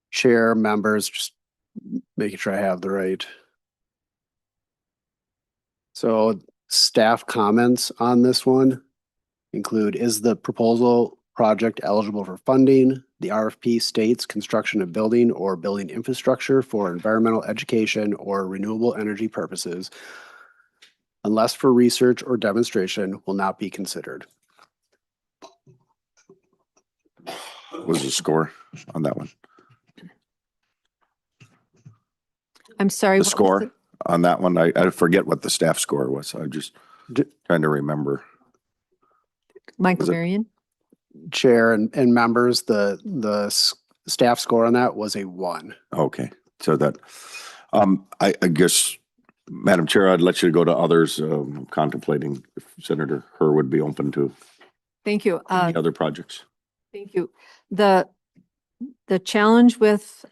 Chair, members, just making sure I have the right. So staff comments on this one include, is the proposal project eligible for funding? The RFP states construction of building or building infrastructure for environmental education or renewable energy purposes, unless for research or demonstration, will not be considered. What was the score on that one? I'm sorry. The score on that one, I forget what the staff score was. I'm just trying to remember. Michael Varian. Chair and members, the staff score on that was a 1. Okay, so that, I guess, Madam Chair, I'd let you go to others contemplating if Senator Her would be open to Thank you. any other projects. Thank you. The challenge with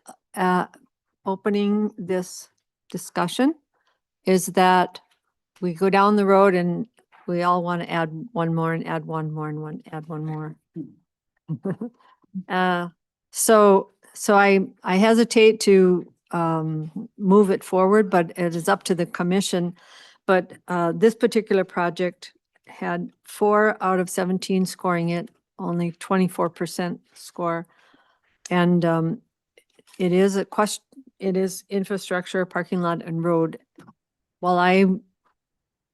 opening this discussion is that we go down the road and we all want to add one more and add one more and add one more. So I hesitate to move it forward, but it is up to the commission. But this particular project had 4 out of 17 scoring it, only 24% score. And it is a question, it is infrastructure, parking lot and road. While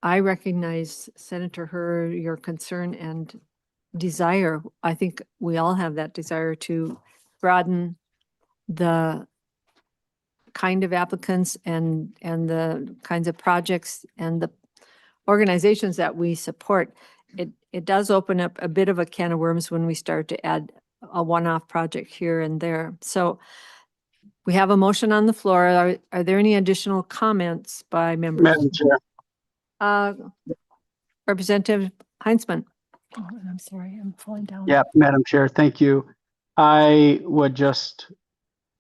I recognize, Senator Her, your concern and desire, I think we all have that desire to broaden the kind of applicants and the kinds of projects and the organizations that we support. It does open up a bit of a can of worms when we start to add a one-off project here and there. So we have a motion on the floor. Are there any additional comments by members? Madam Chair. Representative Heinzman. Oh, and I'm sorry, I'm falling down. Yeah, Madam Chair, thank you. I would just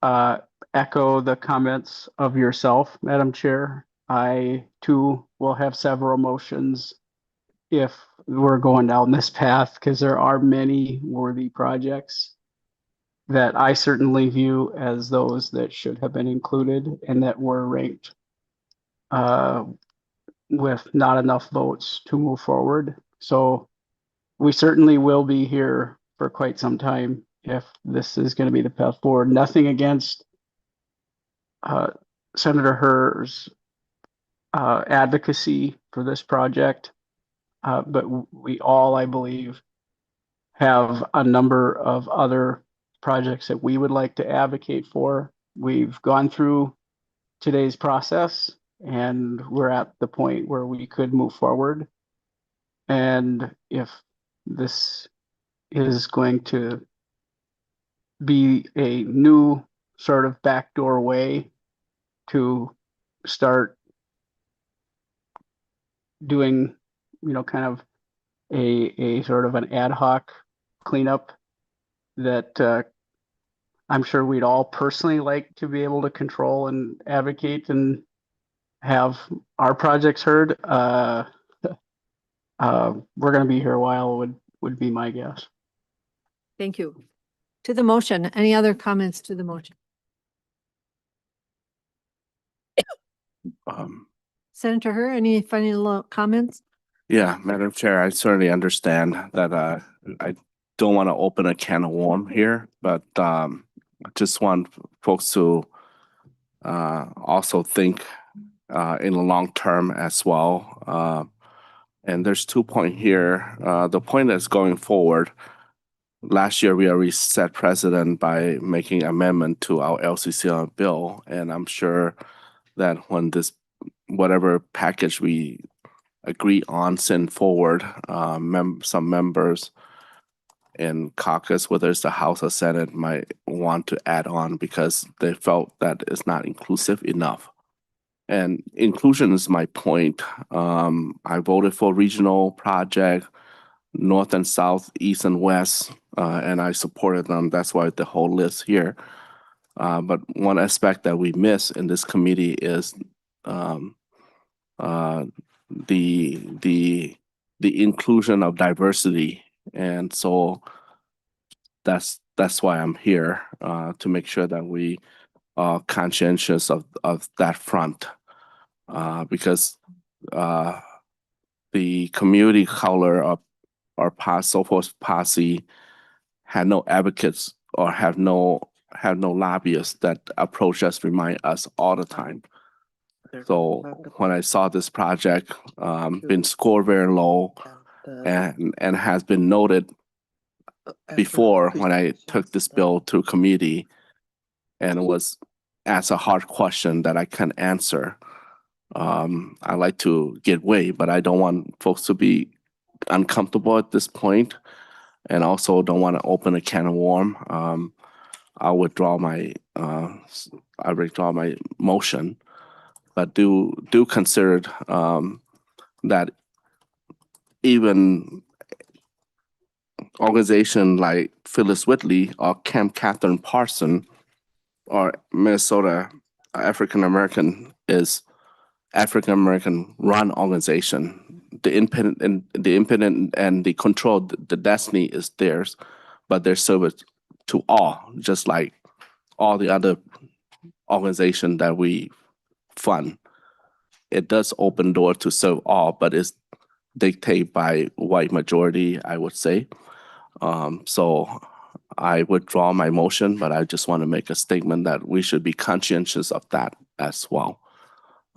echo the comments of yourself, Madam Chair. I too will have several motions if we're going down this path, because there are many worthy projects that I certainly view as those that should have been included and that were ranked with not enough votes to move forward. So we certainly will be here for quite some time if this is going to be the path forward. Nothing against Senator Her's advocacy for this project, but we all, I believe, have a number of other projects that we would like to advocate for. We've gone through today's process and we're at the point where we could move forward. And if this is going to be a new sort of backdoor way to start doing, kind of a sort of an ad hoc cleanup that I'm sure we'd all personally like to be able to control and advocate and have our projects heard. We're going to be here a while would be my guess. Thank you. To the motion, any other comments to the motion? Senator Her, any final comments? Yeah, Madam Chair, I certainly understand that I don't want to open a can of worms here, but I just want folks to also think in the long term as well. And there's 2 points here. The point that's going forward, last year we already set precedent by making amendment to our LCCMR bill, and I'm sure that when this whatever package we agree on send forward, some members in caucus, whether it's the House or Senate, might want to add on because they felt that it's not inclusive enough. And inclusion is my point. I voted for regional project, north and south, east and west, and I supported them. That's why the whole list here. But one aspect that we miss in this committee is the inclusion of diversity, and so that's why I'm here to make sure that we are conscientious of that front, because the community color of our so-forth posse had no advocates or have no lobbyists that approach us, remind us all the time. So when I saw this project been scored very low and has been noted before when I took this bill to committee and it was asked a hard question that I can't answer. I like to get way, but I don't want folks to be uncomfortable at this point, and also don't want to open a can of worms. I'll withdraw my motion, but do consider that even organization like Phyllis Whitley or Camp Catherine Parson or Minnesota African American is African American run organization. The independent and the control, the destiny is theirs, but they're service to all, just like all the other organizations that we fund. It does open door to serve all, but it's dictated by white majority, I would say. So I withdraw my motion, but I just want to make a statement that we should be conscientious of that as well.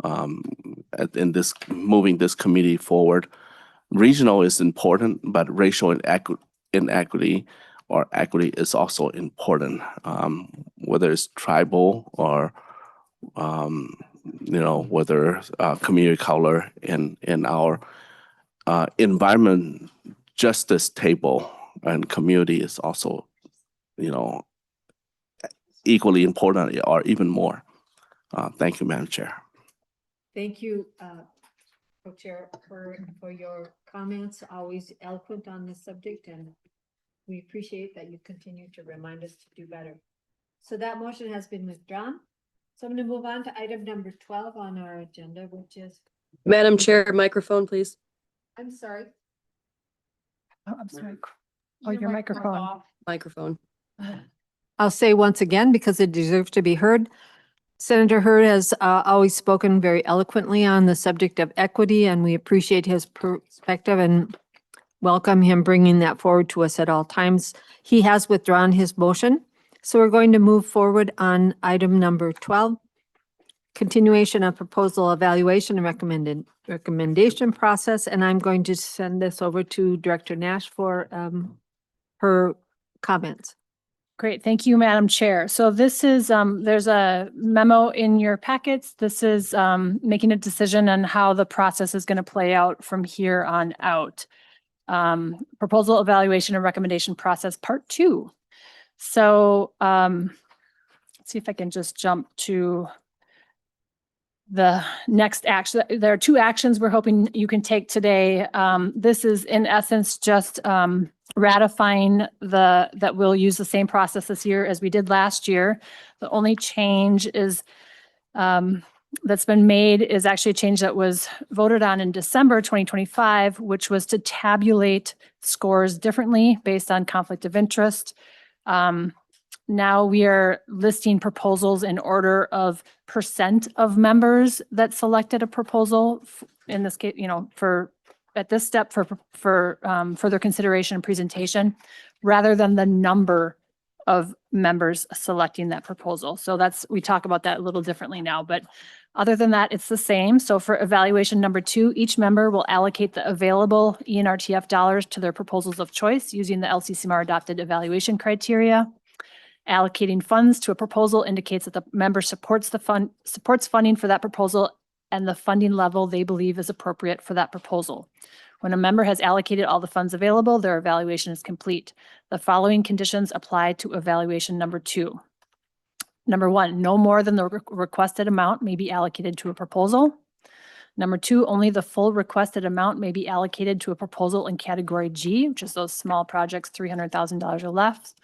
In this moving this committee forward, regional is important, but racial inequity or equity is also important. Whether it's tribal or whether community color in our environment justice table and community is also, equally important or even more. Thank you, Madam Chair. Thank you, Co-Chair, for your comments, always eloquent on this subject, and we appreciate that you continue to remind us to do better. So that motion has been withdrawn. So I'm going to move on to item number 12 on our agenda, which is. Madam Chair, microphone, please. I'm sorry. Oh, I'm sorry. Oh, your microphone. Microphone. I'll say once again, because it deserves to be heard. Senator Hurd has always spoken very eloquently on the subject of equity, and we appreciate his perspective and welcome him bringing that forward to us at all times. He has withdrawn his motion, so we're going to move forward on item number 12, continuation of proposal evaluation and recommendation process, and I'm going to send this over to Director Nash for her comments. Great. Thank you, Madam Chair. So this is, there's a memo in your packets. This is making a decision on how the process is going to play out from here on out. Proposal evaluation and recommendation process part 2. So let's see if I can just jump to the next action. There are 2 actions we're hoping you can take today. This is in essence just ratifying that we'll use the same process this year as we did last year. The only change is that's been made is actually a change that was voted on in December 2025, which was to tabulate scores differently based on conflict of interest. Now we are listing proposals in order of percent of members that selected a proposal. In this case, for at this step for further consideration and presentation, rather than the number of members selecting that proposal. So we talk about that a little differently now, but other than that, it's the same. So for evaluation number 2, each member will allocate the available ENRTF dollars to their proposals of choice using the LCCMR adopted evaluation criteria. Allocating funds to a proposal indicates that the member supports funding for that proposal and the funding level they believe is appropriate for that proposal. When a member has allocated all the funds available, their evaluation is complete. The following conditions apply to evaluation number 2. Number 1, no more than the requested amount may be allocated to a proposal. Number 2, only the full requested amount may be allocated to a proposal in category G, which is those small projects, $300,000 or less.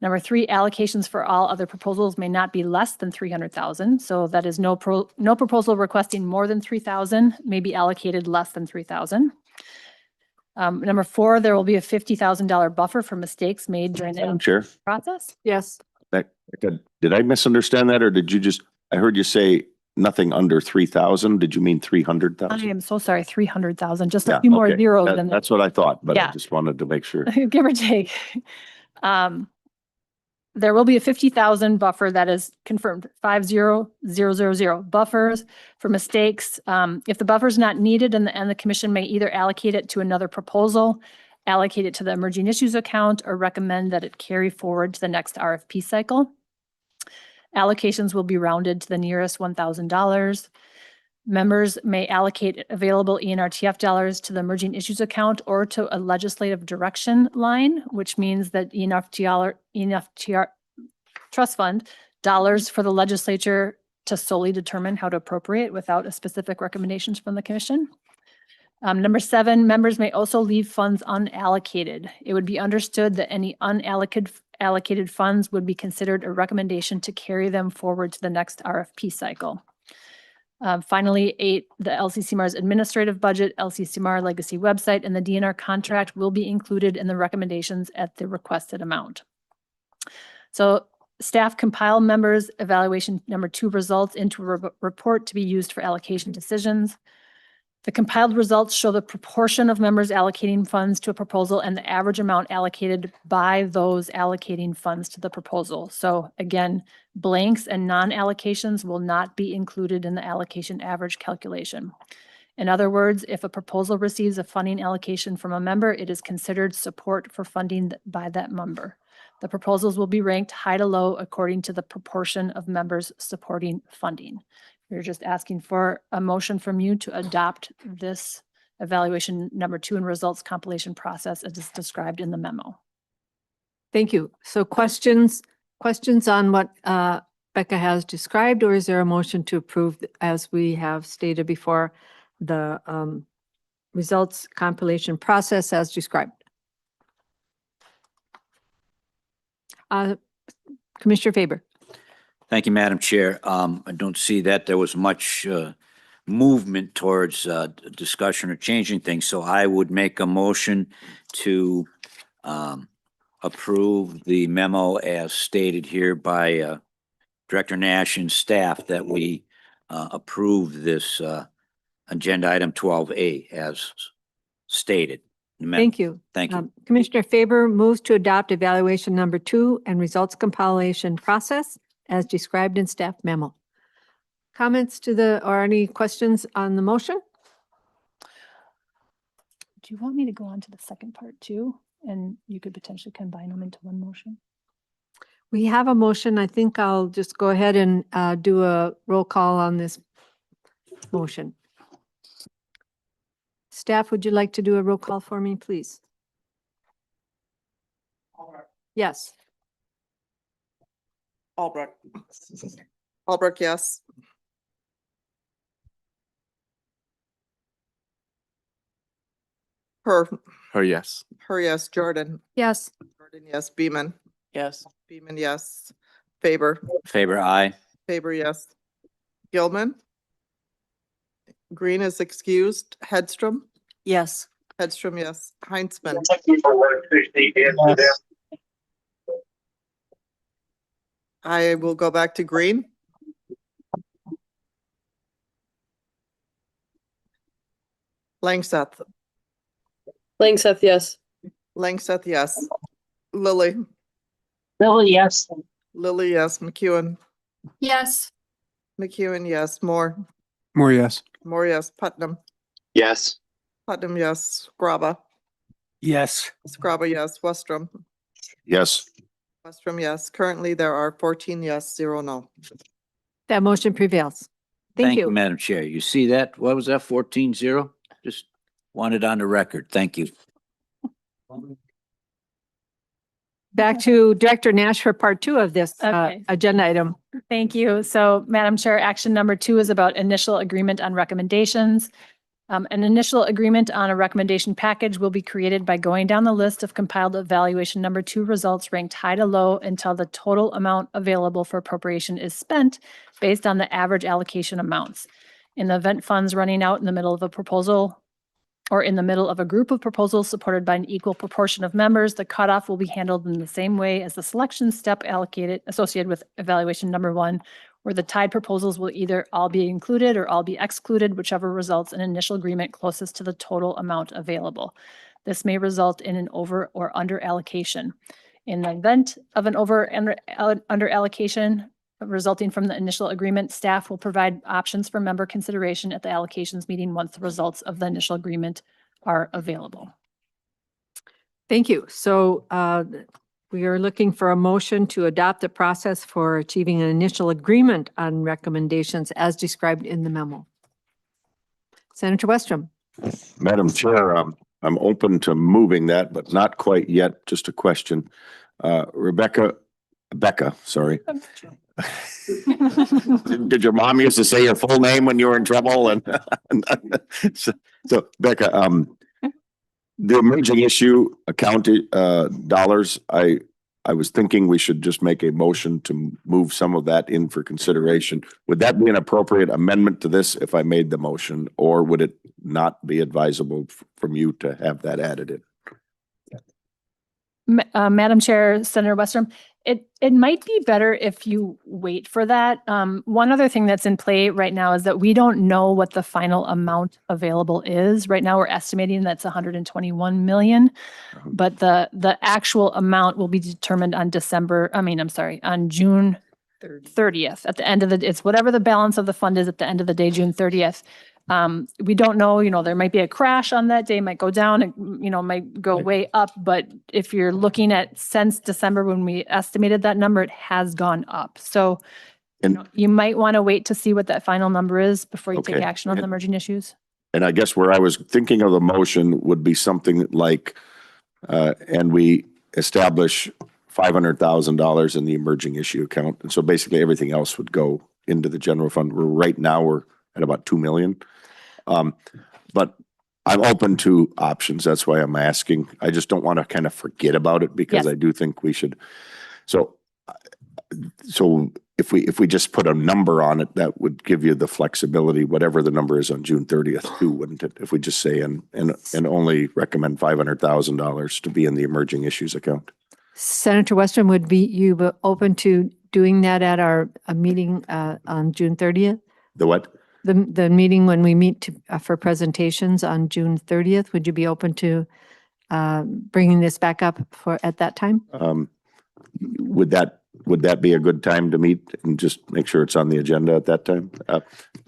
Number 3, allocations for all other proposals may not be less than $300,000. So that is no proposal requesting more than $3,000 may be allocated less than $3,000. Number 4, there will be a $50,000 buffer for mistakes made during Madam the Chair, process. Yes. did I misunderstand that, or did you I heard you say nothing under 3,000. Did you mean 300,000? I am so sorry, 300,000, just Yeah, a few more okay. zeros than that, That's what I thought, but I Yeah. just wanted to make sure. give or take. There will be a 50,000 buffer that is confirmed, 50,000 buffers for mistakes. If the buffer is not needed and the commission may either allocate it to another proposal, allocate it to the emerging issues account, or recommend that it carry forward to the next RFP cycle. Allocations will be rounded to the nearest $1,000. Members may allocate available ENRTF dollars to the emerging issues account or to a legislative direction line, which means that ENFTR trust fund dollars for the legislature to solely determine how to appropriate without a specific recommendations from the commission. Number 7, members may also leave funds unallocated. It would be understood that any unallocated funds would be considered a recommendation to carry them forward to the next RFP cycle. Finally, 8, the LCCMR's administrative budget, LCCMR legacy website, and the DNR contract will be included in the recommendations at the requested amount. So staff compile members' evaluation number 2 results into a report to be used for allocation decisions. The compiled results show the proportion of members allocating funds to a proposal and the average amount allocated by those allocating funds to the proposal. So again, blanks and non-allocations will not be included in the allocation average calculation. In other words, if a proposal receives a funding allocation from a member, it is considered support for funding by that member. The proposals will be ranked high to low according to the proportion of members supporting funding. We're just asking for a motion from you to adopt this evaluation number 2 and results compilation process as is described in the memo. Thank you. So questions on what Becca has described, or is there a motion to approve as we have stated before the results compilation process as described? Commissioner Faber. Thank you, Madam Chair. I don't see that there was much movement towards discussion or changing things, so I would make a motion to approve the memo as stated here by Director Nash and staff, that we approve this agenda item 12A as stated. Thank you. Thank you. Commissioner Faber moves to adopt evaluation number 2 and results compilation process as described in staff memo. Comments or any questions on the motion? Do you want me to go on to the second part too? And you could potentially combine them into one motion? We have a motion. I think I'll just go ahead and do a roll call on this motion. Staff, would you like to do a roll call for me, please? Yes. Albrecht. Albrecht, yes. Her yes. yes. Jordan. Yes. Jordan, yes. Beeman. Yes. Beeman, yes. Faber. Faber, aye. Faber, yes. Gilman. Green is excused. Hedstrom. Yes. Hedstrom, yes. Heinzman. I will go back to Green. Langseth. Langseth, yes. Langseth, yes. Lily. Lily, yes. Lily, yes. McEwen. Yes. McEwen, yes. Moore. More yes. Moore, yes. Putnam. Yes. Putnam, yes. Scrabba. Yes. Scrabba, yes. Westrom. Yes. Westrom, yes. Currently, there are 14 yes, 0 no. That motion prevails. Thank you. Madam Chair. You see that? What was that? 14-0? Just wanted on the record. Thank you. Back to Director Nash for part 2 of this Okay. agenda item. Thank you. So, Madam Chair, action number 2 is about initial agreement on recommendations. An initial agreement on a recommendation package will be created by going down the list of compiled evaluation number 2 results ranked high to low until the total amount available for appropriation is spent based on the average allocation amounts. In the event funds running out in the middle of a proposal or in the middle of a group of proposals supported by an equal proportion of members, the cutoff will be handled in the same way as the selection step associated with evaluation number 1, where the tied proposals will either all be included or all be excluded, whichever results in initial agreement closest to the total amount available. This may result in an over or under allocation. In the event of an over and under allocation resulting from the initial agreement, staff will provide options for member consideration at the allocations meeting once the results of the initial agreement are available. Thank you. So we are looking for a motion to adopt the process for achieving an initial agreement on recommendations as described in the memo. Senator Westrom. Madam Chair, I'm open to moving that, but not quite yet. Just a question. Becca, sorry. Did your mom used to say your full name when you were in trouble? And so Becca, the emerging issue account dollars, I was thinking we should just make a motion to move some of that in for consideration. Would that be an appropriate amendment to this if I made the motion, or would it not be advisable from you to have that added in? Madam Chair, Senator Westrom, it might be better if you wait for that. One other thing that's in play right now is that we don't know what the final amount available is. Right now, we're estimating that's 121 million, but the actual amount will be determined on on June 30th. At the end of it's whatever the balance of the fund is at the end of the day, June 30th. We don't know, there might be a crash on that day, might go down, and, might go way up. But if you're looking at since December, when we estimated that number, it has gone up. So you might want to wait to see what that final number is before you take action on the emerging issues. And I guess where I was thinking of the motion would be something like, and we establish $500,000 in the emerging issue account. And so basically everything else would go into the general fund. Right now we're at about 2 million. But I'm open to options. That's why I'm asking. I just don't want to kind of forget about it because I do think we should. So if we just put a number on it, that would give you the flexibility, whatever the number is on June 30th too, wouldn't it? If we just say and only recommend $500,000 to be in the emerging issues account. Senator Westrom, would you open to doing that at our meeting on June 30th? The what? The meeting when we meet for presentations on June 30th, would you be open to bringing this back up at that time? Would that be a good time to meet and just make sure it's on the agenda at that time?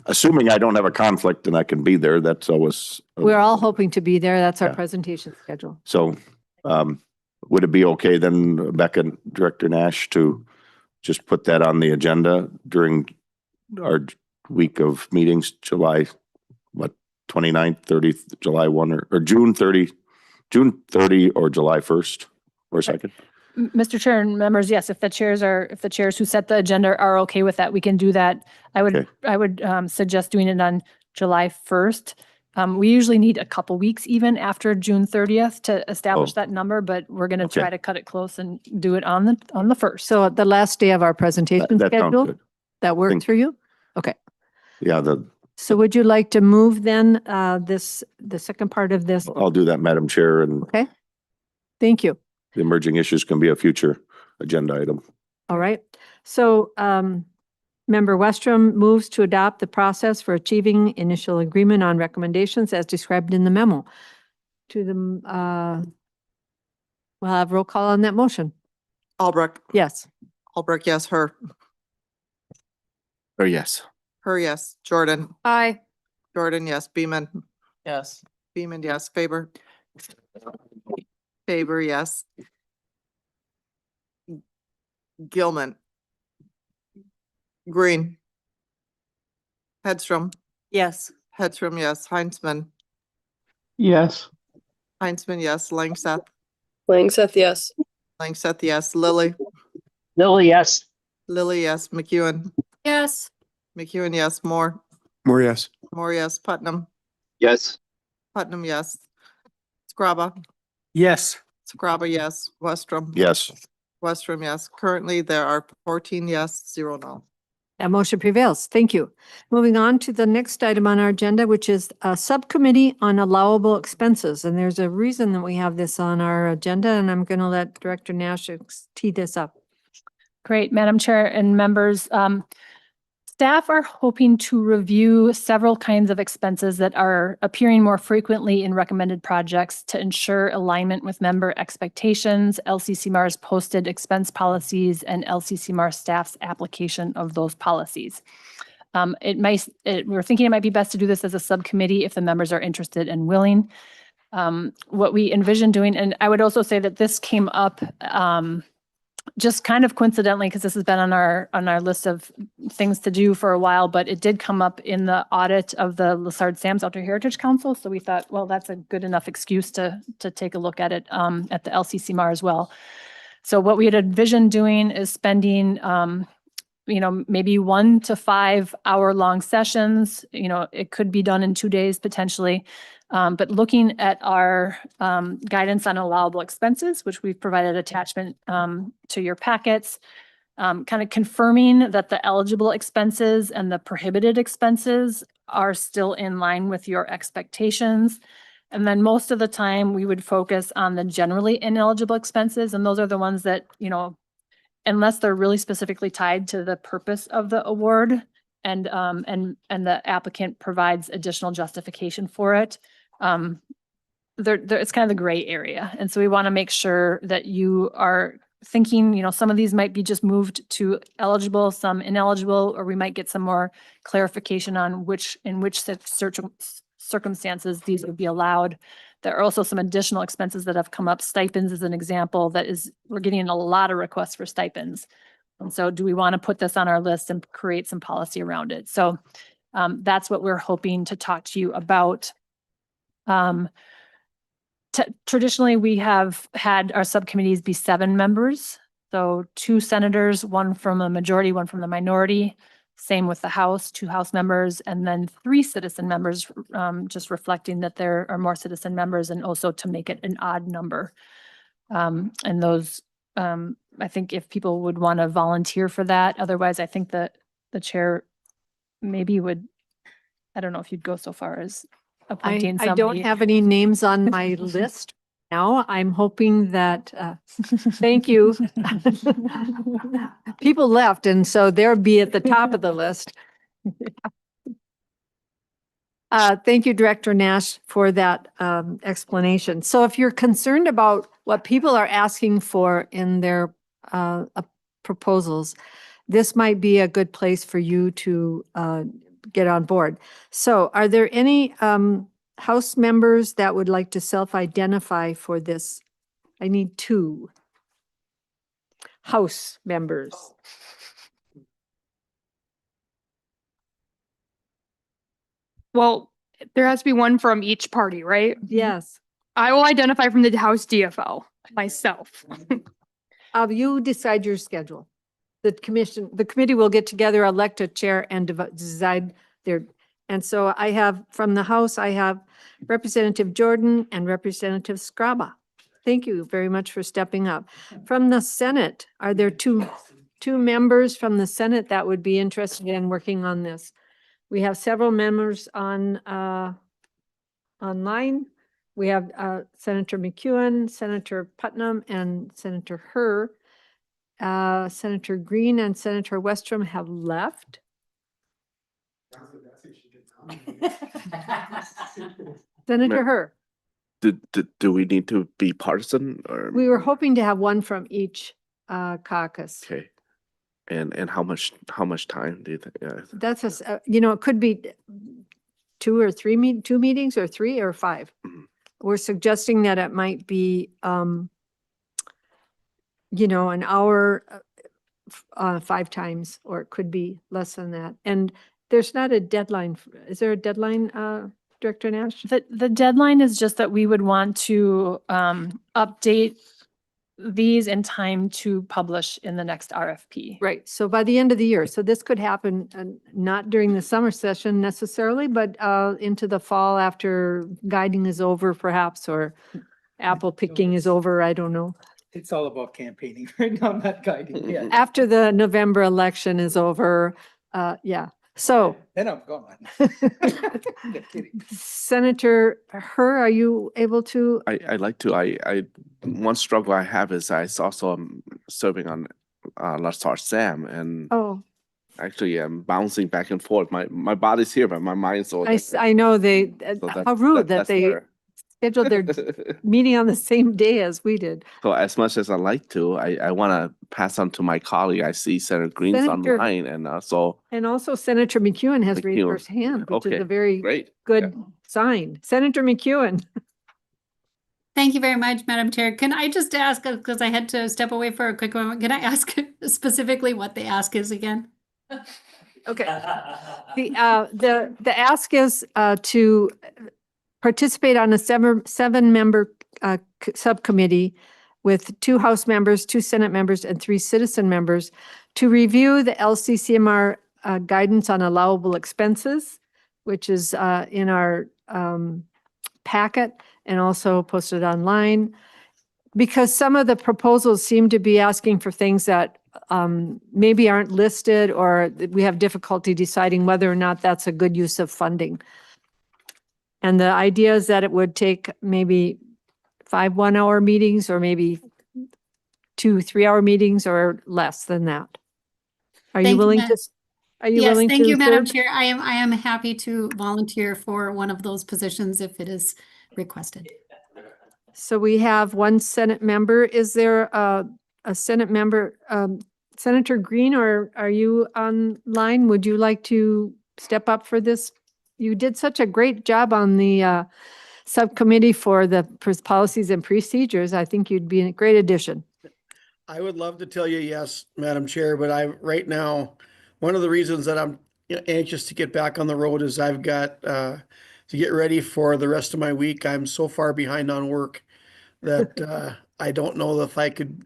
Assuming I don't have a conflict and I can be there, that's always. We're all hoping to be there. That's our presentation schedule. So would it be okay then, Becca, Director Nash, to just put that on the agenda during our week of meetings, July, what, 29th, 30th, July 1 or June 30 or July 1st or 2nd? Mr. Chair and members, yes, if the chairs who set the agenda are okay with that, we can do that. I would suggest doing it on July 1st. We usually need a couple weeks even after June 30th to establish that number, but we're going to try to cut it close and do it on the 1st. So the last day of our presentation That sounds schedule, good. that works for you? Okay. Yeah, So would you like to move then, the second part of this? I'll do that, Madam Chair, and Okay. Thank you. the emerging issues can be a future agenda item. All right. So, Member Westrom moves to adopt the process for achieving initial agreement on recommendations as described in the memo. To the, we'll have roll call on that motion. Albrecht, Yes. Albrecht, yes. Her, Or yes. yes. Jordan, Aye. Jordan, yes. Beeman, Yes. Beeman, yes. Faber, Faber, yes. Gilman, Green, Hedstrom, Yes. Hedstrom, yes. Heinzman, Yes. Heinzman, yes. Langseth, Langseth, yes. Langseth, yes. Lily, Lily, yes. Lily, yes. McEwen, Yes. McEwen, yes. Moore, More yes. Moore, yes. Putnam, Yes. Putnam, yes. Scrabba, Yes. Scrabba, yes. Westrom, Yes. Westrom, yes. Currently, there are 14 yes, 0 no. That motion prevails. Thank you. Moving on to the next item on our agenda, which is a subcommittee on allowable expenses. And there's a reason that we have this on our agenda, and I'm going to let Director Nash tee this up. Great, Madam Chair and members. Staff are hoping to review several kinds of expenses that are appearing more frequently in recommended projects to ensure alignment with member expectations, LCCMR's posted expense policies, and LCCMR staff's application of those policies. We're thinking it might be best to do this as a subcommittee if the members are interested and willing. What we envision doing, and I would also say that this came up just kind of coincidentally, because this has been on our list of things to do for a while, but it did come up in the audit of the Lessard Sam's Outdoor Heritage Council. So we thought, well, that's a good enough excuse to take a look at it at the LCCMR as well. So what we had envisioned doing is spending, maybe 1 to 5 hour-long sessions. It could be done in 2 days potentially. But looking at our guidance on allowable expenses, which we've provided attachment to your packets, kind of confirming that the eligible expenses and the prohibited expenses are still in line with your expectations. And then most of the time we would focus on the generally ineligible expenses. And those are the ones that, unless they're really specifically tied to the purpose of the award and the applicant provides additional justification for it, it's kind of the gray area. And so we want to make sure that you are thinking, some of these might be just moved to eligible, some ineligible, or we might get some more clarification on in which circumstances these would be allowed. There are also some additional expenses that have come up. Stipends is an example we're getting a lot of requests for stipends. And so do we want to put this on our list and create some policy around it? So that's what we're hoping to talk to you about. Traditionally, we have had our subcommittees be 7 members. So 2 senators, 1 from the majority, 1 from the minority. Same with the House, 2 House members, and then 3 citizen members, just reflecting that there are more citizen members and also to make it an odd number. And those, I think if people would want to volunteer for that, otherwise I think that the chair maybe would, I don't know if you'd go so far as appointing I don't somebody. have any names on my list now. I'm hoping that, thank you. People left, and so they'll be at the top of the list. Thank you, Director Nash, for that explanation. So if you're concerned about what people are asking for in their proposals, this might be a good place for you to get on board. So are there any House members that would like to self-identify for this? I need 2 House members. Well, there has to be one from each party, right? Yes. I will identify from the House DFO myself. You decide your schedule. The committee will get together, elect a chair and decide their, and so I have, from the House, I have Representative Jordan and Representative Scraba. Thank you very much for stepping up. From the Senate, are there two members from the Senate that would be interested in working on this? We have several members on, online. We have, Senator McEwen, Senator Putnam, and Senator Herr. Senator Green and Senator Westrom have left. Senator Herr, Do we need to be partisan or? we were hoping to have one from each caucus. Okay. And how much time do you think? That's it could be two meetings or 3 or 5. Mhm. We're suggesting that it might be, an hour 5 times, or it could be less than that. And there's not a deadline. Is there a deadline, Director Nash? The deadline is just that we would want to update these in time to publish in the next RFP. Right. So by the end of the year. So this could happen not during the summer session necessarily, but into the fall after guiding is over perhaps, or apple picking is over. I don't know. It's all about campaigning right now, not guiding yet. After the November election is over. Yeah. So Then I'm gone. Just kidding. Senator Herr, are you able to? I like to. One struggle I have is I also am serving on LCCMR, and actually I'm bouncing back and forth. My body's here, but my mind's over there. I know they, So how rude that that's they where- scheduled their meeting on the same day as we did. So as much as I like to, I want to pass on to my colleague. I see Senator Green's Senator- online, and so And also Senator McEwen has raised McEwen. his hand, which is Okay, a very great. good sign. Senator McEwen. Thank you very much, Madam Chair. Can I just ask, because I had to step away for a quick moment, can I ask specifically what the ask is again? Okay. The ask is to participate on a seven-member subcommittee with 2 House members, 2 Senate members, and 3 citizen members to review the LCCMR guidance on allowable expenses, which is in our packet and also posted online. Because some of the proposals seem to be asking for things that maybe aren't listed, or that we have difficulty deciding whether or not that's a good use of funding. And the idea is that it would take maybe 5 one-hour meetings, or maybe 2 3-hour meetings, or less than that. Are you Thank you, willing ma'am. to? Are you Yes, willing thank to you, Madam serve? Chair. I am happy to volunteer for one of those positions if it is requested. So we have 1 Senate member. Is there a Senate member? Senator Green, or are you online? Would you like to step up for this? You did such a great job on the subcommittee for the policies and procedures. I think you'd be a great addition. I would love to tell you yes, Madam Chair, but right now, one of the reasons that I'm anxious to get back on the road is I've got to get ready for the rest of my week. I'm so far behind on work that I don't know if I could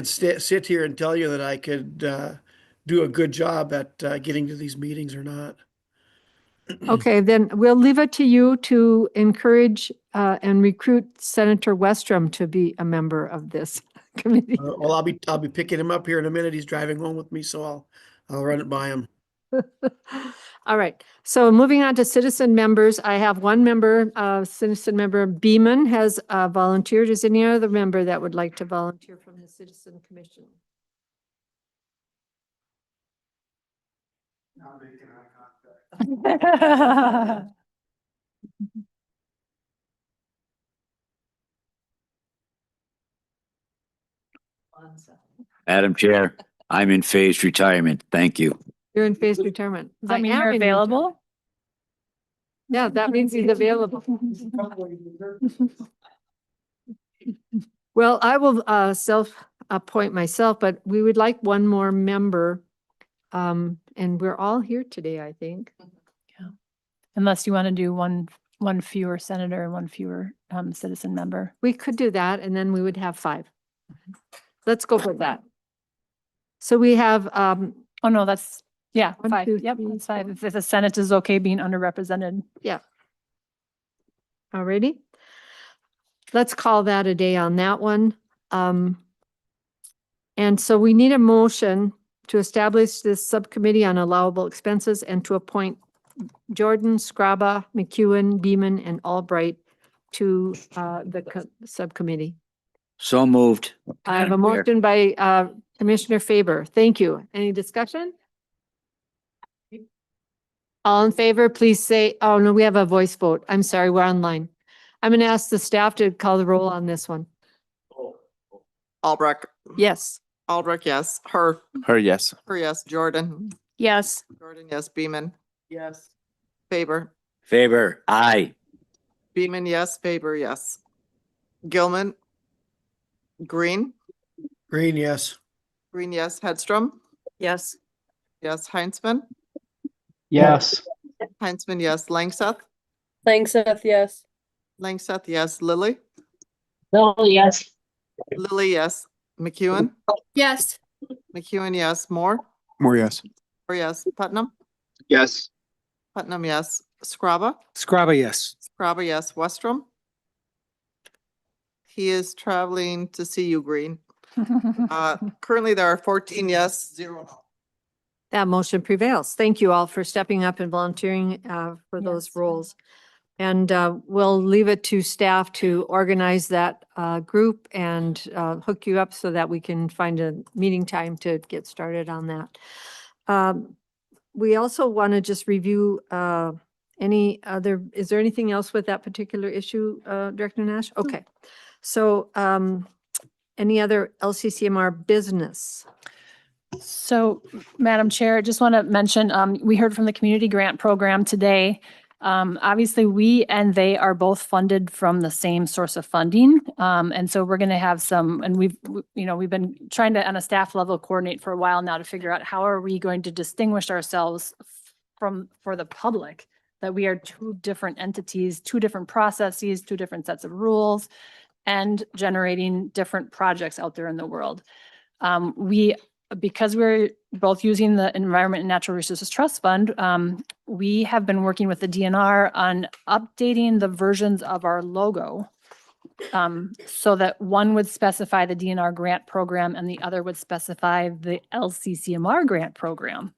sit here and tell you that I could do a good job at getting to these meetings or not. Okay, then we'll leave it to you to encourage and recruit Senator Westrom to be a member of this committee. Well, I'll be picking him up here in a minute. He's driving home with me, so I'll run it by him. All right, so moving on to citizen members, I have 1 member, citizen member Beeman has volunteered. Is any other member that would like to volunteer from the Citizen Commission? Madam Chair, I'm in phased retirement. Thank you. You're in phased retirement. Does that I mean am you're in available? Yeah, that means he's available. Well, I will self-appoint myself, but we would like 1 more member. And we're all here today, I think. unless you want to do one fewer senator and one fewer citizen member. We could do that and then we would have 5. Let's go for that. So we have, Oh, no, that's, yeah, 1, 5. 2, Yep, 3, that's 5. If the Senate is okay being underrepresented. yeah. Alrighty. Let's call that a day on that one. And so we need a motion to establish this subcommittee on allowable expenses and to appoint Jordan, Scraba, McEwen, Beeman, and Albright to the subcommittee. So moved. I have a Madam Chair. motion by Commissioner Faber. Thank you. Any discussion? All in favor, please say, oh no, we have a voice vote. I'm sorry, we're online. I'm going to ask the staff to call the roll on this one. Albrecht, Yes. Albrecht, yes. Her, yes. yes. Jordan, Yes. Jordan, yes. Beeman. Yes. Faber, Faber, aye. Beeman, yes. Faber, yes. Gilman, Green, Green, yes. Green, yes. Hedstrom, Yes. yes. Heinzman, Yes. Heinzman, yes. Langseth, Langseth, yes. Langseth, yes. Lily, Lily, yes. Lily, yes. McEwen, Yes. McEwen, yes. Moore, More yes. or yes. Putnam, Yes. Putnam, yes. Scraba, Scraba, yes. Scraba, yes. Westrom. He is traveling to see you, Green. Currently there are 14 yes, 0 no. That motion prevails. Thank you all for stepping up and volunteering for those Yes. roles. And we'll leave it to staff to organize that group and hook you up so that we can find a meeting time to get started on that. We also want to just review any other, is there anything else with that particular issue, Director Nash? Okay. So any other LCCMR business? So, Madam Chair, I just want to mention, we heard from the community grant program today. Obviously, we and they are both funded from the same source of funding. And so we're going to have some, and we've been trying to, on a staff level, coordinate for a while now to figure out how are we going to distinguish ourselves for the public, that we are 2 different entities, 2 different processes, 2 different sets of rules, and generating different projects out there in the world. Because we're both using the Environment and Natural Resources Trust Fund, we have been working with the DNR on updating the versions of our logo so that one would specify the DNR grant program and the other would specify the LCCMR grant program.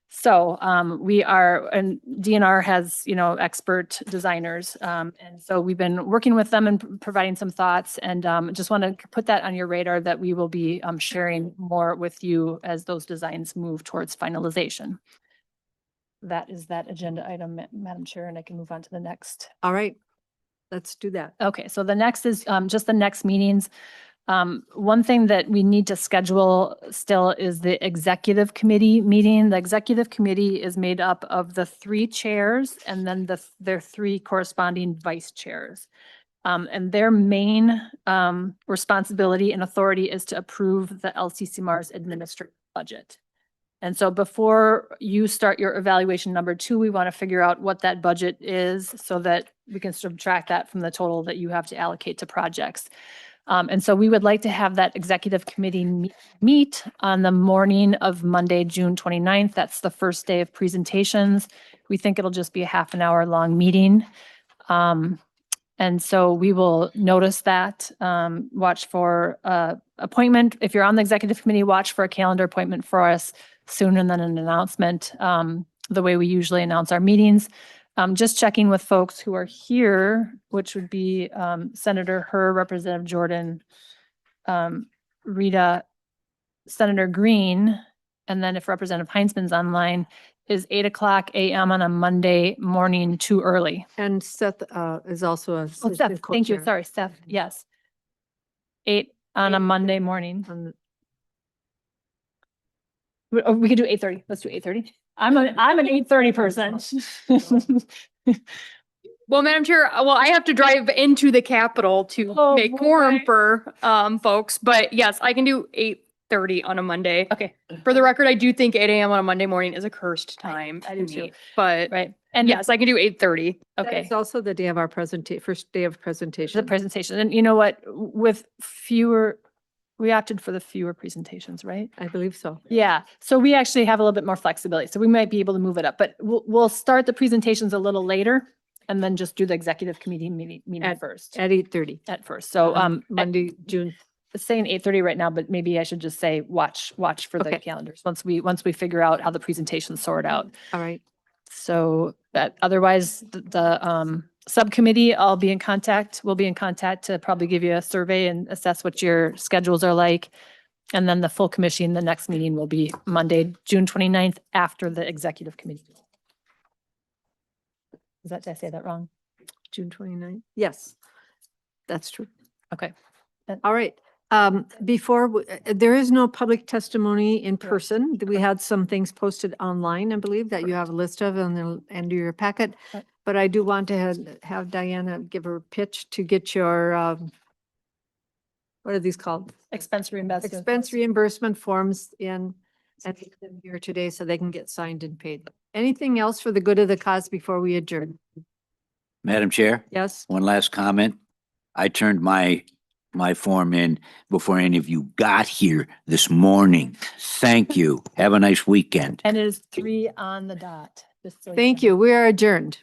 So we are, and DNR has, expert designers. And so we've been working with them and providing some thoughts, and just want to put that on your radar that we will be sharing more with you as those designs move towards finalization. That is that agenda item, Madam Chair, and I can move on to the next. All right, let's do that. Okay, so the next is just the next meetings. One thing that we need to schedule still is the executive committee meeting. The executive committee is made up of the 3 chairs and then their 3 corresponding vice chairs. And their main responsibility and authority is to approve the LCCMR's administrative budget. And so before you start your evaluation number 2, we want to figure out what that budget is so that we can subtract that from the total that you have to allocate to projects. And so we would like to have that executive committee meet on the morning of Monday, June 29th. That's the first day of presentations. We think it'll just be a half an hour long meeting. And so we will notice that, watch for appointment. If you're on the executive committee, watch for a calendar appointment for us soon and then an announcement, the way we usually announce our meetings. Just checking with folks who are here, which would be Senator Herr, Representative Jordan, Rita, Senator Green, and then if Representative Heinzman's online, is 8:00 a.m. on a Monday morning too early? And Seth is also a. Oh, Steph, thank you. Sorry, Steph. Yes. 8 on a Monday morning. We could do 8:30. Let's do 8:30. I'm an 8:30 person. Well, Madam Chair, I have to drive into the Capitol to make quorum for folks, but yes, I can do 8:30 on a Monday. Okay. For the record, I do think 8 a.m. on a Monday morning is a cursed time. I to do too. meet, But Right. And yes, I can do 8:30. okay. It's also the day of our first day of The presentation. presentation. And you know what? With fewer, we opted for the fewer presentations, right? I believe so. Yeah. So we actually have a little bit more flexibility. So we might be able to move it up, but we'll start the presentations a little later and then just do the executive committee meeting first At 8:30. at first. So, Monday, June. it's saying 8:30 right now, but maybe I should just say watch for the Okay. calendars once we figure out how the presentations sort out. All right. So that otherwise the subcommittee, we'll be in contact to probably give you a survey and assess what your schedules are like. And then the full commission, the next meeting will be Monday, June 29th after the executive committee. Did I say that wrong? June 29th. Yes, that's true. Okay. All right. There is no public testimony in person. We had some things posted online, I believe, that you have a list of on the end of your packet. Correct. But I do want to have Diana give her pitch to get your, what are these called? Expense reimbursement. Expense reimbursement forms in and get them here today so they can get signed and paid. Anything else for the good of the cause before we adjourn? Madam Chair, Yes? one last comment. I turned my form in before any of you got here this morning. Thank you. Have a nice weekend. And it is 3 on the dot. Just so Thank you. We are adjourned.